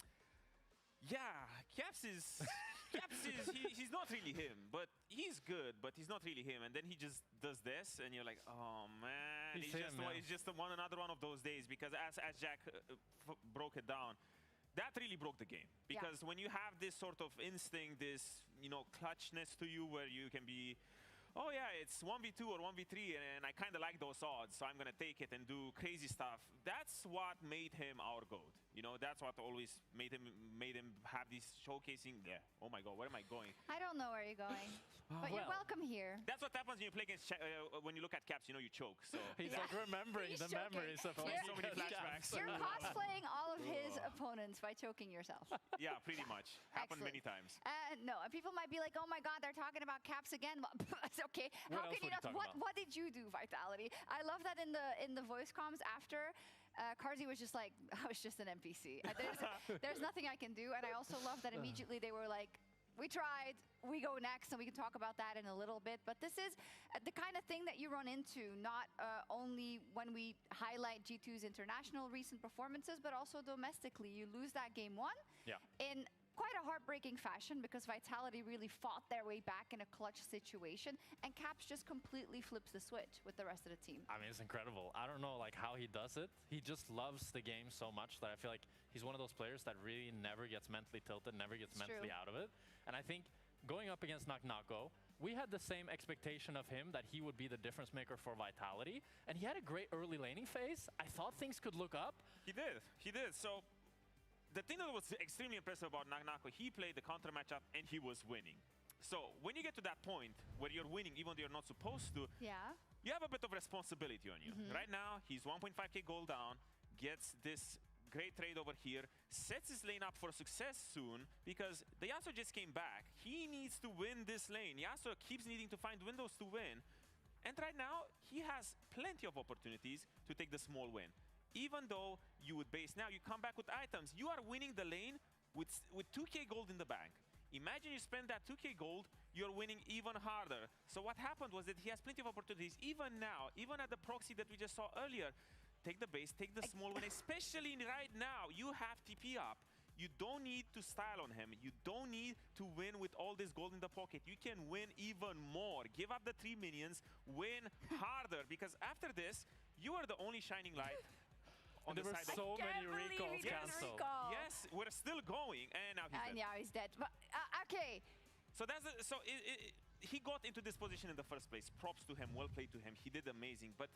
yeah, Caps is he's not really him, but he's good, but he's not really him. And then he just does this, and you're like, oh man, it's just another one of those days. Because as Jack broke it down, that really broke the game. Because when you have this sort of instinct, this clutchness to you, where you can be, oh yeah, it's 1v2 or 1v3, and I kind of like those odds, so I'm going to take it and do crazy stuff. That's what made him our GOAT. You know, that's what always made him have this showcasing. Yeah. Oh my God, where am I going? I don't know where you're going, but you're welcome here. That's what happens when you play against, when you look at caps, you know, you choke. So he's like remembering the memories of so many flashbacks. You're cosplaying all of his opponents by choking yourself. Yeah, pretty much. Happened many times. No, and people might be like, oh my God, they're talking about caps again. It's okay. How can you not? What did you do, Vitality? I love that in the voice comms after. Carzy was just like, I was just an NPC. There's nothing I can do. And I also love that immediately they were like, we tried, we go next, and we can talk about that in a little bit. But this is the kind of thing that you run into, not only when we highlight G2's international recent performances, but also domestically. You lose that game one in quite a heartbreaking fashion, because Vitality really fought their way back in a clutch situation, and Caps just completely flips the switch with the rest of the team. I mean, it's incredible. I don't know like how he does it. He just loves the game so much that I feel like he's one of those players that really never gets mentally tilted, never gets mentally out of it. And I think going up against Naknako, we had the same expectation of him, that he would be the difference maker for Vitality, and he had a great early laning phase. I thought things could look up. He did. So the thing that was extremely impressive about Naknako, he played the counter matchup and he was winning. So when you get to that point where you're winning even though you're not supposed to, you have a bit of responsibility on you. Right now, he's 1.5k gold down, gets this great trade over here, sets his lane up for success soon, because the Yasuo just came back. He needs to win this lane. Yasuo keeps needing to find windows to win. And right now, he has plenty of opportunities to take the small win. Even though you would base now, you come back with items. You are winning the lane with 2k gold in the bank. Imagine you spend that 2k gold, you're winning even harder. So what happened was that he has plenty of opportunities, even now, even at the proxy that we just saw earlier. Take the base, take the small win, especially right now. You have TP up. You don't need to style on him. You don't need to win with all this gold in the pocket. You can win even more. Give up the 3 minions, win harder, because after this, you are the only shining light. There were so many recalls canceled. Yes, we're still going, and now he's dead. And now he's dead. But, okay. So that's he got into this position in the first place. Props to him. Well played to him. He did amazing. But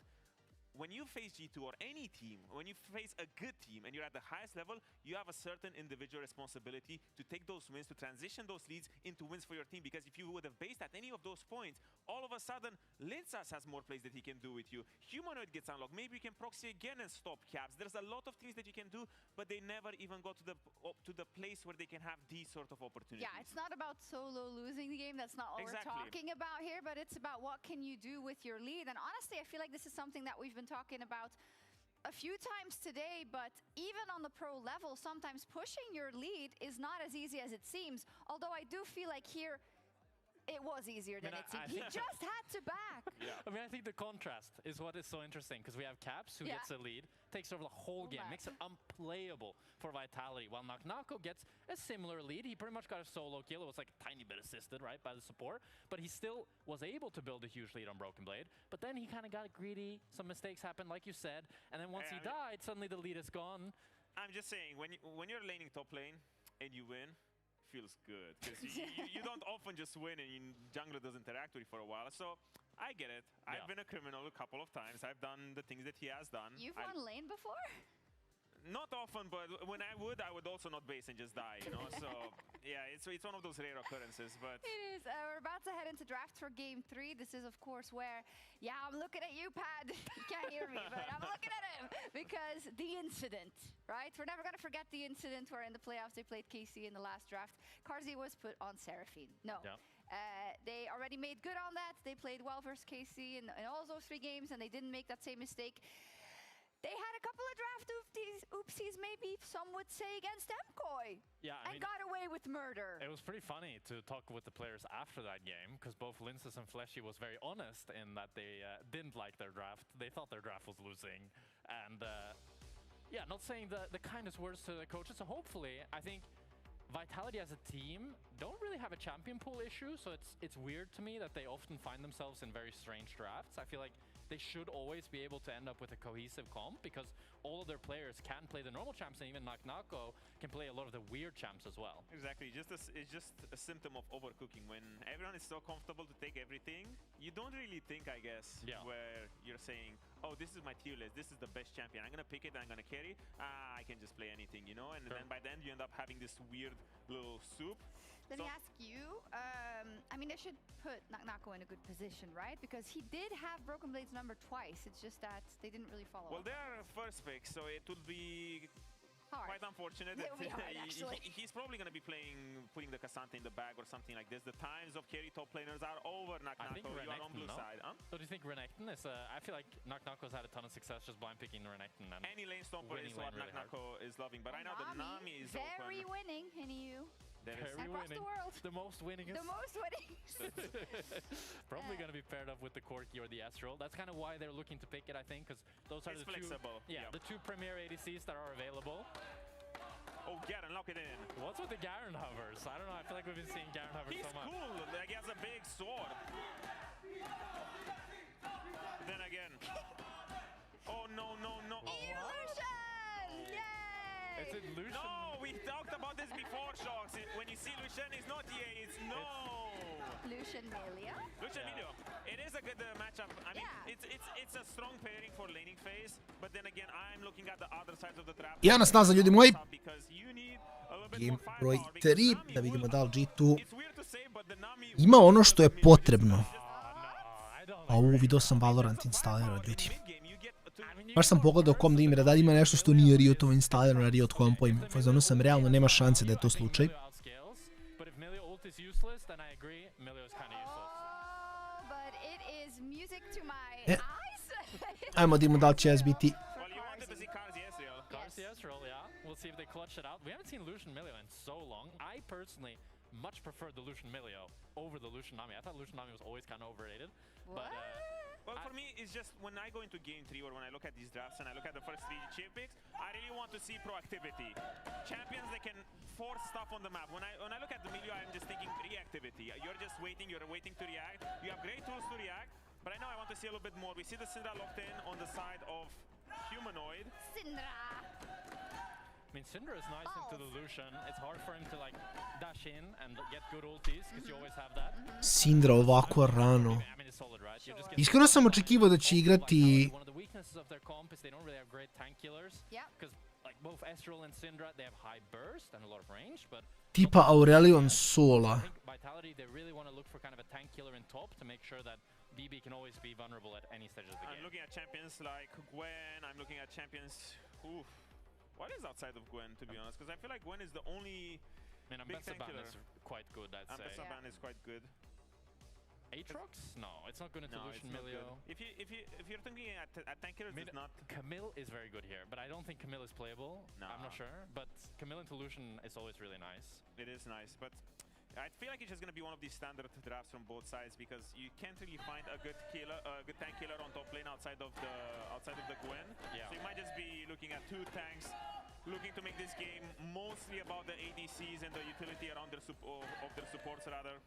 when you face G2 or any team, when you face a good team and you're at the highest level, you have a certain individual responsibility to take those wins, to transition those leads into wins for your team. Because if you would have based at any of those points, all of a sudden, Linsas has more plays that he can do with you. Humanoid gets unlocked. Maybe you can proxy again and stop caps. There's a lot of things that you can do, but they never even got to the place where they can have these sort of opportunities. Yeah, it's not about solo losing the game. That's not what we're talking about here, but it's about what can you do with your lead. And honestly, I feel like this is something that we've been talking about a few times today, but even on the pro level, sometimes pushing your lead is not as easy as it seems. Although I do feel like here, It was easier than it seemed. He just had to back. Yeah. I mean, I think the contrast is what is so interesting, because we have Caps, who gets a lead, takes over the whole game, makes it unplayable for Vitality, while Naknako gets a similar lead. He pretty much got a solo kill. It was like a tiny bit assisted, right, by the support, but he still was able to build a huge lead on Broken Blade. But then he kind of got greedy. Some mistakes happened, like you said, and then once he died, suddenly the lead is gone. I'm just saying, when you're laning top lane and you win, feels good, because you don't often just win and jungler doesn't interact with you for a while. So I get it. I've been a criminal a couple of times. I've done the things that he has done. You've won lane before? Not often, but when I would also not base and just die, you know? So, yeah, it's one of those rare occurrences, but... It is. We're about to head into draft for game 3. This is, of course, where... Yeah, I'm looking at you, Pad. You can't hear me, but I'm looking at him. Because the incident, right? We're never going to forget the incident where in the playoffs they played KC in the last draft. Carzzy was put on Seraphine. No. Yeah. They already made good on that. They played well versus KC in all those 3 games, and they didn't make that same mistake. They had a couple of draft oopsies, maybe some would say, against MKOI. Yeah, and got away with murder. It was pretty funny to talk with the players after that game, because both Linces and Fleshy was very honest in that they didn't like their draft. They thought their draft was losing. And yeah, not saying the kindest words to the coaches. So hopefully, I think Vitality as a team don't really have a champion pool issue. So it's weird to me that they often find themselves in very strange drafts. I feel like they should always be able to end up with a cohesive comp, because all of their players can play the normal champs, and even Naknako can play a lot of the weird champs as well. Exactly. It's just a symptom of overcooking. When everyone is so comfortable to take everything, you don't really think, I guess, where you're saying, oh, this is my tier list, this is the best champion, I'm going to pick it, I'm going to carry, I can just play anything, you know? And then by then you end up having this weird little soup. Let me ask you, I mean, they should put Naknako in a good position, right? Because he did have Broken Blade's number twice. It's just that they didn't really follow up. Well, they're first pick, so it would be quite unfortunate that he's probably going to be putting the Cassante in the bag or something like this. The times of carry top laners are over, Naknako. You are on blue side. Huh? So do you think Renekton is... I feel like Naknako's had a ton of success just blind picking Renekton. And any lane stomper is what really Naknako is loving. But right now the Nami is very open. winning, NEU. Across the world. The most winningest. The most winningest. Probably going to be paired up with the Corki or the Ezreal. That's kind of why they're looking to pick it, I think, because those are the flexible. The 2 premier ADCs that are available. Oh, Garen, lock it in. What's with the Garen hovers? I don't know. I feel like we've been seeing Garen hovers so much. He's cool. Like, he has a big sword. Then again. Oh, no. Illusion! Yay! It's Illusion. No, we talked about this before, Shox. When you see Lucian, it's not EA, it's no. Lucian Melia. Lucian Melia. It is a good matchup. I mean, it's a strong pairing for laning phase, but then again, I'm looking at the other sides of the trap. Ja nas nazad, ljudi moji. Game broj 3, da vidimo da li G2 ima ono što je potrebno. A vidio sam Valorant instalirao, ljudi. Baš sam pogledao kom da imira, da ima nešto što nije Riotovo instalirano na Riot kompo i fazonu sam realno, nema šanse da je to slučaj. Ajmo da imamo da li će S biti. We'll see if they clutch it out. We haven't seen Lucian Milio in so long. I personally much prefer the Lucian Milio over the Lucian Nami. I thought Lucian Nami was always kind of overrated. What? But, well, for me, it's just when I go into game 3 or when I look at these drafts and I look at the first 3 chip picks, I really want to see proactivity. Champions that can force stuff on the map. When I look at the Milio, I'm just thinking reactivity. You're just waiting, you're waiting to react. You have great tools to react, but right now I want to see a little bit more. We see the Syndra locked in on the side of Humanoid. Syndra! I mean, Syndra is nice into the Lucian. It's hard for him to like dash in and get good ultis because you always have that. Syndra ovako rano. I mean, it's solid, right? Iskreno sam očekivao da će igrati One of the weaknesses of their comp is they don't really have great tank killers. Yeah. Because like both Ezreal and Syndra, they have high burst and a lot of range, but tipa Aurelion Sola. I think Vitality, they really want to look for kind of a tank killer in top to make sure that BB can always be vulnerable at any stage of the game. I'm looking at champions like Gwen. I'm looking at champions. Oof. What is outside of Gwen, to be honest? Because I feel like Gwen is the only. I mean, Ambessaban is quite good, I'd say. Ambessaban is quite good. Aatrox? No, it's not good into Lucian Milio. If you're thinking at tank killers, it's not. Camille is very good here, but I don't think Camille is playable. No. I'm not sure, but Camille into Lucian is always really nice. It is nice, but I feel like it's just going to be one of these standard drafts from both sides because you can't really find a good tank killer on top lane outside of the Gwen. Yeah. So you might just be looking at two tanks, looking to make this game mostly about the ADCs and the utility around their supports rather.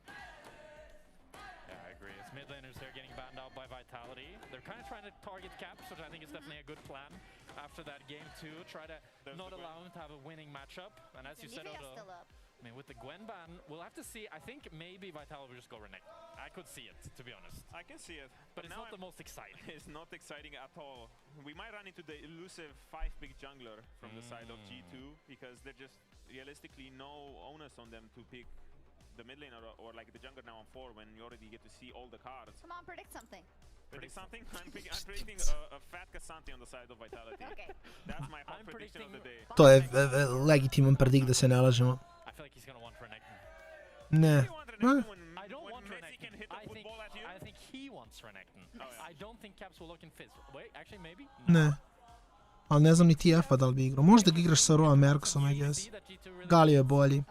Yeah, I agree. It's mid laners, they're getting banned out by Vitality. They're kind of trying to target Caps, which I think is definitely a good plan after that game too. Try to not allow him to have a winning matchup. And as you said, Odo, I mean, with the Gwen ban, we'll have to see. I think maybe Vitality will just go Renegade. I could see it, to be honest. I can see it. But it's not the most exciting. It's not exciting at all. We might run into the elusive 5-pick jungler from the side of G2 because there's just realistically no onus on them to pick the mid lane or like the jungler now on 4 when you already get to see all the cards. Come on, predict something. Predict something? I'm predicting a fat Casanti on the side of Vitality. Okay. That's my hot prediction of the day. To je legitiman predikt, da se ne lažemo. I feel like he's going to want Renekton. Ne. I don't want Renekton. I think he wants Renekton. I don't think Caps will look in Fizz. Wait, actually maybe? Ne. Ali ne znam ni TF-a da li bi igrao. Možda ga igraš sa Roa Merksom, I guess. Galio je bolji.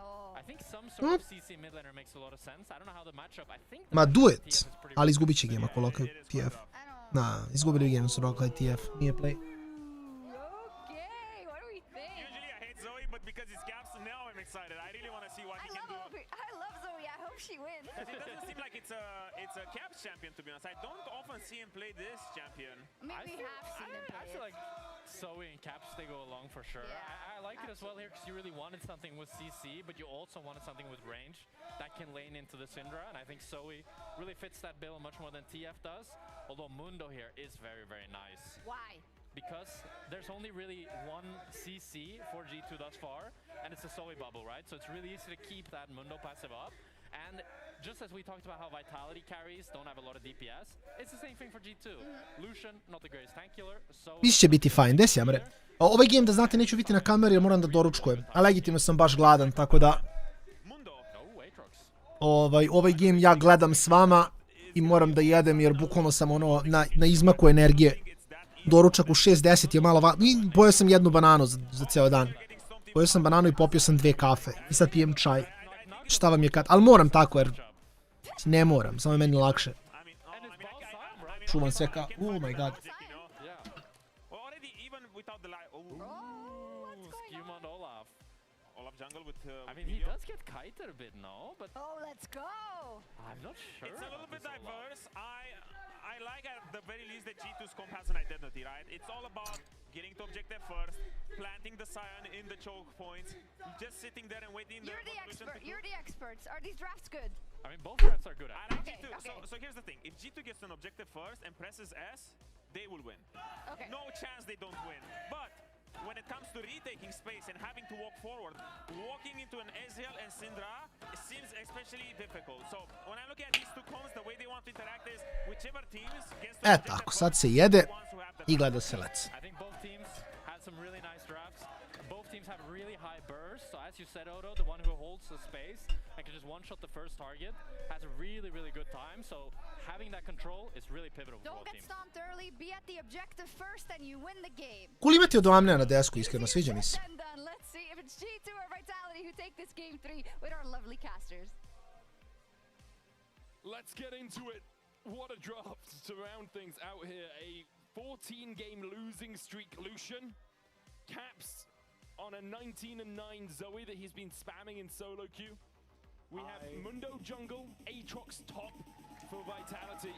Ma do it! Ali izgubit će game ako lokaju TF. Na, izgubili game su lokali TF. Nije play. Excited. I really want to see what he can do. I love Zoe. I hope she wins. Because it doesn't seem like it's a Caps champion, to be honest. I don't often see him play this champion. Maybe we have seen him play I feel like Zoe and Caps, they go along for sure. Yeah, I like it as well here because you really wanted something with CC, but you also wanted something with range that can lane into the Syndra, and I think Zoe really fits that bill much more than TF does. Although Mundo here is very, very nice. Why? Because there's only really one CC for G2 thus far, and it's a Zoe bubble, right? So it's really easy to keep that Mundo passive up. And just as we talked about how Vitality carries don't have a lot of DPS, it's the same thing for G2. Lucian, not the greatest tank killer, so... Mislim će biti fajn, gdje si Amre? Ovaj game, da znate, neću biti na kameri jer moram da doručkujem. A legitimno sam baš gladan, tako da... Ovaj game ja gledam s vama i moram da jedem jer bukvalno sam ono na izmaku energije. Doručak u 6:10 je malo pojeo sam jednu bananu za ceo dan. Pojeo sam bananu i popio sam 2 kafe. I sad pijem čaj. Šta vam je kad... Ali moram tako jer... Ne moram, samo je meni lakše. Čuvam sve kao... Oh my god. I mean, he does get kited a bit, no? But oh, let's go! I'm not sure. It's a little bit diverse. I like at the very least that G2's comp has an identity, right? It's all about getting to objective first, planting the Scion in the choke points, just sitting there and waiting. You're the experts. Are these drafts good? I mean, both drafts are good. I like G2. So here's the thing. If G2 gets an objective first and presses S, they will win. Okay. No chance they don't win. But when it comes to retaking space and having to walk forward, walking into an Ezreal and Syndra seems especially difficult. So when I look at these two comps, the way they want to interact is whichever teams gets to tako, sad se jede i gleda se lec. I think both teams had some really nice drafts. Both teams have really high bursts. So as you said, Odo, the one who holds the space and can just one-shot the first target has a really, really good time. So having that control is really pivotal for both teams. Don't get stomped early, be at the objective first and you win the game. Cool imati od Amnea na desku, iskreno, sviđa mi se. Let's see if it's G2 or Vitality who take this game 3 with our lovely casters. Let's get into it. What a draft to round things out here. A 14-game losing streak Lucian. Caps on a 19-9 Zoe that he's been spamming in solo queue. We have Mundo jungle, Aatrox top for Vitality.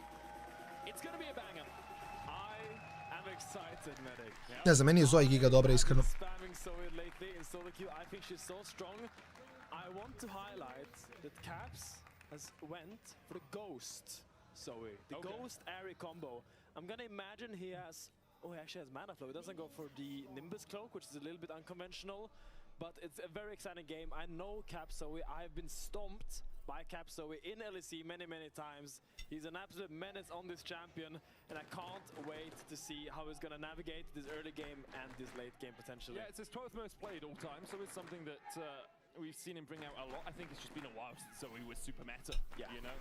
It's going to be a banger. I am excited, Medic. Ne znam, meni je Zoe giga dobra, iskreno. Spamming Zoe lately in solo queue. I think she's so strong. I want to highlight that Caps has went for the Ghost Zoe. The Ghost Airy combo. I'm going to imagine he has... Oh, he actually has mana flow. He doesn't go for the Nimbus cloak, which is a little bit unconventional. But it's a very exciting game. I know Cap Zoe. I've been stomped by Cap Zoe in LEC many, many times. He's an absolute menace on this champion, and I can't wait to see how he's going to navigate this early game and this late game potentially. Yeah, it's his 12th most played all time, so it's something that we've seen him bring out a lot. I think it's just been a while since Zoe was super meta, you know?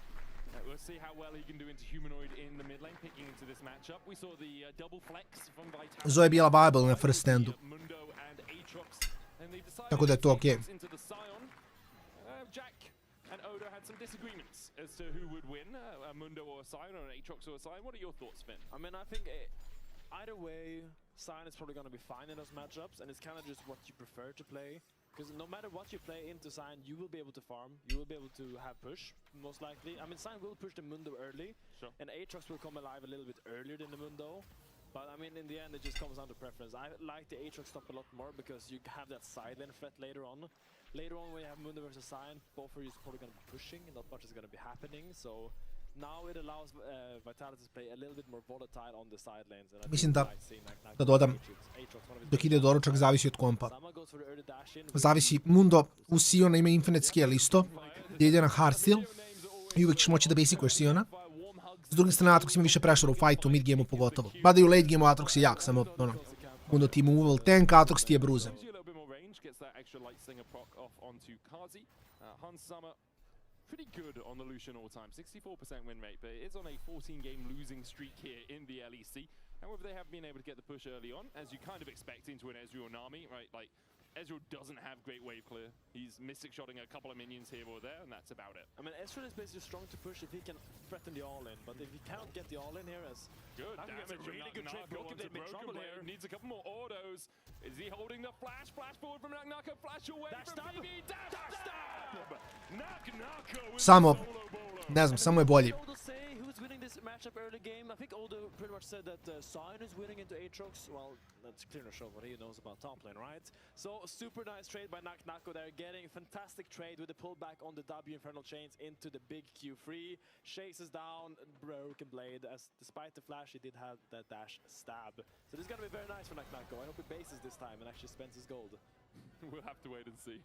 We'll see how well he can do into humanoid in the mid lane, picking into this matchup. We saw the double flex from Vitality. Zoe je bila viable na first standu. Mundo and Aatrox. Tako da je to okej. Into the Scion. Jack and Odo had some disagreements as to who would win, a Mundo or a Sion, or an Aatrox or a Sion. What are your thoughts, Finn? I mean, I think either way, Sion is probably going to be fine in those matchups, and it's kind of just what you prefer to play. Because no matter what you play into Sion, you will be able to farm, you will be able to have push, most likely. I mean, Sion will push the Mundo early, and Aatrox will come alive a little bit earlier than the Mundo. But I mean, in the end, it just comes down to preference. I like the Aatrox stop a lot more because you have that side lane threat later on. Later on, when you have Mundo versus Sion, both of you is probably going to be pushing, and not much is going to be happening. So now it allows Vitality to play a little bit more volatile on the side lanes. Mislim da dodam, dok ide doručak, zavisi od kompa. Zavisi, Mundo u Siona ima infinite scale isto, gdje ide na hardstyle i uvijek ćeš moći da basicuješ Siona. S druge strane, Aatrox ima više pressure u fightu, mid gameu pogotovo. Mada i u late gameu Aatrox je jak, samo Mundo ti movable tank, Aatrox ti je bruiser. Pretty good on the Lucian all time, 64% win rate, but it is on a 14-game losing streak here in the LEC. However, they have been able to get the push early on, as you kind of expect into an Ezreal Nami, right? Like, Ezreal doesn't have great wave clear. He's mystic-shotting a couple of minions here or there, and that's about it. I mean, Ezreal is basically strong to push if he can threaten the all-in, but if he cannot get the all-in here as... Good damage, a really good trade. Broken Blade needs a couple more autos. Is he holding the flash? Flash forward from Nagnako, flash away from BB, dash stab! Nagnako with Samo, ne znam, samo je bolji. Who's winning this matchup early game? I think Odo pretty much said that Sion is winning into Aatrox. Well, that's clear to show what he knows about top lane, right? So, super nice trade by Nagnako there, getting a fantastic trade with the pullback on the W Infernal Chains into the big Q3. Chases down Broken Blade, as despite the flash, he did have that dash stab. So this is going to be very nice for Nagnako. I hope he bases this time and actually spends his gold. We'll have to wait and see.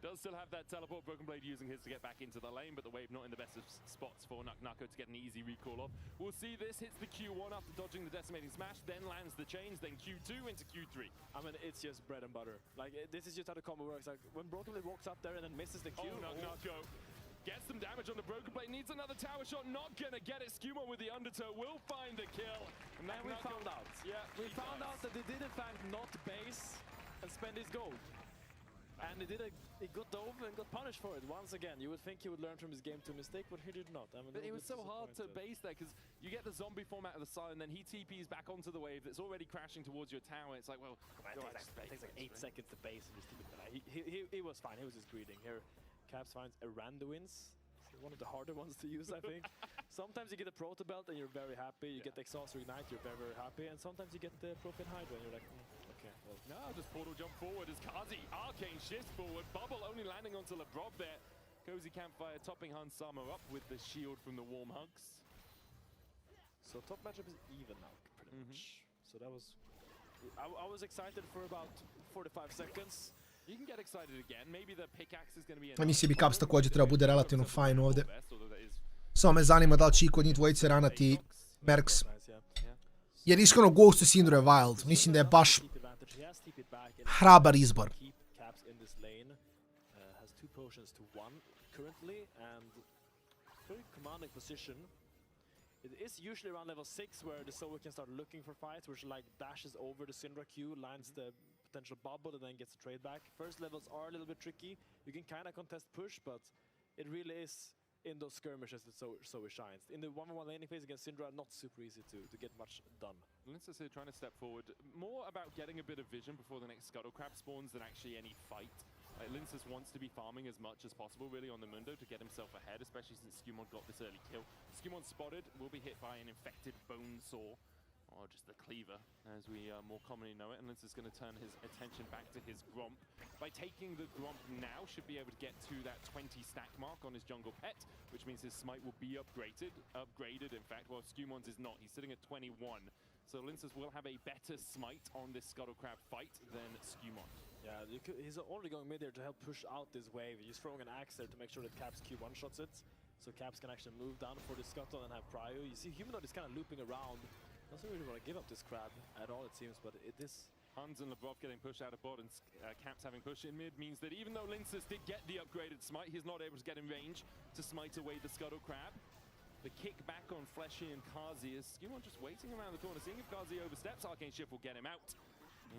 Does still have that teleport. Broken Blade using his to get back into the lane, but the wave not in the best of spots for Nagnako to get an easy recall off. We'll see this hits the Q1 after dodging the decimating smash, then lands the chains, then Q2 into Q3. I mean, it's just bread and butter. Like, this is just how the combo works. Like, when Broken Blade walks up there and then misses the Q. Oh, Nagnako gets some damage on the Broken Blade, needs another tower shot, not gonna get it. Skewmon with the undertow will find the kill. And we found out. Yeah, we found out that they did in fact not base and spend his gold. And he got dove and got punished for it once again. You would think he would learn from his game 2 mistake, but he did not. I mean, but it was so hard to base there because you get the zombie format of the side, and then he TPs back onto the wave that's already crashing towards your tower. It's like, well, it takes like 8 seconds to base and just TP. He was fine. He was just greeting. Here, Caps finds a Randuin's. One of the harder ones to use, I think. Sometimes you get a Proto Belt and you're very happy. You get the Exhaust Ignite, you're very, very happy. And sometimes you get the Profane Hydra and you're like, okay. Well. No, just portal jump forward as Kazi. Arcane shifts forward. Bubble only landing onto Lebrov there. Cozy Campfire topping Hans Sama up with the shield from the Warm Hugs. So top matchup is even now, pretty much. So that was... I was excited for about 45 seconds. You can get excited again. Maybe the pickaxe is going to be enough. Mislim bi Caps također treba bude relativno fine ovdje. Samo me zanima da li će kod njih dvojice ranati Mercs. Jer iskreno Ghost u Syndra je wild. Mislim da je baš hrabar izbor. It is usually around level 6 where the Sova can start looking for fights, where she like dashes over the Syndra Q, lands the potential bubble and then gets a trade back. First levels are a little bit tricky. You can kind of contest push, but it really is in those skirmishes that Sova shines. In the 1v1 laning phase against Syndra, not super easy to get much done. Linsa's here trying to step forward. More about getting a bit of vision before the next Scuttle Crab spawns than actually any fight. Linsa's wants to be farming as much as possible really on the Mundo to get himself ahead, especially since Skewmon got this early kill. Skewmon spotted, will be hit by an infected bone saw, or just the cleaver as we more commonly know it, and Linsa's going to turn his attention back to his Gromp. By taking the Gromp now, should be able to get to that 20 stack mark on his jungle pet, which means his smite will be upgraded in fact, while Skewmon's is not. He's sitting at 21. So Linsa's will have a better smite on this Scuttle Crab fight than Skewmon. Yeah, he's already going mid there to help push out this wave. He's throwing an axe there to make sure that Caps Q1 shots it. So Caps can actually move down for the Scuttle and have prio. You see Humanoid is kind of looping around. Doesn't really want to give up this crab at all, it seems, but it is... Hans and Lebrov getting pushed out of bot and Caps having push in mid means that even though Linsa's did get the upgraded smite, he's not able to get in range to smite away the Scuttle Crab. The kick back on Fleshy and Kazi is Skewmon just waiting around the corner, seeing if Kazi oversteps. Arcane Shift will get him out.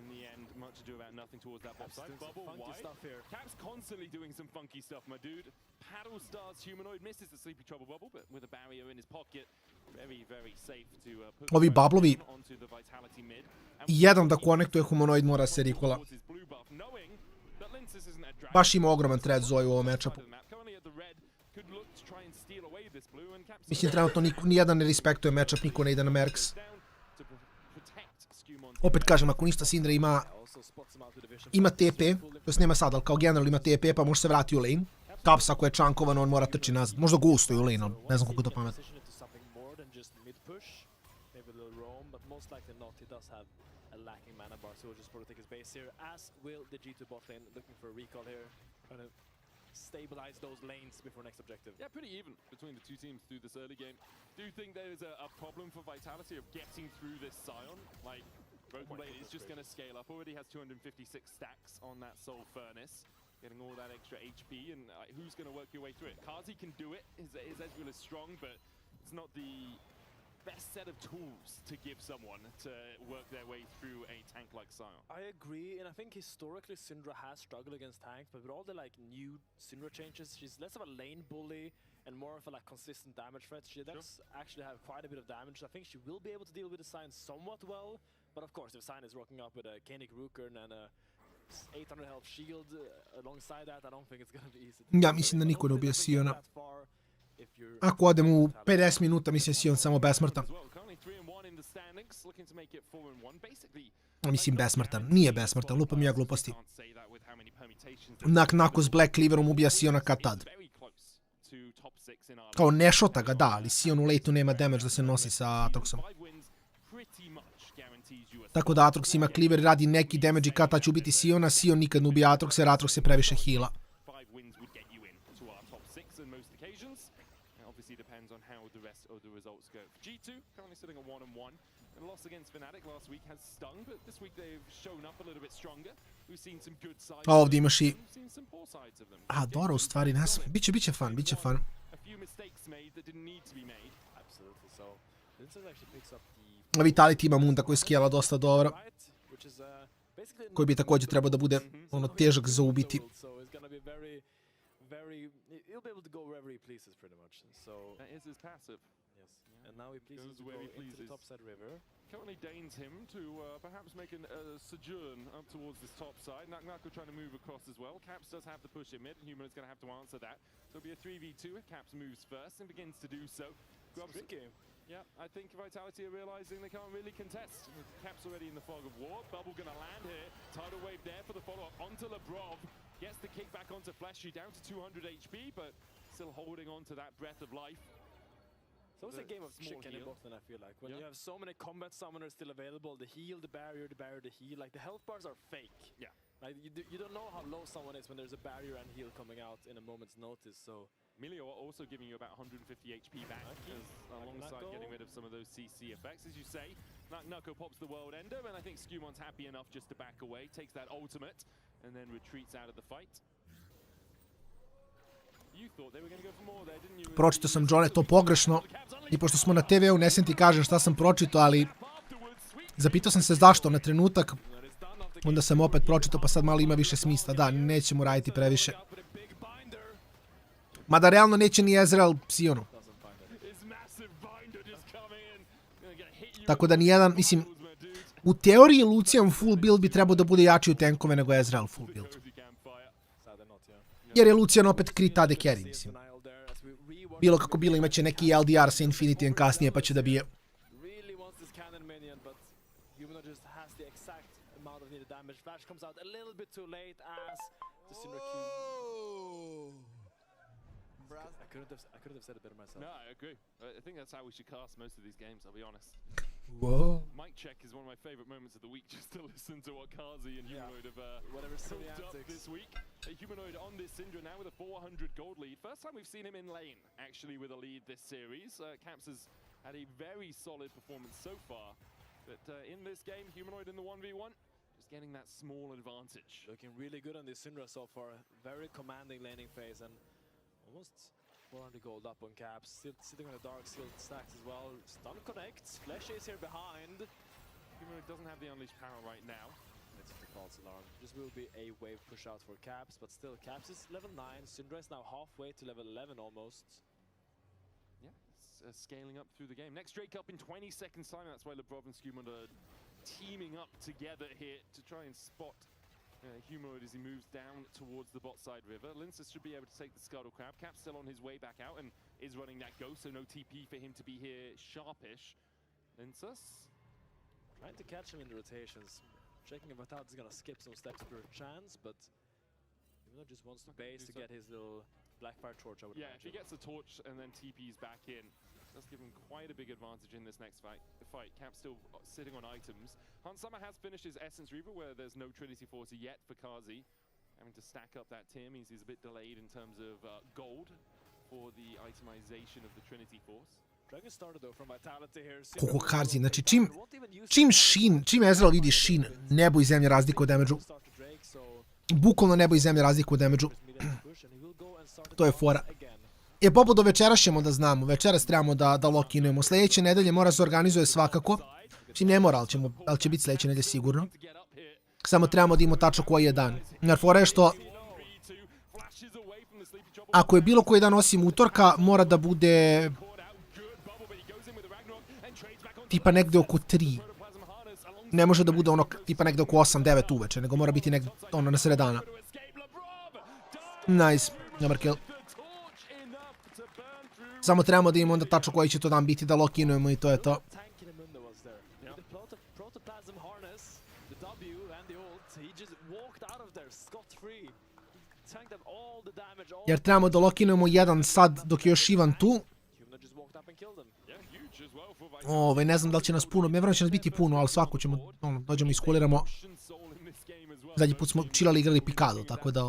In the end, much ado about nothing towards that bot side. Bubble funky wide. stuff here. Caps constantly doing some funky stuff, my dude. Paddle stars humanoid, misses the sleepy trouble bubble, but with a barrier in his pocket. Very, very safe to put Ovi bablovi, onto the vitality mid. jedan da konektuje humanoid mora se rikola. Baš ima ogroman threat Zoe u ovom matchupu. Mislim, trenutno nijedan ne respektuje matchup, niko ne ide na Mercs. Opet kažem, ako ništa Syndra ima TP, to jest nema sad, ali kao general ima TP pa može se vrati u lane. Caps ako je chunkovan, on mora trči nazad. Možda Gusto u lane, ali ne znam koliko je to pametno. A lacking mana bar, so he'll just probably take his base here, as will the G2 bot lane, looking for a recall here, trying to stabilize those lanes before next objective. Yeah, pretty even between the two teams through this early game. Do you think there is a problem for Vitality of getting through this Scion? Like, Broken Blade is just going to scale up, already has 256 stacks on that Soul Furnace, getting all that extra HP, and who's going to work your way through it? Kazi can do it, his Ezreal is strong, but it's not the best set of tools to give someone to work their way through a tank like Scion. I agree, and I think historically Syndra has struggled against tanks, but with all the like new Syndra changes, she's less of a lane bully and more of a like consistent damage threat. She does actually have quite a bit of damage. I think she will be able to deal with the Sign somewhat well, but of course if Sign is rocking up with a Koenig Rukern and a 800 health shield alongside that, I don't think it's gonna be easy. Ja mislim da niko ne ubije Siona. Ako odem u 50 minuta, mislim Sion samo besmrtan. Mislim besmrtan, nije besmrtan, lupam ja gluposti. Nakon s Black Cleaverom ubija Siona kad tad. Kao ne šota ga da, ali Sion u late-u nema damage da se nosi sa Aatroxom. Tako da Aatrox ima Cleaver, radi neki damage i kad tad će ubiti Siona, Sion nikad ne ubija Aatrox jer Aatrox je previše heala. Depends on how the rest of the results go. G2 currently sitting at 1-1. A loss against Fnatic last week has stung, but this week they've shown up a little bit stronger. We've seen some good sides. Ovdje imaš i... A, dobro, u stvari, ne znam. Biće fan, biće fan. Vitality ima Munda koji skijela dosta dobro. Koji bi također trebao da bude ono težak za ubiti. He'll be able to go wherever he pleases, pretty much. So that is his passive. Yes, and now he pleases to go into the Topside river. Currently deigns him to perhaps make a sojourn up towards this top side. Nako trying to move across as well. Caps does have to push him mid. Human is going to have to answer that. So it'll be a 3v2 if Caps moves first and begins to do so. Tricky. Yeah, I think Vitality are realizing they can't really contest. Caps already in the fog of war. Bubble going to land here. Tidal wave there for the follow-up onto Lebrov. Gets the kick back onto Fleshy, down to 200 HP, but still holding on to that breath of life. So it's a game of chicken in Boston, I feel like. When you have so many combat summoners still available, the heal, the barrier, the heal, like the health bars are fake. Yeah. Like you don't know how low someone is when there's a barrier and heal coming out in a moment's notice, so... Milio also giving you about 150 HP back, alongside getting rid of some of those CC effects. As you say, Nako pops the World Ender, and I think Skumon's happy enough just to back away, takes that ultimate, and then retreats out of the fight. You thought they were going to go for more there, didn't you? Pročito sam Johne to pogrešno i pošto smo na TV-u ne sam ti kažem šta sam pročito, ali zapitao sam se zašto na trenutak, onda sam opet pročito pa sad malo ima više smisla. Da, nećemo raditi previše. Mada realno neće ni Ezreal Sionu. Tako da nijedan, mislim, u teoriji Lucian full build bi trebao da bude jači u tankove nego Ezreal full build. Jer je Lucian opet crit AD carry, mislim. Bilo kako bilo imaće neki LDR sa Infinityjem kasnije pa će da bije. I couldn't have said it better myself. No, I agree. I think that's how we should cast most of these games, I'll be honest. Whoa. Mic check is one of my favorite moments of the week, just to listen to what Kazi and Humanoid have cooked up this week. Humanoid on this Syndra now with a 400 gold lead. First time we've seen him in lane, actually, with a lead this series. Caps has had a very solid performance so far. But in this game, Humanoid in the 1v1, just getting that small advantage. Looking really good on this Syndra so far. Very commanding laning phase and almost 400 gold up on Caps, sitting on a dark shield stacks as well. Stun connects, Flesh is here behind. Humanoid doesn't have the unleashed power right now. It's the false alarm. This will be a wave push out for Caps, but still, Caps is level 9. Syndra is now halfway to level 11 almost. Yeah, it's scaling up through the game. Next Drake up in 20 seconds time. That's why Lebrov and Skewmund are teaming up together here to try and spot Humanoid as he moves down towards the bot side river. Linsus should be able to take the Scuttle Crab. Cap's still on his way back out and is running that ghost, so no TP for him to be here sharpish. Linsus trying to catch him in the rotations. Checking if Vitality is going to skip some steps per chance, but Humanoid just wants to base to get his little Blackfire torch, I would imagine. If he gets a torch and then TP's back in, that's given quite a big advantage in this next fight. Cap's still sitting on items. Hans Summer has finished his Essence Reaver, where there's no Trinity Force yet for Kazi. Having to stack up that tier means he's a bit delayed in terms of gold for the itemization of the Trinity Force. Dragon started though from Vitality here. Koliko Kazi, znači čim Ezreal vidi Shin, nebo i zemlje razliku od damage-u. Bukvalno nebo i zemlje razliku od damage-u. To je fora. Popo, do večeras ćemo da znamo. Večeras trebamo da lokinujemo. Sljedeće nedelje mora se organizuje svakako. Čim ne mora, ali će biti sljedeće nedelje sigurno. Samo trebamo da imamo tačno koji je dan. Jer fora je što ako je bilo koji dan osim utorka, mora da bude tipa negde oko 3. Ne može da bude ono tipa negde oko 8-9 uveče, nego mora biti negde ono na sred dana. Nice, dobar kill. Samo trebamo da imamo onda tačno koji će to dan biti, da lokinujemo i to je to. Jer trebamo da lokinujemo jedan sad dok je još Ivan tu. Ne znam da li će nas puno, vjerujem će nas biti puno, ali svako ćemo, dođemo i iskuliramo. Zadnji put smo chillali igrali Pikado, tako da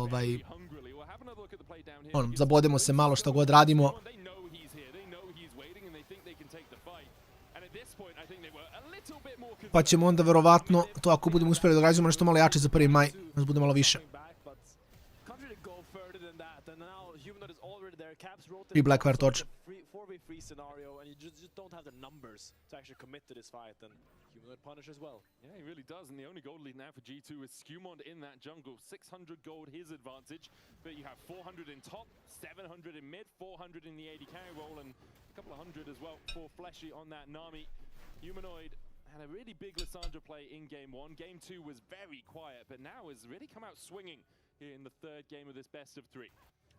zabodemo se malo što god radimo. Pa ćemo onda verovatno, to ako budemo uspjeli da organizujemo nešto malo jače za 1. maj, nas bude malo više. I Blackfire torch. Yeah, he really does, and the only gold lead now for G2 is Skewmund in that jungle. 600 gold his advantage, but you have 400 in top, 700 in mid, 400 in the AD carry role, and a couple of hundred as well for Fleshy on that Nami. Humanoid had a really big Lissandra play in Game 1. Game 2 was very quiet, but now has really come out swinging here in the third game of this best of 3.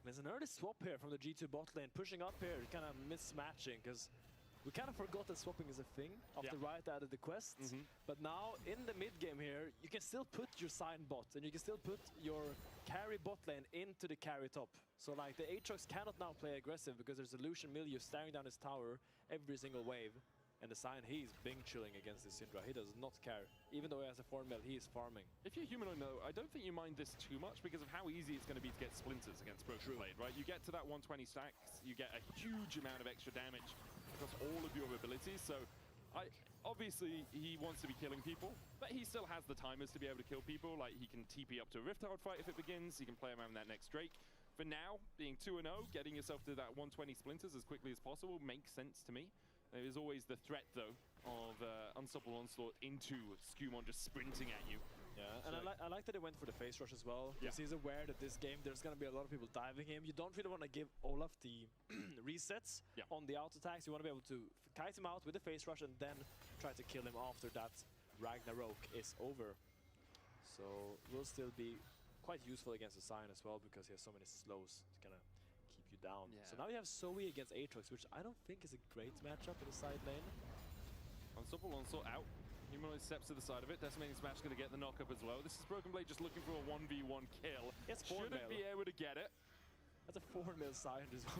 There's an early swap here from the G2 bot lane, pushing up here, kind of mismatching, because we kind of forgot that swapping is a thing after Riot added the quests. But now, in the mid game here, you can still put your sign bot, and you can still put your carry bot lane into the carry top. So like, the Aatrox cannot now play aggressive, because there's a Lucian Milieu staring down his tower every single wave. And the Sign, he's bing chilling against the Syndra. He does not care. Even though he has a 4-mil, he is farming. If you're Humanoid, though, I don't think you mind this too much because of how easy it's going to be to get splinters against Broken Blade, right? You get to that 120 stacks, you get a huge amount of extra damage across all of your abilities. So, obviously, he wants to be killing people, but he still has the timers to be able to kill people. Like, he can TP up to a Riftard fight if it begins. He can play around that next Drake. For now, being 2-0, getting yourself to that 120 splinters as quickly as possible makes sense to me. There is always the threat, though, of Unstoppable Onslaught into Skewmund just sprinting at you. Yeah, and I like that he went for the face rush as well, because he's aware that this game, there's going to be a lot of people diving him. You don't really want to give Olaf the resets on the auto attacks. You want to be able to kite him out with the face rush and then try to kill him after that Ragnarok is over. So, will still be quite useful against the Sign as well, because he has so many slows to kind of keep you down. So now you have Zoe against Aatrox, which I don't think is a great matchup in the side lane. Unstoppable Onslaught out. Humanoid steps to the side of it. Decimating Smash going to get the knock-up as well. This is Broken Blade just looking for a 1v1 kill. It's shouldn't be able to get it. That's a 4-mil Sign as well.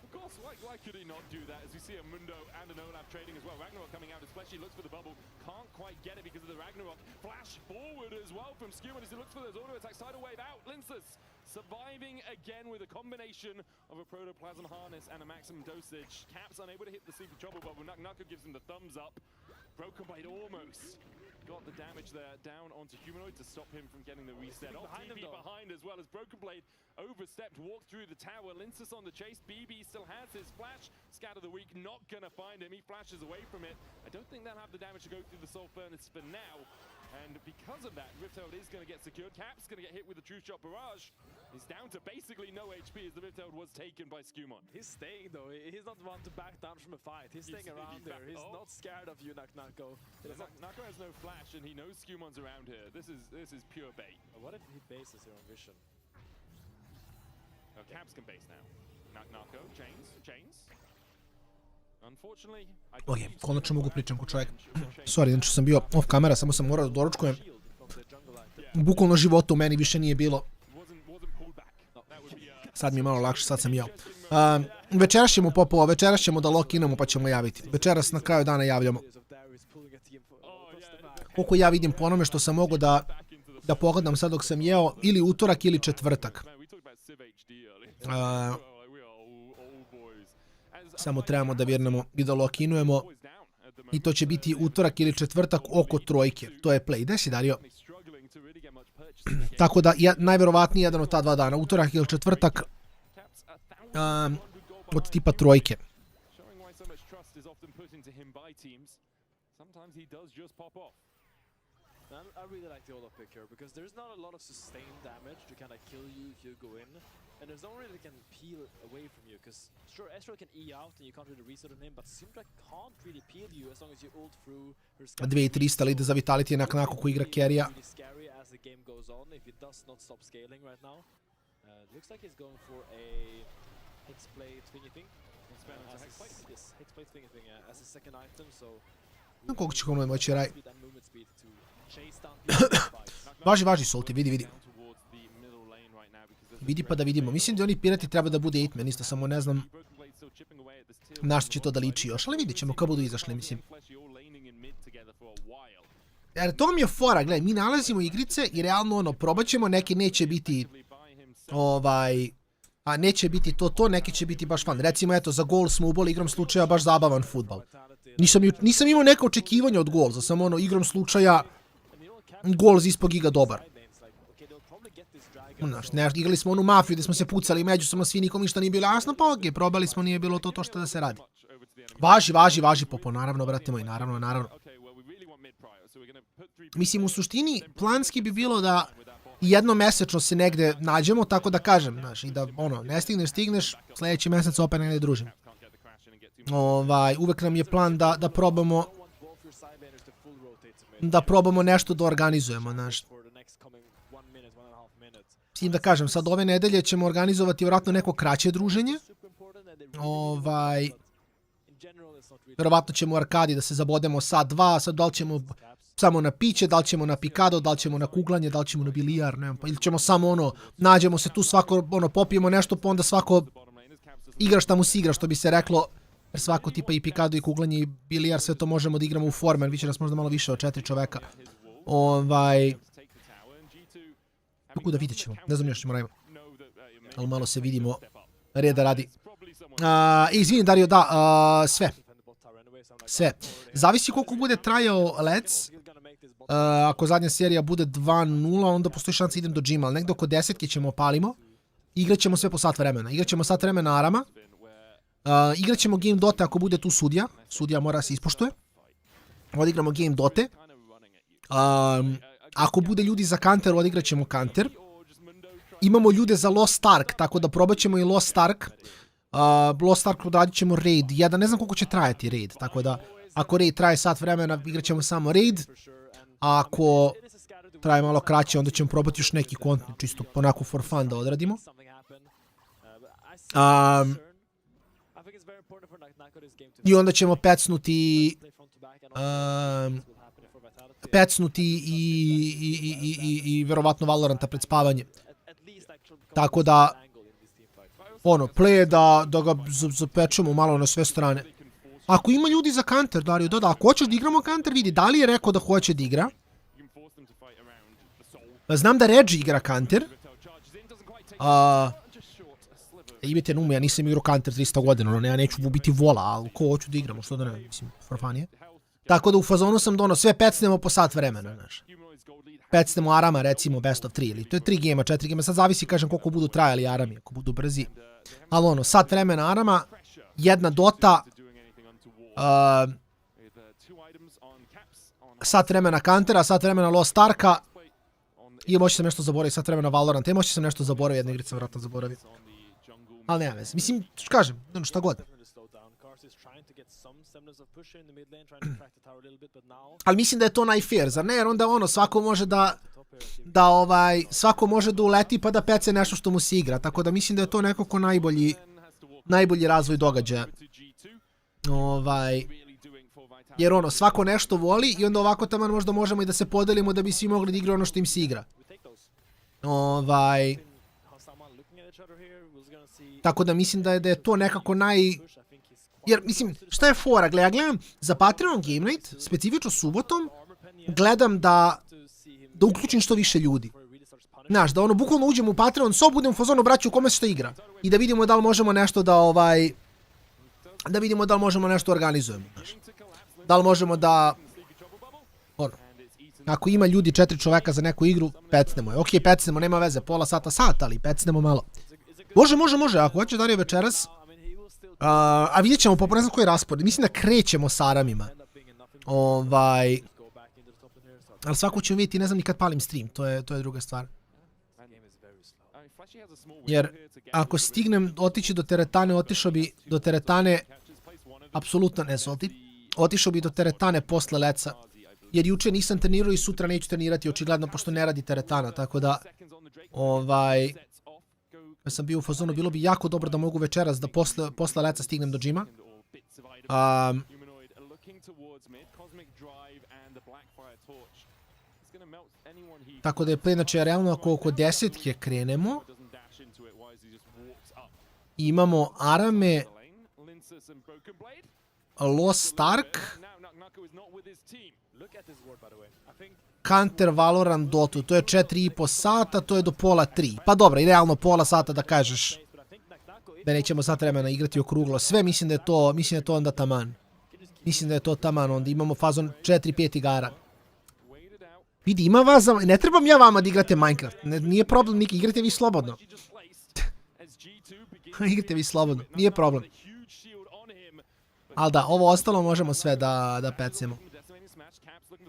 Of course, why could he not do that? As we see a Mundo and an Olaf trading as well. Ragnarok coming out as Fleshy looks for the bubble. Can't quite get it because of the Ragnarok. Flash forward as well from Skewmund as he looks for those auto attacks. Tidal Wave out. Linsus surviving again with a combination of a Protoplasm Harness and a maximum dosage. Cap's unable to hit the Sleepy Trouble Bubble. Naka gives him the thumbs up. Broken Blade almost got the damage there down onto Humanoid to stop him from getting the reset off. BB behind as well as Broken Blade overstepped, walked through the tower. Linsus on the chase. BB still has his flash. Scatter the Weak not gonna find him. He flashes away from it. I don't think they'll have the damage to go through the Soul Furnace for now. And because of that, Rifthold is going to get secured. Cap's going to get hit with the True Shot Barrage. He's down to basically no HP as the Rifthold was taken by Skumon. He's staying though. He's not one to back down from a fight. He's staying around there. He's not scared of you, Nako. Nako has no flash and he knows Skumon's around here. This is pure bait. What if he bases here on Vision? Caps can base now. Nako, chains. Unfortunately, Ok, konačno mogu pričam ko čovjek. Sorry, znači sam bio off kamera, samo sam morao da doručkujem. Bukvalno života u meni više nije bilo. Sad mi je malo lakše, sad sam jeo. Večeras ćemo Popovo, večeras ćemo da lokinamo pa ćemo javiti. Večeras na kraju dana javljamo. Koliko ja vidim po onome što sam mogao da pogledam sad dok sam jeo, ili utorak ili četvrtak. Samo trebamo da vjernemo i da lokinujemo. I to će biti utorak ili četvrtak oko trojke. To je play. Gde si, Dario? Tako da, najverovatnije jedan od ta 2 dana. Utorak ili četvrtak od tipa trojke. I really like the auto pick here because there's not a lot of sustained damage to kind of kill you if you go in, and there's no really that can peel away from you because sure Ezreal can E out and you can't really reset on him, but Syndra can't really peel you as long as you ult through her. 2300 lide za Vitality je nakon ko igra carry-a. Really scary as the game goes on if he does not stop scaling right now. Looks like he's going for a Hexblade thingy thing. Yes, Hexblade thingy thing as a second item, so. Koliko će komu moći raj? Važi Solti, vidi. Vidi pa da vidimo. Mislim da oni pirati treba da bude 8-man, isto samo ne znam na što će to da liči još, ali vidit ćemo kad budu izašli, mislim. Jer to mi je fora, gledaj, mi nalazimo igrice i realno probat ćemo, neke neće biti a neće biti to, neke će biti baš fan. Recimo, eto, za gol smo uboli igrom slučaja baš zabavan futbal. Nisam imao neka očekivanja od golza, samo igrom slučaja gol za ispod giga dobar. Igrali smo onu mafiju gdje smo se pucali međusobno, svi nikom ništa nije bilo jasno, pa okej, probali smo, nije bilo to što da se radi. Važi, Popo, naravno, brate moji, naravno. Mislim, u suštini, planski bi bilo da jednomesečno se negde nađemo, tako da kažem, znaš, i da, ne stigneš, sljedeći mesec opet negde družimo. Uvek nam je plan da probamo nešto da organizujemo, znaš. S tim da kažem, sad ove nedelje ćemo organizovati vjerojatno neko kraće druženje. Vjerovatno ćemo u arkadi da se zabodemo sat, 2, sad da li ćemo samo na piće, da li ćemo na pikado, da li ćemo na kuglanje, da li ćemo na bilijar, ne znam, ili ćemo samo nađemo se tu svako, popijemo nešto, pa onda svako igra šta mu se igra, što bi se reklo. Jer svako tipa i pikado i kuglanje i bilijar, sve to možemo da igramo u formen, vi će nas možda malo više od 4 čoveka. Tako da vidjet ćemo, ne znam još ćemo radimo. Ali malo se vidimo, reda radi. Izvini Dario, da, sve. Zavisi koliko bude trajao LEC. Ako zadnja serija bude 2-0, onda postoji šansa idem do džima, ali negdje oko 10 ćemo opalimo. Igrat ćemo sve po sat vremena. Igrat ćemo sat vremena Arama. Igrat ćemo game Dote ako bude tu sudija. Sudija mora se ispoštuje. Odigramo game Dote. Ako bude ljudi za Counter, odigrat ćemo Counter. Imamo ljude za Lost Ark, tako da probat ćemo i Lost Ark. Lost Ark odradit ćemo raid 1, ne znam koliko će trajati raid, tako da ako raid traje sat vremena, igrat ćemo samo raid. A ako traje malo kraće, onda ćemo probati još neki content, čisto onako for fun da odradimo. I onda ćemo pecnuti i verovatno Valoranta pred spavanje. Tako da, play je da ga zapečemo malo na sve strane. Ako ima ljudi za Counter, Dario, da, ako hoćeš da igramo Counter, vidi, da li je rekao da hoće da igra. Znam da Reggie igra Counter. Imate nume, ja nisam igrao Counter 300 godina, ja neću biti vola, ali ko hoću da igramo, što da ne, mislim, for fun je. Tako da u fazonu sam sve pecnemo po sat vremena, znaš. Pecnemo Arama, recimo, best of 3, ili to je 3 gema, 4 gema, sad zavisi, kažem, koliko budu trajali Arami, ako budu brzi. Ali sat vremena Arama, jedna Dota, Sat vremena Kantera, sat vremena Lost Arka. I moći sam nešto zaboraviti, sat vremena Valorant. I moći sam nešto zaboraviti, jednu igricu sam vratno zaboravio. Ali nema veze. Mislim, što kažem, šta god. Ali mislim da je to najfair, zar ne? Jer onda ono, svako može svako može da uleti pa da pece nešto što mu se igra. Tako da mislim da je to nekako najbolji razvoj događaja. Jer ono, svako nešto voli i onda ovako tamo možda možemo i da se podelimo da bi svi mogli da igra ono što im se igra. Tako da mislim da je to nekako Jer, mislim, šta je fora? Ja gledam za Patreon Game Night, specifično subotom, gledam da uključim što više ljudi. Znaš, da ono, bukvalno uđem u Patreon sobu, budem u fazonu braću u kome se što igra. I da vidimo da li možemo nešto da vidimo da li možemo nešto organizujemo. Da li možemo da... Ono, ako ima ljudi 4 čoveka za neku igru, pecnemo je. Okej, pecnemo, nema veze, pola sata, ali pecnemo malo. Može, ako hoće Dario večeras. A vidjet ćemo, ne znam koji je raspored. Mislim da krećemo s aramima. Ali svako ćemo vidjeti, ne znam ni kad palim stream, to je druga stvar. Jer ako stignem otići do teretane, otišao bi do teretane, apsolutno ne solti, otišao bi do teretane posle leca. Jer juče nisam trenirao i sutra neću trenirati, očigledno, pošto ne radi teretana, tako da, ja sam bio u fazonu, bilo bi jako dobro da mogu večeras da posle leca stignem do džima. Tako da je play, znači realno ako oko 10 krenemo, imamo Arame, Lost Ark, Counter, Valorant, Dotu, to je 4,5 sata, to je do pola 3. Pa dobro, i realno pola sata da kažeš da nećemo sat vremena igrati okruglo. Sve mislim da je to onda taman. Mislim da je to taman, onda imamo fazon 4-5 igara. Vidi, ima vas, ne trebam ja vama da igrate Minecraft, nije problem, Niki, igrate vi slobodno. Igrate vi slobodno, nije problem. Ali da, ovo ostalo možemo sve da pecemo.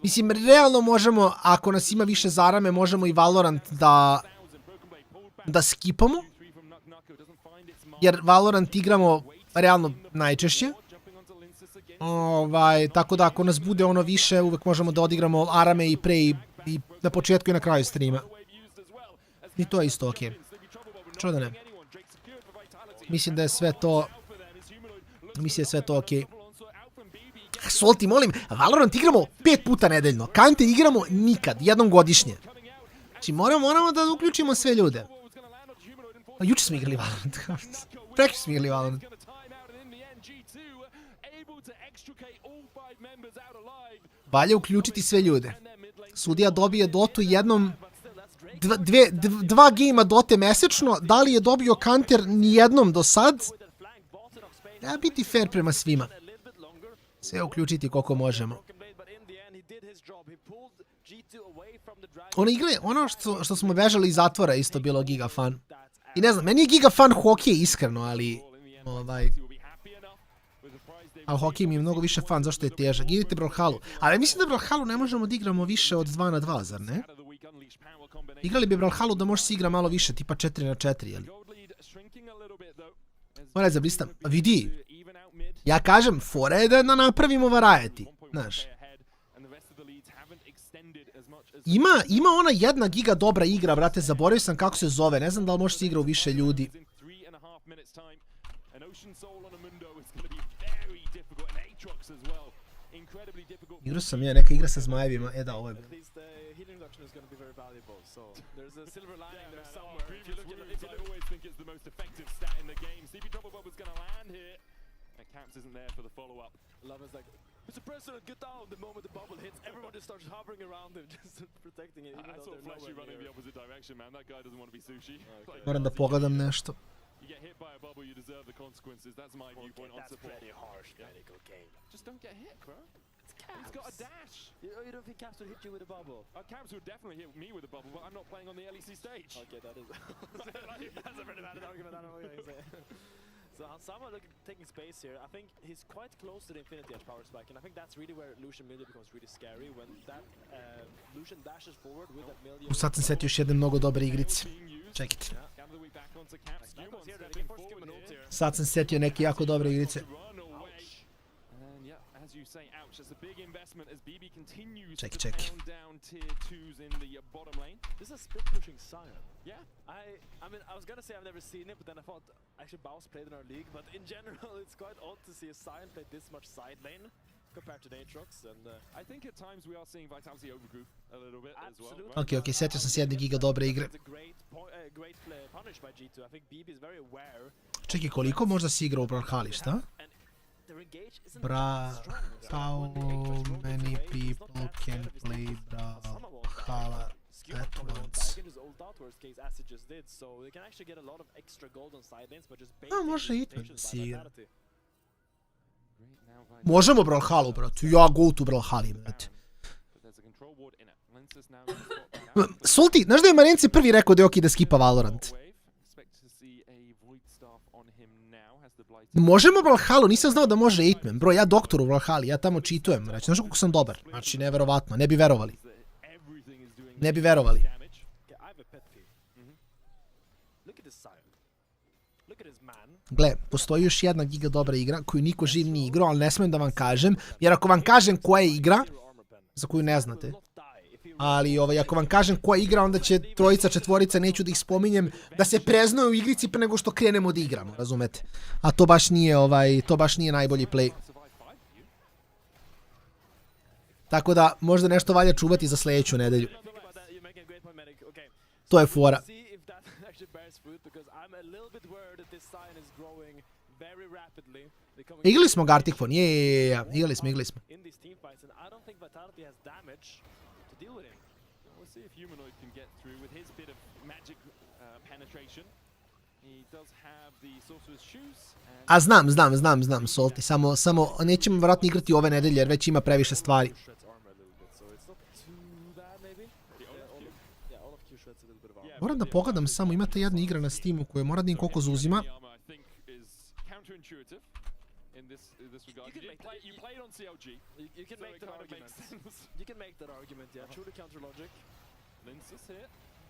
Mislim, realno možemo, ako nas ima više zarame, možemo i Valorant da skipamo. Jer Valorant igramo realno najčešće. Tako da ako nas bude ono više, uvek možemo da odigramo Arame i pre i na početku i na kraju streama. I to je isto okej. Čo da ne? Mislim da je sve to okej. Solti, molim, Valorant igramo 5 puta nedeljno. Counter igramo nikad, jednom godišnje. Znači moramo da uključimo sve ljude. Juče smo igrali Valorant. Prekjuče smo igrali Valorant. Valja uključiti sve ljude. Sudija dobije Dotu jednom... 2 gejma Dote mesečno. Da li je dobio Counter nijednom do sad? Treba biti fair prema svima. Sve uključiti koliko možemo. Ono što smo bežali iz zatvora isto bilo giga fan. I ne znam, meni je giga fan hokej iskreno, ali... Ali hokej mi je mnogo više fan, zašto je težak. Idite Brawlhalu. Ali mislim da Brawlhalu ne možemo da igramo više od 2 na 2, zar ne? Igrali bi Brawlhalu da može se igra malo više, tipa 4 na 4, jel? Moram zabristam. Vidi, ja kažem, fora je da napravimo variety, znaš. Ima ona jedna giga dobra igra, brate, zaboravio sam kako se zove, ne znam da li može se igra u više ljudi. Igrao sam ja, neka igra sa zmajevima, da, ovo je bilo. Mr. President, get down the moment the bubble hits. Everyone just starts hovering around him, just protecting it. I saw Flashy running the opposite direction, man. That guy doesn't want to be sushi. Moram da pogledam nešto. You get hit by a bubble, you deserve the consequences. That's my viewpoint on support. That's pretty harsh, medical game. Just don't get hit, bro. He's got a dash. You don't think Caps would hit you with a bubble? Caps would definitely hit me with a bubble, but I'm not playing on the LEC stage. Okay, that is... That's a pretty bad argument, I don't know what you're saying. So Hansama taking space here. I think he's quite close to the Infinity Edge power spike, and I think that's really where Lucian Millia becomes really scary when that Lucian dashes forward with that Millia. Sad sam setio još jedne mnogo dobre igrice. Čekajte. Sad sam setio neke jako dobre igrice. Check. This is split pushing Sion. Yeah, I mean, I was gonna say I've never seen it, but then I thought actually Baus played in our league. But in general, it's quite odd to see a Sion play this much side lane compared to the Aatrox. And I think at times we are seeing Vitality overgroup a little bit as well. Ok, setio sam se jedne giga dobre igre. Great play punish by G2. I think BB is very aware. Čekaj, koliko možda si igra u Brawlhalla, šta? How many people can play Brawlhalla at once? A, može Hitman da si igra. Možemo Brawlhallu, brate. Ja go to Brawlhalli, brate. Sulti, znaš da je Marenci prvi rekao da je okej da skipa Valorant? Možemo Brawlhallu, nisam znao da može 8-man. Bro, ja doktor u Brawlhalli, ja tamo cheatujem. Znači, znaš koliko sam dobar? Znači, neverovatno, ne bi verovali. Ne bi verovali. Gle, postoji još jedna giga dobra igra koju niko živ nije igrao, ali ne smijem da vam kažem, jer ako vam kažem koja je igra, za koju ne znate, ali ako vam kažem koja je igra, onda će trojica, četvorica, neću da ih spominjem, da se preznoju u igrici pre nego što krenemo da igramo, razumete? A to baš nije najbolji play. Tako da, možda nešto valja čuvati za sljedeću nedelju. To je fora. Igrali smo Gartic Phone, je, igrali smo. A znam, Salty, samo nećemo vjerojatno igrati ove nedelje jer već ima previše stvari. Moram da pogledam samo, imate jedna igra na Steamu koja mora da im koliko zauzima.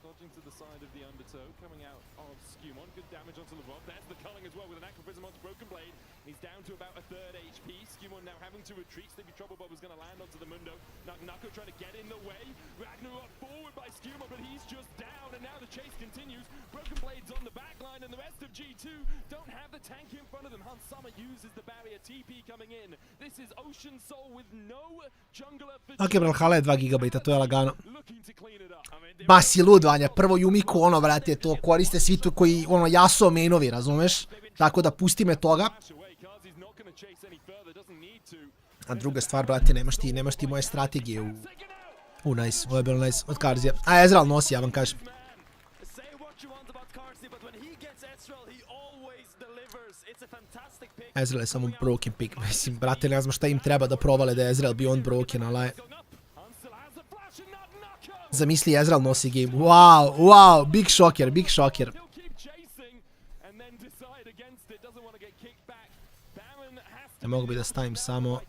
Dodging to the side of the undertow, coming out of Skewmon. Good damage onto Lvov. There's the culling as well with an acroprism onto Broken Blade. He's down to about a third HP. Skewmon now having to retreat. Sleepy Troublebob is going to land onto the Mundo. Nako trying to get in the way. Ragnarok forward by Skewmon, but he's just down. And now the chase continues. Broken Blade's on the back line, and the rest of G2 don't have the tank in front of them. Hansama uses the barrier. TP coming in. This is Ocean Soul with no jungler. Ok, Brawlhalla je 2 GB, to je lagano. Ma si lud, Vanja, prvo Yumiko, ono, vrate, to koriste svi tu koji, ono, Yasuo mainovi, razumeš? Tako da pusti me toga. A druga stvar, brate, nemaš ti moje strategije u nice, ovo je bilo nice, od Karzija. A Ezreal nosi, ja vam kažem. Ezreal je samo broken pick, mislim, brate, ne znam šta im treba da provale da je Ezreal bio on broken, ali... Zamisli, Ezreal nosi game. Wow, big shocker. Ne mogu bi da stavim samo...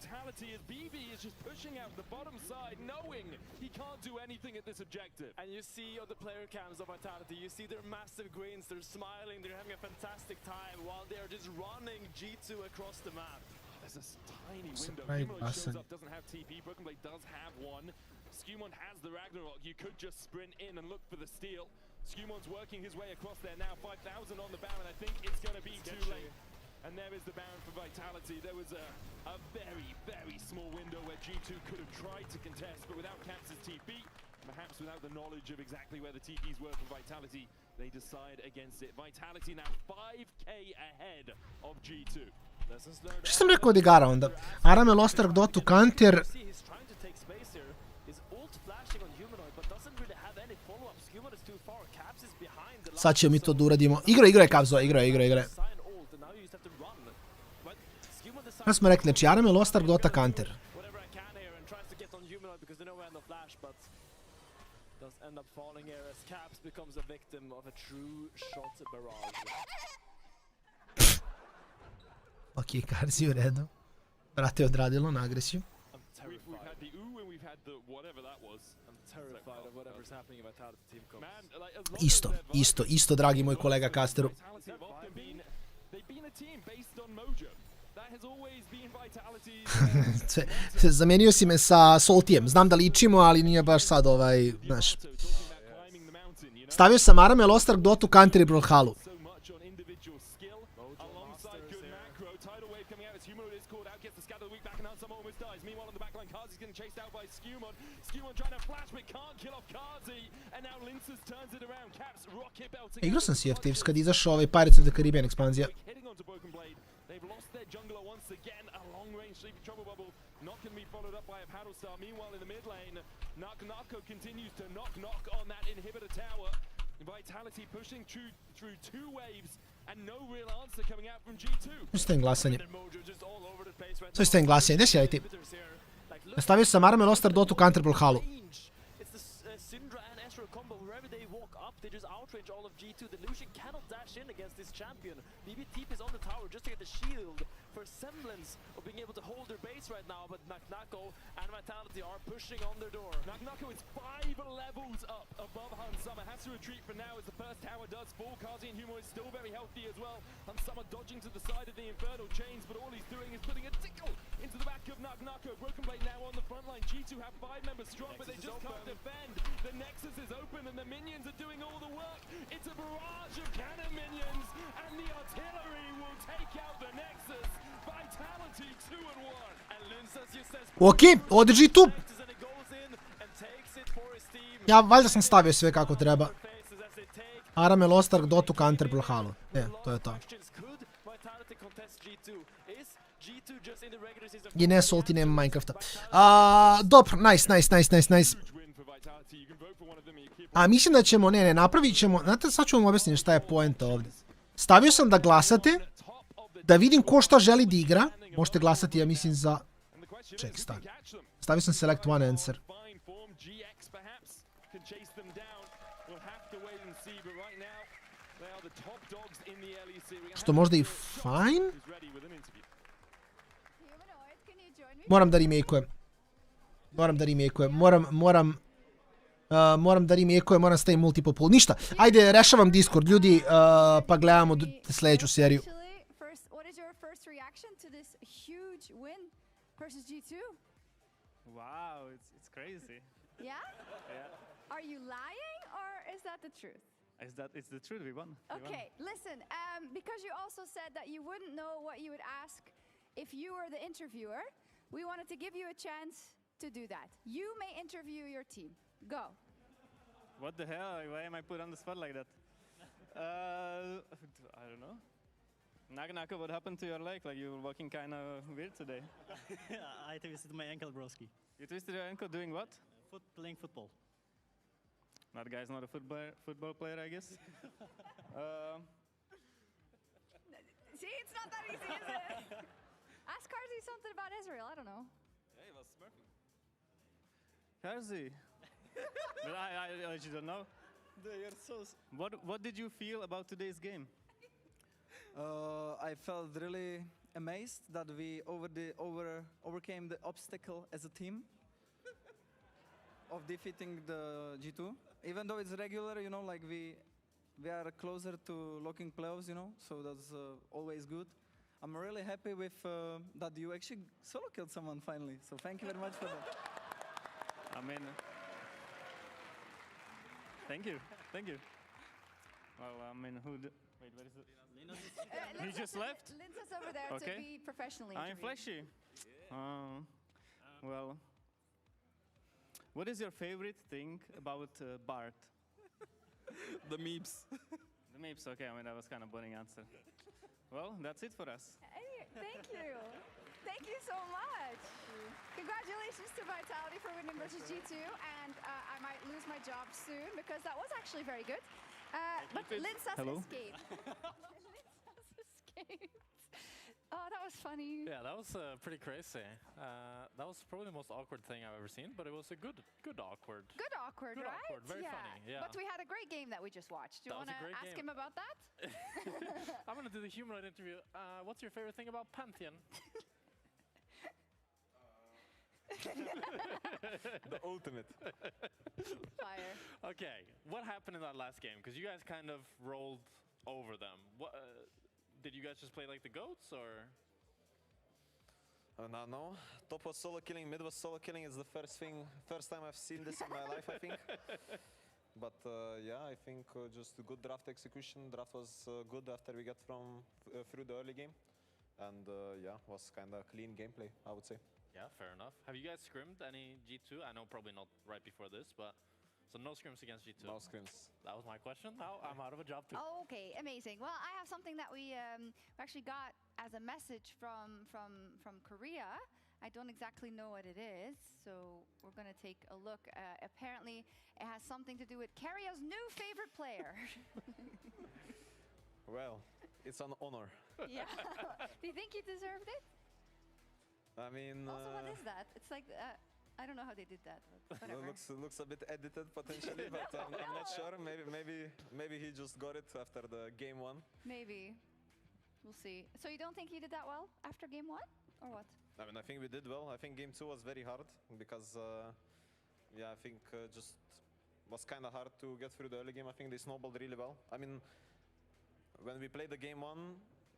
And you see on the player cams of Vitality, you see their massive grins, they're smiling, they're having a fantastic time while they're just running G2 across the map. There's a tiny window. Humanoid shows up, doesn't have TP. Broken Blade does have one. Skewmon has the Ragnarok. You could just sprint in and look for the steal. Skewmon's working his way across there now. 5,000 on the Baron. I think it's going to be too late. And there is the Baron for Vitality. There was a very, very small window where G2 could have tried to contest, but without Caps' TP, perhaps without the knowledge of exactly where the TPs were for Vitality, they decide against it. Vitality now 5k ahead of G2. Što sam rekao od igara onda? Arame Lostark Dotu Counter. Sad ćemo mi to da uradimo. Igra je Kapzo, igra. Kako smo rekli, znači Arame Lostark Dota Counter. Ok, Karzi u redu. Brate je odradilo na agresiju. We've had the ooh and we've had the whatever that was. I'm terrified of whatever's happening if Vitality team comes. Isto, dragi moj kolega Kasteru. They've been a team based on mojo. That has always been Vitality. Zamenio si me sa Saltijem. Znam da ličimo, ali nije baš sad znaš. Stavio sam Arame, Lostark, Dotu, Country, Brawlhalu. Igrao sam Sea of Thieves kad izašao Pirates of the Caribbean ekspanzija. They've lost their jungler once again. A long-range sleepy trouble bubble not going to be followed up by a paddle star. Meanwhile, in the mid lane, Narco continues to knock on that inhibitor tower. Vitality pushing through two waves and no real answer coming out from G2. Stavim glasanje. Sve stavim glasanje. Gdje si ja i ti? Stavio sam Arame, Lostar, Dotu, Counter, Brawlhalu. They just outrange all of G2. The Lucian cannot dash in against this champion. BB Teep is on the tower just to get the shield for semblance of being able to hold their base right now, but Naknako and Vitality are pushing on their door. Naknako is 5 levels up above Hansama. Has to retreat for now as the first tower does fall. Kazi and Humo is still very healthy as well. Hansama dodging to the side of the Infernal Chains, but all he's doing is putting a tickle into the back of Naknako. Broken Blade now on the front line. G2 have 5 members strong, but they just can't defend. The Nexus is open and the minions are doing all the work. It's a barrage of cannon minions, and the artillery will take out the Nexus. Vitality 2-1. And Linsas just says, Ok, ode G2. Ja valjda sam stavio sve kako treba. Arame, Lostark, Dotu, Counter, Brawlhalu. To je to. I ne Salty, nema Minecrafta. Dobro, nice. A mislim da ćemo, napravit ćemo, znate sad ću vam objasniti šta je poenta ovdje. Stavio sam da glasate, da vidim ko šta želi da igra. Možete glasati, ja mislim za... Ček, stavio sam select one answer. Što možda i fine? Moram da remake'ujem. Moram staviti multiple pool. Ništa, ajde, rešavam Discord, ljudi, pa gledamo sljedeću seriju. Wow, it's crazy. Yeah? Yeah. Are you lying or is that the truth? It's the truth, we won. Okay, listen, because you also said that you wouldn't know what you would ask if you were the interviewer, we wanted to give you a chance to do that. You may interview your team. Go. What the hell? Why am I put on the spot like that? I don't know. Naganaka, what happened to your leg? Like you were walking kind of weird today. I twisted my ankle, broski. You twisted your ankle doing what? Playing football. That guy's not a football player, I guess. See, it's not that easy, is it? Ask Karzi something about Israel. I don't know. Yeah, he was smurfing. Karzi. But I actually don't know. You're so... What did you feel about today's game? I felt really amazed that we overcame the obstacle as a team of defeating the G2. Even though it's regular, you know, like we are closer to locking playoffs, you know, so that's always good. I'm really happy with that you actually solo killed someone finally. So thank you very much for that. I mean, thank you. Well, I mean, wait, where is it? He just left? Linsa's over there to be professionally I'm Flashy. Well, what is your favorite thing about Bart? The memes. The memes, okay, I mean, that was kind of boring answer. Well, that's it for us. Thank you. Thank you so much. Congratulations to Vitality for winning versus G2, and I might lose my job soon because that was actually very good. But Linsas escaped. Linsas escaped. Oh, that was funny. Yeah, that was pretty crazy. That was probably the most awkward thing I've ever seen, but it was a good awkward. Good awkward, Good right? awkward, very funny, yeah. But we had a great game that we just watched. Do you That was want a to great ask game. him about that? I'm gonna do the humanoid interview. What's your favorite thing about Pantheon? The ultimate. Fire. Okay, what happened in that last game? Because you guys kind of rolled over them. What did you guys just play like the goats, or? No. Top was solo killing, mid was solo killing. It's the first time I've seen this in my life, I think. But yeah, I think just a good draft execution. Draft was good after we got through the early game, and yeah, was kind of clean gameplay, I would say. Yeah, fair enough. Have you guys scrimmed any G2? I know probably not right before this, but so no scrims against G2. No scrims. That was my question. Now I'm out of a job too. Oh, okay, amazing. Well, I have something that we actually got as a message from Korea. I don't exactly know what it is, so we're gonna take a look. Apparently, it has something to do with Karya's new favorite player. Well, it's an honor. Yeah. Do you think he deserved it? I mean. Also, what is that? It's like I don't know how they did that. But whatever. looks a bit edited potentially, but I'm not sure. Maybe he just got it after the game 1. Maybe. We'll see. So you don't think he did that well after game 1, or what? I mean, I think we did well. I think game 2 was very hard because, yeah, I think just was kind of hard to get through the early game. I think they snowballed really well. I mean, when we played the game 1,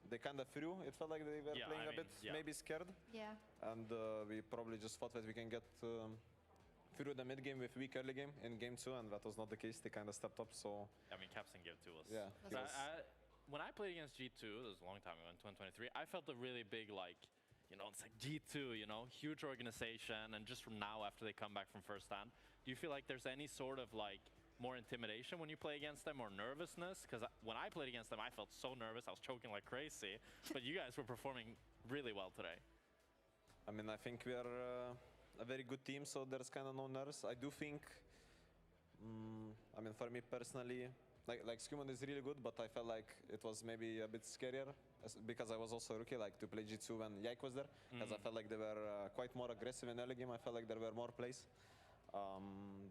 they kind of threw. It felt like they were playing a bit maybe scared. Yeah. And we probably just thought that we can get through the mid game with weak early game in game 2, and that was not the case. They kind of stepped up. So I mean, Caps in game 2 was. Yeah. When I played against G2, this was a long time ago in 2023, I felt a really big, like, you know, it's like G2, you know, huge organization, and just from now after they come back from first stand, do you feel like there's any sort of like more intimidation when you play against them, or nervousness? Because when I played against them, I felt so nervous, I was choking like crazy, but you guys were performing really well today. I mean, I think we are a very good team, so there's kind of no nerves. I do think, I mean, for me personally, like Skumon is really good, but I felt like it was maybe a bit scarier because I was also a rookie, like to play G2 when Yike was there, because I felt like they were quite more aggressive in early game. I felt like there were more plays.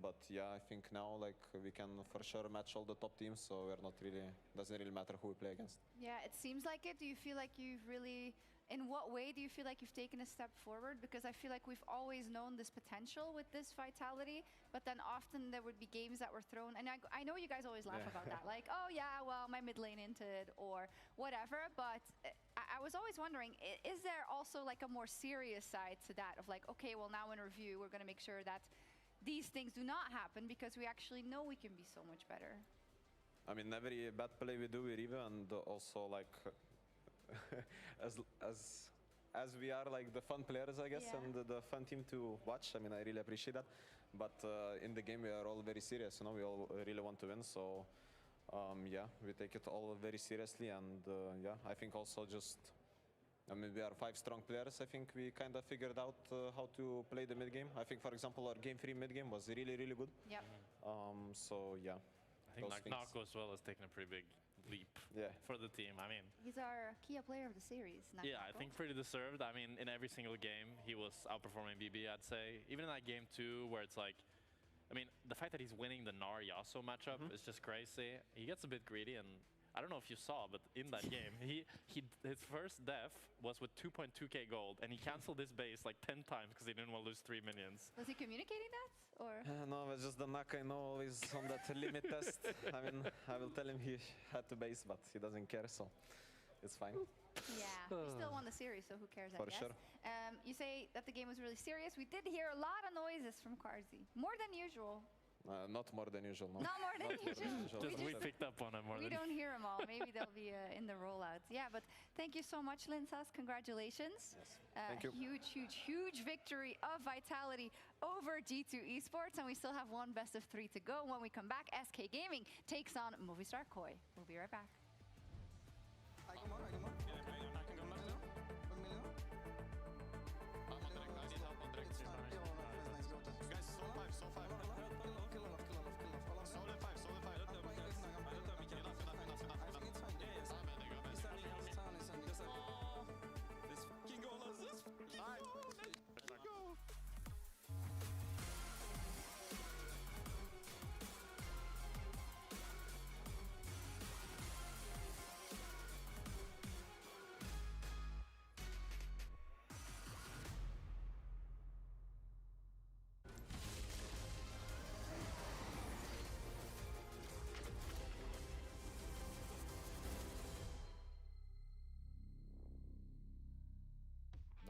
But yeah, I think now like we can for sure match all the top teams, so we're not really, doesn't really matter who we play against. Yeah, it seems like it. Do you feel like you've really, in what way do you feel like you've taken a step forward? Because I feel like we've always known this potential with this vitality, but then often there would be games that were thrown, and I know you guys always laugh about that, like, oh yeah, well, my mid lane inted or whatever, but I was always wondering, is there also like a more serious side to that of like, okay, well now in review, we're gonna make sure that these things do not happen because we actually know we can be so much better. I mean, every bad play we do, we review, and also like as we are like the fun players, I guess, and the fun team to watch. I mean, I really appreciate that. But in the game, we are all very serious. You know, we all really want to win. So yeah, we take it all very seriously, and yeah, I think also just. I mean, we are 5 strong players. I think we kind of figured out how to play the mid game. I think, for example, our game 3 mid game was really, really good. Yep. So yeah. I think like Nako as well has taken a pretty big leap for the team. I mean, he's our Kia player of the series. Yeah, I think pretty deserved. I mean, in every single game, he was outperforming BB, I'd say. Even in that game 2, where it's like, I mean, the fact that he's winning the Gnar Yasuo matchup is just crazy. He gets a bit greedy, and I don't know if you saw, but in that game, his first death was with 2.2k gold, and he canceled his base like 10 times because he didn't want to lose 3 minions. Was he communicating that, or? No, it's just the Naka, I know, always on that limit test. I mean, I will tell him he had to base, but he doesn't care, so it's fine. Yeah, we still won the series, so who cares, I guess. For sure. You say that the game was really serious. We did hear a lot of noises from Karzi, more than usual. Not more than usual, no. Not more than usual. Just we picked up on it more than. We don't hear them all. Maybe they'll be in the rollouts. Yeah, but thank you so much, Linsas. Congratulations. Yes. Thank you. Huge, huge, huge victory of Vitality over G2 Esports, and we still have one best of 3 to go. When we come back, SK Gaming takes on Movistar Koi. We'll be right back.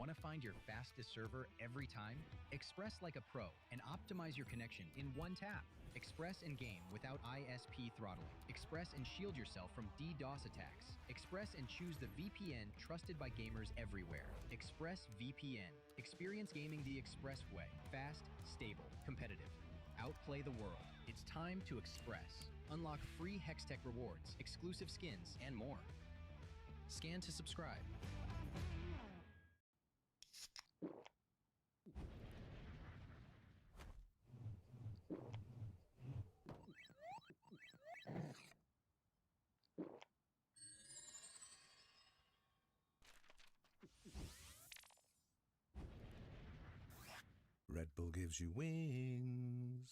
Want to find your fastest server every time? Express like a pro and optimize your connection in one tap. Express and game without ISP throttling. Express and shield yourself from DDoS attacks. Express and choose the VPN trusted by gamers everywhere. Express VPN. Experience gaming the Express way. Fast, stable, competitive. Outplay the world. It's time to Express. Unlock free Hextech rewards, exclusive skins, and more. Scan to subscribe. Red Bull gives you wings.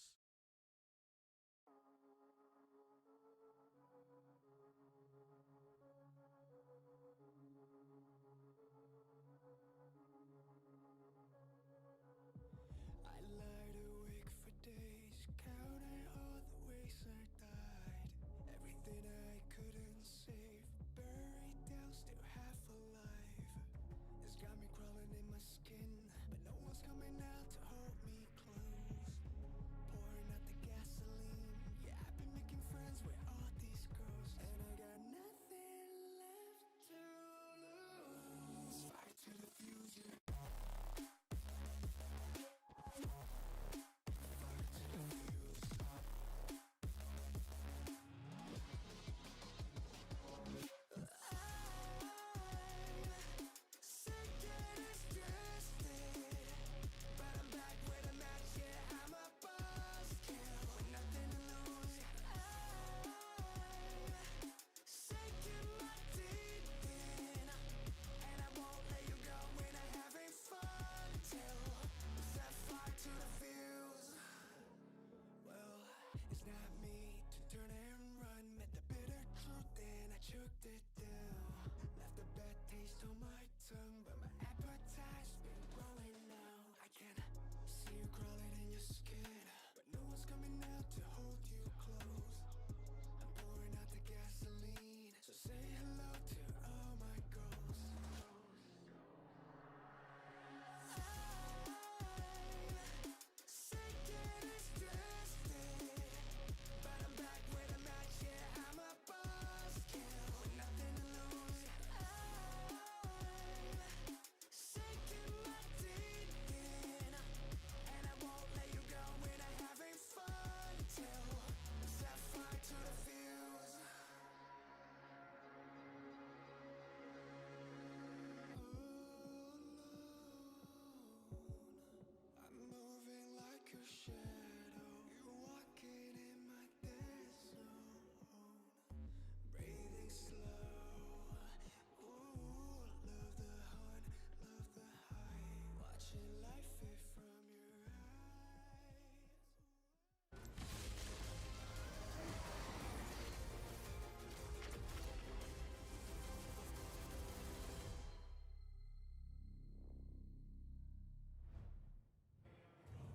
I lied awake for days, counting all the ways I died. Everything I couldn't save, buried down, still half alive. It's got me crawling in my skin, but no one's coming out to hold me close. Pouring out the gasoline, yeah, I've been making friends with all these ghosts, and I got nothing left to lose. Fight to the future.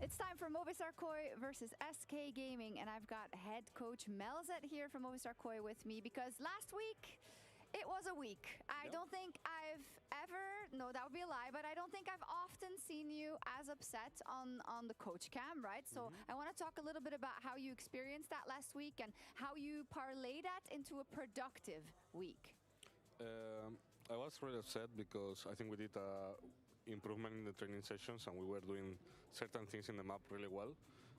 It's time for Movistar Koi versus SK Gaming, and I've got head coach Melzet here from Movistar Koi with me because last week it was a week. I don't think I've ever, no, that would be a lie, but I don't think I've often seen you as upset on the coach cam, right? So I want to talk a little bit about how you experienced that last week and how you parlay that into a productive week. I was really upset because I think we did improvement in the training sessions and we were doing certain things in the map really well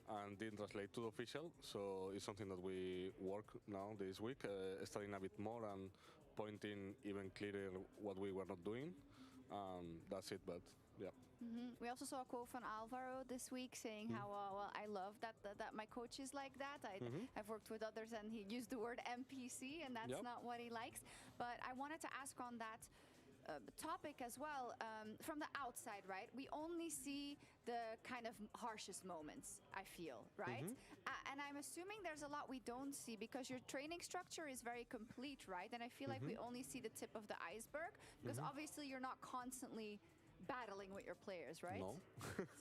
and didn't translate to the official. So it's something that we work now this week, studying a bit more and pointing even clearer what we were not doing. That's it, but yeah. We also saw a quote from Alvaro this week saying how, well, I love that my coach is like that. I've worked with others and he used the word NPC and that's not what he likes. But I wanted to ask on that topic as well, from the outside, right? We only see the kind of harshest moments, I feel, right? And I'm assuming there's a lot we don't see because your training structure is very complete, right? And I feel like we only see the tip of the iceberg because obviously you're not constantly battling with your players, right? No.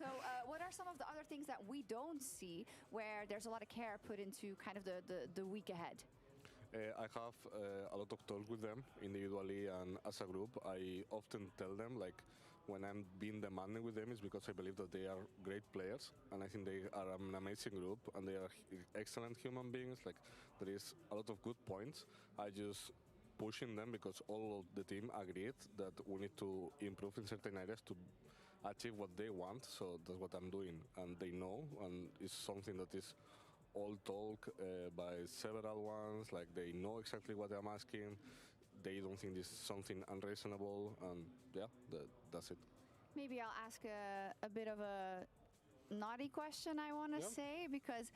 So what are some of the other things that we don't see where there's a lot of care put into kind of the week ahead? I have a lot of talks with them individually and as a group. I often tell them, like, when I'm being demanding with them is because I believe that they are great players, and I think they are an amazing group, and they are excellent human beings. Like, there is a lot of good points. I just pushing them because all of the team agreed that we need to improve in certain areas to achieve what they want. So that's what I'm doing, and they know, and it's something that is all talk by several ones. Like, they know exactly what I'm asking. They don't think this is something unreasonable, and yeah, that's it. Maybe I'll ask a bit of a naughty question, I want to say, because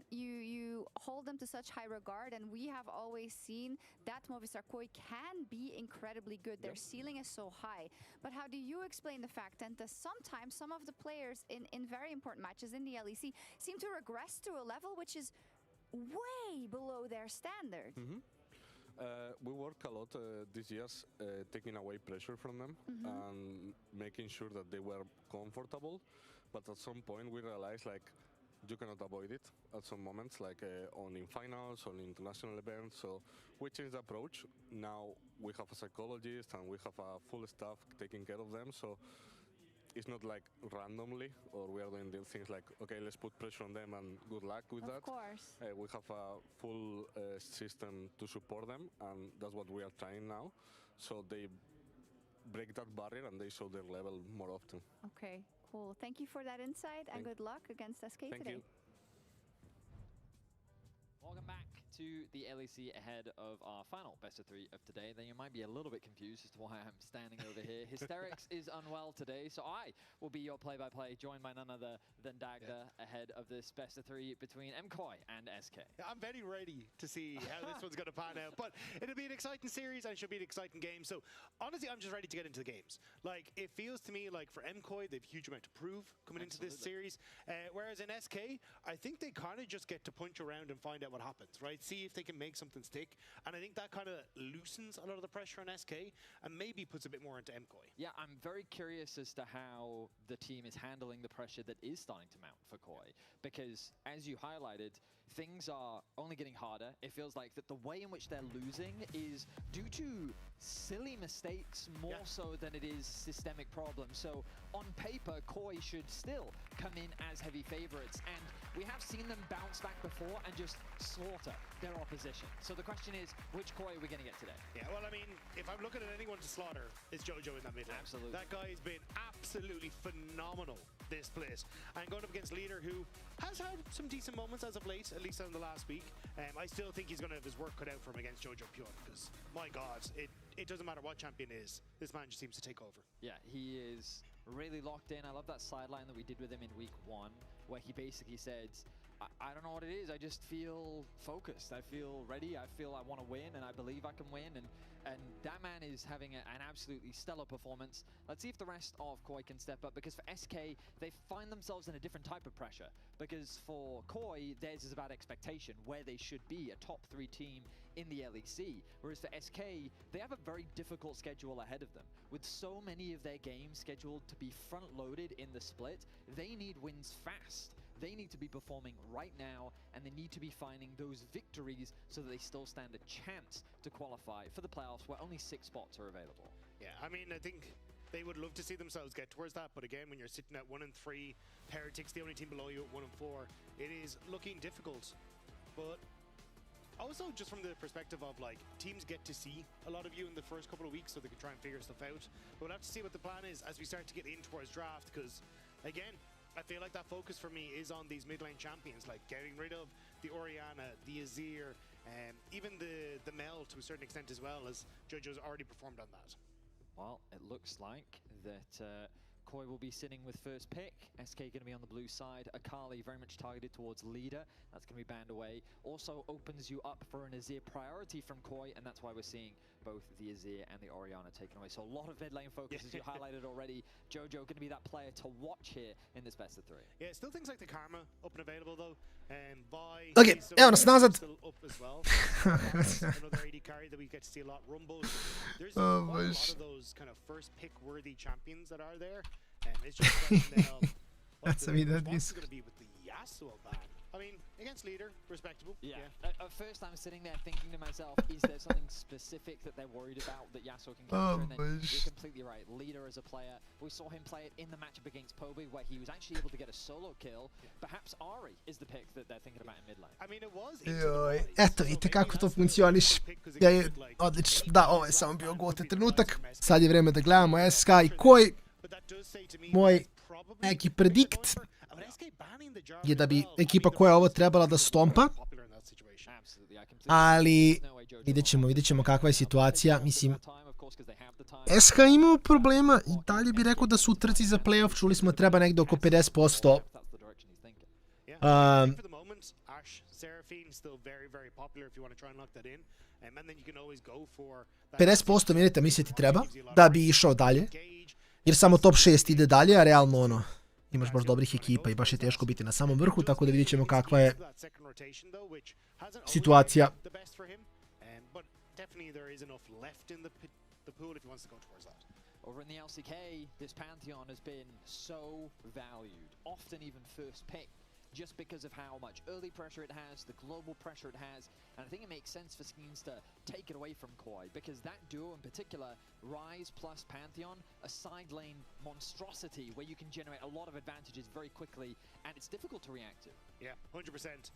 you hold them to such high regard, and we have always seen that Movistar Koi can be incredibly good. Their ceiling is so high. But how do you explain the fact that sometimes some of the players in very important matches in the LEC seem to regress to a level which is way below their standard? We work a lot these years taking away pressure from them and making sure that they were comfortable. But at some point we realized, like, you cannot avoid it at some moments, like in finals, on international events. So we changed the approach. Now we have a psychologist and we have a full staff taking care of them. So it's not like randomly, or we are doing these things like, okay, let's put pressure on them and good luck with that. Of course. We have a full system to support them, and that's what we are trying now. So they break that barrier and they show their level more often. Okay, cool. Thank you for that insight, and good luck against SK today. Thank you. Welcome back to the LEC ahead of our final best of 3 of today. Then you might be a little bit confused as to why I'm standing over here. Hysterics is unwell today, so I will be your play-by-play, joined by none other than Dagda ahead of this best of 3 between MKOI and SK. Yeah, I'm very ready to see how this one's going to pan out, but it'll be an exciting series and it should be an exciting game. So honestly, I'm just ready to get into the games. Like, it feels to me like for MKOI, they've a huge amount to prove coming into this series, whereas in SK, I think they kind of just get to punch around and find out what happens, right? See if they can make something stick, and I think that kind of loosens a lot of the pressure on SK and maybe puts a bit more into MKOI. Yeah, I'm very curious as to how the team is handling the pressure that is starting to mount for Koi, because as you highlighted, things are only getting harder. It feels like that the way in which they're losing is due to silly mistakes more so than it is systemic problems. So on paper, Koi should still come in as heavy favorites, and we have seen them bounce back before and just slaughter their opposition. So the question is, which Koi are we going to get today? Yeah, well, I mean, if I'm looking at anyone to slaughter, it's Jojo in that mid lane. Absolutely. That guy has been absolutely phenomenal this split. And going up against Leader, who has had some decent moments as of late, at least in the last week. I still think he's going to have his work cut out for him against Jojo Pion, because, my God, it doesn't matter what champion is. This man just seems to take over. Yeah, he is really locked in. I love that sideline that we did with him in week 1, where he basically said, I don't know what it is, I just feel focused, I feel ready, I feel I want to win, and I believe I can win, and that man is having an absolutely stellar performance. Let's see if the rest of Koi can step up, because for SK, they find themselves in a different type of pressure, because for Koi, theirs is about expectation, where they should be, a top 3 team in the LEC, whereas for SK, they have a very difficult schedule ahead of them. With so many of their games scheduled to be front-loaded in the split, they need wins fast. They need to be performing right now, and they need to be finding those victories so that they still stand a chance to qualify for the playoffs, where only 6 spots are available. Yeah, I mean, I think they would love to see themselves get towards that, but again, when you're sitting at 1 and 3, Heretics the only team below you at 1 and 4, it is looking difficult. But also, just from the perspective of, like, teams get to see a lot of you in the first couple of weeks so they can try and figure stuff out. But we'll have to see what the plan is as we start to get in towards draft, because, again, I feel like that focus for me is on these mid lane champions, like getting rid of the Orianna, the Azir, even the Mel to a certain extent as well, as Jojo's already performed on that. Well, it looks like that Koi will be sitting with first pick. SK going to be on the blue side. Akali very much targeted towards leader. That's going to be banned away. Also opens you up for an Azir priority from Koi, and that's why we're seeing both the Azir and the Orianna taken away. So a lot of mid lane focus, as you highlighted already. Jojo going to be that player to watch here in this best of 3. Yeah, still things like the Karma up and available though. Vi Okay, evo nas nazad. Still up as well. Another AD carry that we get to see a lot. Rumbles. There's a lot of those kind of first pick worthy champions that are there. It's just That's a bit going to be with the Yasuo ban. I mean, against leader, respectable. Yeah. At first I'm sitting there thinking to myself, is there something specific that they're worried about that Yasuo can counter? And then you're completely right. Leader as a player, we saw him play it in the matchup against Poby where he was actually able to get a solo kill. Perhaps Ari is the pick that they're thinking about in mid lane. I mean, it was Eto, vidite kako to funkcioniš. Odlično. Da, ovo je samo bio gotovi trenutak. Sad je vreme da gledamo SK i koji moj neki predikt je da bi ekipa koja je ovo trebala da stompa. Ali vidjet ćemo kakva je situacija. Mislim, SK imao problema i dalje bi rekao da su u trci za playoff. Čuli smo treba negde oko 50%. 50% minita misliti treba da bi išao dalje. Jer samo top 6 ide dalje, a realno ono, imaš baš dobrih ekipa i baš je teško biti na samom vrhu, tako da vidjet ćemo kakva je situacija. Over in the LCK, this Pantheon has been so valued, often even first pick, just because of how much early pressure it has, the global pressure it has, and I think it makes sense for Skins to take it away from Koi, because that duo in particular, Ryze plus Pantheon, a side lane monstrosity where you can generate a lot of advantages very quickly, and it's difficult to react to. Yeah, 100%.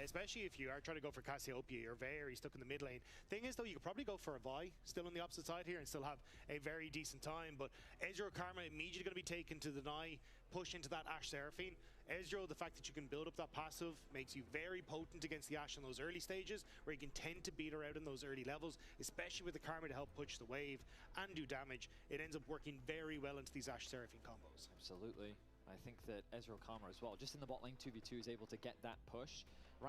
Especially if you are trying to go for Cassiopeia, you're very stuck in the mid lane. Thing is though, you could probably go for a Vi, still on the opposite side here, and still have a very decent time, but Ezreal Karma immediately going to be taken to deny, push into that Ashe Seraphine. Ezreal, the fact that you can build up that passive makes you very potent against the Ashe in those early stages, where you can tend to beat her out in those early levels, especially with the Karma to help push the wave and do damage. It ends up working very well into these Ashe Seraphine combos. Absolutely. I think that Ezreal Karma as well, just in the bot lane 2v2 is able to get that push.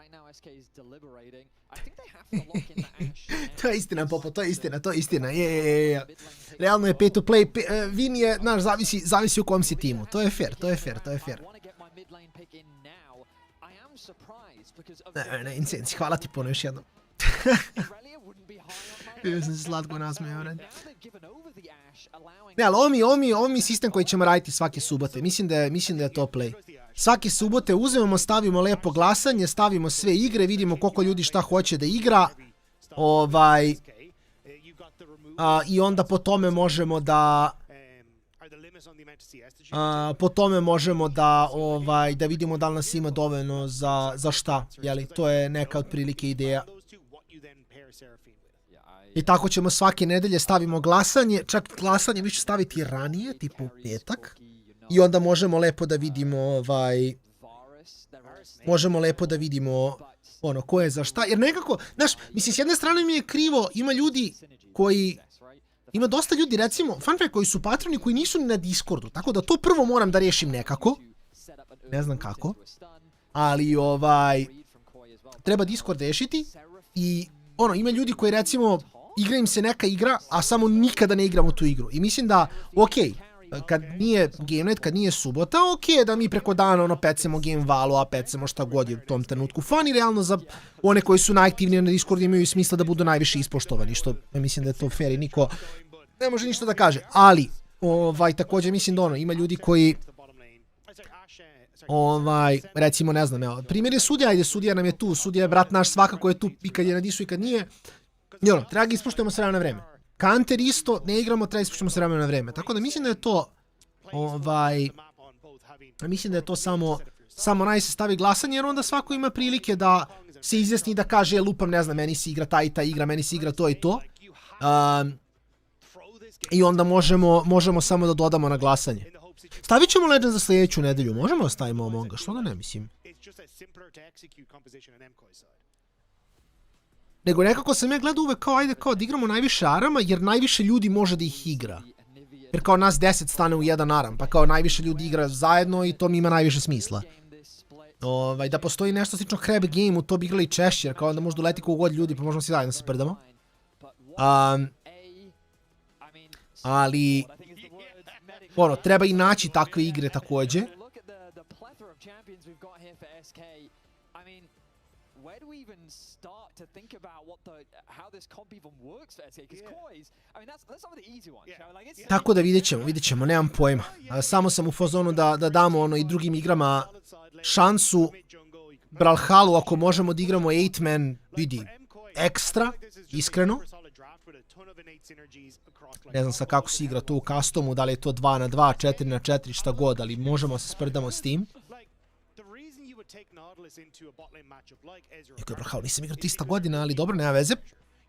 Right now SK is deliberating. I think they have to lock in the Ashe. To je istina, Popo, to je istina. Je. Realno je pay to play, win je, znaš, zavisi u kom si timu. To je fair. Ne, Incensi, hvala ti puno još jednom. Bio sam se slatko nasmeo, vred. Ne, ali ovo mi je sistem koji ćemo raditi svake subote. Mislim da je to play. Svake subote uzmemo, stavimo lepo glasanje, stavimo sve igre, vidimo koliko ljudi šta hoće da igra. I onda po tome možemo da... da vidimo da li nas ima dovoljno za šta, jeli, to je neka otprilike ideja. I tako ćemo svake nedelje stavimo glasanje, čak glasanje više staviti ranije, tipu petak, i onda možemo lepo da vidimo, ono, ko je za šta, jer nekako, znaš, mislim, s jedne strane mi je krivo, ima ljudi koji... Ima dosta ljudi, recimo, fun fact, koji su patroni koji nisu ni na Discordu, tako da to prvo moram da rešim nekako. Ne znam kako. Ali, treba Discord rešiti i, ono, ima ljudi koji, recimo, igra im se neka igra, a samo nikada ne igramo tu igru. I mislim da, okej, kad nije game night, kad nije subota, okej, da mi preko dana, ono, pecemo game valo, pecemo šta god je u tom trenutku. Fun i realno za one koji su najaktivnije na Discordu imaju smisla da budu najviše ispoštovani, što mislim da je to fair i niko ne može ništa da kaže. Ali, također mislim da ono, ima ljudi koji, recimo, ne znam, evo, primjer je Sudija, ajde, Sudija nam je tu, Sudija je brat naš, svakako je tu i kad je na Disu i kad nije. I ono, treba ga ispoštujemo s vremena na vreme. Counter isto, ne igramo, treba ispoštujemo s vremena na vreme. Tako da mislim da je to, mislim da je to samo se stavi glasanje, jer onda svako ima prilike da se izjasni da kaže, lupam, ne znam, meni se igra ta i ta igra, meni se igra to i to. I onda možemo samo da dodamo na glasanje. Stavit ćemo Legend za sljedeću nedelju, možemo da stavimo Among Us, što da ne, mislim. Nego nekako sam ja gledao uvek kao, ajde, kao da igramo najviše arama, jer najviše ljudi može da ih igra. Jer kao nas 10 stane u jedan aram, pa kao najviše ljudi igra zajedno i to mi ima najviše smisla. Da postoji nešto slično crab game-u, to bi igrali češće, jer kao onda možda uleti koliko god ljudi, pa možemo svi zajedno se prdamo. Ali, ono, treba i naći takve igre također. Tako da vidjet ćemo, nemam pojma. Samo sam u fazonu da damo ono i drugim igrama šansu Brawlhalu, ako možemo da igramo 8-man, vidi, ekstra, iskreno. Ne znam sad kako se igra to u customu, da li je to 2 na 2, 4 na 4, šta god, ali možemo se sprdamo s tim. Iako je Brawlhalu, nisam igrao 300 godina, ali dobro, nema veze.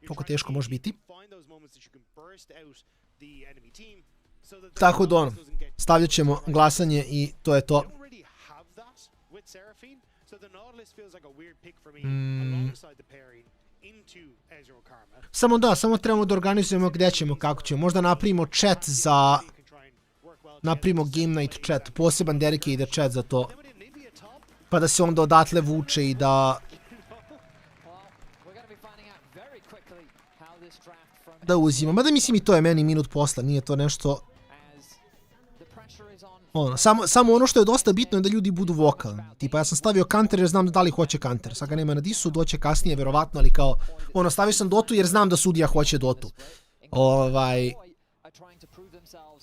Koliko teško može biti. Tako da ono, stavljat ćemo glasanje i to je to. Samo trebamo da organizujemo gdje ćemo, kako ćemo. Možda napravimo chat za... Napravimo Game Night chat, poseban dedicated chat za to. Pa da se onda odatle vuče i da... Da uzimam. Mada mislim i to je meni minut posla, nije to nešto... Ono, samo ono što je dosta bitno je da ljudi budu vokalni. Tipa ja sam stavio counter jer znam da li hoće counter. Sad ga nema na disu, doće kasnije verovatno, ali kao... Ono, stavio sam dotu jer znam da sudija hoće dotu.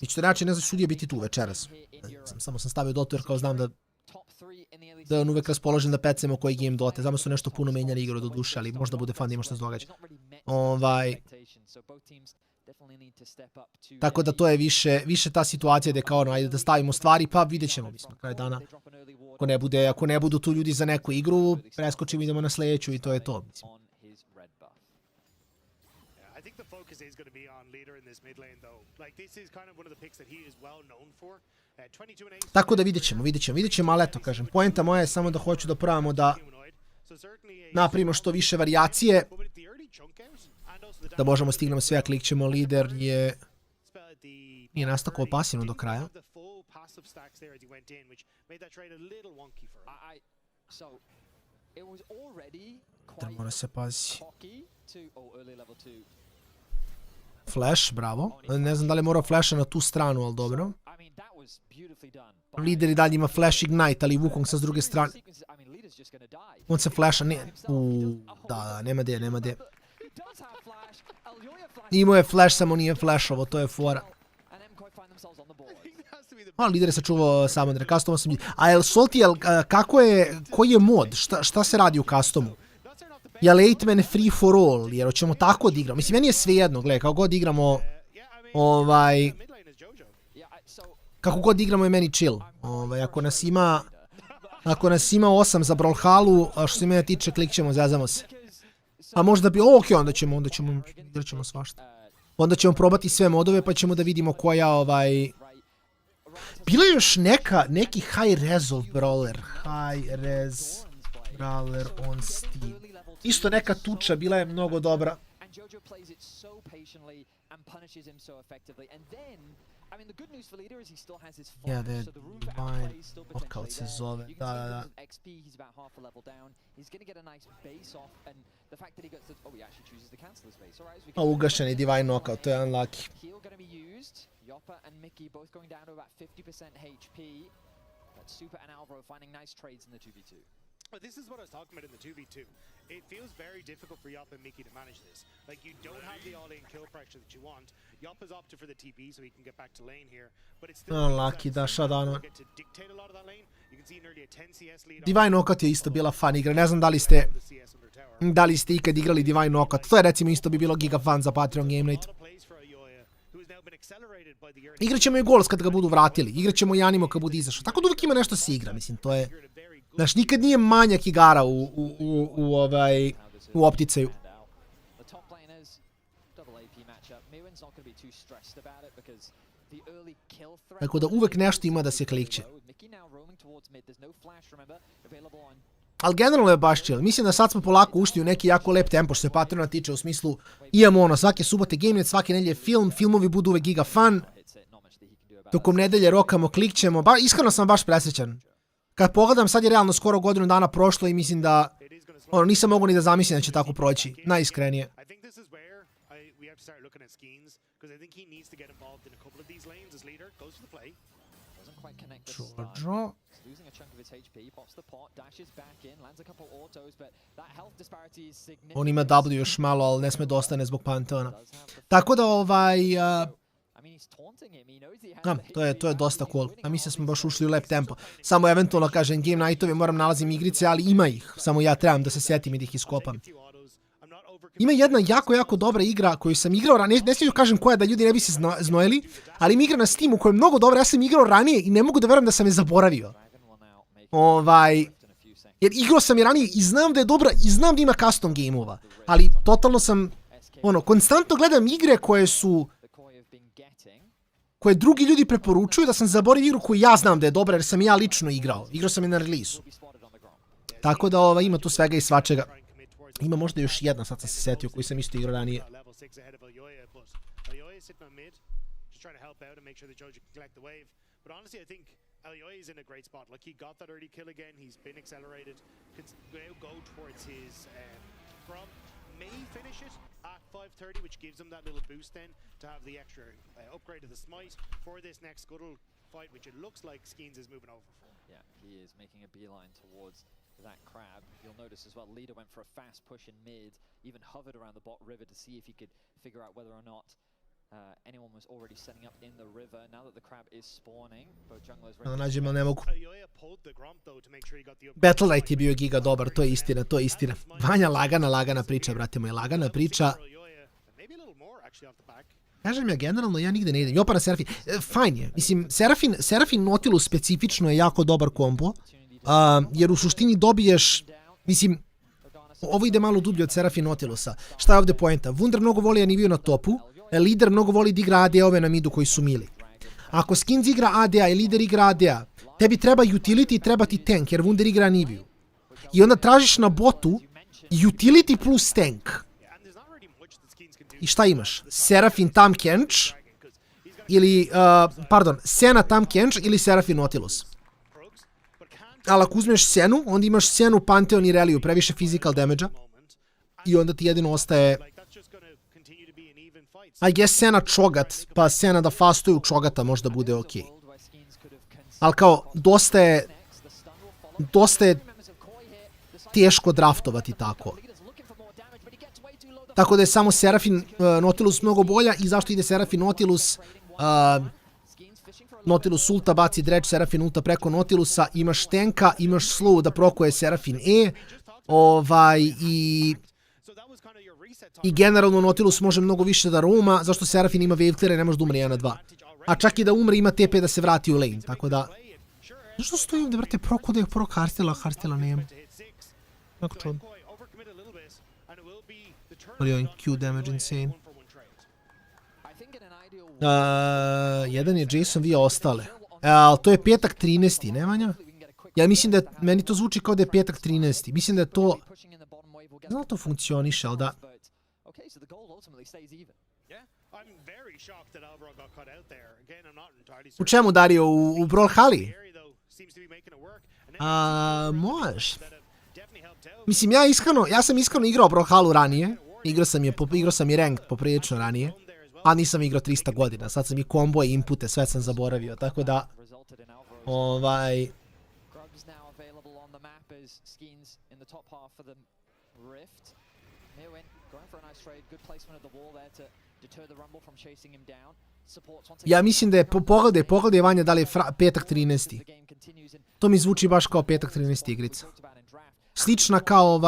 I ćete reći, ne znam sudija biti tu večeras. Samo sam stavio dotu jer kao znam da je on uvek raspoložen da pecemo koji game dote. Znamo su nešto puno menjali igru do duše, ali možda bude fan da ima što se događa. Tako da to je više ta situacija gdje kao ono, ajde da stavimo stvari, pa vidjet ćemo, mislim, kraj dana. Ako ne budu tu ljudi za neku igru, preskočimo, idemo na sljedeću i to je to, mislim. Tako da vidjet ćemo, ali eto, kažem, poenta moja je samo da hoću da probamo da napravimo što više varijacije, da možemo stignemo sve, a klikćemo, lider je... Nije nastakao pasivno do kraja. Mora se pazi. Flash, bravo. Ne znam da li mora flasha na tu stranu, ali dobro. Lider i dalje ima flash ignite, ali Wukong sa s druge strane. On se flasha, ne. Da, nema de. Imao je flash, samo nije flashovo, to je fora. Lider je sačuvao Summoner, customo sam... A jel Salty, koji je mod? Šta se radi u customu? Jel 8-man free for all? Jer hoćemo tako da igramo. Mislim, meni je svejedno, gledaj, kako god igramo... Kako god igramo je meni chill. Ako nas ima 8 za Brawlhalu, što se mene tiče, klikćemo, zezamo se. A možda bi... Okej, onda ćemo svašta. Onda ćemo probati sve modove, pa ćemo da vidimo koja Bila je još neki high resov brawler. High res brawler on Steam. Isto neka tuča, bila je mnogo dobra. Yeah, the divine knockout se zove. Da. A ugašeni divine knockout, to je unlucky. Yoppa and Mickey both going down to about 50% HP. But Super and Alvaro finding nice trades in the 2v2. But this is what I was talking about in the 2v2. It feels very difficult for Yoppa and Mickey to manage this. Like, you don't have the all-in kill pressure that you want. Yoppa's opted for the TP so he can get back to lane here. But it's still unlucky da shadano. Get to dictate a lot of that lane. You can see nearly a 10 CS lead. Divine Knockout je isto bila fan igra. Ne znam da li ste ikad igrali Divine Knockout. To je recimo isto bi bilo giga fan za Patreon Game Night. Igraćemo i Goals kad ga budu vratili. Igraćemo i Animo kad bude izašao. Tako da uvijek ima nešto se igra, mislim, to je... Znaš, nikad nije manjak igara u opticaju. Tako da uvijek nešto ima da se klikće. Ali generalno je baš chill. Mislim da sad smo polako ušli u neki jako lep tempo što se Patreona tiče, u smislu imamo ono svake subote Game Night, svake nedelje film, filmovi budu uvek giga fun. Tokom nedelje rokamo, klikćemo. Iskreno sam baš presrećan. Kad pogledam, sad je realno skoro godinu dana prošlo i mislim da nisam mogu ni da zamislim da će tako proći. Najiskrenije. Jojo. On ima W još malo, ali ne sme da ostane zbog Panteona. Tako da Da, to je dosta cool. A mislim smo baš ušli u lep tempo. Samo eventualno, kažem, game nightovi moram nalazim igrice, ali ima ih. Samo ja trebam da se setim i da ih iskopam. Ima jedna jako dobra igra koju sam igrao ranije, ne smijem kažem koja da ljudi ne bi se znojili, ali ima igra na Steamu koja je mnogo dobra, ja sam igrao ranije i ne mogu da verujem da sam je zaboravio. Jer igrao sam je ranije i znam da je dobra i znam da ima custom game-ova, ali totalno sam, konstantno gledam igre koje drugi ljudi preporučuju da sam zaboravio igru koju ja znam da je dobra jer sam ja lično igrao. Igrao sam je na release-u. Tako da ima tu svega i svačega. Ima možda još jedna, sad sam se setio, koji sam isto igrao ranije. Alioya's in a great spot. Like, he got that early kill again. He's been accelerated. Could now go towards his Grom. May finish it at 5:30, which gives him that little boost then to have the extra upgrade of the smite for this next scuttle fight, which it looks like Skeens is moving over for. Yeah, he is making a beeline towards that crab. You'll notice as well, Leader went for a fast push in mid, even hovered around the bot river to see if he could figure out whether or not anyone was already setting up in the river. Now that the crab is spawning, both junglers ready. Nađem, ali ne mogu. Battle.Light je bio giga dobar, to je istina, to je istina. Vanja, lagana priča, brate moji, lagana priča. Kažem ja, generalno, ja nigde ne idem. Jopa na Serafin. Fajn je. Mislim, Serafin Nautilus specifično je jako dobar kombo. Jer u suštini dobiješ, mislim, ovo ide malo dublje od Serafin Nautilusa. Šta je ovde poenta? Wunder mnogo voli Aniviju na topu, Lider mnogo voli da igra AD-ove na midu koji su mili. Ako Skins igra AD-a i Lider igra AD-a, tebi treba utility i treba ti tank, jer Wunder igra Aniviju. I onda tražiš na botu utility plus tank. I šta imaš? Serafin Tam Kench, ili, Sena Tam Kench ili Serafin Nautilus. Ali ako uzmeš Senu, onda imaš Senu, Pantheon i Reliju, previše physical damage-a. I onda ti jedino ostaje, I guess, Sena Chogat, pa Sena da fastuje u Chogata možda bude okej. Ali kao, dosta je teško draftovati tako. Tako da je samo Serafin Nautilus mnogo bolja. I zašto ide Serafin Nautilus? Nautilus ulta baci dredge, Serafin ulta preko Nautilusa, imaš tanka, imaš slow da prokuje Serafin E, i generalno Nautilus može mnogo više da roama, zašto Serafin ima wave clear i ne može da umre 1 na 2. A čak i da umre ima TP da se vrati u lane, tako da... Zašto stoji ovdje, brate, proko da je prok Harstila nema. Jako čudno. Ali on Q damage insane. Jedan je Jason via ostale. Ali to je petak 13. ne Vanja? Ja mislim da je, meni to zvuči kao da je petak 13. Mislim da je to... Ne znam da to funkcioniše, ali da... U čemu, Dario? U Brawlhali? Može. Mislim, ja sam iskreno igrao Brawlhalu ranije. Igrao sam i ranked poprilično ranije. A nisam igrao 300 godina. Sad sam i kombo i inpute, sve sam zaboravio. Tako da... Ja mislim da je, pogledaj Vanja da li je petak 13. To mi zvuči baš kao petak 13 igrica. Slična kao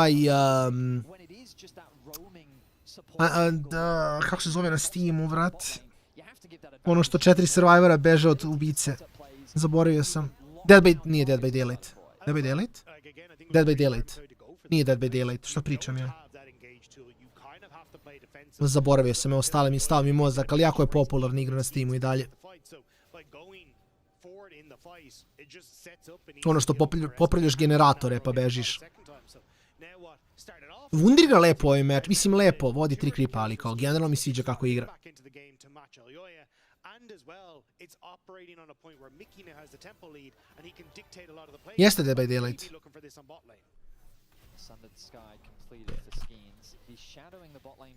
kako se zove na Steamu, vrat? Ono što 4 survivora beže od ubice. Zaboravio sam. Nije Dead by Daylight. Dead by Daylight? Dead by Daylight. Nije Dead by Daylight, što pričam ja? Zaboravio sam, evo stao mi mozak, ali jako je popularna igra na Steamu i dalje. Ono što popravljaš generatore pa bežiš. Wunder igra lepo ovaj meč, mislim lepo, vodi 3 kripa, ali kao generalno mi sviđa kako igra. Jeste Dead by Daylight.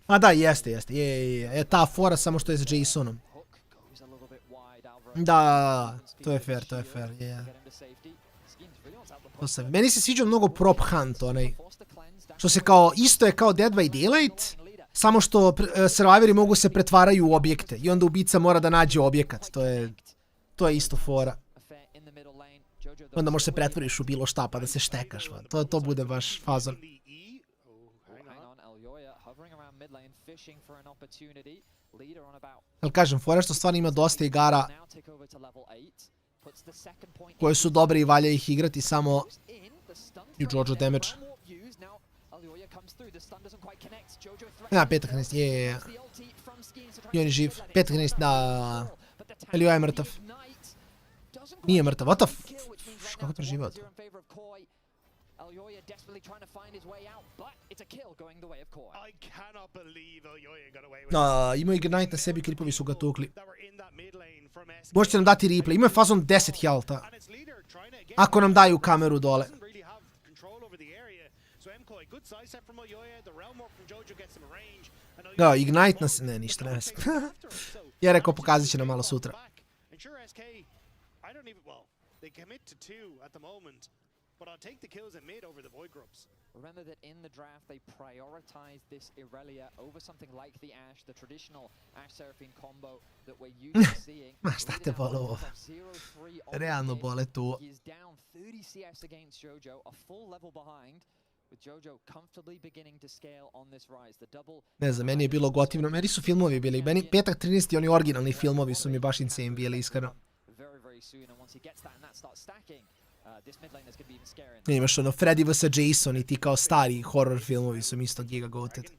A da, jeste, je ta fora samo što je s Jasonom. Da, to je fair, je. Meni se sviđa mnogo prop hunt, onaj. Što se kao, isto je kao Dead by Daylight, Samo što survivori mogu se pretvaraju u objekte i onda ubica mora da nađe objekat. To je isto fora. Onda možeš se pretvoriš u bilo šta pa da se štekaš. To bude baš fazon. Ali kažem, fora što stvarno ima dosta igara koje su dobre i valja ih igrati, samo i Jojo damage. Petak 13, je. I on je živ. Petak 13, da. Elioja je mrtav. Nije mrtav, what the f... Kako je preživao to? Imao Ignite na sebi, kripovi su ga tukli. Možete nam dati replay, imao je fazon 10 healtha. Ako nam daju kameru dole. Da, Ignite nas... Ne, ništa ne mislim. Ja rekao, pokazat će nam malo sutra. But I'll take the kills in mid over the Void Grubs. Remember that in the draft they prioritized this Irelia over something like the Ashe, the traditional Ashe Seraphine combo that we're used to seeing. Ma šta te bole ovo? Realno bole tu. He's down 30 CS against Jojo, a full level behind. With Jojo comfortably beginning to scale on this rise. The double... Ne znam, meni je bilo gotivno. Meni su filmovi bili. Meni petak 13 oni originalni filmovi su mi baš insane bili, iskreno. Very soon, and once he gets that and that starts stacking. Ne, imaš ono Freddy vs. Jason i ti kao stari horror filmovi su mi isto giga goated.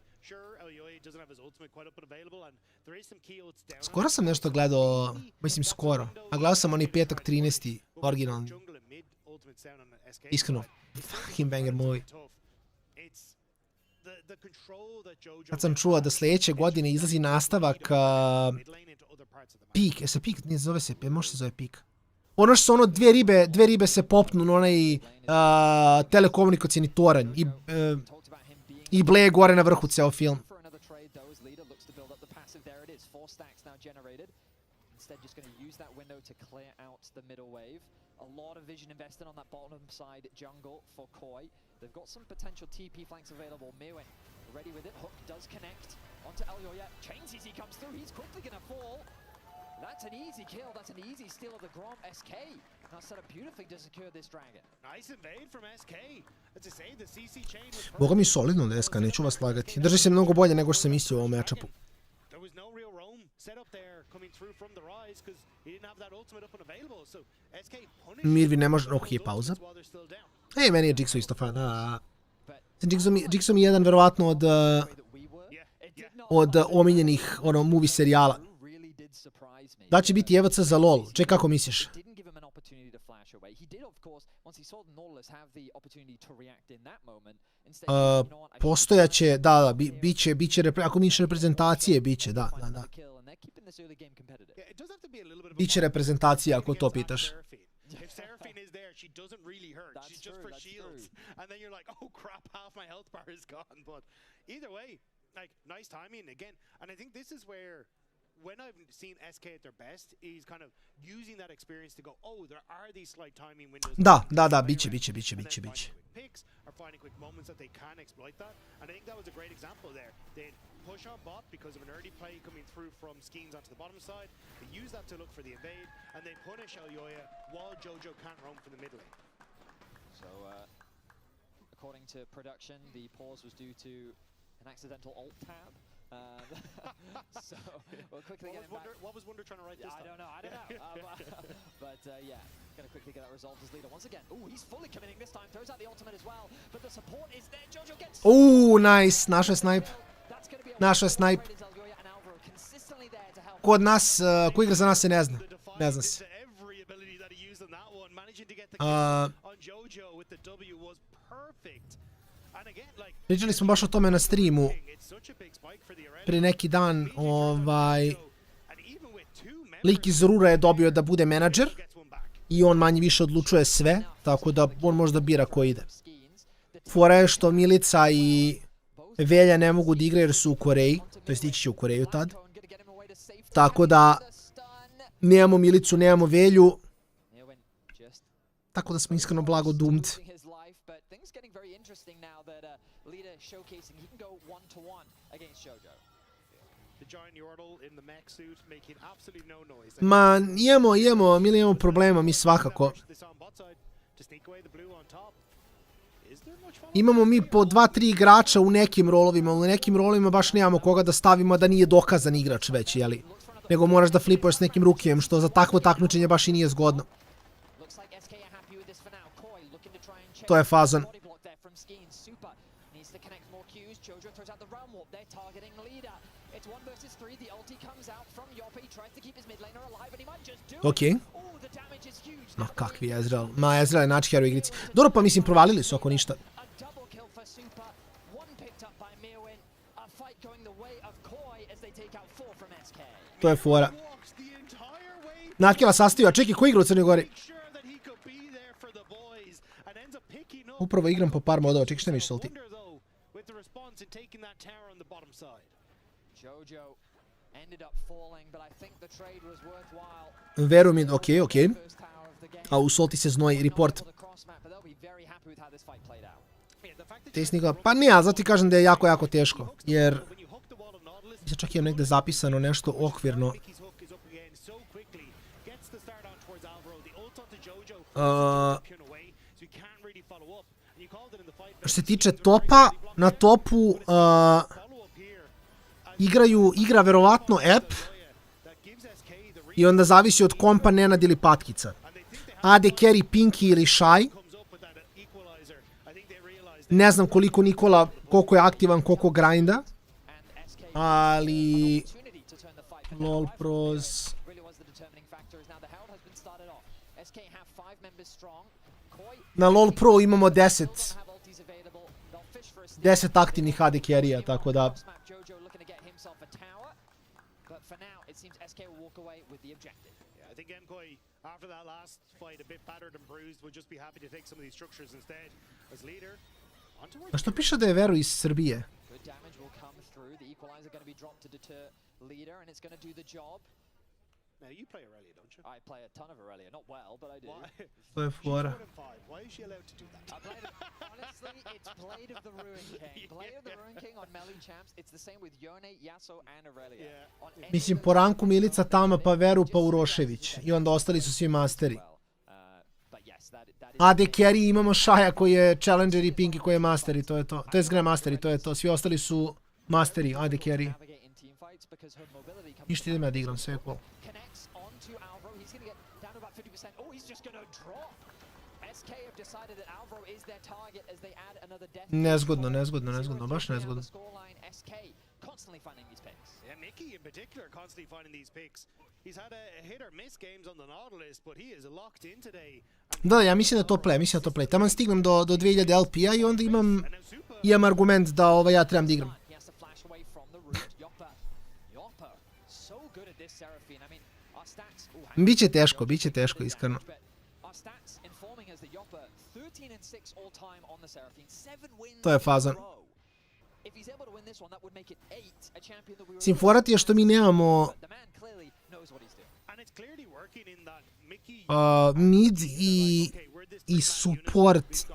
Skoro sam nešto gledao, mislim skoro, a gledao sam oni petak 13. originalni. Iskreno, fucking banger movie. Kad sam čuo da sljedeće godine izlazi nastavak Peak, se Peak, ne zove se, može se zove Peak. Ono što su ono dve ribe se popnu na onaj telekomunikacijni toranj i bleje gore na vrhu ceo film. A lot of vision invested on that bottom side jungle for Koi. They've got some potential TP flanks available. Mewin ready with it. Hook does connect onto Elyoya. Chains as he comes through. He's quickly going to fall. That's an easy kill. That's an easy steal of the Grom. SK now set up beautifully to secure this dragon. Nice invade from SK. To say the CC chain was Boga mi solidno LEC, neću vas lagati. Drži se mnogo bolje nego što sam mislio u ovom matchupu. There was no real roam set up there coming through from the rise because he didn't have that ultimate up and available. So SK punished. Mirvi ne može, ok, pauza. Ej, meni je Jigsaw isto fan. Jigsaw mi je jedan verovatno od omiljenih movie serijala. Da će biti EVC za LOL. Ček, kako misliš? Postojaće, da, biće, ako misliš reprezentacije, biće, da. Biće reprezentacije, ako to pitaš. If Seraphine is there, she doesn't really hurt. She's just for shields. And then you're like, oh crap, half my health bar is gone. But either way, like, nice timing again. And I think this is where, when I've seen SK at their best, is kind of using that experience to go, oh, there are these slight timing windows. Da, biće. Picks are finding quick moments that they can exploit that. And I think that was a great example there. They push on bot because of an early play coming through from Skeens onto the bottom side. They use that to look for the invade, and they punish Elyoya while Jojo can't roam for the mid lane. So, according to production, the pause was due to an accidental alt tab. So we'll quickly get him back. What was Wonder trying to write this time? I don't know. But yeah, gonna quickly get that resolved as leader once again. Ooh, he's fully committing this time. Throws out the ultimate as well. But the support is there. Jojo gets. Ooh, nice. Našao je snipe. Kod nas, ko igra za nas se ne zna. Ne zna se. Pričali smo baš o tome na streamu prije neki dan. Lik iz Rura je dobio da bude menadžer i on manje više odlučuje sve, tako da on može da bira ko ide. Fora je što Milica i Velja ne mogu da igraju jer su u Koreji, to jest ići će u Koreju tad. Tako da nemamo Milicu, nemamo Velju. Tako da smo iskreno blago doomed. interesting now that Lita showcasing he can go 1-to-1 against Jojo. The giant yordle in the mech suit making absolutely no noise. Ma, imamo problema, mi svakako. Imamo mi po 2-3 igrača u nekim rolovima, u nekim rolovima baš nemamo koga da stavimo da nije dokazan igrač već, jeli? Nego moraš da flipuješ s nekim rukijem, što za takvo takmičenje baš i nije zgodno. To je fazon. Okej. Ma kakvi Ezreal. Ma Ezreal je naći hero igrici. Dobro, pa mislim provalili su ako ništa. To je fora. Natkela sastavio, a čekaj, ko igra u Crnoj Gori? Upravo igram po par modova, čekaj šta mi je salti. Verujem mi, okej. A u solti se znoji, report. Tesnika, pa ne, a zato ti kažem da je jako teško, jer ja čak imam negde zapisano nešto okvirno. Što se tiče topa, na topu igra verovatno app i onda zavisi od kompa Nenad ili Patkica. AD carry Pinky ili Shy. Ne znam koliko Nikola, koliko je aktivan, koliko grinda. Ali... LOL pros... Na LOL Pro imamo 10 aktivnih AD carry-a, tako da... After that last fight, a bit battered and bruised, would just be happy to take some of these structures instead. As leader, A što piše da je Vero iz Srbije? Now you play Aurelia, don't you? I play a ton of Aurelia, not well, but I do. To je fora. Why is she allowed to do that? Honestly, it's Blade of the Ruin King. Blade of the Ruin King on Melee Champs, it's the same with Yone, Yasuo and Aurelia. Mislim, po ranku Milica, Tama, pa Veru, pa Urošević. I onda ostali su svi masteri. AD carry imamo Shaja koji je Challenger i Pinky koji je masteri, to je to. To je Grandmasteri, to je to. Svi ostali su masteri, AD carry. Ništa idem ja da igram, sve je cool. Nezgodno, baš nezgodno. Yeah, Mickey in particular constantly finding these picks. He's had a hit or miss games on the Nautilus, but he is locked in today. Da, ja mislim da to play, Taman stignem do 2000 LP-a i onda imam argument da ja trebam da igram. Biće teško, iskreno. To je fazan. Simforati je što mi nemamo mid i support.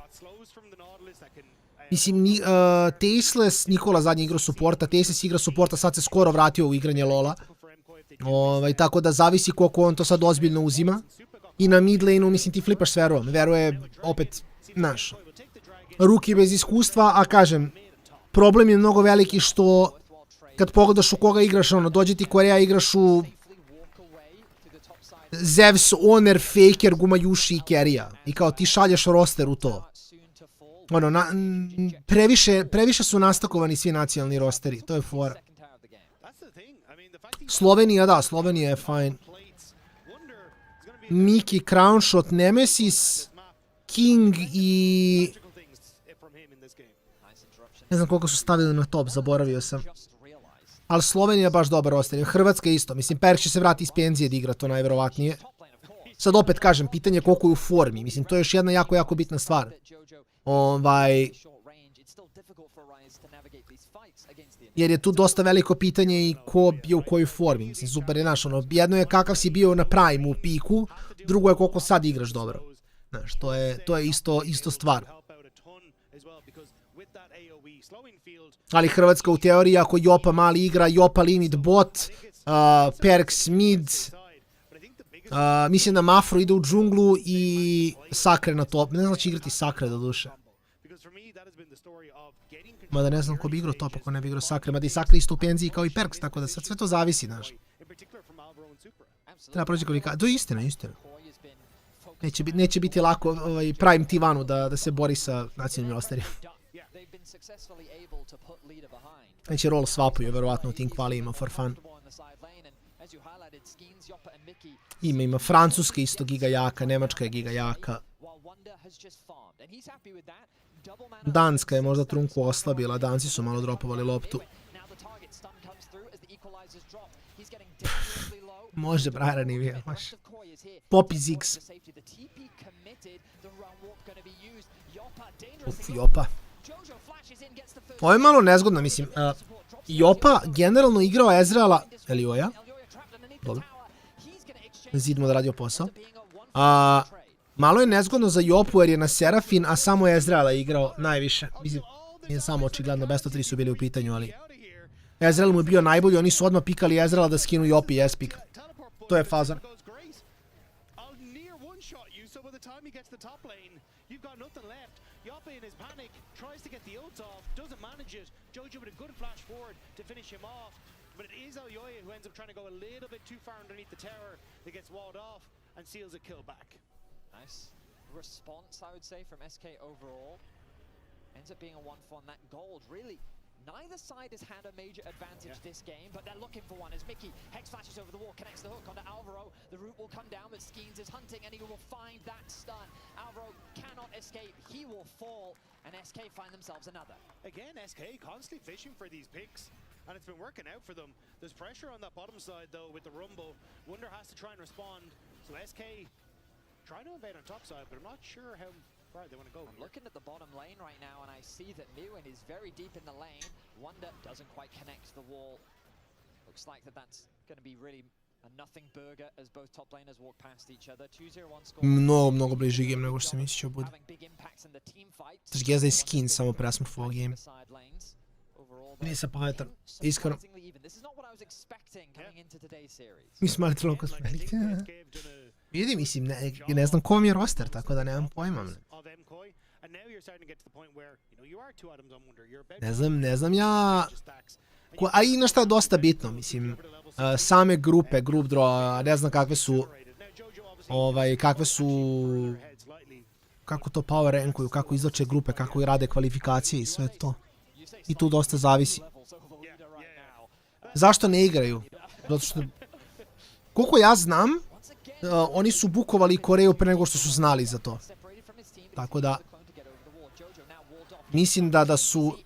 Mislim, Tasteless, Nikola zadnji igra supporta, Tasteless igra supporta, sad se skoro vratio u igranje Lola. Tako da zavisi koliko on to sad ozbiljno uzima. I na mid lane-u, mislim, ti flipaš s Verom. Vero je opet, znaš, ruki bez iskustva, a kažem, problem je mnogo veliki što kad pogledaš u koga igraš, dođe ti Korea, igraš u Zevs, Honor, Faker, Gumayushi i Keria. I kao ti šalješ roster u to. Previše su nastakovani svi nacionalni rosteri, to je fora. Slovenija je fine. Miki, Crownshot, Nemesis, King i... Ne znam koliko su stavili na top, zaboravio sam. Ali Slovenija je baš dobar roster. Hrvatska isto. Mislim, Perk će se vrati iz penzije da igra, to najverovatnije. Sad opet kažem, pitanje je koliko je u formi. Mislim, to je još jedna jako bitna stvar. Jer je tu dosta veliko pitanje i ko je u kojoj formi. Mislim, super je naš. Jedno je kakav si bio na prime u piku, drugo je koliko sad igraš dobro. Znaš, to je isto stvar. Ali Hrvatska u teoriji, ako Jopa mali igra, Jopa limit bot, Perks mid, mislim da Mafro ide u džunglu i Sakre na top. Ne znam će igrati Sakre do duše. Mada ne znam ko bi igrao top ako ne bi igrao Sakre, mada i Sakre isto u penziji kao i Perks, tako da sad sve to zavisi, znaš. Treba proći kvalifikacije. To je istina, istina. Neće biti lako Prime T1-u da se bori sa nacionalnim rosterima. Neće roll swapuju, verovatno, u tim kvalijima for fun. Ima Francuska isto giga jaka, Nemačka je giga jaka. Danska je možda trunku oslabila, Danci su malo dropovali loptu. Može Brajra nije, baš. Popi Ziggs. Uf, Jopa. Ovo je malo nezgodno, mislim. Jopa generalno igrao Ezreala, Elioja. Dobro. Zidimo da radio posao. Malo je nezgodno za Jopu jer je na Serafin, a samo Ezreala igrao najviše. Mislim, nije samo očigledno, best of 3 su bili u pitanju, ali Ezreal mu je bio najbolji, oni su odmah pikali Ezreala da skinu Jopi i S-pick. To je fazan. But it is Alioya who ends up trying to go a little bit too far underneath the tower that gets walled off and seals a kill back. Nice response, I would say, from SK overall. Ends up being a 1-for on that gold. Really, neither side has had a major advantage this game, but they're looking for one as Mickey hex flashes over the wall, connects the hook onto Alvaro. The root will come down, but Skeens is hunting and he will find that stun. Alvaro cannot escape. He will fall, and SK find themselves another. Again, SK constantly fishing for these picks. And it's been working out for them. There's pressure on that bottom side, though, with the Rumble. Wunder has to try and respond. So SK trying to invade on top side, but I'm not sure how far they want to go. I'm looking at the bottom lane right now, and I see that Mewin is very deep in the lane. Wunder doesn't quite connect to the wall. Looks like that's going to be really a nothing burger as both top laners walk past each other. 2-0-1 score. Mnogo bliži game nego što sam mislio bude. Znači, gdje je skin samo presmrfo game. Nisam pametan, iskreno. Mislim, mali trlo kosmetik. Vidi, mislim, ne znam ko mi je roster, tako da nemam pojma. Ne znam ja... A i nešto je dosta bitno, mislim, same grupe, group draw, ne znam kakve su... Kako to power rankuju, kako izlače grupe, kako i rade kvalifikacije i sve to. I tu dosta zavisi. Zašto ne igraju? Zato što... Koliko ja znam, oni su bukovali Koreju pre nego što su znali za to. Tako da... Mislim da su...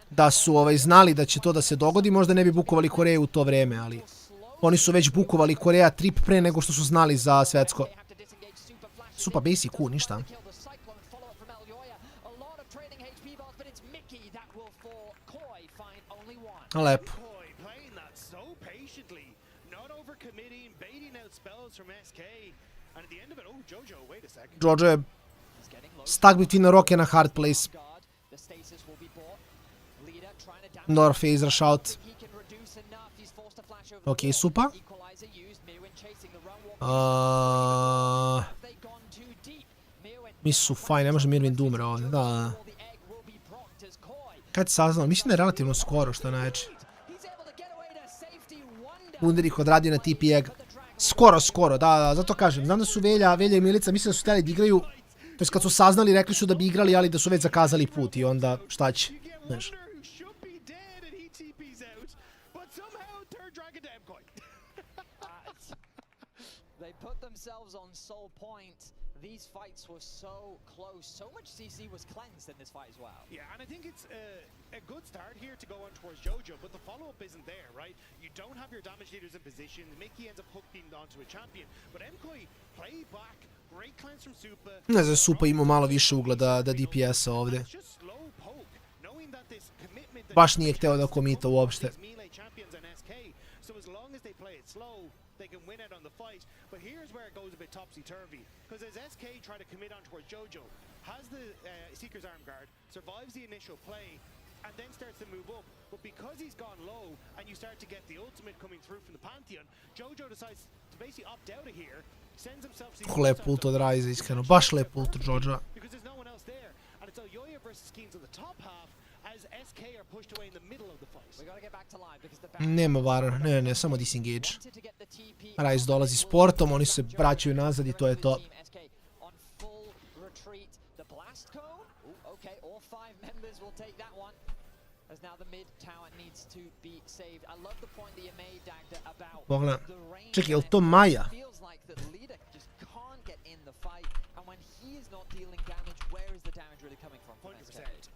Da su znali da će to da se dogodi, možda ne bi bukovali Koreju u to vreme, ali... Oni su već bukovali Koreja trip pre nego što su znali za svetsko. Super basic, ništa. Lepo. Jojo je stuck between a rock and a hard place. North phase rush out. Ok, super. Mi su fajn, ne može Mirvin da umre ovdje, da. Kad si saznao? Mislim da je relativno skoro, što je najveće. Wunder ih odradio na TP egg. Skoro, da, zato kažem. Znam da su Velja i Milica, mislim da su htjeli da igraju. To jest kad su saznali, rekli su da bi igrali, ali da su već zakazali put i onda šta će, znaš. These fights were so close. So much CC was cleansed in this fight as well. Yeah, and I think it's a good start here to go on towards Jojo, but the follow-up isn't there, right? You don't have your damage leaders in position. Mickey ends up hooking onto a champion, but MKOI play back. Great cleanse from Supa. Ne znam, Supa ima malo više ugleda da DPS-a ovdje. Baš nije hteo da komita uopšte. they can win out on the fight. But here's where it goes a bit topsy-turvy. Because as SK try to commit on towards Jojo, has the Seeker's Arm Guard, survives the initial play, and then starts to move up. But because he's gone low, and you start to get the ultimate coming through from the Pantheon, Jojo decides to basically opt out of here, sends himself to Lep ult od Ryze, iskreno. Baš lep ult od Jojoa. because there's no one else there. And it's Oyoya versus Skeens on the top half, as SK are pushed away in the middle of the fight. We gotta get back to live because the Nema Baron, ne, samo disengage. Ryze dolazi s portom, oni se vraćaju nazad i to je to. SK on full retreat. The blast cone. Ooh, okay, all 5 members will take that one. As now the mid tower needs to be saved. I love the point that you made, Dagda, about Pogledaj. the range. Čekaj, je li to Maja? It feels like the leader just can't get in the fight, and when he is not dealing damage, where is the damage really coming from? 100%.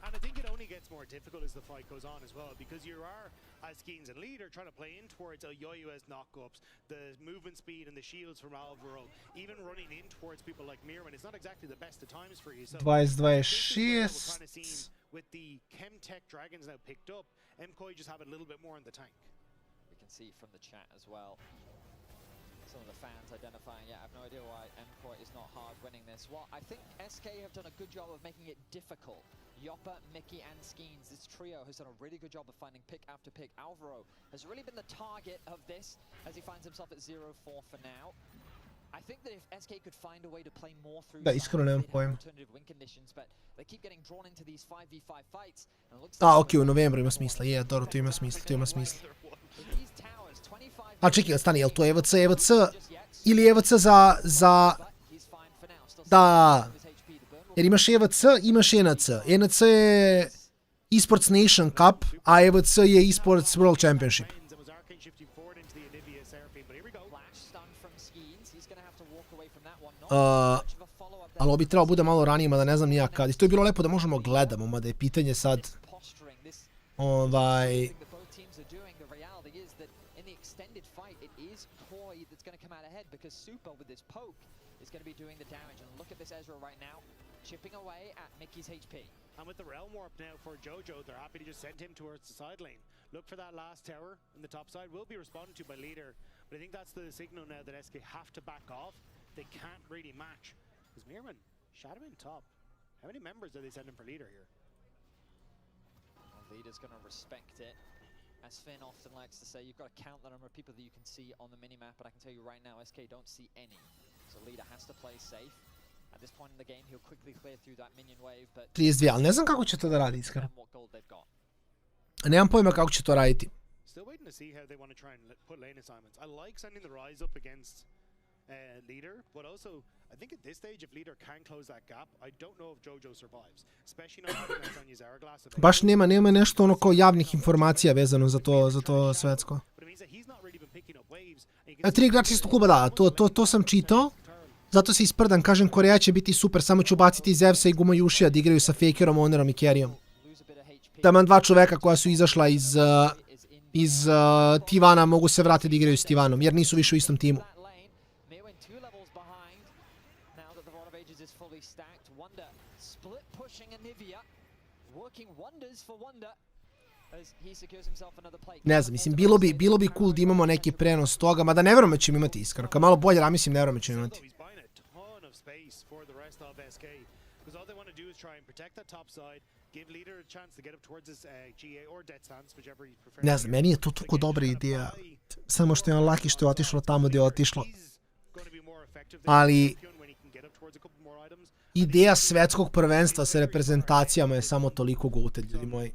And I think it only gets more difficult as the fight goes on as well, because you are, as Skeens and leader, trying to play in towards Oyoya's knockups, the movement speed and the shields from Alvaro, even running in towards people like Mirman. It's not exactly the best of times for you. So 20-26. With the Chemtech Dragons now picked up, MKOI just have a little bit more in the tank. We can see from the chat as well. Some of the fans identifying, yeah, I have no idea why MKOI is not hard winning this. Well, I think SK have done a good job of making it difficult. Yoppa, Mickey, and Skeens, this trio has done a really good job of finding pick after pick. Alvaro has really been the target of this as he finds himself at 0-4 for now. I think that if SK could find a way to play more through iskreno nemam pojma. alternative win conditions, but they keep getting drawn into these 5v5 fights. And it looks Okej, u novembru ima smisla, je, dobro, to ima smisla. A čekaj, stani, je li to EVC ili EVC za... Da... Jer imaš EVC, imaš NC. NC je Esports Nation Cup, a EVC je Esports World Championship. Ali ovo bi trebalo bude malo ranije, mada ne znam nijak kad. I to je bilo lepo da možemo gledamo, mada je pitanje sad... Chipping away at Mickey's HP. And with the Realm Warp now for Jojo, they're happy to just send him towards the side lane. Look for that last tower in the top side. Will be responded to by leader, but I think that's the signal now that SK have to back off. They can't really match. Because Mirman, Shadow in top. How many members are they sending for leader here? Well, leader's going to respect it. As Finn often likes to say, you've got to count the number of people that you can see on the minimap, but I can tell you right now, SK don't see any. So leader has to play safe. At this point in the game, he'll quickly clear through that minion wave, but 32, ali ne znam kako će to da radi, iskreno. Nemam pojma kako će to raditi. Still waiting to see how they want to try and put lane assignments. I like sending the Rise up against leader, but also I think at this stage, if leader can close that gap, I don't know if Jojo survives, especially not having that Sonya's Hourglass. Baš nema nešto ono kao javnih informacija vezano za to svetsko. 3 igrača istog kluba, da, to sam čitao. Zato se isprdam, kažem Koreja će biti super, samo ću baciti Zevsa i Gumajušija da igraju sa Fakerom, Onerom i Kerijom. Taman 2 čoveka koja su izašla iz Tivana mogu se vratiti da igraju s Tivanom, jer nisu više u istom timu. Ne znam, mislim, bilo bi cool da imamo neki prenos toga, mada ne vjerujem da ćemo imati iskreno. Kad malo bolje ramislim, ne vjerujem da ćemo imati. Ne znam, meni je to toliko dobra ideja. Samo što je on laki što je otišlo tamo gdje je otišlo. Ali... Ideja svetskog prvenstva sa reprezentacijama je samo toliko goated, ljudi moji.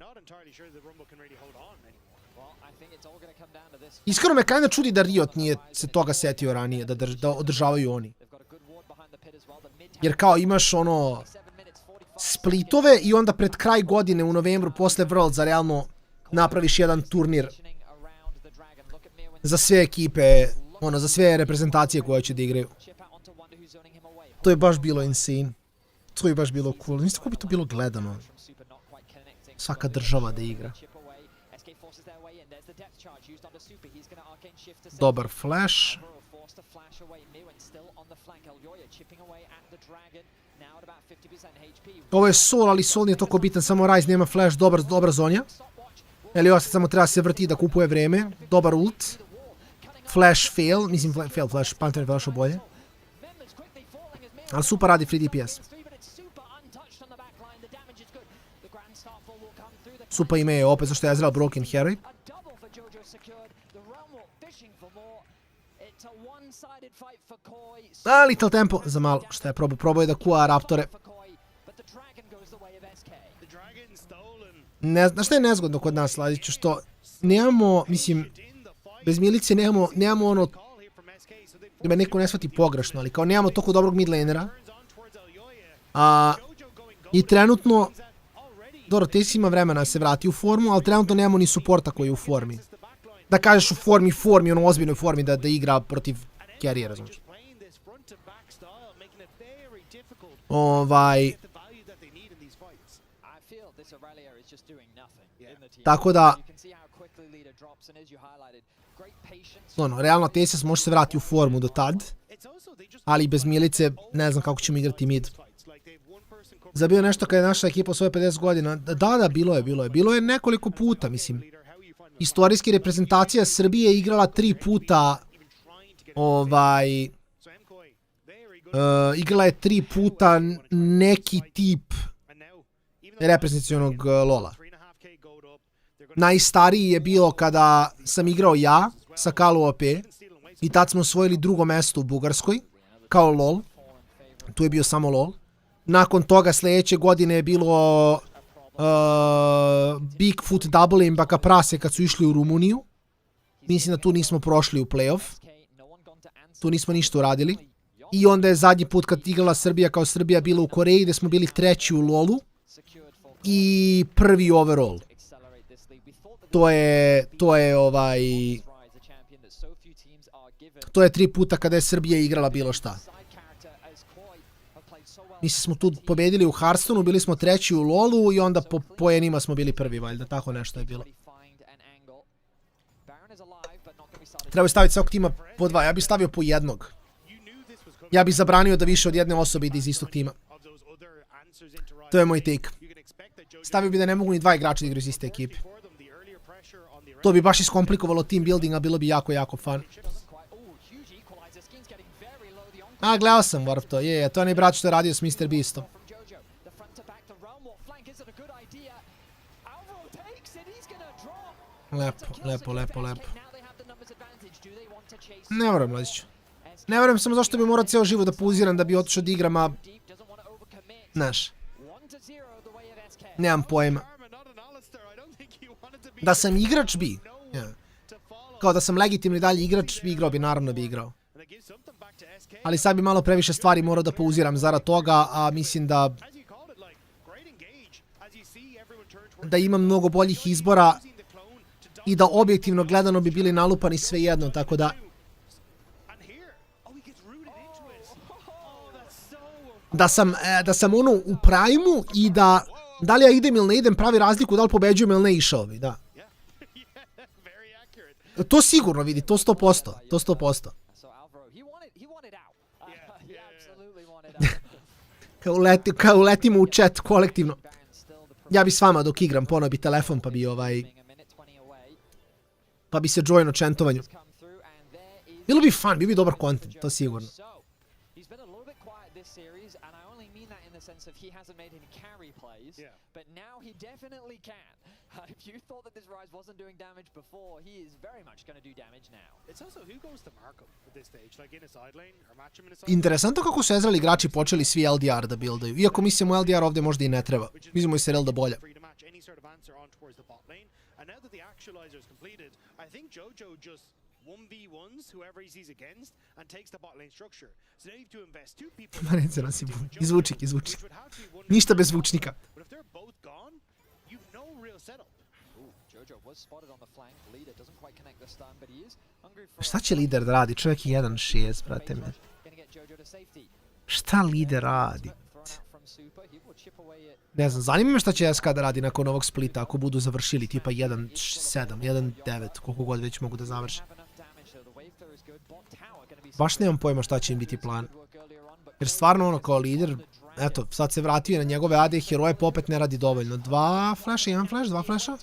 Iskreno me kinda čudi da Riot nije se toga setio ranije, da održavaju oni. Jer kao imaš ono splitove i onda pred kraj godine u novembru posle Worldsa realno napraviš jedan turnir za sve ekipe, ono za sve reprezentacije koje će da igraju. To je baš bilo insane. To je baš bilo cool. Niste kako bi to bilo gledano. Svaka država da igra. Dobar flash. Ovo je Sol, ali Sol nije toliko bitan, samo Ryze nema flash, dobra zonja. Eliosa samo treba se vrti da kupuje vreme. Dobar ult. flash fail, mislim fail flash, Panther je flasho bolje. Ali super radi free DPS. Super ime je opet zašto je Ezreal broken heroj. Little tempo za malo, što je probao je da kuva raptore. Znaš šta je nezgodno kod nas, Ladiću, što nemamo, mislim, bez milice nemamo ono, da me neko ne shvati pogrešno, ali kao nemamo toliko dobrog midlanera. I trenutno, dobro, Tesis ima vremena da se vrati u formu, ali trenutno nemamo ni supporta koji je u formi. Da kažeš u formi, ono ozbiljnoj formi da igra protiv carriera, razumiješ. Tako da, ono, realno Tesis može se vrati u formu do tad, ali bez milice ne znam kako ćemo igrati mid. Zabio nešto kada je naša ekipa u svoje 50 godina. Da, bilo je. Bilo je nekoliko puta, mislim. Istorijski reprezentacija Srbije je igrala 3 puta, igrala je 3 puta neki tip reprezentacionog LoL-a. Najstariji je bilo kada sam igrao ja sa Kalu OP i tad smo osvojili drugo mesto u Bugarskoj, kao LoL. Tu je bio samo LoL. Nakon toga sljedeće godine je bilo Bigfoot Double im baka prase kad su išli u Rumuniju. Mislim da tu nismo prošli u playoff. Tu nismo ništa uradili. I onda je zadnji put kad igrala Srbija kao Srbija bila u Koreji gdje smo bili 3. u LoL-u i 1. overall. To je 3 puta kada je Srbija igrala bilo šta. Mislim smo tu pobedili u Hearthstoneu, bili smo 3. u LoL-u i onda po poenima smo bili 1. valjda, tako nešto je bilo. Treba staviti svakog tima po 2, ja bih stavio po 1. Ja bih zabranio da više od jedne osobe ide iz istog tima. To je moj take. Stavio bi da ne mogu ni 2 igrača da igraju iz iste ekipe. To bi baš iskomplikovalo team buildinga, bilo bi jako fun. Gledao sam Warp to, to je onaj brat što je radio s Mr. Beastom. Lepo. Ne moram, mladiću. Ne moram samo zašto bi morao cijelo živo da pauziram da bi otišao da igram, a... Znaš. Nemam pojma. Da sam igrač bi. Kao da sam legitimni dalje igrač bi igrao, naravno bi igrao. Ali sad bi malo previše stvari morao da pauziram zarad toga, a mislim da imam mnogo boljih izbora i da objektivno gledano bi bili nalupani svejedno, tako da... Da sam ono u prime-u i da li ja idem ili ne idem pravi razliku, da li pobeđujem ili ne išao bi, da. To sigurno vidi, to 100%, to 100%. Kao uletimo u chat kolektivno. Ja bi s vama dok igram, ponao bi telefon pa bi se join o čentovanju. Bilo bi fun, bio bi dobar content, to sigurno. If you thought that this Rise wasn't doing damage before, he is very much going to do damage now. It's also who goes to Markham at this stage, like in a side lane or match him in a side. Interesantno kako su Ezreal igrači počeli svi LDR da buildaju. Iako mislim u LDR ovdje možda i ne treba. Mislimo i Serel da bolje. And now that the actualizer is completed, I think Jojo just 1v1s whoever he sees against and takes the bot lane structure. So now you have to invest 2 people. Marence nas je zvučnik. Ništa bez zvučnika. But if they're both gone, you've no real setup. Jojo was spotted on the flank. Leader doesn't quite connect the stun, but he is hungry for. Šta će lider da radi? Čovjek je 1-6, brate me. Šta lider radi? Ne znam, zanima me šta će SK da radi nakon ovog splita ako budu završili tipa 1-7, 1-9, koliko god već mogu da završe. Baš nemam pojma šta će im biti plan. Jer stvarno ono kao lider, eto, sad se vratio na njegove AD heroje, pa opet ne radi dovoljno. 2 flasha, 1 flash, 2 flasha?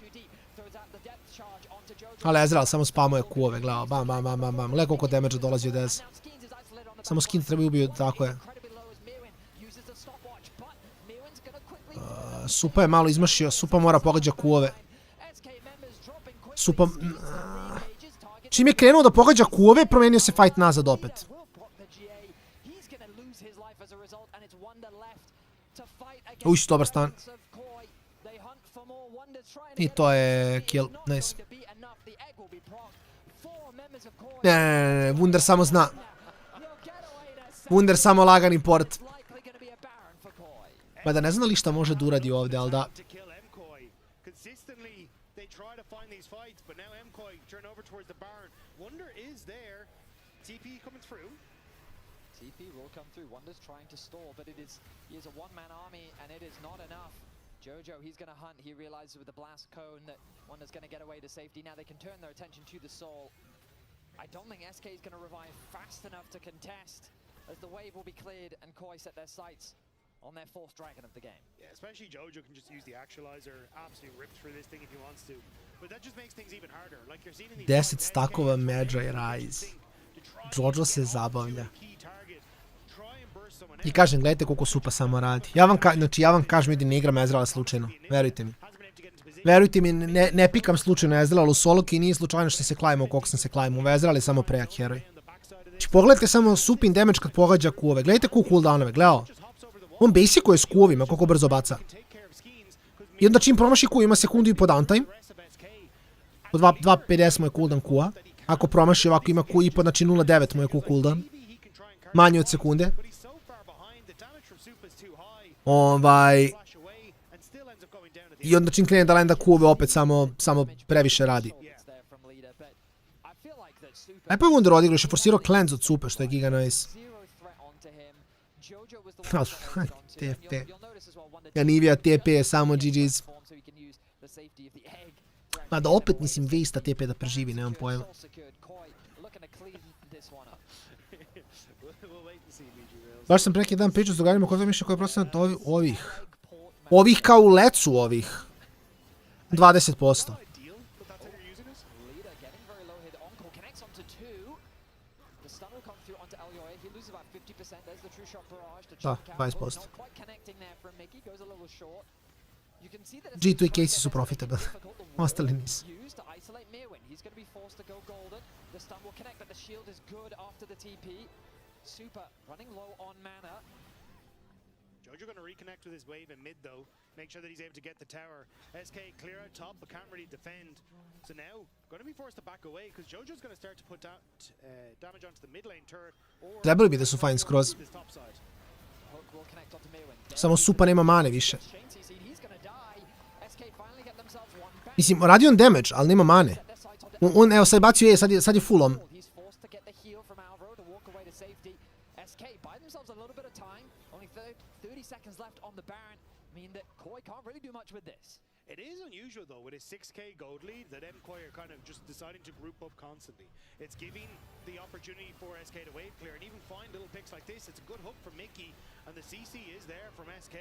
Ali Ezreal samo spamuje kuove, gledao, bam, bam, bam, bam, bam. Gledaj koliko damage dolazi od Ez. Samo skin treba ubiju, tako je. Supa je malo izmašio, Supa mora pogađa kuove. Supa... Čim je krenuo da pogađa kuove, promenio se fight nazad opet. Uš, dobar stan. I to je kill, nice. Ne, Wunder samo zna. Wunder samo lagani port. Mada ne znam li šta može da uradi ovdje, ali da. TP will come through. Wonder's trying to stall, but he is a one-man army, and it is not enough. Jojo, he's going to hunt. He realizes with the blast cone that Wonder's going to get away to safety. Now they can turn their attention to the soul. I don't think SK is going to revive fast enough to contest, as the wave will be cleared and Koi set their sights on their fourth dragon of the game. Yeah, especially Jojo can just use the actualizer, absolutely rip through this thing if he wants to. But that just makes things even harder. Like you're seeing in these 10 stakova Magi Rise. Jojo se zabavlja. I kažem, gledajte koliko Supa samo radi. Ja vam kažem, ljudi, ne igram Ezreala slučajno. Verujte mi. Verujte mi, ne pikam slučajno Ezreala u soloki i nije slučajno što se klajmo koliko sam se klajmo. Ezreal je samo prejak heroj. Znači, pogledajte samo Supin damage kad pogađa kuove. Gledajte koliko cooldownove, gledao. On basicuje s kuovima, koliko brzo baca. I onda čim promaši kuo, ima sekundu i po downtime. Po 2.50 mu je cooldown kuva. Ako promaši ovako ima kuo i po, znači 0.9 mu je kuo cooldown. Manje od sekunde. I onda čim krene da lenda kuove opet samo previše radi. Aj pa je Wunder odigrao, još je forsirao cleanse od Supe, što je giga nice. TFT. Janivija TP je samo GG's. Mada opet mislim waste-a TP da preživi, nemam pojma. Baš sam preki dan pričao s drugarima ko mišlja koji je procent ovih. Ovih kao u LEC-u ovih. 20%. Da, 20%. G2 i Casey su profitable. Ostali nisu. Super running low on mana. Jojo going to reconnect with his wave in mid though. Make sure that he's able to get the tower. SK clear out top but can't really defend. So now going to be forced to back away because Jojo's going to start to put damage onto the mid lane turret. Trebali bi da su fine skroz. Samo Supa nema mane više. Mislim, radi on damage, ali nema mane. On, evo sad bacio je, sad je fullom. It is unusual though with a 6k gold lead that MKOI are kind of just deciding to group up constantly. It's giving the opportunity for SK to wave clear and even find little picks like this. It's a good hook from Mickey and the CC is there from SK.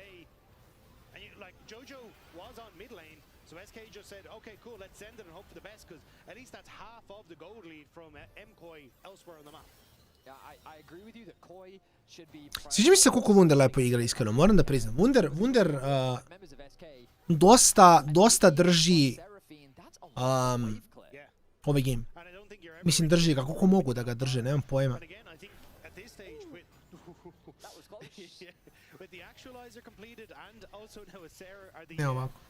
And like Jojo was on mid lane, so SK just said, okay, cool, let's send it and hope for the best because at least that's half of the gold lead from MKOI elsewhere on the map. Sviđa mi se koliko Wunder lepo igra, iskreno, moram da priznam. Wunder dosta drži ovaj game. Mislim, drži ga, koliko mogu da ga drže, nemam pojma. Evo ovako.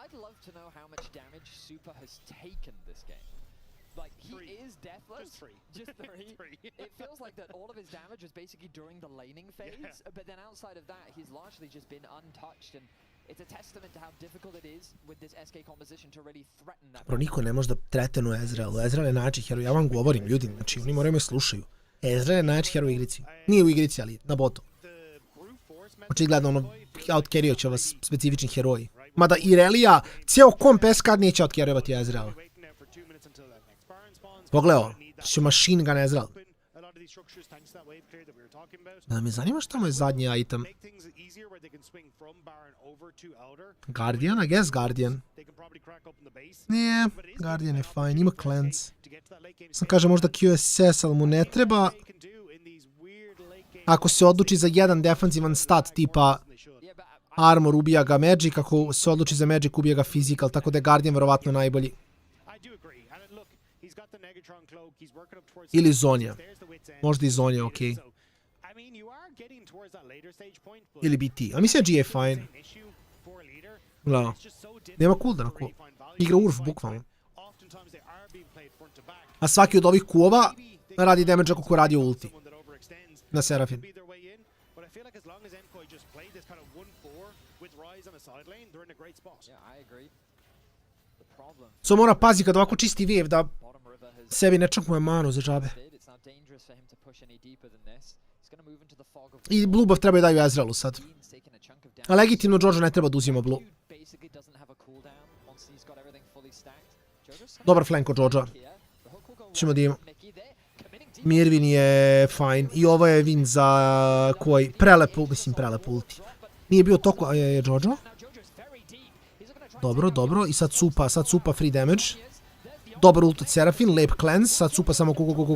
I'd love to know how much damage Super has taken this game. Like, he is deathless. Just three. It feels like that all of his damage was basically during the laning phase, but then outside of that, he's largely just been untouched, and it's a testament to how difficult it is with this SK composition to really threaten that. Bro, niko ne može da tretenuje Ezrealu. Ezreal je najjači heroj. Ja vam govorim, ljudi, znači, oni moraju me slušaju. Ezreal je najjači heroj u igrici. Nije u igrici, ali na botu. Očigledno, ono, outcarrio će vas specifični heroji. Mada Irelia, cijel komp SK neće outcarriovati Ezreala. Pogledao, će machine gun Ezreal. Da me zanima šta mu je zadnji item. Guardian, I guess Guardian. Nije, Guardian je fine, ima cleanse. Sam kaže možda QSS, ali mu ne treba. Ako se odluči za jedan defanzivan stat tipa Armor, ubija ga Magic, ako se odluči za Magic, ubija ga Physical, tako da je Guardian verovatno najbolji. Ili Zonja. Možda i Zonja, okej. Ili BT. A mislim da G je fine. Gledao. Nema cooldowna, cool. Igra Urf, bukvalno. A svaki od ovih kuova radi damage ako radi ulti. Na Serafin. So mora pazi kad ovako čisti wave da sebi ne čakmuje manu za džabe. I blue buff treba da daju Ezrealu sad. A legitimno Jojo ne treba da uzima blue. Dobar flank od Jojo. Ćemo da imamo. Mirvin je fine. I ovo je win za koji? Prelepo, mislim prelepo ulti. Nije bio toliko... je Jojo? Dobro, dobro. I sad supa free damage. Dobar ult od Serafin, lep cleanse. Sad supa samo kuku.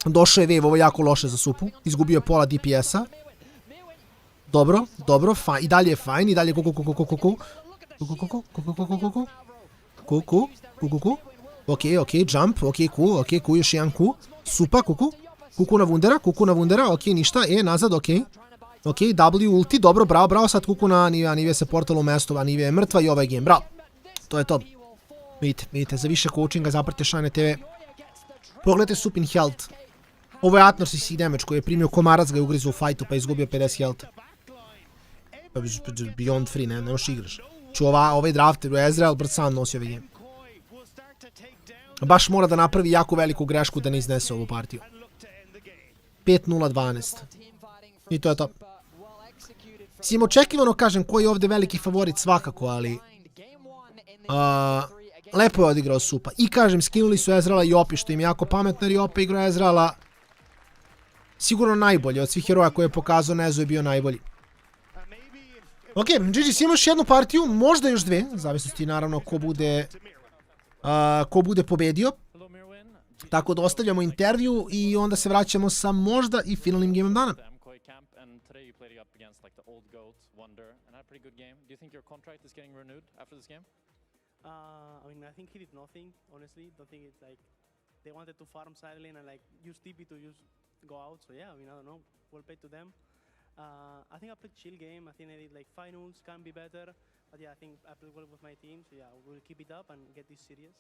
Došao je wave, ovo je jako loše za supu. Izgubio je pola DPS-a. Dobro, dobro. I dalje je fine, i dalje kuku. Okej, jump, okej, Q, još jedan Q. Supa, kuku na Wundera, okej, ništa, nazad, okej. Okej, W ulti, dobro, bravo, sad kuku na Anivia, Anivia se portala u mesto, Anivia je mrtva i ovaj game, bravo. To je to. Vidite, za više coachinga zaprate Shine TV. Pogledajte Supin health. Ovo je Atnor CC damage koji je primio komarac, ga je ugrizu u fajtu pa je izgubio 50 health. Beyond free, ne možeš igraš. Ču ovaj drafter u Ezreal, brd sam nosi ovaj game. Baš mora da napravi jako veliku grešku da ne iznese ovu partiju. 5-0-12. I to je to. Mislim, očekivano kažem koji je ovdje veliki favorit svakako, ali... lepo je odigrao Supa. I kažem, skinuli su Ezreala i Opi, što im je jako pametno, jer je Opi igrao Ezreala sigurno najbolje. Od svih heroja koje je pokazao, Nezu je bio najbolji. Ok, GG, si imaš jednu partiju, možda još dve, zavisnosti naravno ko bude pobedio. Tako da ostavljamo intervju i onda se vraćamo sa možda i finalnim gameom dana. I mean, I think he did nothing, honestly. Don't think it's like they wanted to farm side lane and like use TP to just go out. So yeah, I mean, I don't know. Well played to them. I think I played chill game. I think I did like finals can be better. But yeah, I think I played well with my team. So yeah, we'll keep it up and get this serious.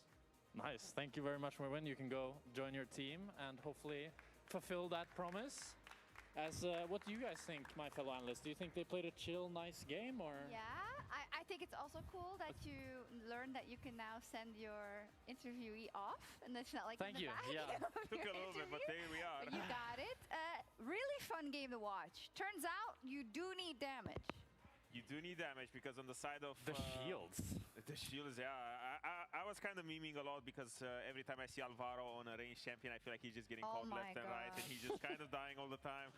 Nice. Thank you very much, Merwin. You can go join your team and hopefully fulfill that promise. What do you guys think, my fellow analysts? Do you think they played a chill, nice game, or? Yeah, I think it's also cool that you learned that you can now send your interviewee off, and it's not like Thank you. Yeah, took a little bit, but there we are. But you got it. Really fun game to watch. Turns out you do need damage. You do need damage because on the side of the shields. The shields, yeah. I was kind of memeing a lot because every time I see Alvaro on a ranged champion, I feel like he's just getting caught left and right, and he's just kind of dying all the time.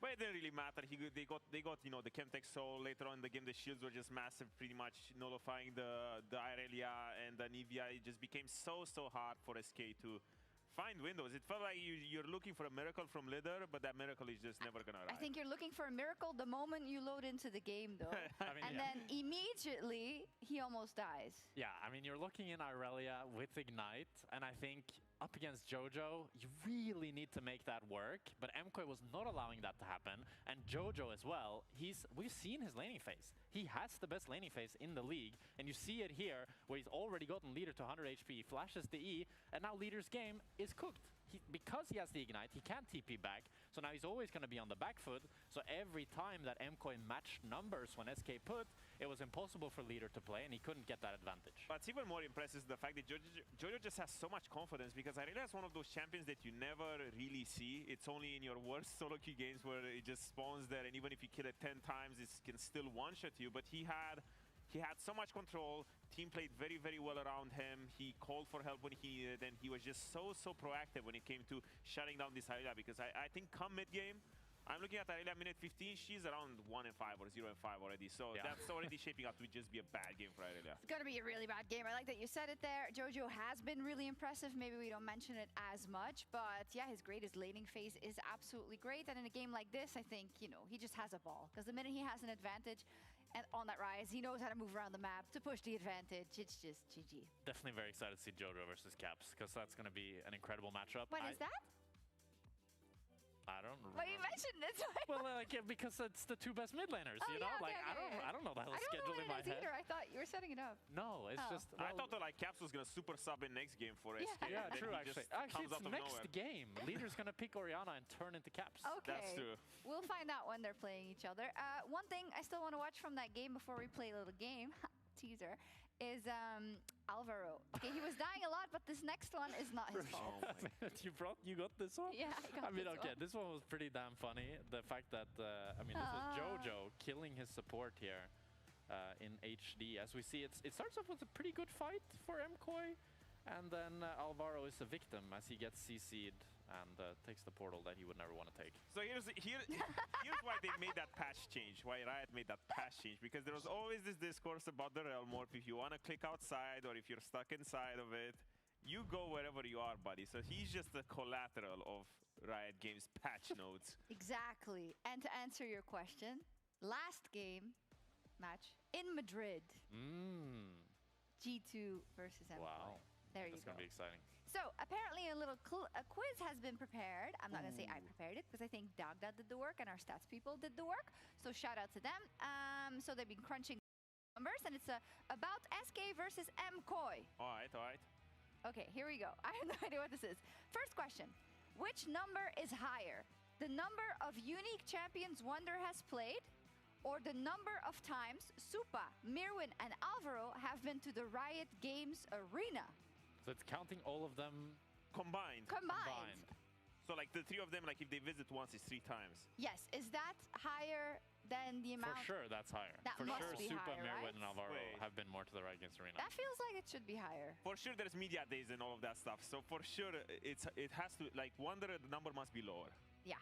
But it didn't really matter. They got you know, the Chemtech soul. Later on in the game, the shields were just massive, pretty much nullifying the Irelia and the Nivea. It just became so hard for SK to find windows. It felt like you're looking for a miracle from Lider, but that miracle is just never gonna arrive. I think you're looking for a miracle the moment you load into the game, though. Then immediately, he almost dies. Yeah, I mean, you're looking in Irelia with Ignite, and I think up against Jojo, you really need to make that work, but MKOI was not allowing that to happen, and Jojo as well, we've seen his laning phase. He has the best laning phase in the league, and you see it here, where he's already gotten Leader to 100 HP, flashes the E, and now Leader's game is cooked. Because he has the Ignite, he can't TP back, so now he's always going to be on the back foot, so every time that MKOI matched numbers when SK put, it was impossible for Leader to play, and he couldn't get that advantage. What's even more impressive is the fact that Jojo just has so much confidence, because I realize one of those champions that you never really see. It's only in your worst solo queue games where it just spawns there, and even if you kill it 10 times, it can still one-shot you, but he he had so much control. Team played very, very well around him. He called for help when he needed, and he was just so proactive when it came to shutting down this Irelia. Because I think come mid game, I'm looking at Irelia minute 15. She's around 1-5 or 0-5 already. So that's already shaping up to just be a bad game for Irelia. It's going to be a really bad game. I like that you said it there. Jojo has been really impressive. Maybe we don't mention it as much, but yeah, his greatest laning phase is absolutely great. And in a game like this, I think, you know, he just has a ball. Because the minute he has an advantage and on that rise, he knows how to move around the map to push the advantage. It's just GG. Definitely very excited to see Jojo versus Caps, because that's going to be an incredible matchup. When is that? I don't remember. Well, you mentioned it. Well, like, because it's the two best mid laners, you know? Okay, I don't know the whole schedule in my head. Either. I thought you were setting it up. No, it's just... I thought that like Caps was going to super sub in next game for SK. Yeah, true, actually. Actually, it's it's next game. Leader's going to pick Orianna and turn into Caps. Okay. That's true. We'll find out when they're playing each other. One thing I still want to watch from that game before we play a little game, teaser, is Alvaro. Okay, he was dying a lot, but this next one is not his fault. You got this one? Yeah, I got this one was pretty damn funny. The fact that, this was Jojo killing his support here in HD. As we see, it starts off with a pretty good fight for MKOI, and then Alvaro is a victim as he gets CC'd and takes the portal that he would never want to take. So here's why they made that patch change, why Riot made that patch change, because there was always this discourse about the Realm Warp. If you want to click outside or if you're stuck inside of it, you go wherever you are, buddy. So he's just the collateral of Riot Games patch notes. Exactly. And to answer your question, last game match in Madrid. G2 versus MKOI. Wow. There you go. That's going to be exciting. So apparently a little quiz has been prepared. I'm not going to say I prepared it because I think Dagda did the work and our stats people did the work. So shout out to them. So they've been crunching numbers and it's about SK versus MKOI. All right. Okay, here we go. I have no idea what this is. First question. Which number is higher? The number of unique champions Wonder has played, or the number of times Supa, Mirwin, and Alvaro have been to the Riot Games arena? So it's counting all of them combined. So like the three of them, like if they visit once, it's 3 times. Yes. Is that higher than the amount? For sure, that's higher. That For must sure, be Supa, higher, Mirwin, right? and Alvaro have been more to the Riot Games arena. That feels like it should be higher. For sure, there's media days and all of that stuff. So for sure, it has to, like, Wonder, the number must be lower. Yeah.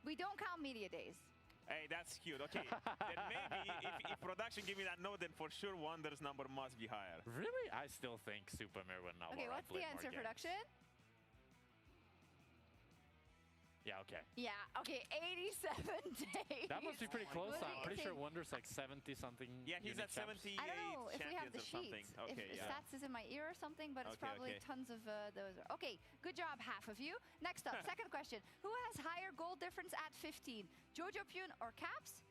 We don't count media days. Hey, that's cute. Okay, then maybe if production give me that note, then for sure Wonder's number must be higher. Really? I still think Supa, Mirwin, and Alvaro. Okay, what's the answer, production? Yeah, okay. Yeah, okay, 87 days. That must be pretty close. I'm pretty sure Wonder's like 70-something. Yeah, he's at 78 I don't know if we have the sheets. Okay, if stats is in my ear or something, but it's probably tons of those. Okay, good job, half of you. Next up, second question. Who has higher goal difference at 15? Jojo Pune or Caps?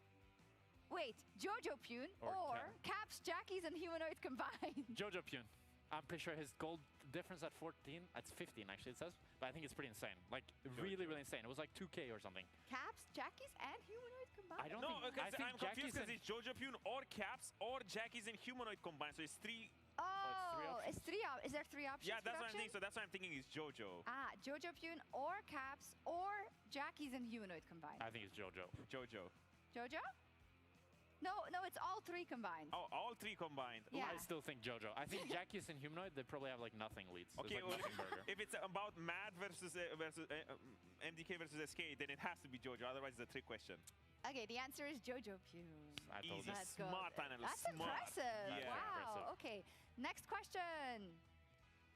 Wait, Jojo Pune or Caps, Jackies, and Humanoid combined? Jojo Pune. I'm pretty sure his goal difference at 14, it's 15 actually it says, but I think it's pretty insane. Like really insane. It was like 2K or something. Caps, Jackies, and Humanoid combined? I don't think I'm confused because it's Jojo Pune or Caps or Jackies and Humanoid combined, so it's 3. Oh, it's 3 options. Is there 3 options? Yeah, that's what I'm thinking. So that's what I'm thinking is Jojo. Jojo Pune or Caps or Jackies and Humanoid combined. I think it's Jojo. Jojo? No, it's all 3 combined. Oh, all 3 combined. Yeah. I still think Jojo. I think Jackies and Humanoid, they probably have like nothing leads. Okay, like well, if it's about Mad versus MDK versus SK, then it has to be Jojo. Otherwise, it's a trick question. Okay, the answer is Jojo Pune. Easy, smart analyst. That's impressive. Yeah. Wow. Okay, next question.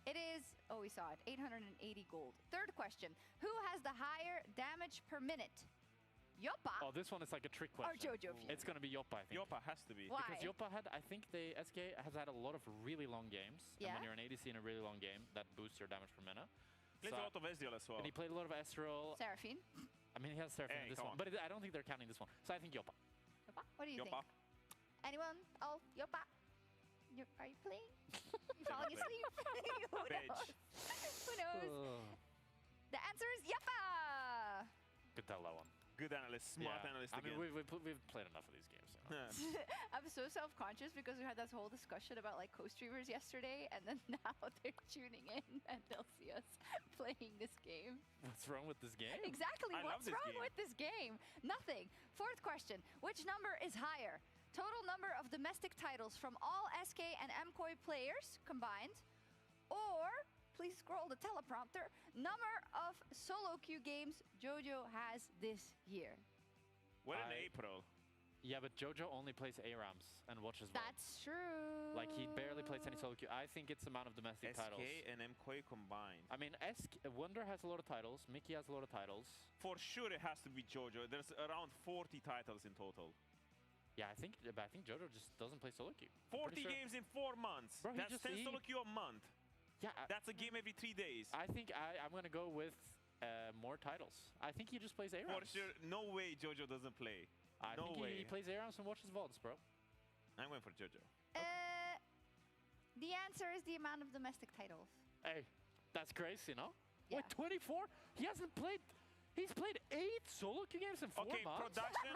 It is, we saw it, 880 gold. Third question. Who has the higher damage per minute? Yoppa? Oh, this one is like a trick question. Or Jojo Pune? It's going to be Yoppa, I think. Yoppa has to be. Why? Because Yoppa had, I think SK has had a lot of really long games. Yeah. And when you're an ADC in a really long game, that boosts your damage per minute. Plays a lot of Ezreal as well. And he played a lot of Ezreal. Seraphine? I mean, he has Seraphine in this one. But I don't think they're counting this one. So I think Yoppa. Yoppa? What do you think? Anyone? Oh, Yoppa. Are you playing? You falling asleep? Who knows? Who knows? The answer is Yoppa! Could tell that one. Good analyst, smart analyst I again. mean, we've played enough of these games. You know? I'm so self-conscious because we had this whole discussion about like co-streamers yesterday, and then now they're tuning in and they'll see us playing this game. What's wrong with this game? Exactly. What's wrong with this game? Nothing. Fourth question. Which number is higher? Total number of domestic titles from all SK and MKOI players combined. Or, please scroll the teleprompter, number of solo queue games JoJo has this year. What in April? Yeah, but JoJo only plays ARAMs and watches VODs. That's true. Like, he barely plays any solo queue. I think it's the amount of domestic titles. SK and MKOI combined. I mean, Wonder has a lot of titles. Mickey has a lot of titles. For sure it has to be JoJo. There's around 40 titles in total. Yeah, I think JoJo just doesn't play solo queue. 40 games in 4 months. Bro, that's 10 solo queue a month. Yeah, that's a game every 3 days. I think I'm gonna go with more titles. I think he just plays ARAMs. For sure, no way JoJo doesn't play. I think he plays ARAMs and watches VODs, bro. I'm going for JoJo. The answer is the amount of domestic titles. Hey, that's crazy, no? Yeah. What, 24? He hasn't played. He's played 8 solo queue games in 4 months. Okay, production.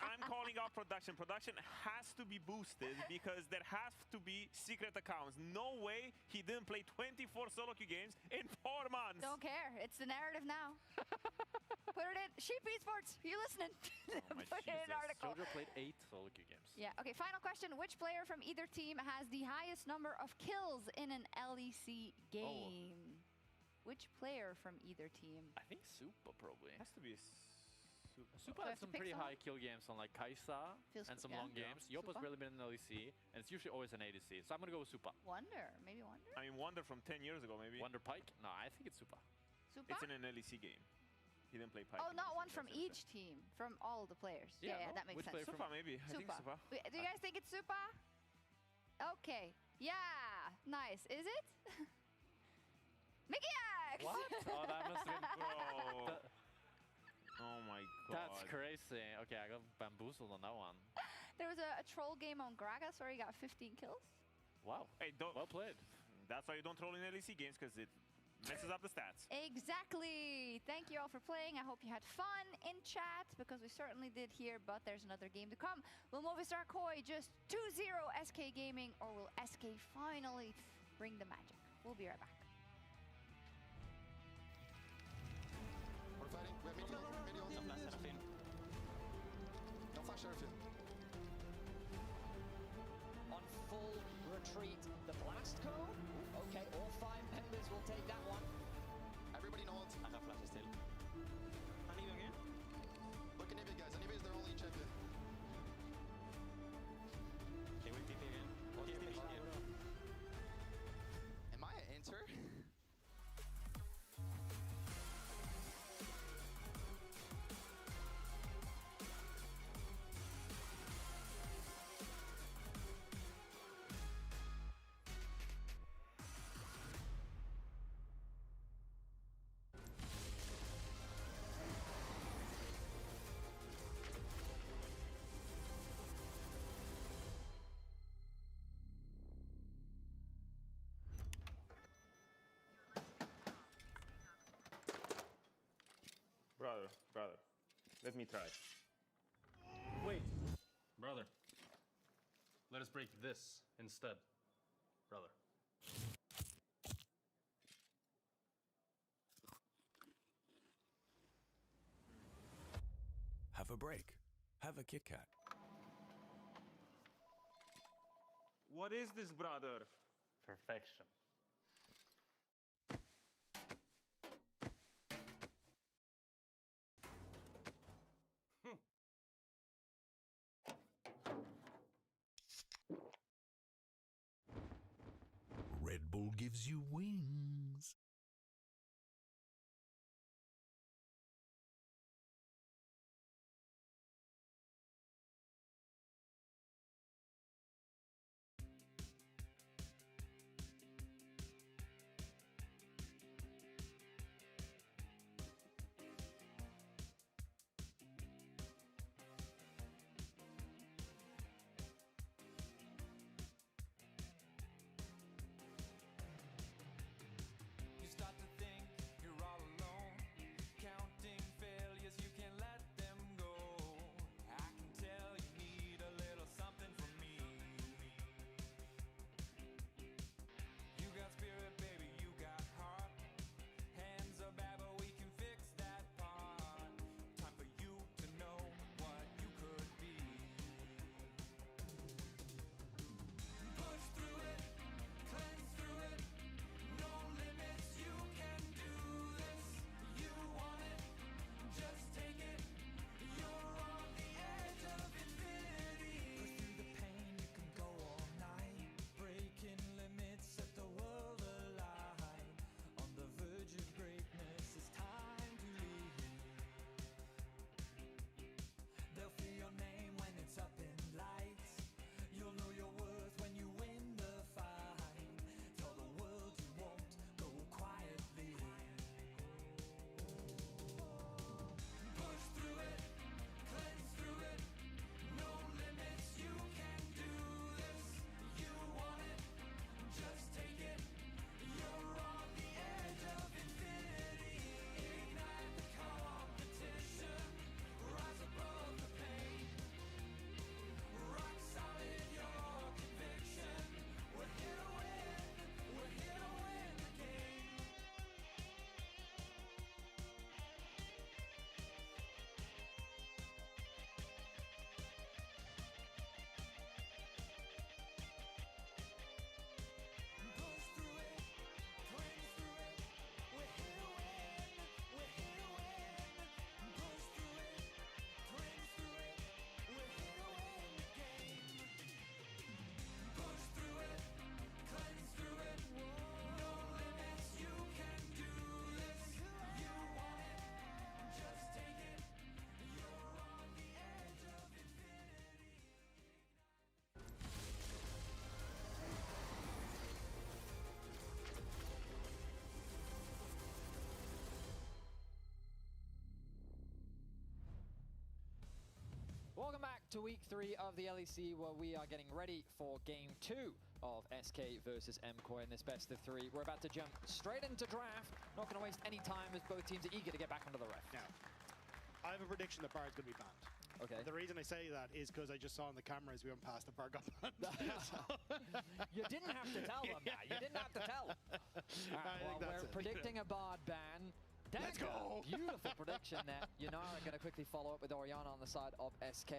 I'm calling out production. Production has to be boosted because there has to be secret accounts. No way he didn't play 24 solo queue games in 4 months. Don't care. It's the narrative now. Put it in. Sheep Esports, you listening? Put it in an article. JoJo played 8 solo queue games. Yeah, okay, final question. Which player from either team has the highest number of kills in an LEC game? Which player from either team? I think Supa probably. Has to be Supa has some pretty high kill games on like Kaisa and some long games. Yopa's Supa? really been in LEC, and it's usually always an ADC. So I'm gonna go with Supa. Wonder, maybe Wonder? I mean, Wonder from 10 years ago, maybe. Wonder Pike? No, I think it's Supa. Supa? It's in an LEC game. He didn't play Pike. Oh, not one from each team, from all the players. Yeah, that makes sense. Supa, maybe. I think Supa. Do you guys think it's Supa? Okay. Yeah, nice. Is it? Mickey X! What? Oh, that must have been... Bro. Oh my god. That's crazy. Okay, I got bamboozled on that one. There was a troll game on Gragas where he got 15 kills. Wow. Hey, well played. That's why you don't troll in LEC games, because it messes up the stats. Exactly. Thank you all for playing. I hope you had fun in chat, because we certainly did here, but there's another game to come. Will Movistar Koi just 2-0 SK Gaming, or will SK finally bring the magic? We'll be right back. We're fighting. We have mid on. Don't flash Seraphine. Don't flash Seraphine. On full retreat, the blast code. Okay, all 5 members will take that one. Everybody knows. I have flashes still. Anivia again? Look at Anivia, guys. Anivia is their only champion. Okay, we'll TP again. Am I an enter? Brother, let me try. Wait, brother. Let us break this instead, brother. Have a break. Have a Kit Kat. What is this, brother? Perfection. Red Bull gives you wings. to week 3 of the LEC, where we are getting ready for game 2 of SK versus MKOI in this best of 3. We're about to jump straight into draft. Not going to waste any time as both teams are eager to get back onto the ref. Now, I have a prediction that Bar's going to be banned. Okay. The reason I say that is because I just saw on the camera as we went past the Bar got banned. You didn't have to tell them that. You didn't have to tell them. Well, we're predicting a Bard ban. Let's go! Beautiful prediction there. Yunara going to quickly follow up with Oriana on the side of SK.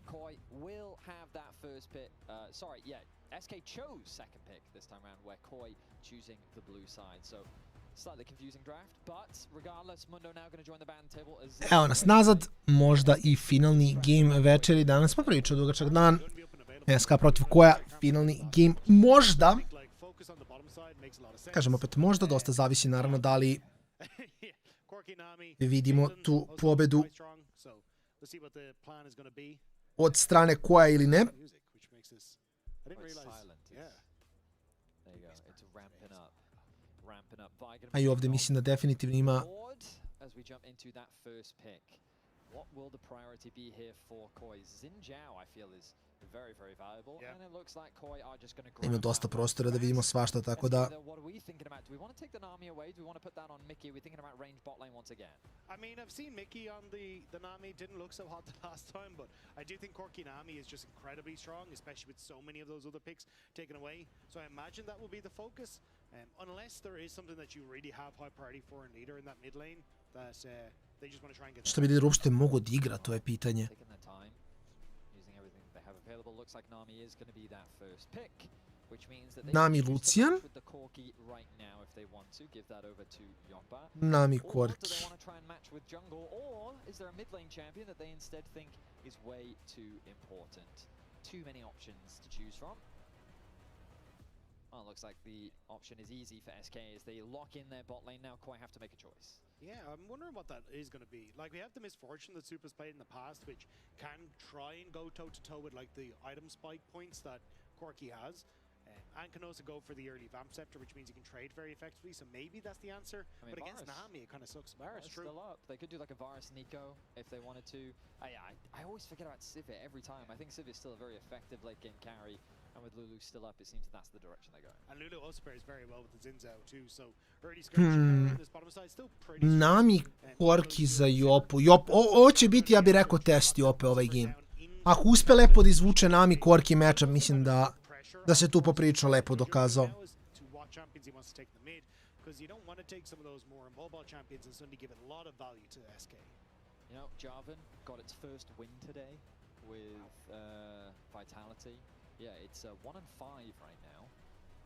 Koi will have that first pick. SK chose second pick this time around, where Koi choosing the blue side. So slightly confusing draft, but regardless, Mundo now going to join the band table as... Evo nas nazad, možda i finalni game večeri. Danas smo pričali dugačak dan. SK protiv Koja, finalni game možda. Kažem opet možda, dosta zavisi naravno da li vidimo tu pobedu od strane Koja ili ne. A i ovdje mislim da definitivno ima what will the priority be here for Koi? Xin Zhao, I feel, is very, very valuable, and it looks like Koi are just going to ima dosta prostora da vidimo svašta, tako da... What are we thinking about? Do we want to take the Nami away? Do we want to put that on Mickey? Are we thinking about range bot lane once again? I mean, I've seen Mickey on the Nami. Didn't look so hot the last time, but I do think Corki Nami is just incredibly strong, especially with so many of those other picks taken away. So I imagine that will be the focus, unless there is something that you really have high priority for in leader in that mid lane, that they just want to try and get... Šta bi da uopšte mogu da igra, to je pitanje. Nami Lucian. Nami Korki. Well, it looks like the option is easy for SK as they lock in their bot lane now. Koi have to make a choice. Yeah, I'm wondering what that is going to be. Like, we have the misfortune that Super's played in the past, which can try and go toe-to-toe with, like, the item spike points that Corki has. And can also go for the early Vamp Scepter, which means you can trade very effectively, so maybe that's the answer. I mean, but against Nami, it kind of sucks. Varus still up. They could do like a Varus Nico if they wanted to. I always forget about Sivir every time. I think Sivir is still a very effective late game carry. And with Lulu still up, it seems that's the direction they go. And Lulu also pairs very well with the Xin Zhao too, so early skirmish on this bottom side still pretty strong. Nami Korki za Jopu. Ovo će biti, ja bih rekao, test Jope ovaj game. Ako uspe lepo da izvuče Nami Korki matchup, mislim da se tu poprilično lepo dokazao. Because you don't want to take some of those more mobile champions and suddenly give it a lot of value to SK. You know, Jarvan got its first win today with Vitality. Yeah, it's 1-5 right now.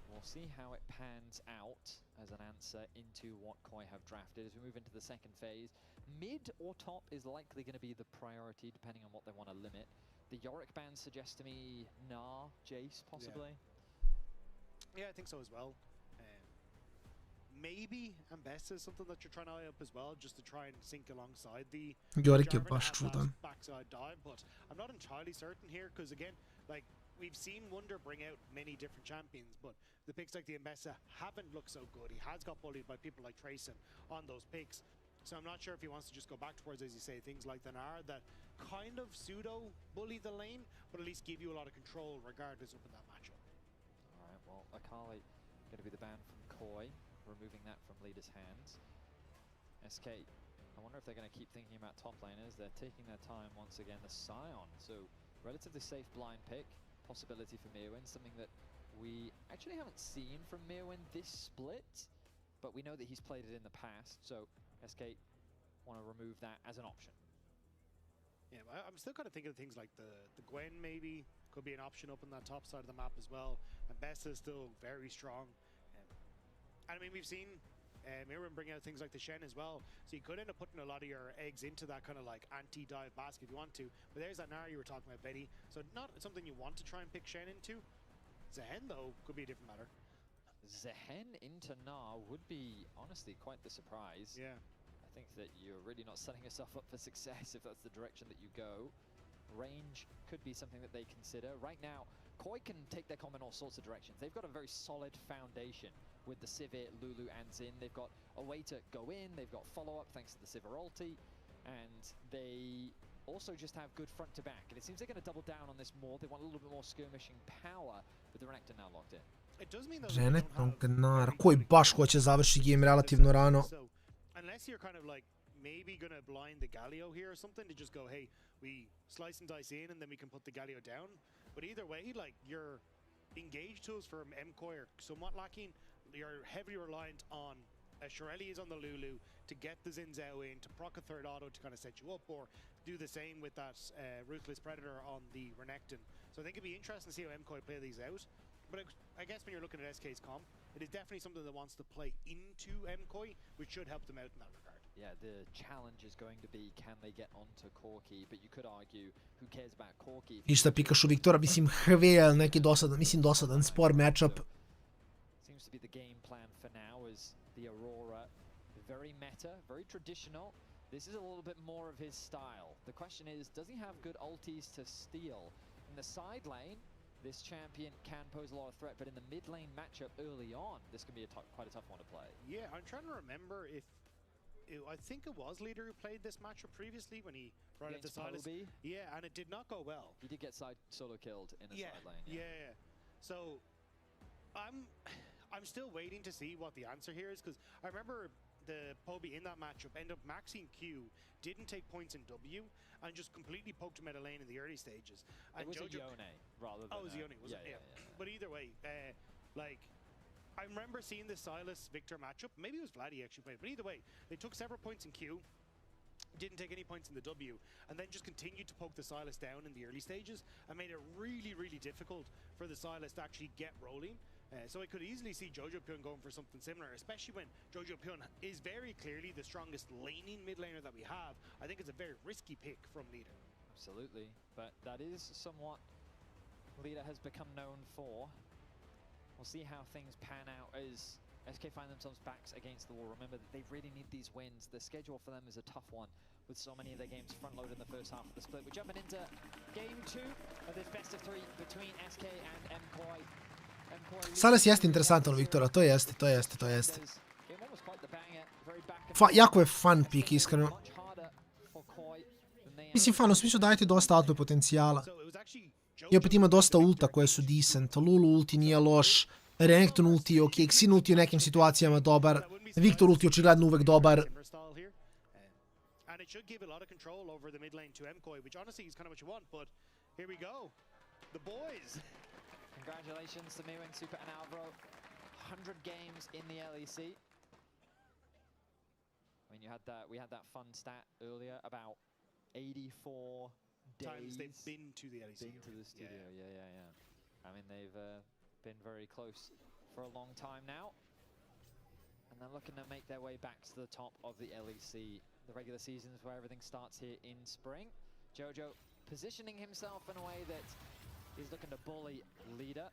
We'll see how it pans out as an answer into what Koi have drafted as we move into the second phase. Mid or top is likely going to be the priority depending on what they want to limit. The Yorick ban suggests to me Jace possibly. Yeah, I think so as well. Maybe Ambessa is something that you're trying to eye up as well, just to try and sync alongside the Yorick je baš čudan. Backside dive, but I'm not entirely certain here because again, like we've seen Wunder bring out many different champions, but the picks like the Ambessa haven't looked so good. He has got bullied by people like Trayson on those picks. So I'm not sure if he wants to just go back towards, as you say, things like the Nar that kind of pseudo-bully the lane, but at least give you a lot of control regardless up in that matchup. All right, well, Akali going to be the ban from Koi, removing that from leader's hands. SK, I wonder if they're going to keep thinking about top laners. They're taking their time once again. The Scion, so relatively safe blind pick. Possibility for Mirwin, something that we actually haven't seen from Mirwin this split, but we know that he's played it in the past, so SK want to remove that as an option. Yeah, I'm still kind of thinking of things like the Gwen maybe could be an option up on that top side of the map as well. And Bessa is still very strong. And I mean, we've seen Mirwin bring out things like the Shen as well. So you could end up putting a lot of your eggs into that kind of like anti-dive basket if you want to. But there's that Nara you were talking about, Betty. So not something you want to try and pick Shen into. Zehen, though, could be a different matter. Zehen into Nar would be, honestly, quite the surprise. Yeah. I think that you're really not setting yourself up for success if that's the direction that you go. Range could be something that they consider. Right now, Koi can take their combo in all sorts of directions. They've got a very solid foundation with the Sivir, Lulu, and Xin. They've got a way to go in. They've got follow-up thanks to the Sivir ulti. And they also just have good front to back. And it seems they're going to double down on this more. They want a little bit more skirmishing power, but the Renegade now locked in. Renekton Gnara, koji baš hoće završi game relativno rano. Unless you're kind of like maybe going to blind the Galio here or something to just go, hey, we slice and dice in and then we can put the Galio down. But either way, like your engage tools from MCOY are somewhat lacking. You're heavily reliant on Shirelli is on the Lulu to get the Zinzao in, to proc a third auto to kind of set you up, or do the same with that Ruthless Predator on the Renekton. So I think it'd be interesting to see how MCOY play these out. But I guess when you're looking at SK's comp, it is definitely something that wants to play into MCOY, which should help them out in that regard. Yeah, the challenge is going to be, can they get onto Corki? But you could argue, who cares about Corki? Ništa pikaš u Viktora, mislim, Hvel, neki dosadan spor matchup. Seems to be the game plan for now is the Aurora. Very meta, very traditional. This is a little bit more of his style. The question is, does he have good ultis to steal? In the side lane, this champion can pose a lot of threat, but in the mid lane matchup early on, this can be quite a tough one to play. Yeah, I'm trying to remember if I think it was Leader who played this matchup previously when he brought it to Silas. Yeah, and it did not go well. He did get solo killed in the side lane. Yeah. So I'm still waiting to see what the answer here is, because I remember the Poby in that matchup ended up maxing Q, didn't take points in W, and just completely poked him out of lane in the early stages. And it was Jojo, a Yone rather than... Oh, it was Yone, was it? Yeah. But either way, like, I remember seeing the Silas-Victor matchup. Maybe it was Vladdy actually played, but either way, they took several points in Q, didn't take any points in the W, and then just continued to poke the Silas down in the early stages and made it really, really difficult for the Silas to actually get rolling. So I could easily see Jojo Pyun going for something similar, especially when Jojo Pyun is very clearly the strongest laning mid laner that we have. I think it's a very risky pick from Leader. Absolutely, but that is somewhat Leader has become known for. We'll see how things pan out as SK find themselves backs against the wall. Remember that they really need these wins. The schedule for them is a tough one, with so many of their games front-loaded in the first half of the split. We're jumping into game 2 of this best of 3 between SK and MCOY. Silas jeste interesantan, Viktora, to jeste. Jako je fun pick, iskreno. Mislim, fun, u smislu daje ti dosta auto potencijala. I opet ima dosta ulta koje su decent. Lulu ulti nije loš, Renekton ulti je ok, Xin ulti u nekim situacijama dobar, Viktor ulti očigledno uvek dobar. And it should give a lot of control over the mid lane to MCOY, which honestly is kind of what you want, but here we go. The boys. Congratulations to Mew and Super and Alvaro. 100 games in the LEC. I mean, we had that fun stat earlier about 84 times days they've been to the LEC. Been to the studio, yeah. I mean, they've been very close for a long time now. And they're looking to make their way back to the top of the LEC. The regular seasons where everything starts here in spring. Jojo positioning himself in a way that is looking to bully Leader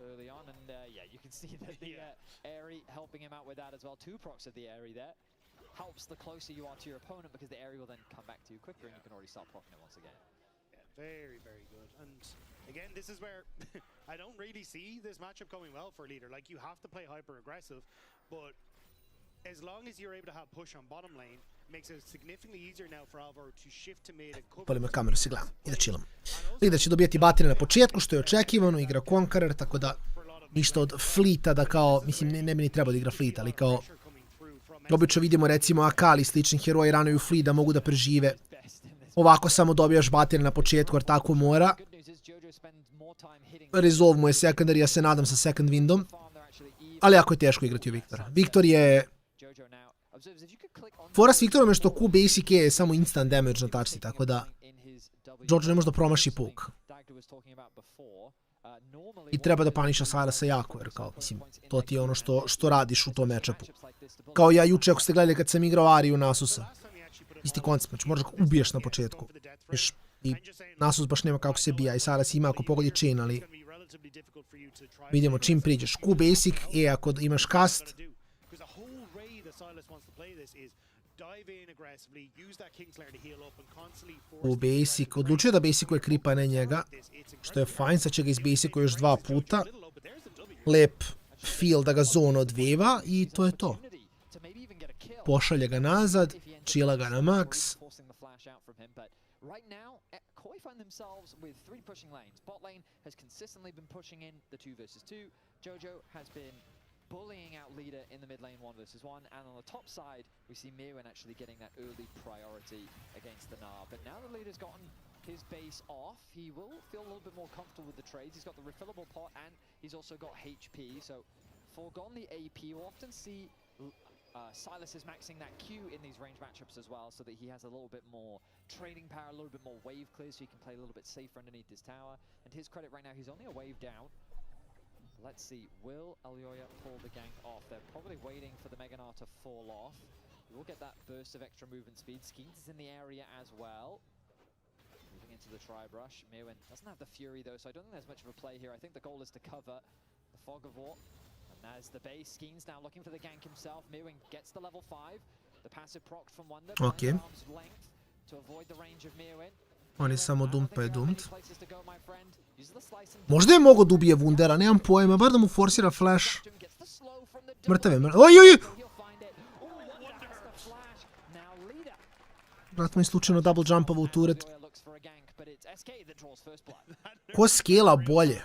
early on, and yeah, you can see that the Airy helping him out with that as well. 2 procs of the Airy there. Helps the closer you are to your opponent, because the Airy will then come back to you quicker and you can already start proccing it once again. Yeah, very, very good. And again, this is where I don't really see this matchup going well for Leader. Like, you have to play hyper-aggressive, but as long as you're able to have push on bottom lane, makes it significantly easier now for Alvaro to shift to mid and cover. Palimo kameru, si gledam i da chillam. Leader će dobijati batine na početku, što je očekivano, igra Conqueror, tako da ništa od Fleeta da kao, mislim, ne bi ni trebao da igra Fleet, ali kao obično vidimo recimo Akali, slični heroji ranuju Fleet da mogu da prežive. Ovako samo dobijaš batine na početku, jer tako mora. Resolve mu je secondary, ja se nadam sa second windom. Ali jako je teško igrati u Viktora. Viktor je... Fora s Viktorom je što Q basic je samo instant damage na tačci, tako da Jojo ne može da promaši puk. I treba da paniša Silasa jako, jer kao, mislim, to ti je ono što radiš u tom matchupu. Kao ja juče, ako ste gledali kad sam igrao Ariju na Asusa. Isti koncept, znači moraš ga ubiješ na početku. I Asus baš nema kako se bija, i Silas ima ako pogodi chain, ali vidimo čim priđeš. Q basic, ako imaš cast, u basic, odlučio da basicuje kripa, ne njega, što je fajn, sad će ga izbasicuje još 2 puta. Lep feel da ga zona odveva i to je to. Pošalje ga nazad, chilla ga na max. Right now, Koi find themselves with 3 pushing lanes. Bot lane has consistently been pushing in the 2 versus 2. Jojo has been bullying out leader in the mid lane 1 versus 1, and on the top side, we see Mirwin actually getting that early priority against the Gnar. But now the leader's gotten his base off, he will feel a little bit more comfortable with the trades. He's got the refillable pot, and he's also got HP, so forgone the AP. We'll often see Silas is maxing that Q in these range matchups as well, so that he has a little bit more trading power, a little bit more wave clear, so he can play a little bit safer underneath his tower. And to his credit right now, he's only a wave down. Let's see, will Alioya pull the gank off? They're probably waiting for the Mega Gnar to fall off. We will get that burst of extra movement speed. Skeens is in the area as well. Moving into the tri-brush. Mirwin doesn't have the Fury though, so I don't think there's much of a play here. I think the goal is to cover the Fog of War. And there's the base. Skeens now looking for the gank himself. Mirwin gets the level 5. The passive proc from Wonder. Okay. Arm's length to avoid the range of Mirwin. On je samo dump pa je dumpt. Možda je mogo da ubije Wundera, nemam pojma, bar da mu forsira flash. Mrtav je mrtav. Oj, oj, oj! Vratno je slučajno double jumpova u turret. Ko skela bolje?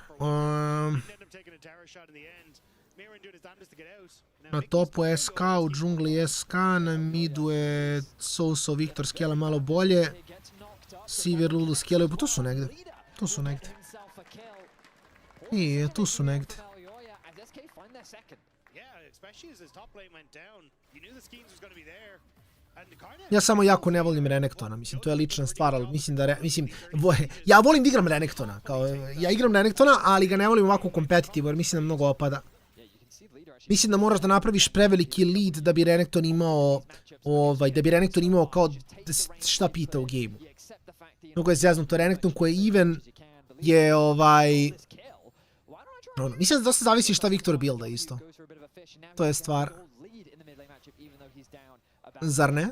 Na topu je SK, u džungli je SK, na midu je So Victor skela malo bolje. Sivir Lulu skjelaju, pa tu su negde. Tu su negde. I, tu su negde. Ja samo jako ne volim Renektona, mislim, to je lična stvar, ali mislim da, ja volim da igram Renektona, kao, ja igram Renektona, ali ga ne volim ovako kompetitivno, jer mislim da mnogo opada. Mislim da moraš da napraviš preveliki lead da bi Renekton imao, kao šta pita u gejmu. Mnogo je zjeznuto, Renekton koji je even je mislim da dosta zavisi šta Viktor builda isto. To je stvar. Zar ne?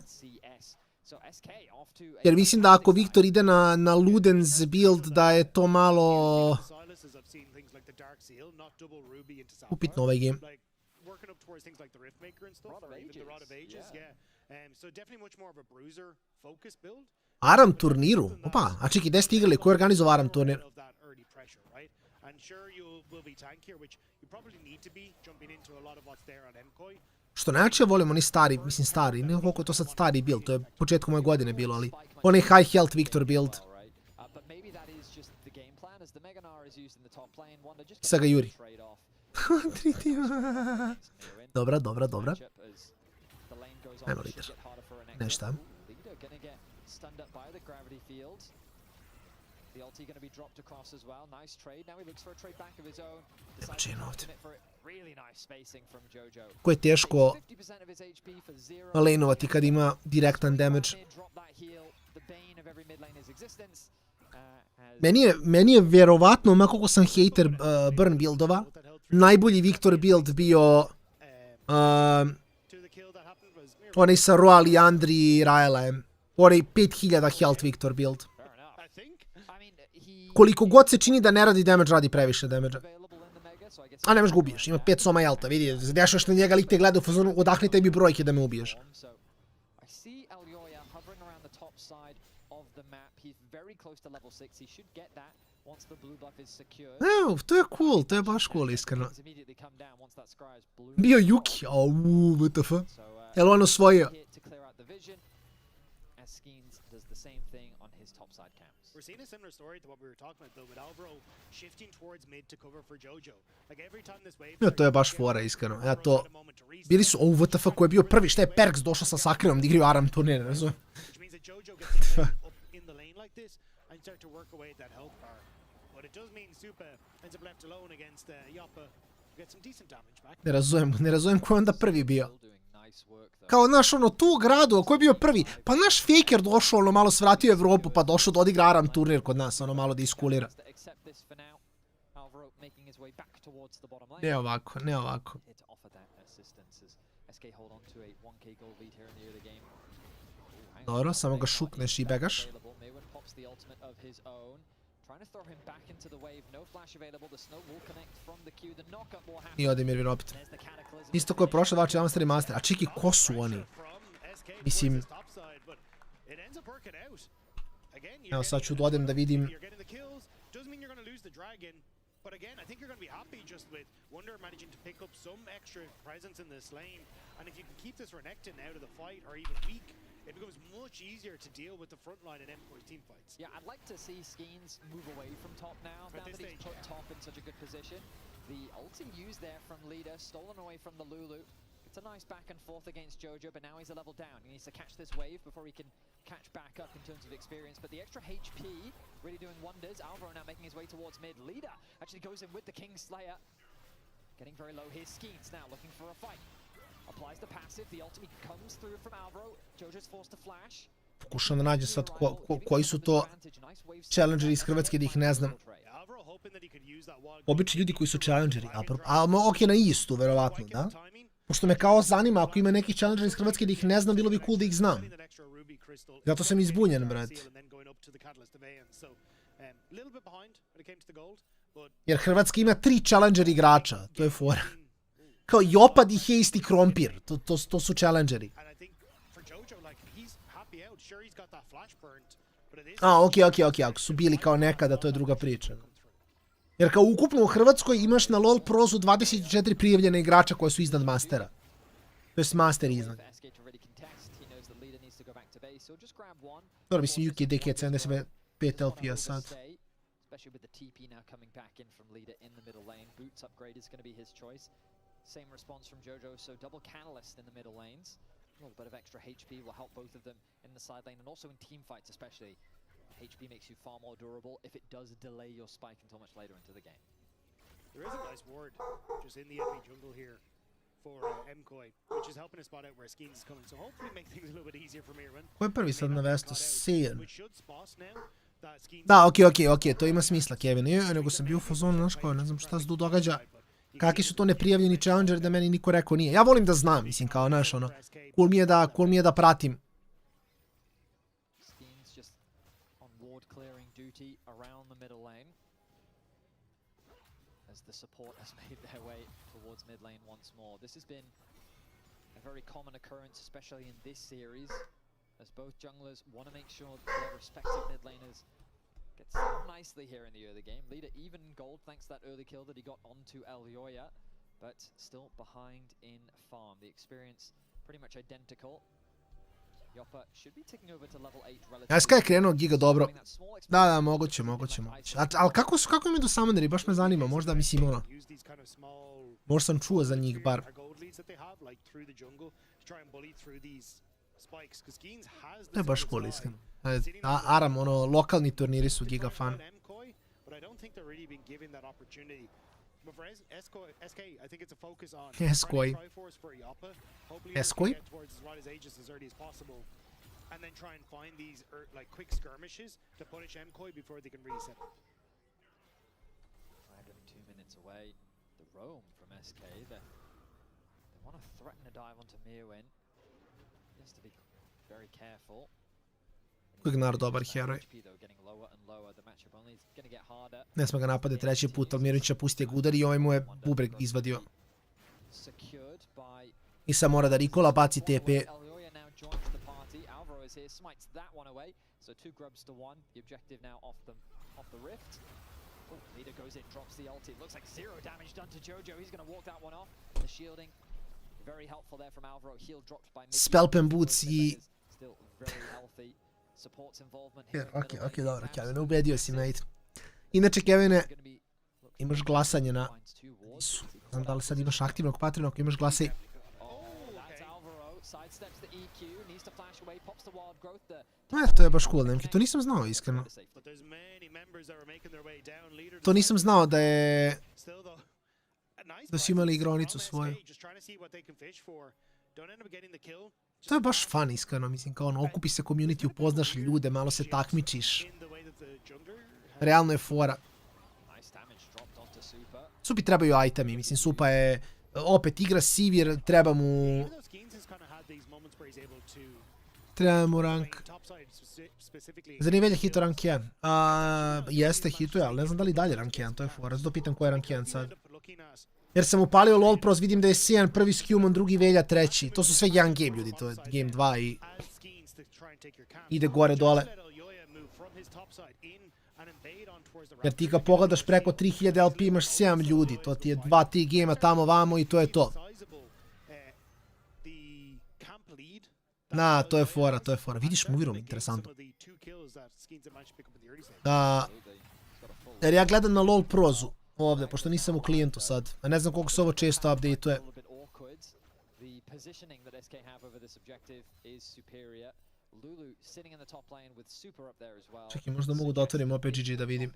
Jer mislim da ako Viktor ide na Ludens build da je to malo upitno ovaj game. Aram turniru? Opa, a čekaj, gde ste igrali? Ko je organizovao Aram turnir? Što najjače volim oni stari, mislim stari, ne koliko je to sad stari build, to je početkom moje godine bilo, ali onaj high health Victor build. Sad ga juri. Dobra. Ajmo lider. Nešta. Nema čina ovdje. Ko je teško laneovati kad ima direktan damage. Meni je vjerovatno, ma koliko sam hater burn buildova, najbolji Victor build bio onaj sa Royal i Andri i Raelaem. Onaj 5000 health Victor build. Koliko god se čini da ne radi damage, radi previše damage. A nemaš ga ubiješ, ima 5 soma jelta, vidi, zadešaš na njega, lik te gleda u fazonu, odakle tebi brojke da me ubiješ. Evo, to je cool, to je baš cool, iskreno. Bio Yuki, WTF. Jel on osvojio? We're seeing a similar story to what we were talking about though, with Alvaro shifting towards mid to cover for Jojo. Like every time this wave... Ja, to je baš fora, iskreno. Ja to... Bili su, WTF, ko je bio prvi, šta je Perks došao sa Sakrinom da igraju Aram turnir, ne znam. Ne razumem ko je onda prvi bio. Kao, znaš, ono, tu u gradu, a ko je bio prvi? Pa naš Faker došao, ono, malo svratio u Evropu, pa došao da odigra Aram turnir kod nas, ono, malo da iskulira. Ne ovako, ne ovako. Dobro, samo ga šukneš i begaš. I ode Mirwin opet. Isto ko je prošao 2 Master i Master. A čeki, ko su oni? Mislim... Evo sad ću odem da vidim. But again, I think you're going to be happy just with Wonder managing to pick up some extra presence in this lane. And if you can keep this Renekton out of the fight or even weak, it becomes much easier to deal with the front line in MKOI's team fights. Yeah, I'd like to see Skeens move away from top now that he's put top in such a good position. The ulti used there from Leader, stolen away from the Lulu. It's a nice back and forth against Jojo, but now he's a level down. He needs to catch this wave before he can catch back up in terms of experience. But the extra HP really doing wonders. Alvaro now making his way towards mid. Leader actually goes in with the Kingslayer. Getting very low here. Skeens now looking for a fight. Applies the passive. The ultimate comes through from Alvaro. Jojo's forced to flash. Pokušam da nađem sad koji su to challengeri iz Hrvatske da ih ne znam. Obični ljudi koji su challengeri, ali ok, na istu, verovatno, da? Pošto me kao zanima, ako ima neki challenger iz Hrvatske da ih ne znam, bilo bi cool da ih znam. Zato sam izbunjen, brate. Jer Hrvatska ima 3 challenger igrača, to je fora. Kao Jopad i Haste i Krompir, to su challengeri. Ok, ako su bili kao nekada, to je druga priča. Jer kao ukupno u Hrvatskoj imaš na LoL Prozu 24 prijavljene igrača koja su iznad Mastera. To je Master iznad. Dobro, mislim UK DK 75 LP-a sad. Same response from Jojo, so double catalyst in the middle lanes. A little bit of extra HP will help both of them in the side lane and also in team fights especially. HP makes you far more durable if it does delay your spike until much later into the game. There is a nice ward just in the enemy jungle here for MKOI, which is helping us spot out where Skeens is coming, so hopefully make things a little bit easier for Mirren. Ko je prvi sad na Vestu? Sijan. Da, ok, to ima smisla, Kevin. Nego sam bio u fazonu, znaš kao, ne znam šta se tu događa. Kakvi su to neprijavljeni challengeri da meni niko rekao nije. Ja volim da znam, mislim, kao, znaš, ono, cool mi je da pratim. The support has made their way towards mid lane once more. This has been a very common occurrence, especially in this series, as both junglers want to make sure that their respective mid laners get set nicely here in the early game. Leader even gold thanks to that early kill that he got onto Elyoya, but still behind in farm. The experience pretty much identical. SK je krenuo giga dobro. Da, moguće. Ali kako im idu summoneri, baš me zanima, možda mislim ono. Možda sam čuo za njih bar. To je baš cool, iskreno. Aram, ono, lokalni turniri su giga fan. But for SK, I think it's a focus on Eskoi. Eskoi? Towards as wide as Aegis as early as possible, and then try and find these like quick skirmishes to punish MKOI before they can reset. 2 minutes away, the roam from SK. They want to threaten a dive onto Mirwin. He has to be very careful. Ignar dobar heroj. Ne smo ga napade treći put, ali Mirwin će pustiti udar i ovaj mu je bubreg izvadio. I sad mora da Rikola baci TP. Spelpen boots i... Ok, dobro, Kevin, ubedio si, mate. Inače, Kevine, imaš glasanje na... Znam da li sad imaš aktivnog patrona, ako imaš glasaj... To je baš cool, Nemki, to nisam znao, iskreno. To nisam znao da je... Da su imali igronicu svoju. To je baš fun, iskreno, mislim, kao ono, okupi se community, upoznaš ljude, malo se takmičiš. Realno je fora. Supi trebaju itemi, mislim, Supa je, opet igra Sivir, treba mu rank. Zar nije Velja hito rank 1? Jeste, hituje, ali ne znam da li dalje rank 1, to je fora, zato pitam ko je rank 1 sad. Jer sam upalio LoL Pros, vidim da je Sijan prvi s Humon, drugi Velja, treći. To su sve young game ljudi, to je game 2 i... ide gore dole. Jer ti kad pogledaš preko 3000 LP imaš 7 ljudi, to ti je 2-3 gema tamo vamo i to je to. Na, to je fora, to je fora. Vidiš movirom, interesantno. Jer ja gledam na LoL Prozu ovdje, pošto nisam u klijentu sad. A ne znam koliko se ovo često update-uje. Čekaj, možda mogu da otvorim opet GG da vidim.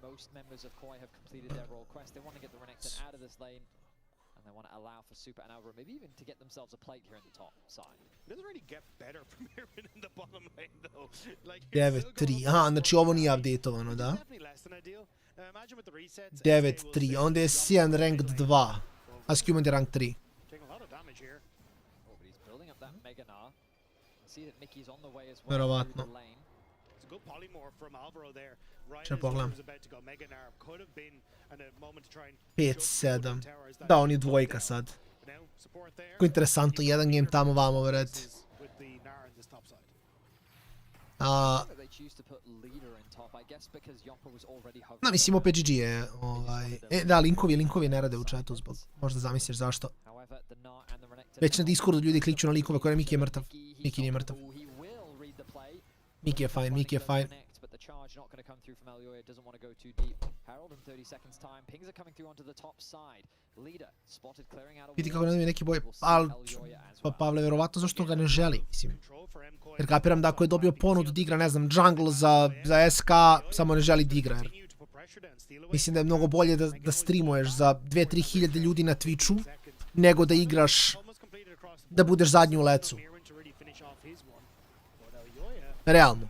Most members of Koi have completed their role quest. They want to get the Renegade out of this lane, and they want to allow for Super and Alvaro, maybe even to get themselves a plate here in the top side. It doesn't really get better from here in the bottom lane, though. Like 9-3, aha, znači ovo nije updateovano, da? 9-3, onda je Sian ranked 2, a Skewman je rank 3. Verovatno. Če pogledam. 5-7. Da, on je dvojka sad. Ko interesantno, jedan game tamo vamo, vred. Da, mislim, opet GG je. Da, linkovi ne rade u chatu zbog. Možda zamisliš zašto. Već na Discordu ljudi klikću na linkove koje Miki je mrtav. Miki nije mrtav. Miki je fine, Miki je fine. Vidi kako ne dobije neki boj, ali Pavle verovatno zašto ga ne želi, mislim. Jer kapiram da ako je dobio ponudu da igra, ne znam, jungle za SK, samo ne želi da igra. Mislim da je mnogo bolje da streamuješ za 2-3 hiljade ljudi na Twitchu, nego da igraš, da budeš zadnji u lecu. Realno.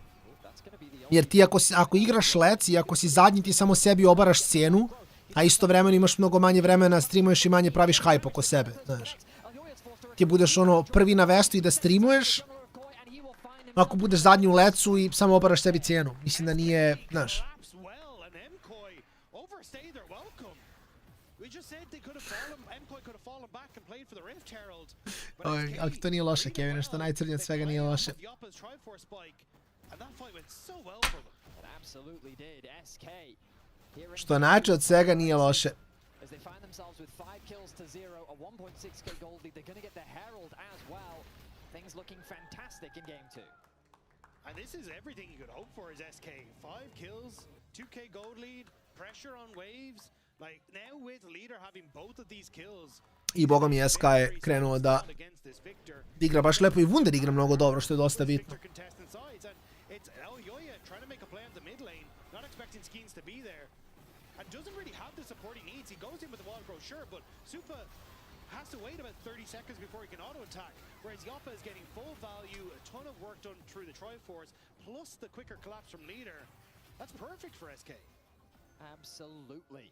Jer ti ako igraš lec i ako si zadnji ti samo sebi obaraš scenu, a istovremeno imaš mnogo manje vremena, streamuješ i manje praviš hype oko sebe, znaš. Ti budeš ono prvi na vestu i da streamuješ, ako budeš zadnji u lecu i samo obaraš sebi cijenu. Mislim da nije, znaš. Ali to nije loše, Kevin, što najcrnije od svega nije loše. Što najče od svega nije loše. And this is everything you could hope for as SK. 5 kills, 2k gold lead, pressure on waves. Like now with leader having both of these kills. I boga mi SK je krenuo da igra baš lepo i Wunder igra mnogo dobro, što je dosta bitno. Has to wait about 30 seconds before he can auto-attack, whereas Yoppa is getting full value, a ton of work done through the Triforce, plus the quicker collapse from leader. That's perfect for SK. Absolutely.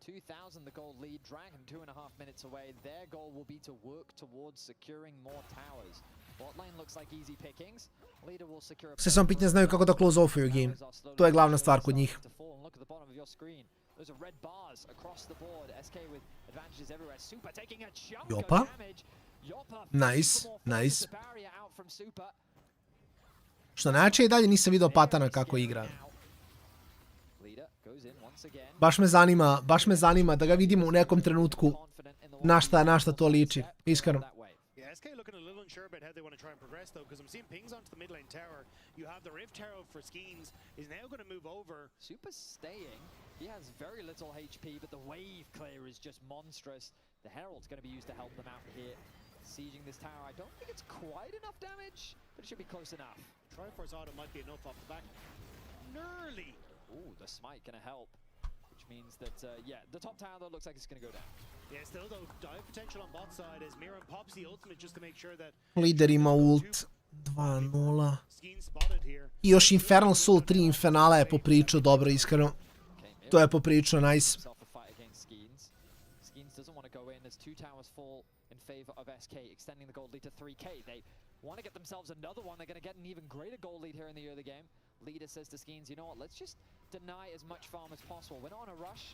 2,000 the gold lead, Dragon 2.5 minutes away. Their goal will be to work towards securing more towers. Bot lane looks like easy pickings. Leader will secure... Sve sam pitanje znaju kako da close offuju game. To je glavna stvar kod njih. Look at the bottom of your screen. Those are red bars across the board. SK with advantages everywhere. Super taking a chunk of damage. Nice, nice. Što najče i dalje nisam vidio Patana kako igra. Baš me zanima da ga vidimo u nekom trenutku na šta to liči, iskreno. SK looking a little unsure about how they want to try and progress though, because I'm seeing pings onto the mid lane tower. You have the Rift Arrow for Skeens is now going to move over. Super staying. He has very little HP, but the wave clear is just monstrous. The Herald's going to be used to help them out here. Sieging this tower, I don't think it's quite enough damage, but it should be close enough. Triforce auto might be enough off the back. Nearly. Ooh, the smite going to help. Which means that, yeah, the top tower though looks like it's going to go down. Yeah, still though, dive potential on bot side as Miran pops the ultimate just to make sure that... Lider ima ult 2-0. I još Infernal Soul 3 Infernala je popričao dobro, iskreno. To je popričao, nice. Skeens doesn't want to go in as 2 towers fall in favor of SK, extending the gold lead to 3k. They want to get themselves another one. They're going to get an even greater gold lead here in the early game. Leader says to Skeens, you know what, let's just deny as much farm as possible. We're not on a rush.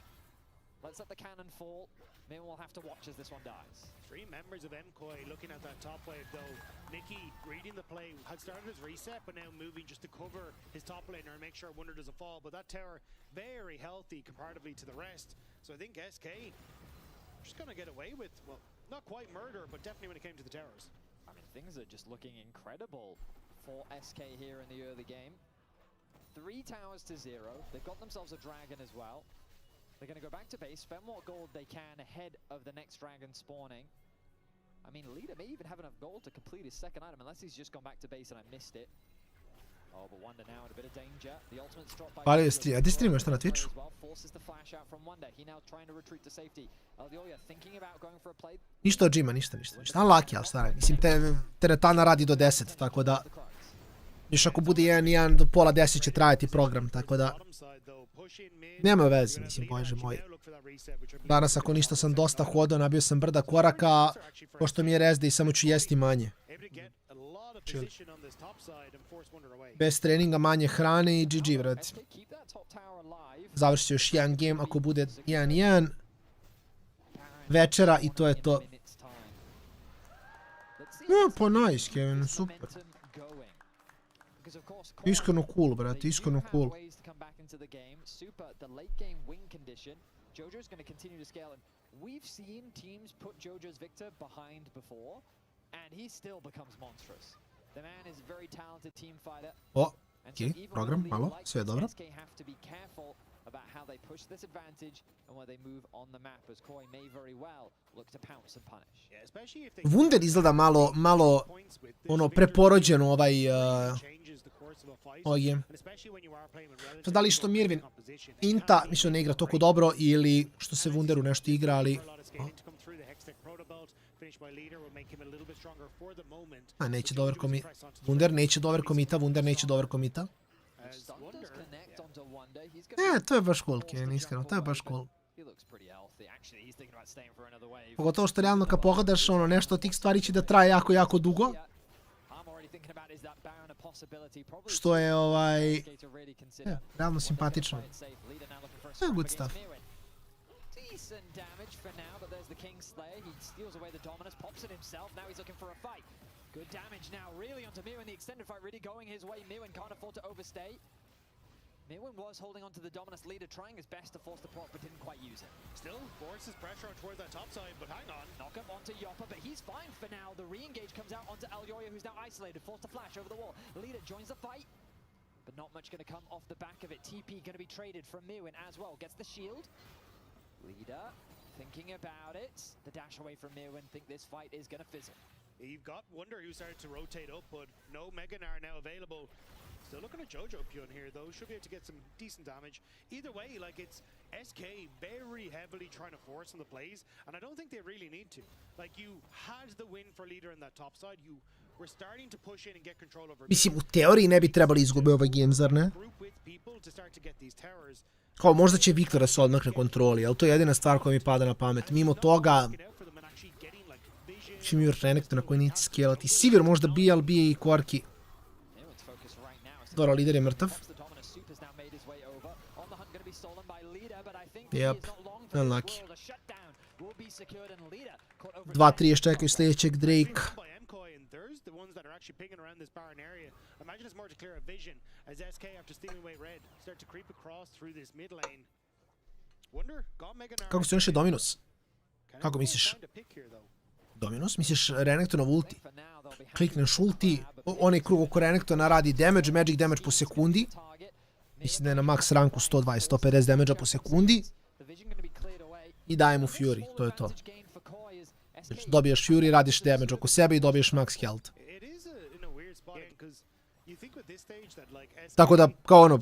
Let's let the cannon fall. Maybe we'll have to watch as this one dies. 3 members of MKOI looking at that top wave though. Nicky reading the play, had started his reset but now moving just to cover his top laner and make sure Wonder doesn't fall. But that tower very healthy comparatively to the rest. So I think SK just gonna get away with, well, not quite murder, but definitely when it came to the towers. I mean, things are just looking incredible for SK here in the early game. 3 towers to 0. They've got themselves a dragon as well. They're going to go back to base, spend what gold they can ahead of the next dragon spawning. I mean, Leader may even have enough gold to complete his second item, unless he's just gone back to base and I missed it. Oh, but Wonder now in a bit of danger. The ultimate's dropped by... Palio stream. A ti streamaš to na Twitchu? Forces the flash out from Wonder. He now trying to retreat to safety. Aljoja thinking about going for a play. Ništa od Jima, ništa. Unlucky, ali šta ne. Mislim, teretana radi do 10, tako da... Još ako bude 1-1 do pola 10 će trajati program, tako da... Nema veze, mislim, bože moj. Danas ako ništa sam dosta hodao, nabio sam brda koraka, pošto mi je rezda i samo ću jesti manje. Chill. Bez treninga manje hrane i GG, vrati. Završit će još jedan game ako bude 1-1. Večera i to je to. Pa nice, Kevin, super. Iskreno cool, brate, iskreno cool. Super, the late game win condition. Jojo's going to continue to scale, and we've seen teams put Jojo's Victor behind before, and he still becomes monstrous. The man is a very talented team fighter. O, okej, program, malo, sve je dobro. SK have to be careful about how they push this advantage and where they move on the map, as Koi may very well look to pounce and punish. Wunder izgleda malo ono preporođeno ovaj game. Sad da li što Mirvin Inta, mislim ne igra toliko dobro ili što se Wunderu nešto igra, ali... A neće do overcommita. Wunder neće do overcommita, Wunder neće do overcommita. To je baš cool, Ken, iskreno, to je baš cool. Pogotovo što realno kad pogledaš ono nešto od tih stvari će da traje jako, jako dugo. Što je realno simpatično. To je good stuff. Good damage now, really onto Mew in the extended fight, really going his way. Mewin can't afford to overstay. Mewin was holding onto the Dominus leader, trying his best to force the proc, but didn't quite use it. Still forces pressure towards that top side, but hang on. Knock up onto Yoppa, but he's fine for now. The re-engage comes out onto Aljoja, who's now isolated, forced to flash over the wall. Leader joins the fight, but not much going to come off the back of it. TP going to be traded from Mewin as well. Gets the shield. Leader thinking about it. The dash away from Mewin, think this fight is going to fizzle. You've got Wonder who started to rotate up, but no Meganar now available. Still looking at Jojo Pyun here, though. Should be able to get some decent damage. Either way, like, it's SK very heavily trying to force on the plays, and I don't think they really need to. Like, you had the win for leader in that top side. You were starting to push in and get control over... Mislim, u teoriji ne bi trebali izgubiti ovaj game, zar ne? Kao, možda će Viktora se odmakne kontroli, ali to je jedina stvar koja mi pada na pamet. Mimo toga... Čim još Renegade na koji neće skelati. Sivir možda bije, ali bije i Korki. Dobro, lider je mrtav. Yep, unlucky. 2-3 još čekaju sljedećeg Drake. Kako se još je Dominus? Kako misliš? Dominus, misliš Renektonov ulti? Klikneš ulti, onaj krug oko Renektona radi damage, magic damage po sekundi. Mislim da je na max ranku 120-150 damage po sekundi. I daje mu Fury, to je to. Znači, dobiješ Fury, radiš damage oko sebe i dobiješ max health. Tako da, kao ono,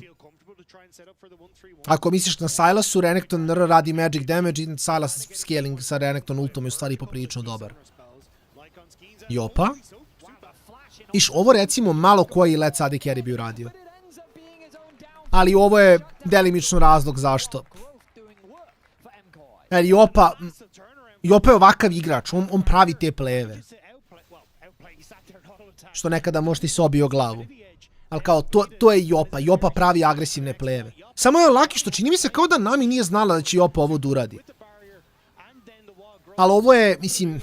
ako misliš na Sylasu, Renekton radi magic damage i Sylas scaling sa Renekton ultom je u stvari poprilično dobar. Jopa. Iš, ovo recimo malo koji Let's AD Carry bi uradio. Ali ovo je delimično razlog zašto. Jer Jopa je ovakav igrač, on pravi te pleve. Što nekada možda i se obio glavu. Ali kao, to je Jopa. Jopa pravi agresivne pleve. Samo je laki što čini mi se kao da Nami nije znala da će Jopa ovo da uradi. Ali ovo je, mislim...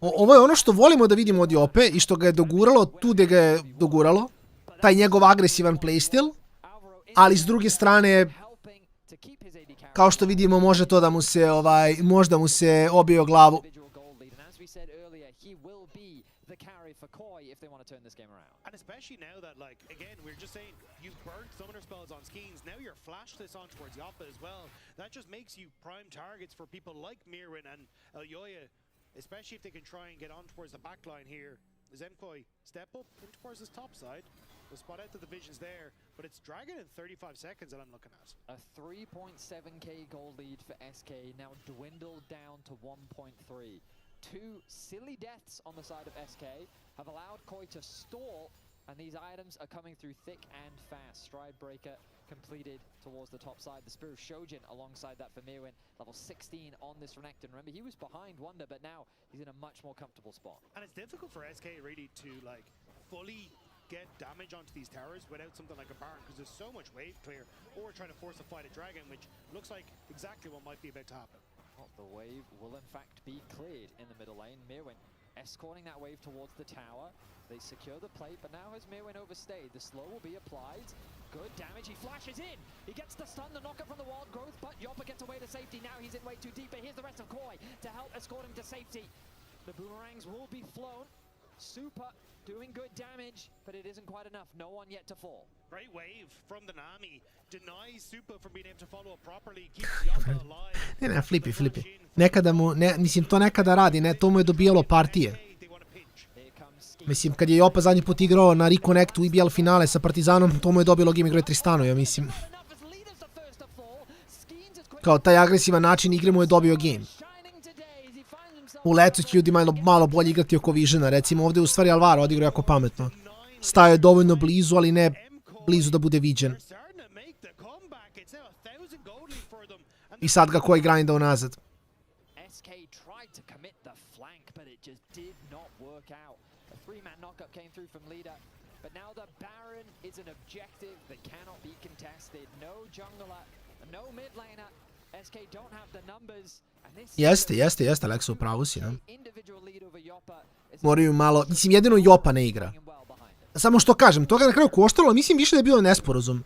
Ovo je ono što volimo da vidimo od Jope i što ga je doguralo tu gde ga je doguralo. Taj njegov agresivan playstyle. Ali s druge strane, kao što vidimo, može to da mu se, možda mu se obije o glavu. And especially now that, like, again, we're just saying you've burnt summoner spells on Skeens, now you're flashed this on towards Yoppa as well. That just makes you prime targets for people like Mirwin and Elyoya, especially if they can try and get on towards the backline here. Does Mkoi step up in towards his top side? We'll spot out the divisions there, but it's Dragon in 35 seconds that I'm looking at. A 3.7k gold lead for SK, now dwindled down to 1.3. Two silly deaths on the side of SK have allowed Koi to stall, and these items are coming through thick and fast. Stride Breaker completed towards the top side. The Spear of Shojin alongside that for Mirwin, level 16 on this Renekton. Remember, he was behind Wonder, but now he's in a much more comfortable spot. And it's difficult for SK really to, like, fully get damage onto these towers without something like a Baron, because there's so much wave clear, or trying to force a fight a Dragon, which looks like exactly what might be about to happen. Well, the wave will in fact be cleared in the middle lane. Mirwin escorting that wave towards the tower. They secure the plate, but now has Mirwin overstayed? The slow will be applied. Good damage, he flashes in! He gets the stun, the knocker from the wild growth, but Yoppa gets away to safety. Now he's in way too deep, but here's the rest of Koi to help escort him to safety. The boomerangs will be flown. Super doing good damage, but it isn't quite enough. No one yet to fall. Great wave from the Nami. Denies Super from being able to follow up properly. Keeps Yoppa alive. Ne, flipi. Nekada mu, mislim, to nekada radi, ne, to mu je dobijalo partije. Mislim, kad je Jopa zadnji put igrao na Reconnectu i BL finale sa Partizanom, to mu je dobilo game igre Tristanu, ja mislim. Kao taj agresivan način igre mu je dobio game. U letu će ljudi malo bolje igrati oko Visiona, recimo ovdje u stvari Alvaro odigrao jako pametno. Staje je dovoljno blizu, ali ne blizu da bude viđen. I sad ga koji grinda unazad. Jeste, Alexa, u pravu si, ne? Moraju malo, mislim, jedino Jopa ne igra. Samo što kažem, toga na kraju koštalo, mislim više da je bilo nesporazum.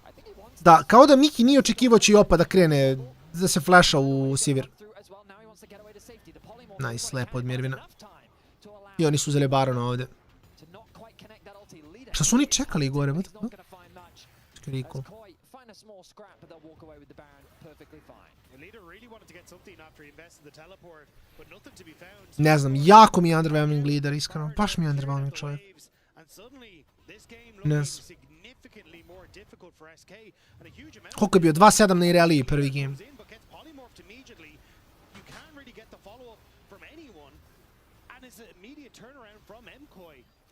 Da, kao da Miki nije očekivao će Jopa da krene, da se flasha u Sivir. Nice, lepo od Mirvina. I oni su uzeli Barona ovdje. Šta su oni čekali gore? Skriku. Ne znam, jako mi je underwhelming leader, iskreno. Baš mi je underwhelming čovjek. Ne znam. Koliko je bio? 2-7 na Irealiji prvi game.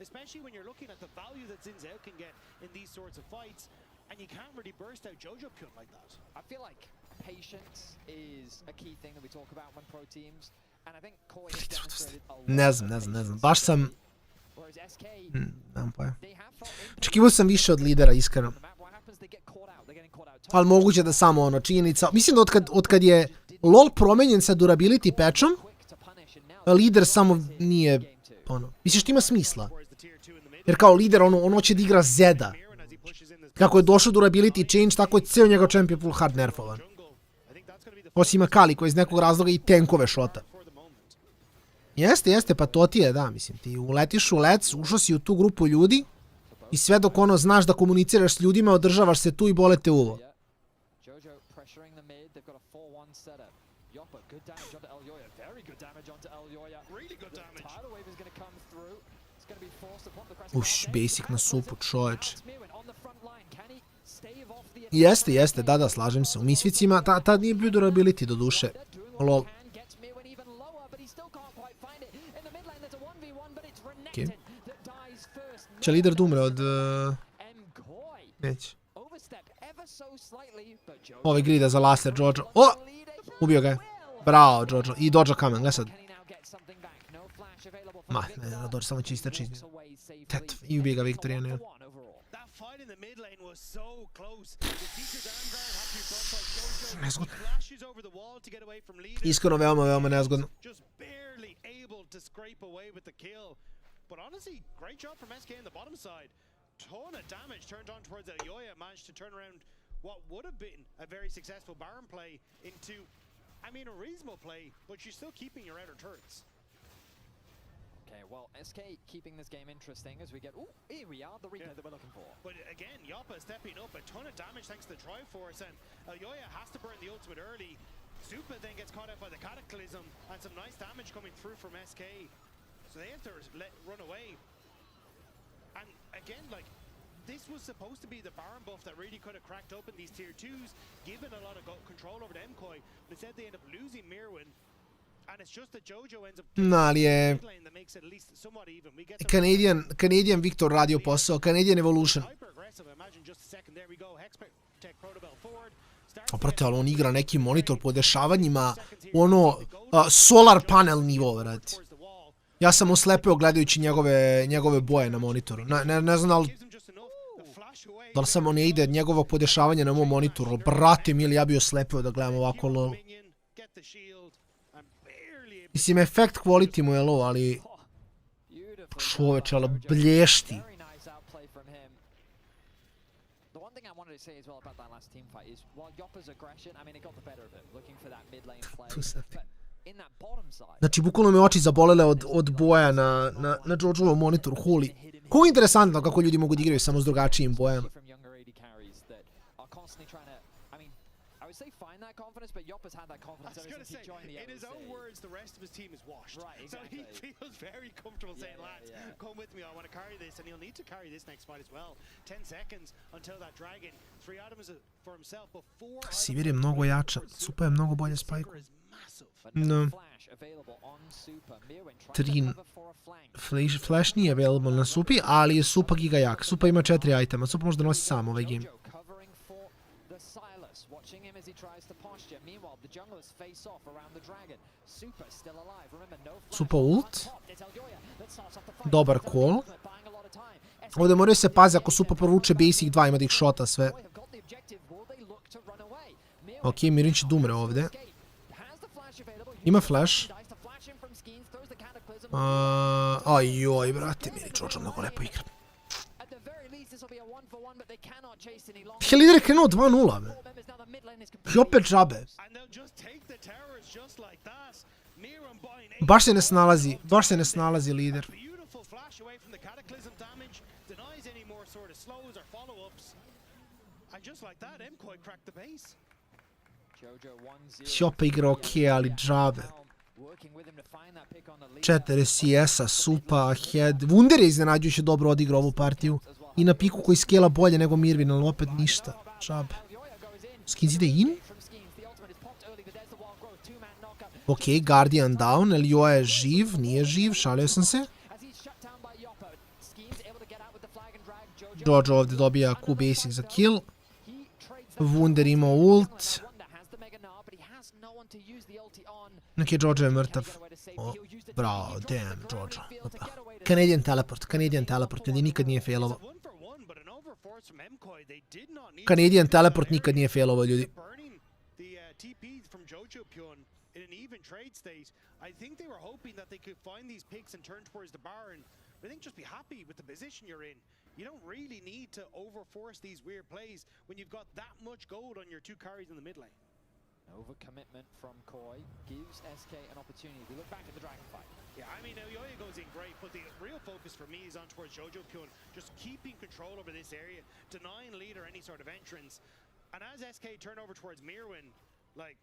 Especially when you're looking at the value that Zinzao can get in these sorts of fights, and you can't really burst out Jojo-kun like that. I feel like patience is a key thing that we talk about when pro teams, and I think Koi has demonstrated a lot. Ne znam, baš sam... Nemam pojma. Očekivao sam više od lidera, iskreno. Ali moguće da samo ono, činjenica... Mislim da otkad je LoL promenjen sa durability patchom, lider samo nije... Ono, misliš što ima smisla? Jer kao lider, ono će da igra Zeda. Kako je došao durability change, tako je ceo njegov champion full hard nerfovan. Osim ima Kali koji iz nekog razloga i tankove šota. Jeste, pa to ti je, da, mislim, ti uletiš u lec, ušao si u tu grupu ljudi i sve dok ono znaš da komuniciraš s ljudima, održavaš se tu i bole te uvo. Uš, basic na supu, čovječ. Jeste, da, slažem se. U Misfitsima, tad nije bio durability do duše. Lol. Okay. Će lider da umre od... Neće. Ovo je grida za laser, Jojo. O! Ubio ga je. Bravo, Jojo. I Dojo kamen, gledaj sad. Ma, ne, Dojo samo će istrači. I ubije ga Viktorija, ne. fight in the mid lane was so close. The Seeker's arm guard had to be brought by Jojo. Nezgodno. He flashes over the wall to get away from leader. Iskreno, veoma nezgodno. Just barely able to scrape away with the kill. But honestly, great job from SK in the bottom side. Ton of damage turned on towards Elyoya. Managed to turn around what would have been a very successful Baron play into, I mean, a reasonable play, but you're still keeping your outer turrets. Okay, well, SK keeping this game interesting as we get... Ooh, here we are, the replay that we're looking for. But again, Yoppa stepping up, a ton of damage thanks to the Triforce, and Elyoya has to burn the ultimate early. Supa then gets caught out by the Cataclysm, and some nice damage coming through from SK. So they have to run away. And again, like, this was supposed to be the Baron buff that really could have cracked open these tier 2s, given a lot of control over the MCOI, but instead they end up losing Mirwin. And it's just that Jojo ends up No, ali je that makes it at least somewhat even. We get Canadian Victor radio posao, Canadian Evolution. hyper aggressive. Imagine just a second, there we go. Hextech Protobell forward. Oprate, ali on igra neki monitor po dešavanjima, ono, solar panel nivo, vrati. Ja sam oslepeo gledajući njegove boje na monitoru. Ne znam da li samo ne ide njegovo podešavanje na mom monitoru, ali brate mili, ja bi oslepeo da gledam ovako lol. Mislim, efekt quality mu je low, ali čoveče, ali blješti. Znači, bukvalno me oči zabolele od boja na Jojovom monitoru, holy. Kako je interesantno kako ljudi mogu da igraju samo s drugačijim bojama. Say find that confidence, but Yoppa's had that confidence ever since he joined the LEC. In his own words, the rest of his team is washed. Right, exactly. So he feels very comfortable saying, lads, come with me, I want to carry this, and he'll need to carry this next fight as well. 10 seconds until that dragon. 3 items for himself, but 4 Sivir je mnogo jača, Supa je mnogo bolje spajku. No. 3 flash nije available na Supi, ali je Supa giga jak. Supa ima 4 itema, Supa može da nosi sam ovaj game. Supa ult. Dobar call. Ovdje moraju se pazi ako Supa poruče basic 2, ima da ih shota sve. Ok, Mirin će da umre ovdje. Ima flash. Ajoj, brate, Mirin Jojo mnogo lepo igra. Lider je krenuo 2-0, i opet džabe. Baš se ne snalazi lider. Hjopa igra ok, ali džabe. 4 CS-a, Supa, Head. Wunder je iznenađujuće dobro odigrao ovu partiju. I na piku koji skela bolje nego Mirvin, ali opet ništa. Džabe. Skins ide in? Ok, Guardian down, Elyoya je živ, nije živ, šalio sam se. Jojo ovdje dobija Q basic za kill. Wunder ima ult. Neki Jojo je mrtav. Bravo, damn, Jojo. Canadian teleport, ljudi nikad nije failovao. Canadian teleport nikad nije failovao, ljudi. In an even trade state, I think they were hoping that they could find these picks and turn towards the Baron. But I think just be happy with the position you're in. You don't really need to overforce these weird plays when you've got that much gold on your 2 carries in the mid lane. Overcommitment from Koi gives SK an opportunity. We look back at the Dragon fight. Yeah, I mean, Elyoya goes in great, but the real focus for me is on towards Jojo Kyun, just keeping control over this area, denying leader any sort of entrance. And as SK turn over towards Mirwin, like,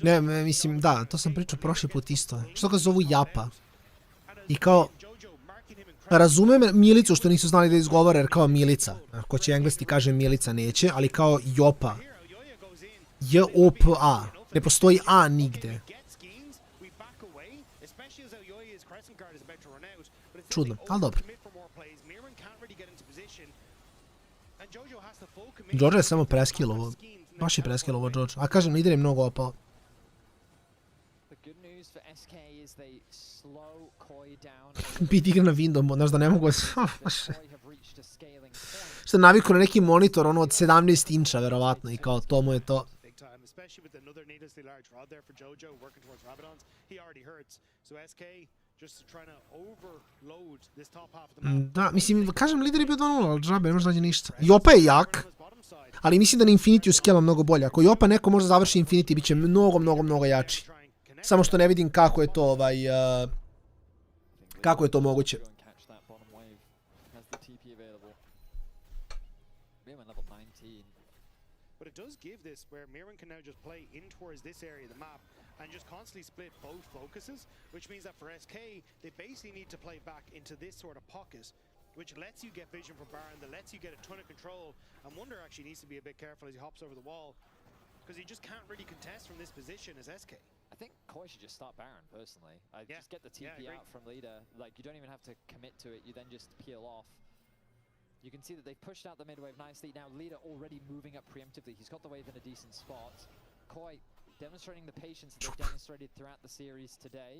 Ne, mislim, da, to sam pričao prošli put isto. Što ga zovu Japa? I kao, razumem Milicu što nisu znali da izgovore, jer kao Milica. Ako će engleski kaže Milica neće, ali kao Jopa. J-O-P-A. Ne postoji A nigde. Čudno, ali dobro. Jojo je samo preskilovo. Baš je preskilovo Jojo. A kažem, lider je mnogo opao. Bit igra na Windows, znaš da ne mogu... Što je navikao na neki monitor, ono od 17 inča, verovatno, i kao to mu je to. Especially with another needlessly large rod there for Jojo working towards Rabadons, he already hurts. So SK just trying to overload this top half of the map. Da, mislim, kažem, lider je bio 2-0, ali džabe, ne može nađe ništa. Jopa je jak, ali mislim da na Infinity skela mnogo bolje. Ako Jopa neko može završi Infinity, bit će mnogo jači. Samo što ne vidim kako je to, kako je to moguće. But it does give this where Mirren can now just play in towards this area of the map and just constantly split both focuses, which means that for SK, they basically need to play back into this sort of pocket, which lets you get vision from Baron, that lets you get a ton of control, and Wonder actually needs to be a bit careful as he hops over the wall, because he just can't really contest from this position as SK. I think Koi should just start Baron, personally. Just get the TP out from leader. Like, you don't even have to commit to it, you then just peel off. You can see that they pushed out the mid wave nicely. Now leader already moving up preemptively. He's got the wave in a decent spot. Koi demonstrating the patience that they've demonstrated throughout the series today.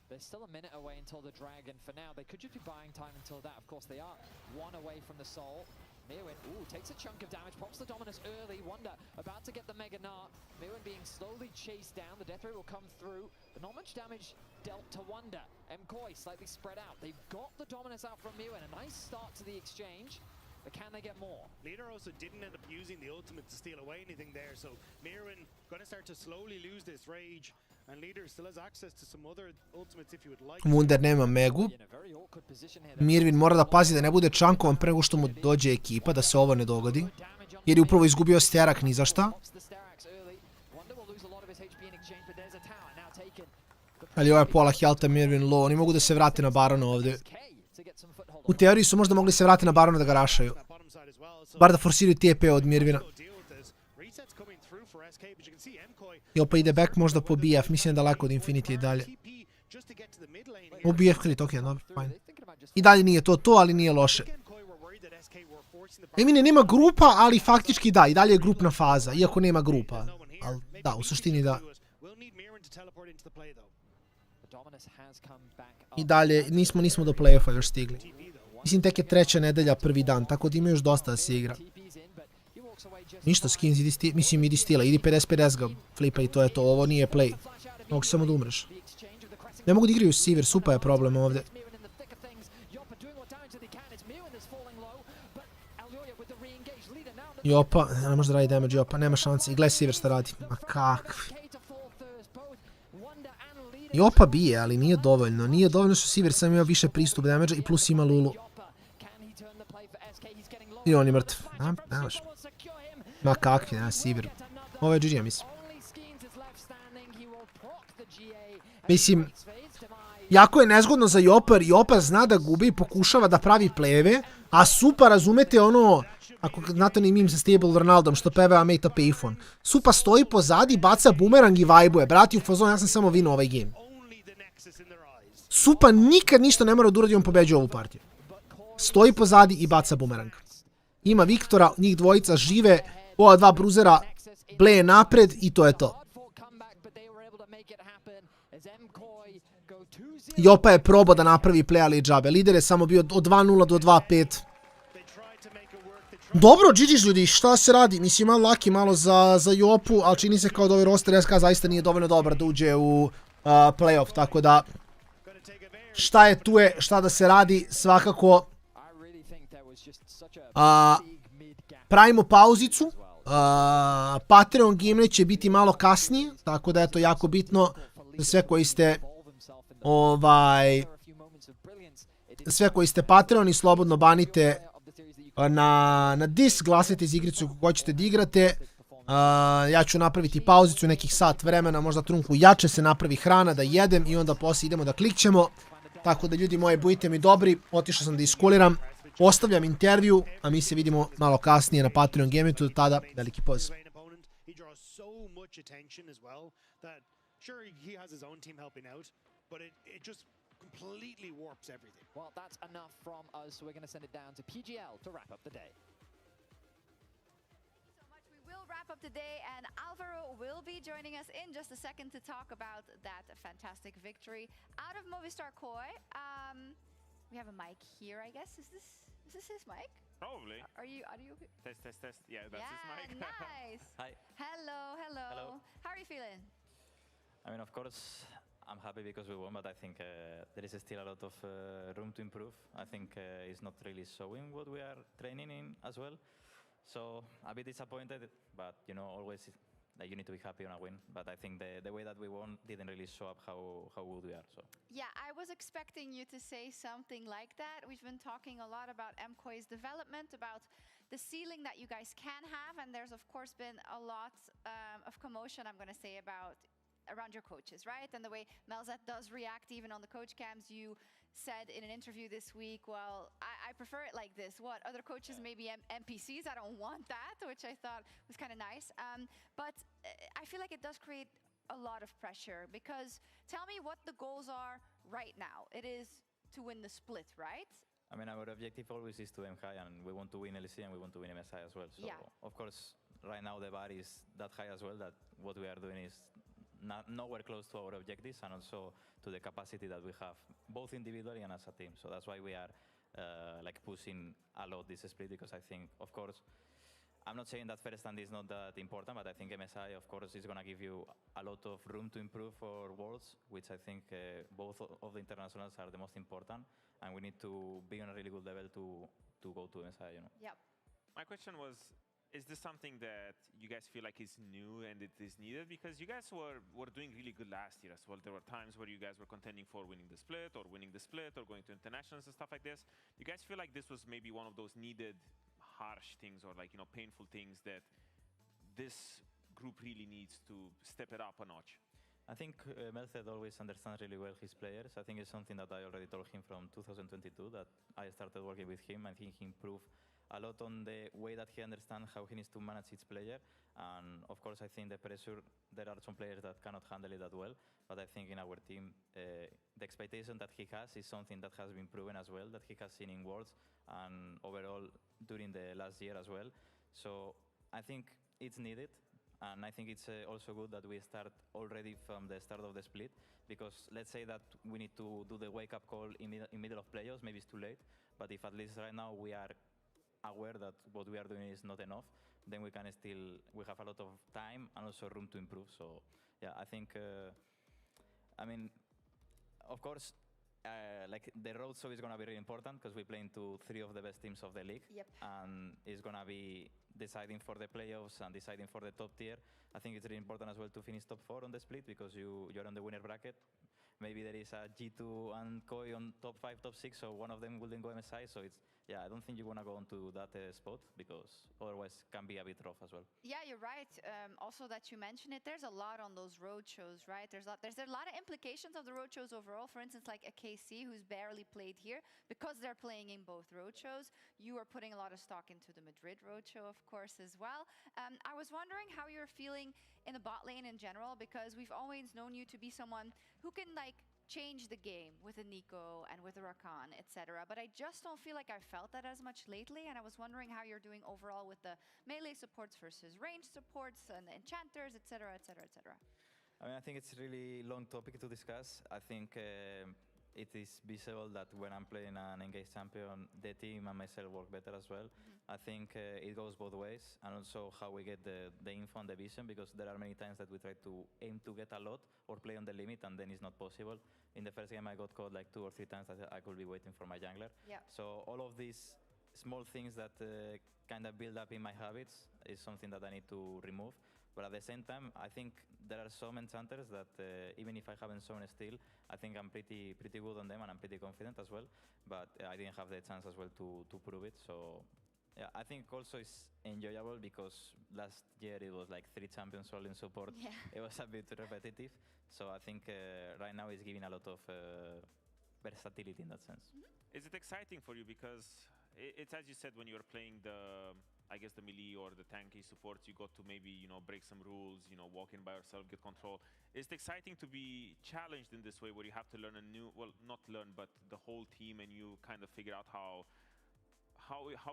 They're still a minute away until the dragon. For now, they could just be buying time until that. Of course, they are one away from the soul. Mirwin, takes a chunk of damage, pops the dominus early. Wonder about to get the Mega Nart. Mirwin being slowly chased down. The death ray will come through, but not much damage dealt to Wonder. Mkoi slightly spread out. They've got the dominus out from Mirwin. A nice start to the exchange, but can they get more? Leader also didn't end up using the ultimate to steal away anything there, so Mirwin going to start to slowly lose this rage. And Leader still has access to some other ultimates if you would like. Wunder nema Megu. Mirwin mora da pazi da ne bude čankovan pre nego što mu dođe ekipa, da se ovo ne dogodi. Jer je upravo izgubio sterak ni za šta. Ali ovo je pola healtha, Mirwin low. Oni mogu da se vrate na Barona ovdje. U teoriji su možda mogli se vrati na Barona da ga rašaju. Bar da forsiraju TP od Mirwina. Jopa ide back možda po BF, mislim da je daleko od Infinity i dalje. U BF hlit, ok, dobro, fajn. I dalje nije to, ali nije loše. Emine nema grupa, ali faktički da, i dalje je grupna faza, iako nema grupa. Ali da, u suštini da. I dalje, nismo do play-offa još stigli. Mislim, tek je 3. nedelja, prvi dan, tako da ima još dosta da se igra. Ništa, skins, idi stila, idi 50-50 ga flipa i to je to, ovo nije play. Mogu samo da umreš. Ne mogu da igraju Sivir, super je problem ovdje. Jopa, ne može da radi damage Jopa, nema šanse. I gledaj Sivir šta radi. Ma kakvi. Jopa bije, ali nije dovoljno. Nije dovoljno što Sivir sam ima više pristup damage i plus ima Lulu. I on je mrtv. Nemaš. Ma kakvi, nema Sivir. Ovo je GG, mislim. Mislim, jako je nezgodno za Jopa, jer Jopa zna da gubi i pokušava da pravi pleve, a Supa, razumete, ono, ako znate ni meme sa Stable Ronaldom što peva Mate a Payphone. Supa stoji pozadi, baca bumerang i vajbuje. Brati u fazon, ja sam samo vinuo ovaj game. Supa nikad ništa ne mora da uradi, on pobeđuje ovu partiju. Stoji pozadi i baca bumerang. Ima Viktora, njih dvojica žive, ova dva bruzera bleje napred i to je to. Jopa je probao da napravi play, ali džabe. Lider je samo bio od 2-0 do 2-5. Dobro, GG's ljudi, šta se radi? Mislim, malo laki, malo za Jopu, ali čini se kao da ovaj roster SK zaista nije dovoljno dobar da uđe u playoff, tako da šta je tu je, šta da se radi, svakako pravimo pauzicu. Patreon game će biti malo kasnije, tako da je to jako bitno za sve koji ste sve koji ste Patreon i slobodno banite na dis, glasajte iz igricu kako hoćete da igrate. Ja ću napraviti pauzicu nekih sat vremena, možda trunku jače se napravi hrana da jedem i onda poslije idemo da klikćemo. Tako da ljudi moji, budite mi dobri, otišao sam da iskuliram, ostavljam intervju, a mi se vidimo malo kasnije na Patreon Gaming, do tada veliki pozdrav. Completely warps everything. Well, that's enough from us, so we're going to send it down to PGL to wrap up the day. We will wrap up the day, and Alvaro will be joining us in just a second to talk about that fantastic victory out of Movistar Koi. We have a mic here, I guess. Is this his mic? Probably. Are you? Test, test, test. Yeah, that's his mic. Nice. Hi. Hello, hello. Hello. How are you feeling? I mean, of course, I'm happy because we won, but I think there is still a lot of room to improve. I think it's not really showing what we are training in as well. So a bit disappointed, but you know, always like you need to be happy on a win. But I think the way that we won didn't really show up how good we are. So Yeah, I was expecting you to say something like that. We've been talking a lot about MKOI's development, about the ceiling that you guys can have, and there's of course been a lot of commotion, I'm going to say, around your coaches, right? And the way Melzat does react even on the coach cams. You said in an interview this week, well, I prefer it like this. What, other coaches maybe NPCs? I don't want that, which I thought was kind of nice. But I feel like it does create a lot of pressure, because tell me what the goals are right now. It is to win the split, right? I mean, our objective always is to aim high, and we want to win LEC and we want to win MSI as well. So Yeah. of course, right now the bar is that high as well, that what we are doing is nowhere close to our objectives, and also to the capacity that we have, both individually and as a team. So that's why we are like pushing a lot this split, because I think, of course, I'm not saying that first stand is not that important, but I think MSI, of course, is going to give you a lot of room to improve for Worlds, which I think both of the internationals are the most important, and we need to be on a really good level to go to MSI, you know. Yep. My question was, is this something that you guys feel like is new and it is needed? Because you guys were doing really good last year as well. There were times where you guys were contending for winning the split or going to internationals and stuff like this. You guys feel like this was maybe one of those needed harsh things, or like, you know, painful things that this group really needs to step it up a notch? I think Melzat always understands really well his players. I think it's something that I already told him from 2022, that I started working with him. I think he improved a lot on the way that he understands how he needs to manage each player. And of course, I think the pressure, there are some players that cannot handle it that well. But I think in our team, the expectation that he has is something that has been proven as well, that he has seen in Worlds and overall during the last year as well. So I think it's needed. And I think it's also good that we start already from the start of the split, because let's say that we need to do the wake-up call in middle of playoffs, maybe it's too late. But if at least right now we are aware that what we are doing is not enough, then we can we have a lot of time and also room to improve. So yeah, I think, I mean, of course, like the road show is going to be really important, because we play into 3 of the best teams of the league. Yep. And it's going to be deciding for the playoffs and deciding for the top tier. I think it's really important as well to finish top 4 on the split, because you're on the winner bracket. Maybe there is a G2 and Koi on top 5, top 6, so one of them wouldn't go MSI. So it's, yeah, I don't think you want to go onto that spot, because otherwise it can be a bit rough as well. Yeah, you're right. Also that you mention it, there's a lot on those road shows, right? There's a lot of implications of the road shows overall. For instance, like a KC who's barely played here, because they're playing in both road shows. You are putting a lot of stock into the Madrid road show, of course, as well. I was wondering how you're feeling in the bot lane in general, because we've always known you to be someone who can like change the game with a Nico and with a Rakan, etc. But I just don't feel like I felt that as much lately, and I was wondering how you're doing overall with the melee supports versus range supports and the enchanters, etc., etc., etc. I mean, I think it's a really long topic to discuss. I think it is visible that when I'm playing an engaged champion, the team and myself work better as well. I think it goes both ways, and also how we get the info and the vision, because there are many times that we try to aim to get a lot or play on the limit, and then it's not possible. In the first game, I got caught like 2 or 3 times that I could be waiting for my jungler. Yeah. So all of these small things that kind of build up in my habits is something that I need to remove. But at the same time, I think there are some enchanters that even if I haven't shown still, I think I'm pretty good on them, and I'm pretty confident as well. But I didn't have the chance as well to prove it. So yeah, I think also it's enjoyable, because last year it was like 3 champions all in support. Yeah. It was a bit repetitive. So I think right now it's giving a lot of versatility in that sense. Is it exciting for you? Because it's, as you said, when you're playing I guess the melee or the tanky supports, you got to maybe, you know, break some rules, you know, walk in by yourself, get control. Is it exciting to be challenged in this way, where you have to learn a new, well, not learn, but the whole team, and you kind of figure out how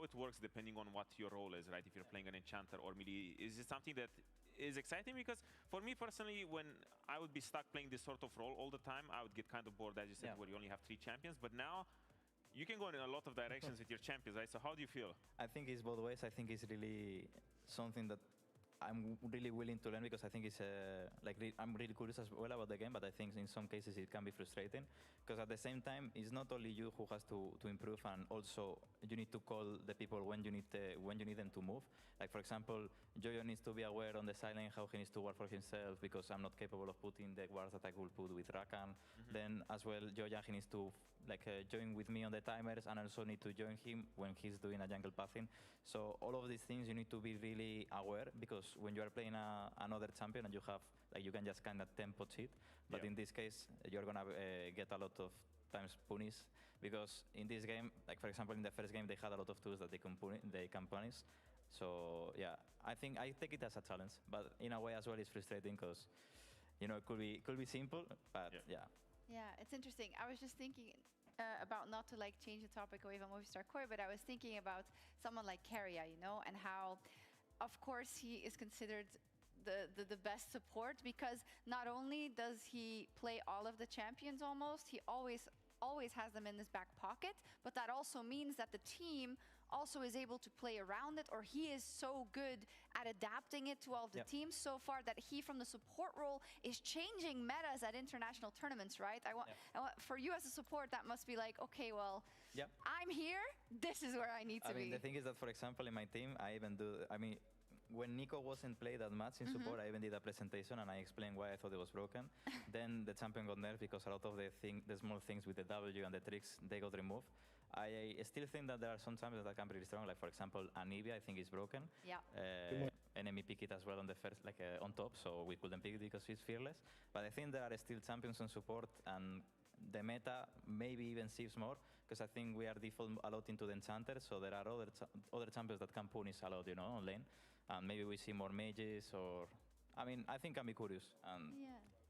it works depending on what your role is, right? If you're playing an enchanter or melee, is it something that is exciting? Because for me personally, when I would be stuck playing this sort of role all the time, I would get kind of bored, as you said, where you only have 3 champions. But now you can go in a lot of directions with your champions, right? So how do you feel? I think it's both ways. I think it's really something that I'm really willing to learn because I think it's I'm really curious as well about the game, but I think in some cases it can be frustrating because at the same time it's not only you who has to improve, and also you need to call the people when you need them to move. Like for example, Jojo needs to be aware on the silent how he needs to work for himself because I'm not capable of putting the wards that I could put with Kraken. Then as well, Joja, he needs to join with me on the timers, and also need to join him when he's doing a jungle pathing. So all of these things you need to be really aware, because when you are playing another champion and you have you can just kind of tempo cheat, but in this case you're gonna get a lot of times punish, because in this game, like for example in the first game, they had a lot of tools that they can punish. So yeah, I think I take it as a challenge, but in a way as well it's frustrating because it could be simple, but yeah. Yeah, it's interesting. I was just thinking about not to change the topic away from Movistar Core, but I was thinking about someone like Keria, and how, of course, he is considered the best support, because not only does he play all of the champions almost, he always has them in his back pocket, but that also means that the team also is able to play around it, or he is so good at adapting it to all of the teams so far that he, from the support role, is changing metas at international tournaments, right? I want for you as a support, that must be like, okay, well, I'm here, this is where I need to be. The thing is that, for example, in my team, when Nico wasn't played that much in support, I even did a presentation and I explained why I thought it was broken. Then the champion got nerfed because a lot of the small things with the W and the tricks, they got removed. I still think that there are some champions that can be really strong, like for example, Anivia, I think is broken. Yeah. Enemy pick it as well on the first, on top, so we couldn't pick it because she's fearless. But I think there are still champions on support, and the meta maybe even shifts more, because I think we are default a lot into the enchanters, so there are other champions that can punish a lot, on lane. And maybe we see more mages, or I think I'm curious, and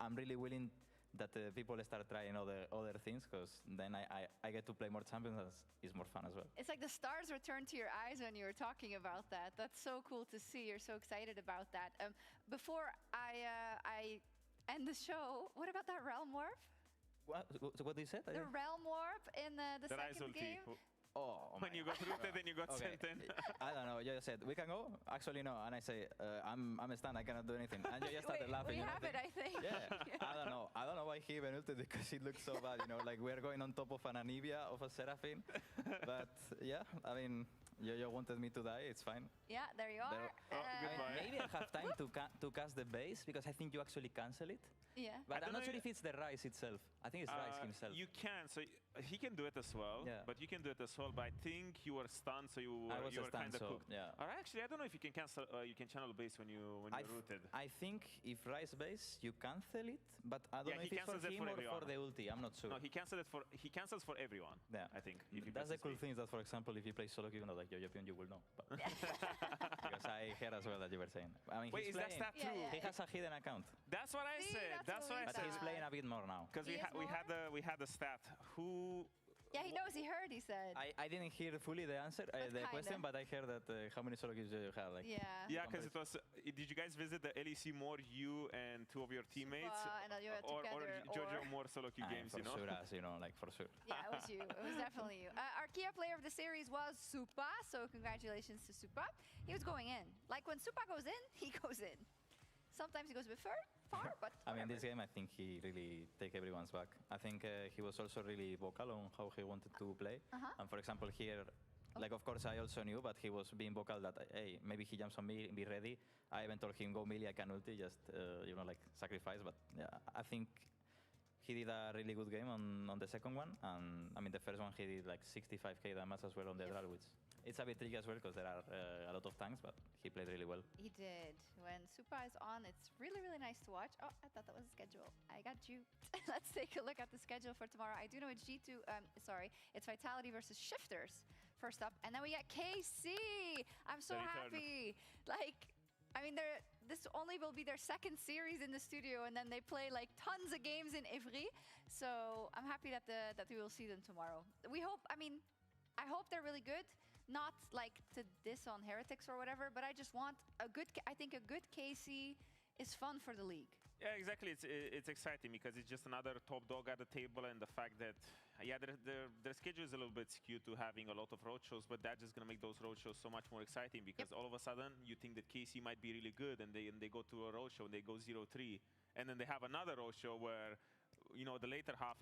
I'm really willing that people start trying other things, because then I get to play more champions, and it's more fun as well. It's like the stars returned to your eyes when you were talking about that. That's so cool to see. You're so excited about that. Before I end the show, what about that Realm Warp? What did you say? The Realm Warp in the second game? Oh, when you got rooted, then you got sent in. I don't know. You just said, we can go? Actually, no. And I say, I'm stunned. I cannot do anything. And you just started laughing. We have it, I think. Yeah. I don't know. I don't know why he even ulted, because it looks so bad. Like we're going on top of an Anivia, of a Seraphine. But yeah, you wanted me to die. It's fine. Yeah, there you are. Maybe I have time to cast the base, because I think you actually cancel it. Yeah. But I'm not sure if it's the Rise itself. I think it's Rise himself. You can. So he can do it as well. Yeah. But you can do it as well. But I think you were stunned, so you were kind of cooked. Yeah. Or actually, I don't know if you can cancel. You can channel base when you're rooted. I think if Rise base, you cancel it. But I don't know if it's for him or for the ulti. I'm not sure. No, he cancels for everyone. Yeah. I think. That's the cool thing, that, for example, if you play solo queue, like Jojo, you will know. But because I heard as well that you were saying. Wait, is that true? He has a hidden account. That's what I said. That's what I said. But he's playing a bit more now. Because we had the stat. Who? Yeah, he knows. He heard. He said. I didn't hear fully the answer, the question, but I heard that how many solo queues do you have? Like, yeah, because it was. Did you guys visit the LEC more, you and two of your teammates, or Jojo more solo queue games? For sure, as you know, like for sure. Yeah, it was you. It was definitely you. Our key player of the series was Supa, so congratulations to Supa. He was going in. Like when Supa goes in, he goes in. Sometimes he goes a bit far, but this game, I think he really take everyone's back. I think he was also really vocal on how he wanted to play. And for example, here, of course, I also knew, but he was being vocal that, hey, maybe he jumps on me, be ready. I even told him, go melee, I can ulti, just, sacrifice. But yeah, I think he did a really good game on the second one. And the first one, he did like 65k damage as well on the draw, which it's a bit tricky as well, because there are a lot of tanks, but he played really well. He did. When Supa is on, it's really, really nice to watch. Oh, I thought that was a schedule. I got you. Let's take a look at the schedule for tomorrow. I do know it's G2, it's Vitality versus Shifters first up. And then we get KC. I'm so happy. This only will be their second series in the studio, and then they play tons of games in Ivry. So I'm happy that we will see them tomorrow. We hope, I hope they're really good. Not to diss on Heretics or whatever, but I just want I think a good KC is fun for the league. Yeah, exactly. It's exciting because it's just another top dog at the table, and the fact that their schedule is a little bit skewed to having a lot of roadshows, but that's just gonna make those roadshows so much more exciting because all of a sudden you think that KC might be really good, and they go to a roadshow and they go 0-3, and then they have another roadshow where the later half is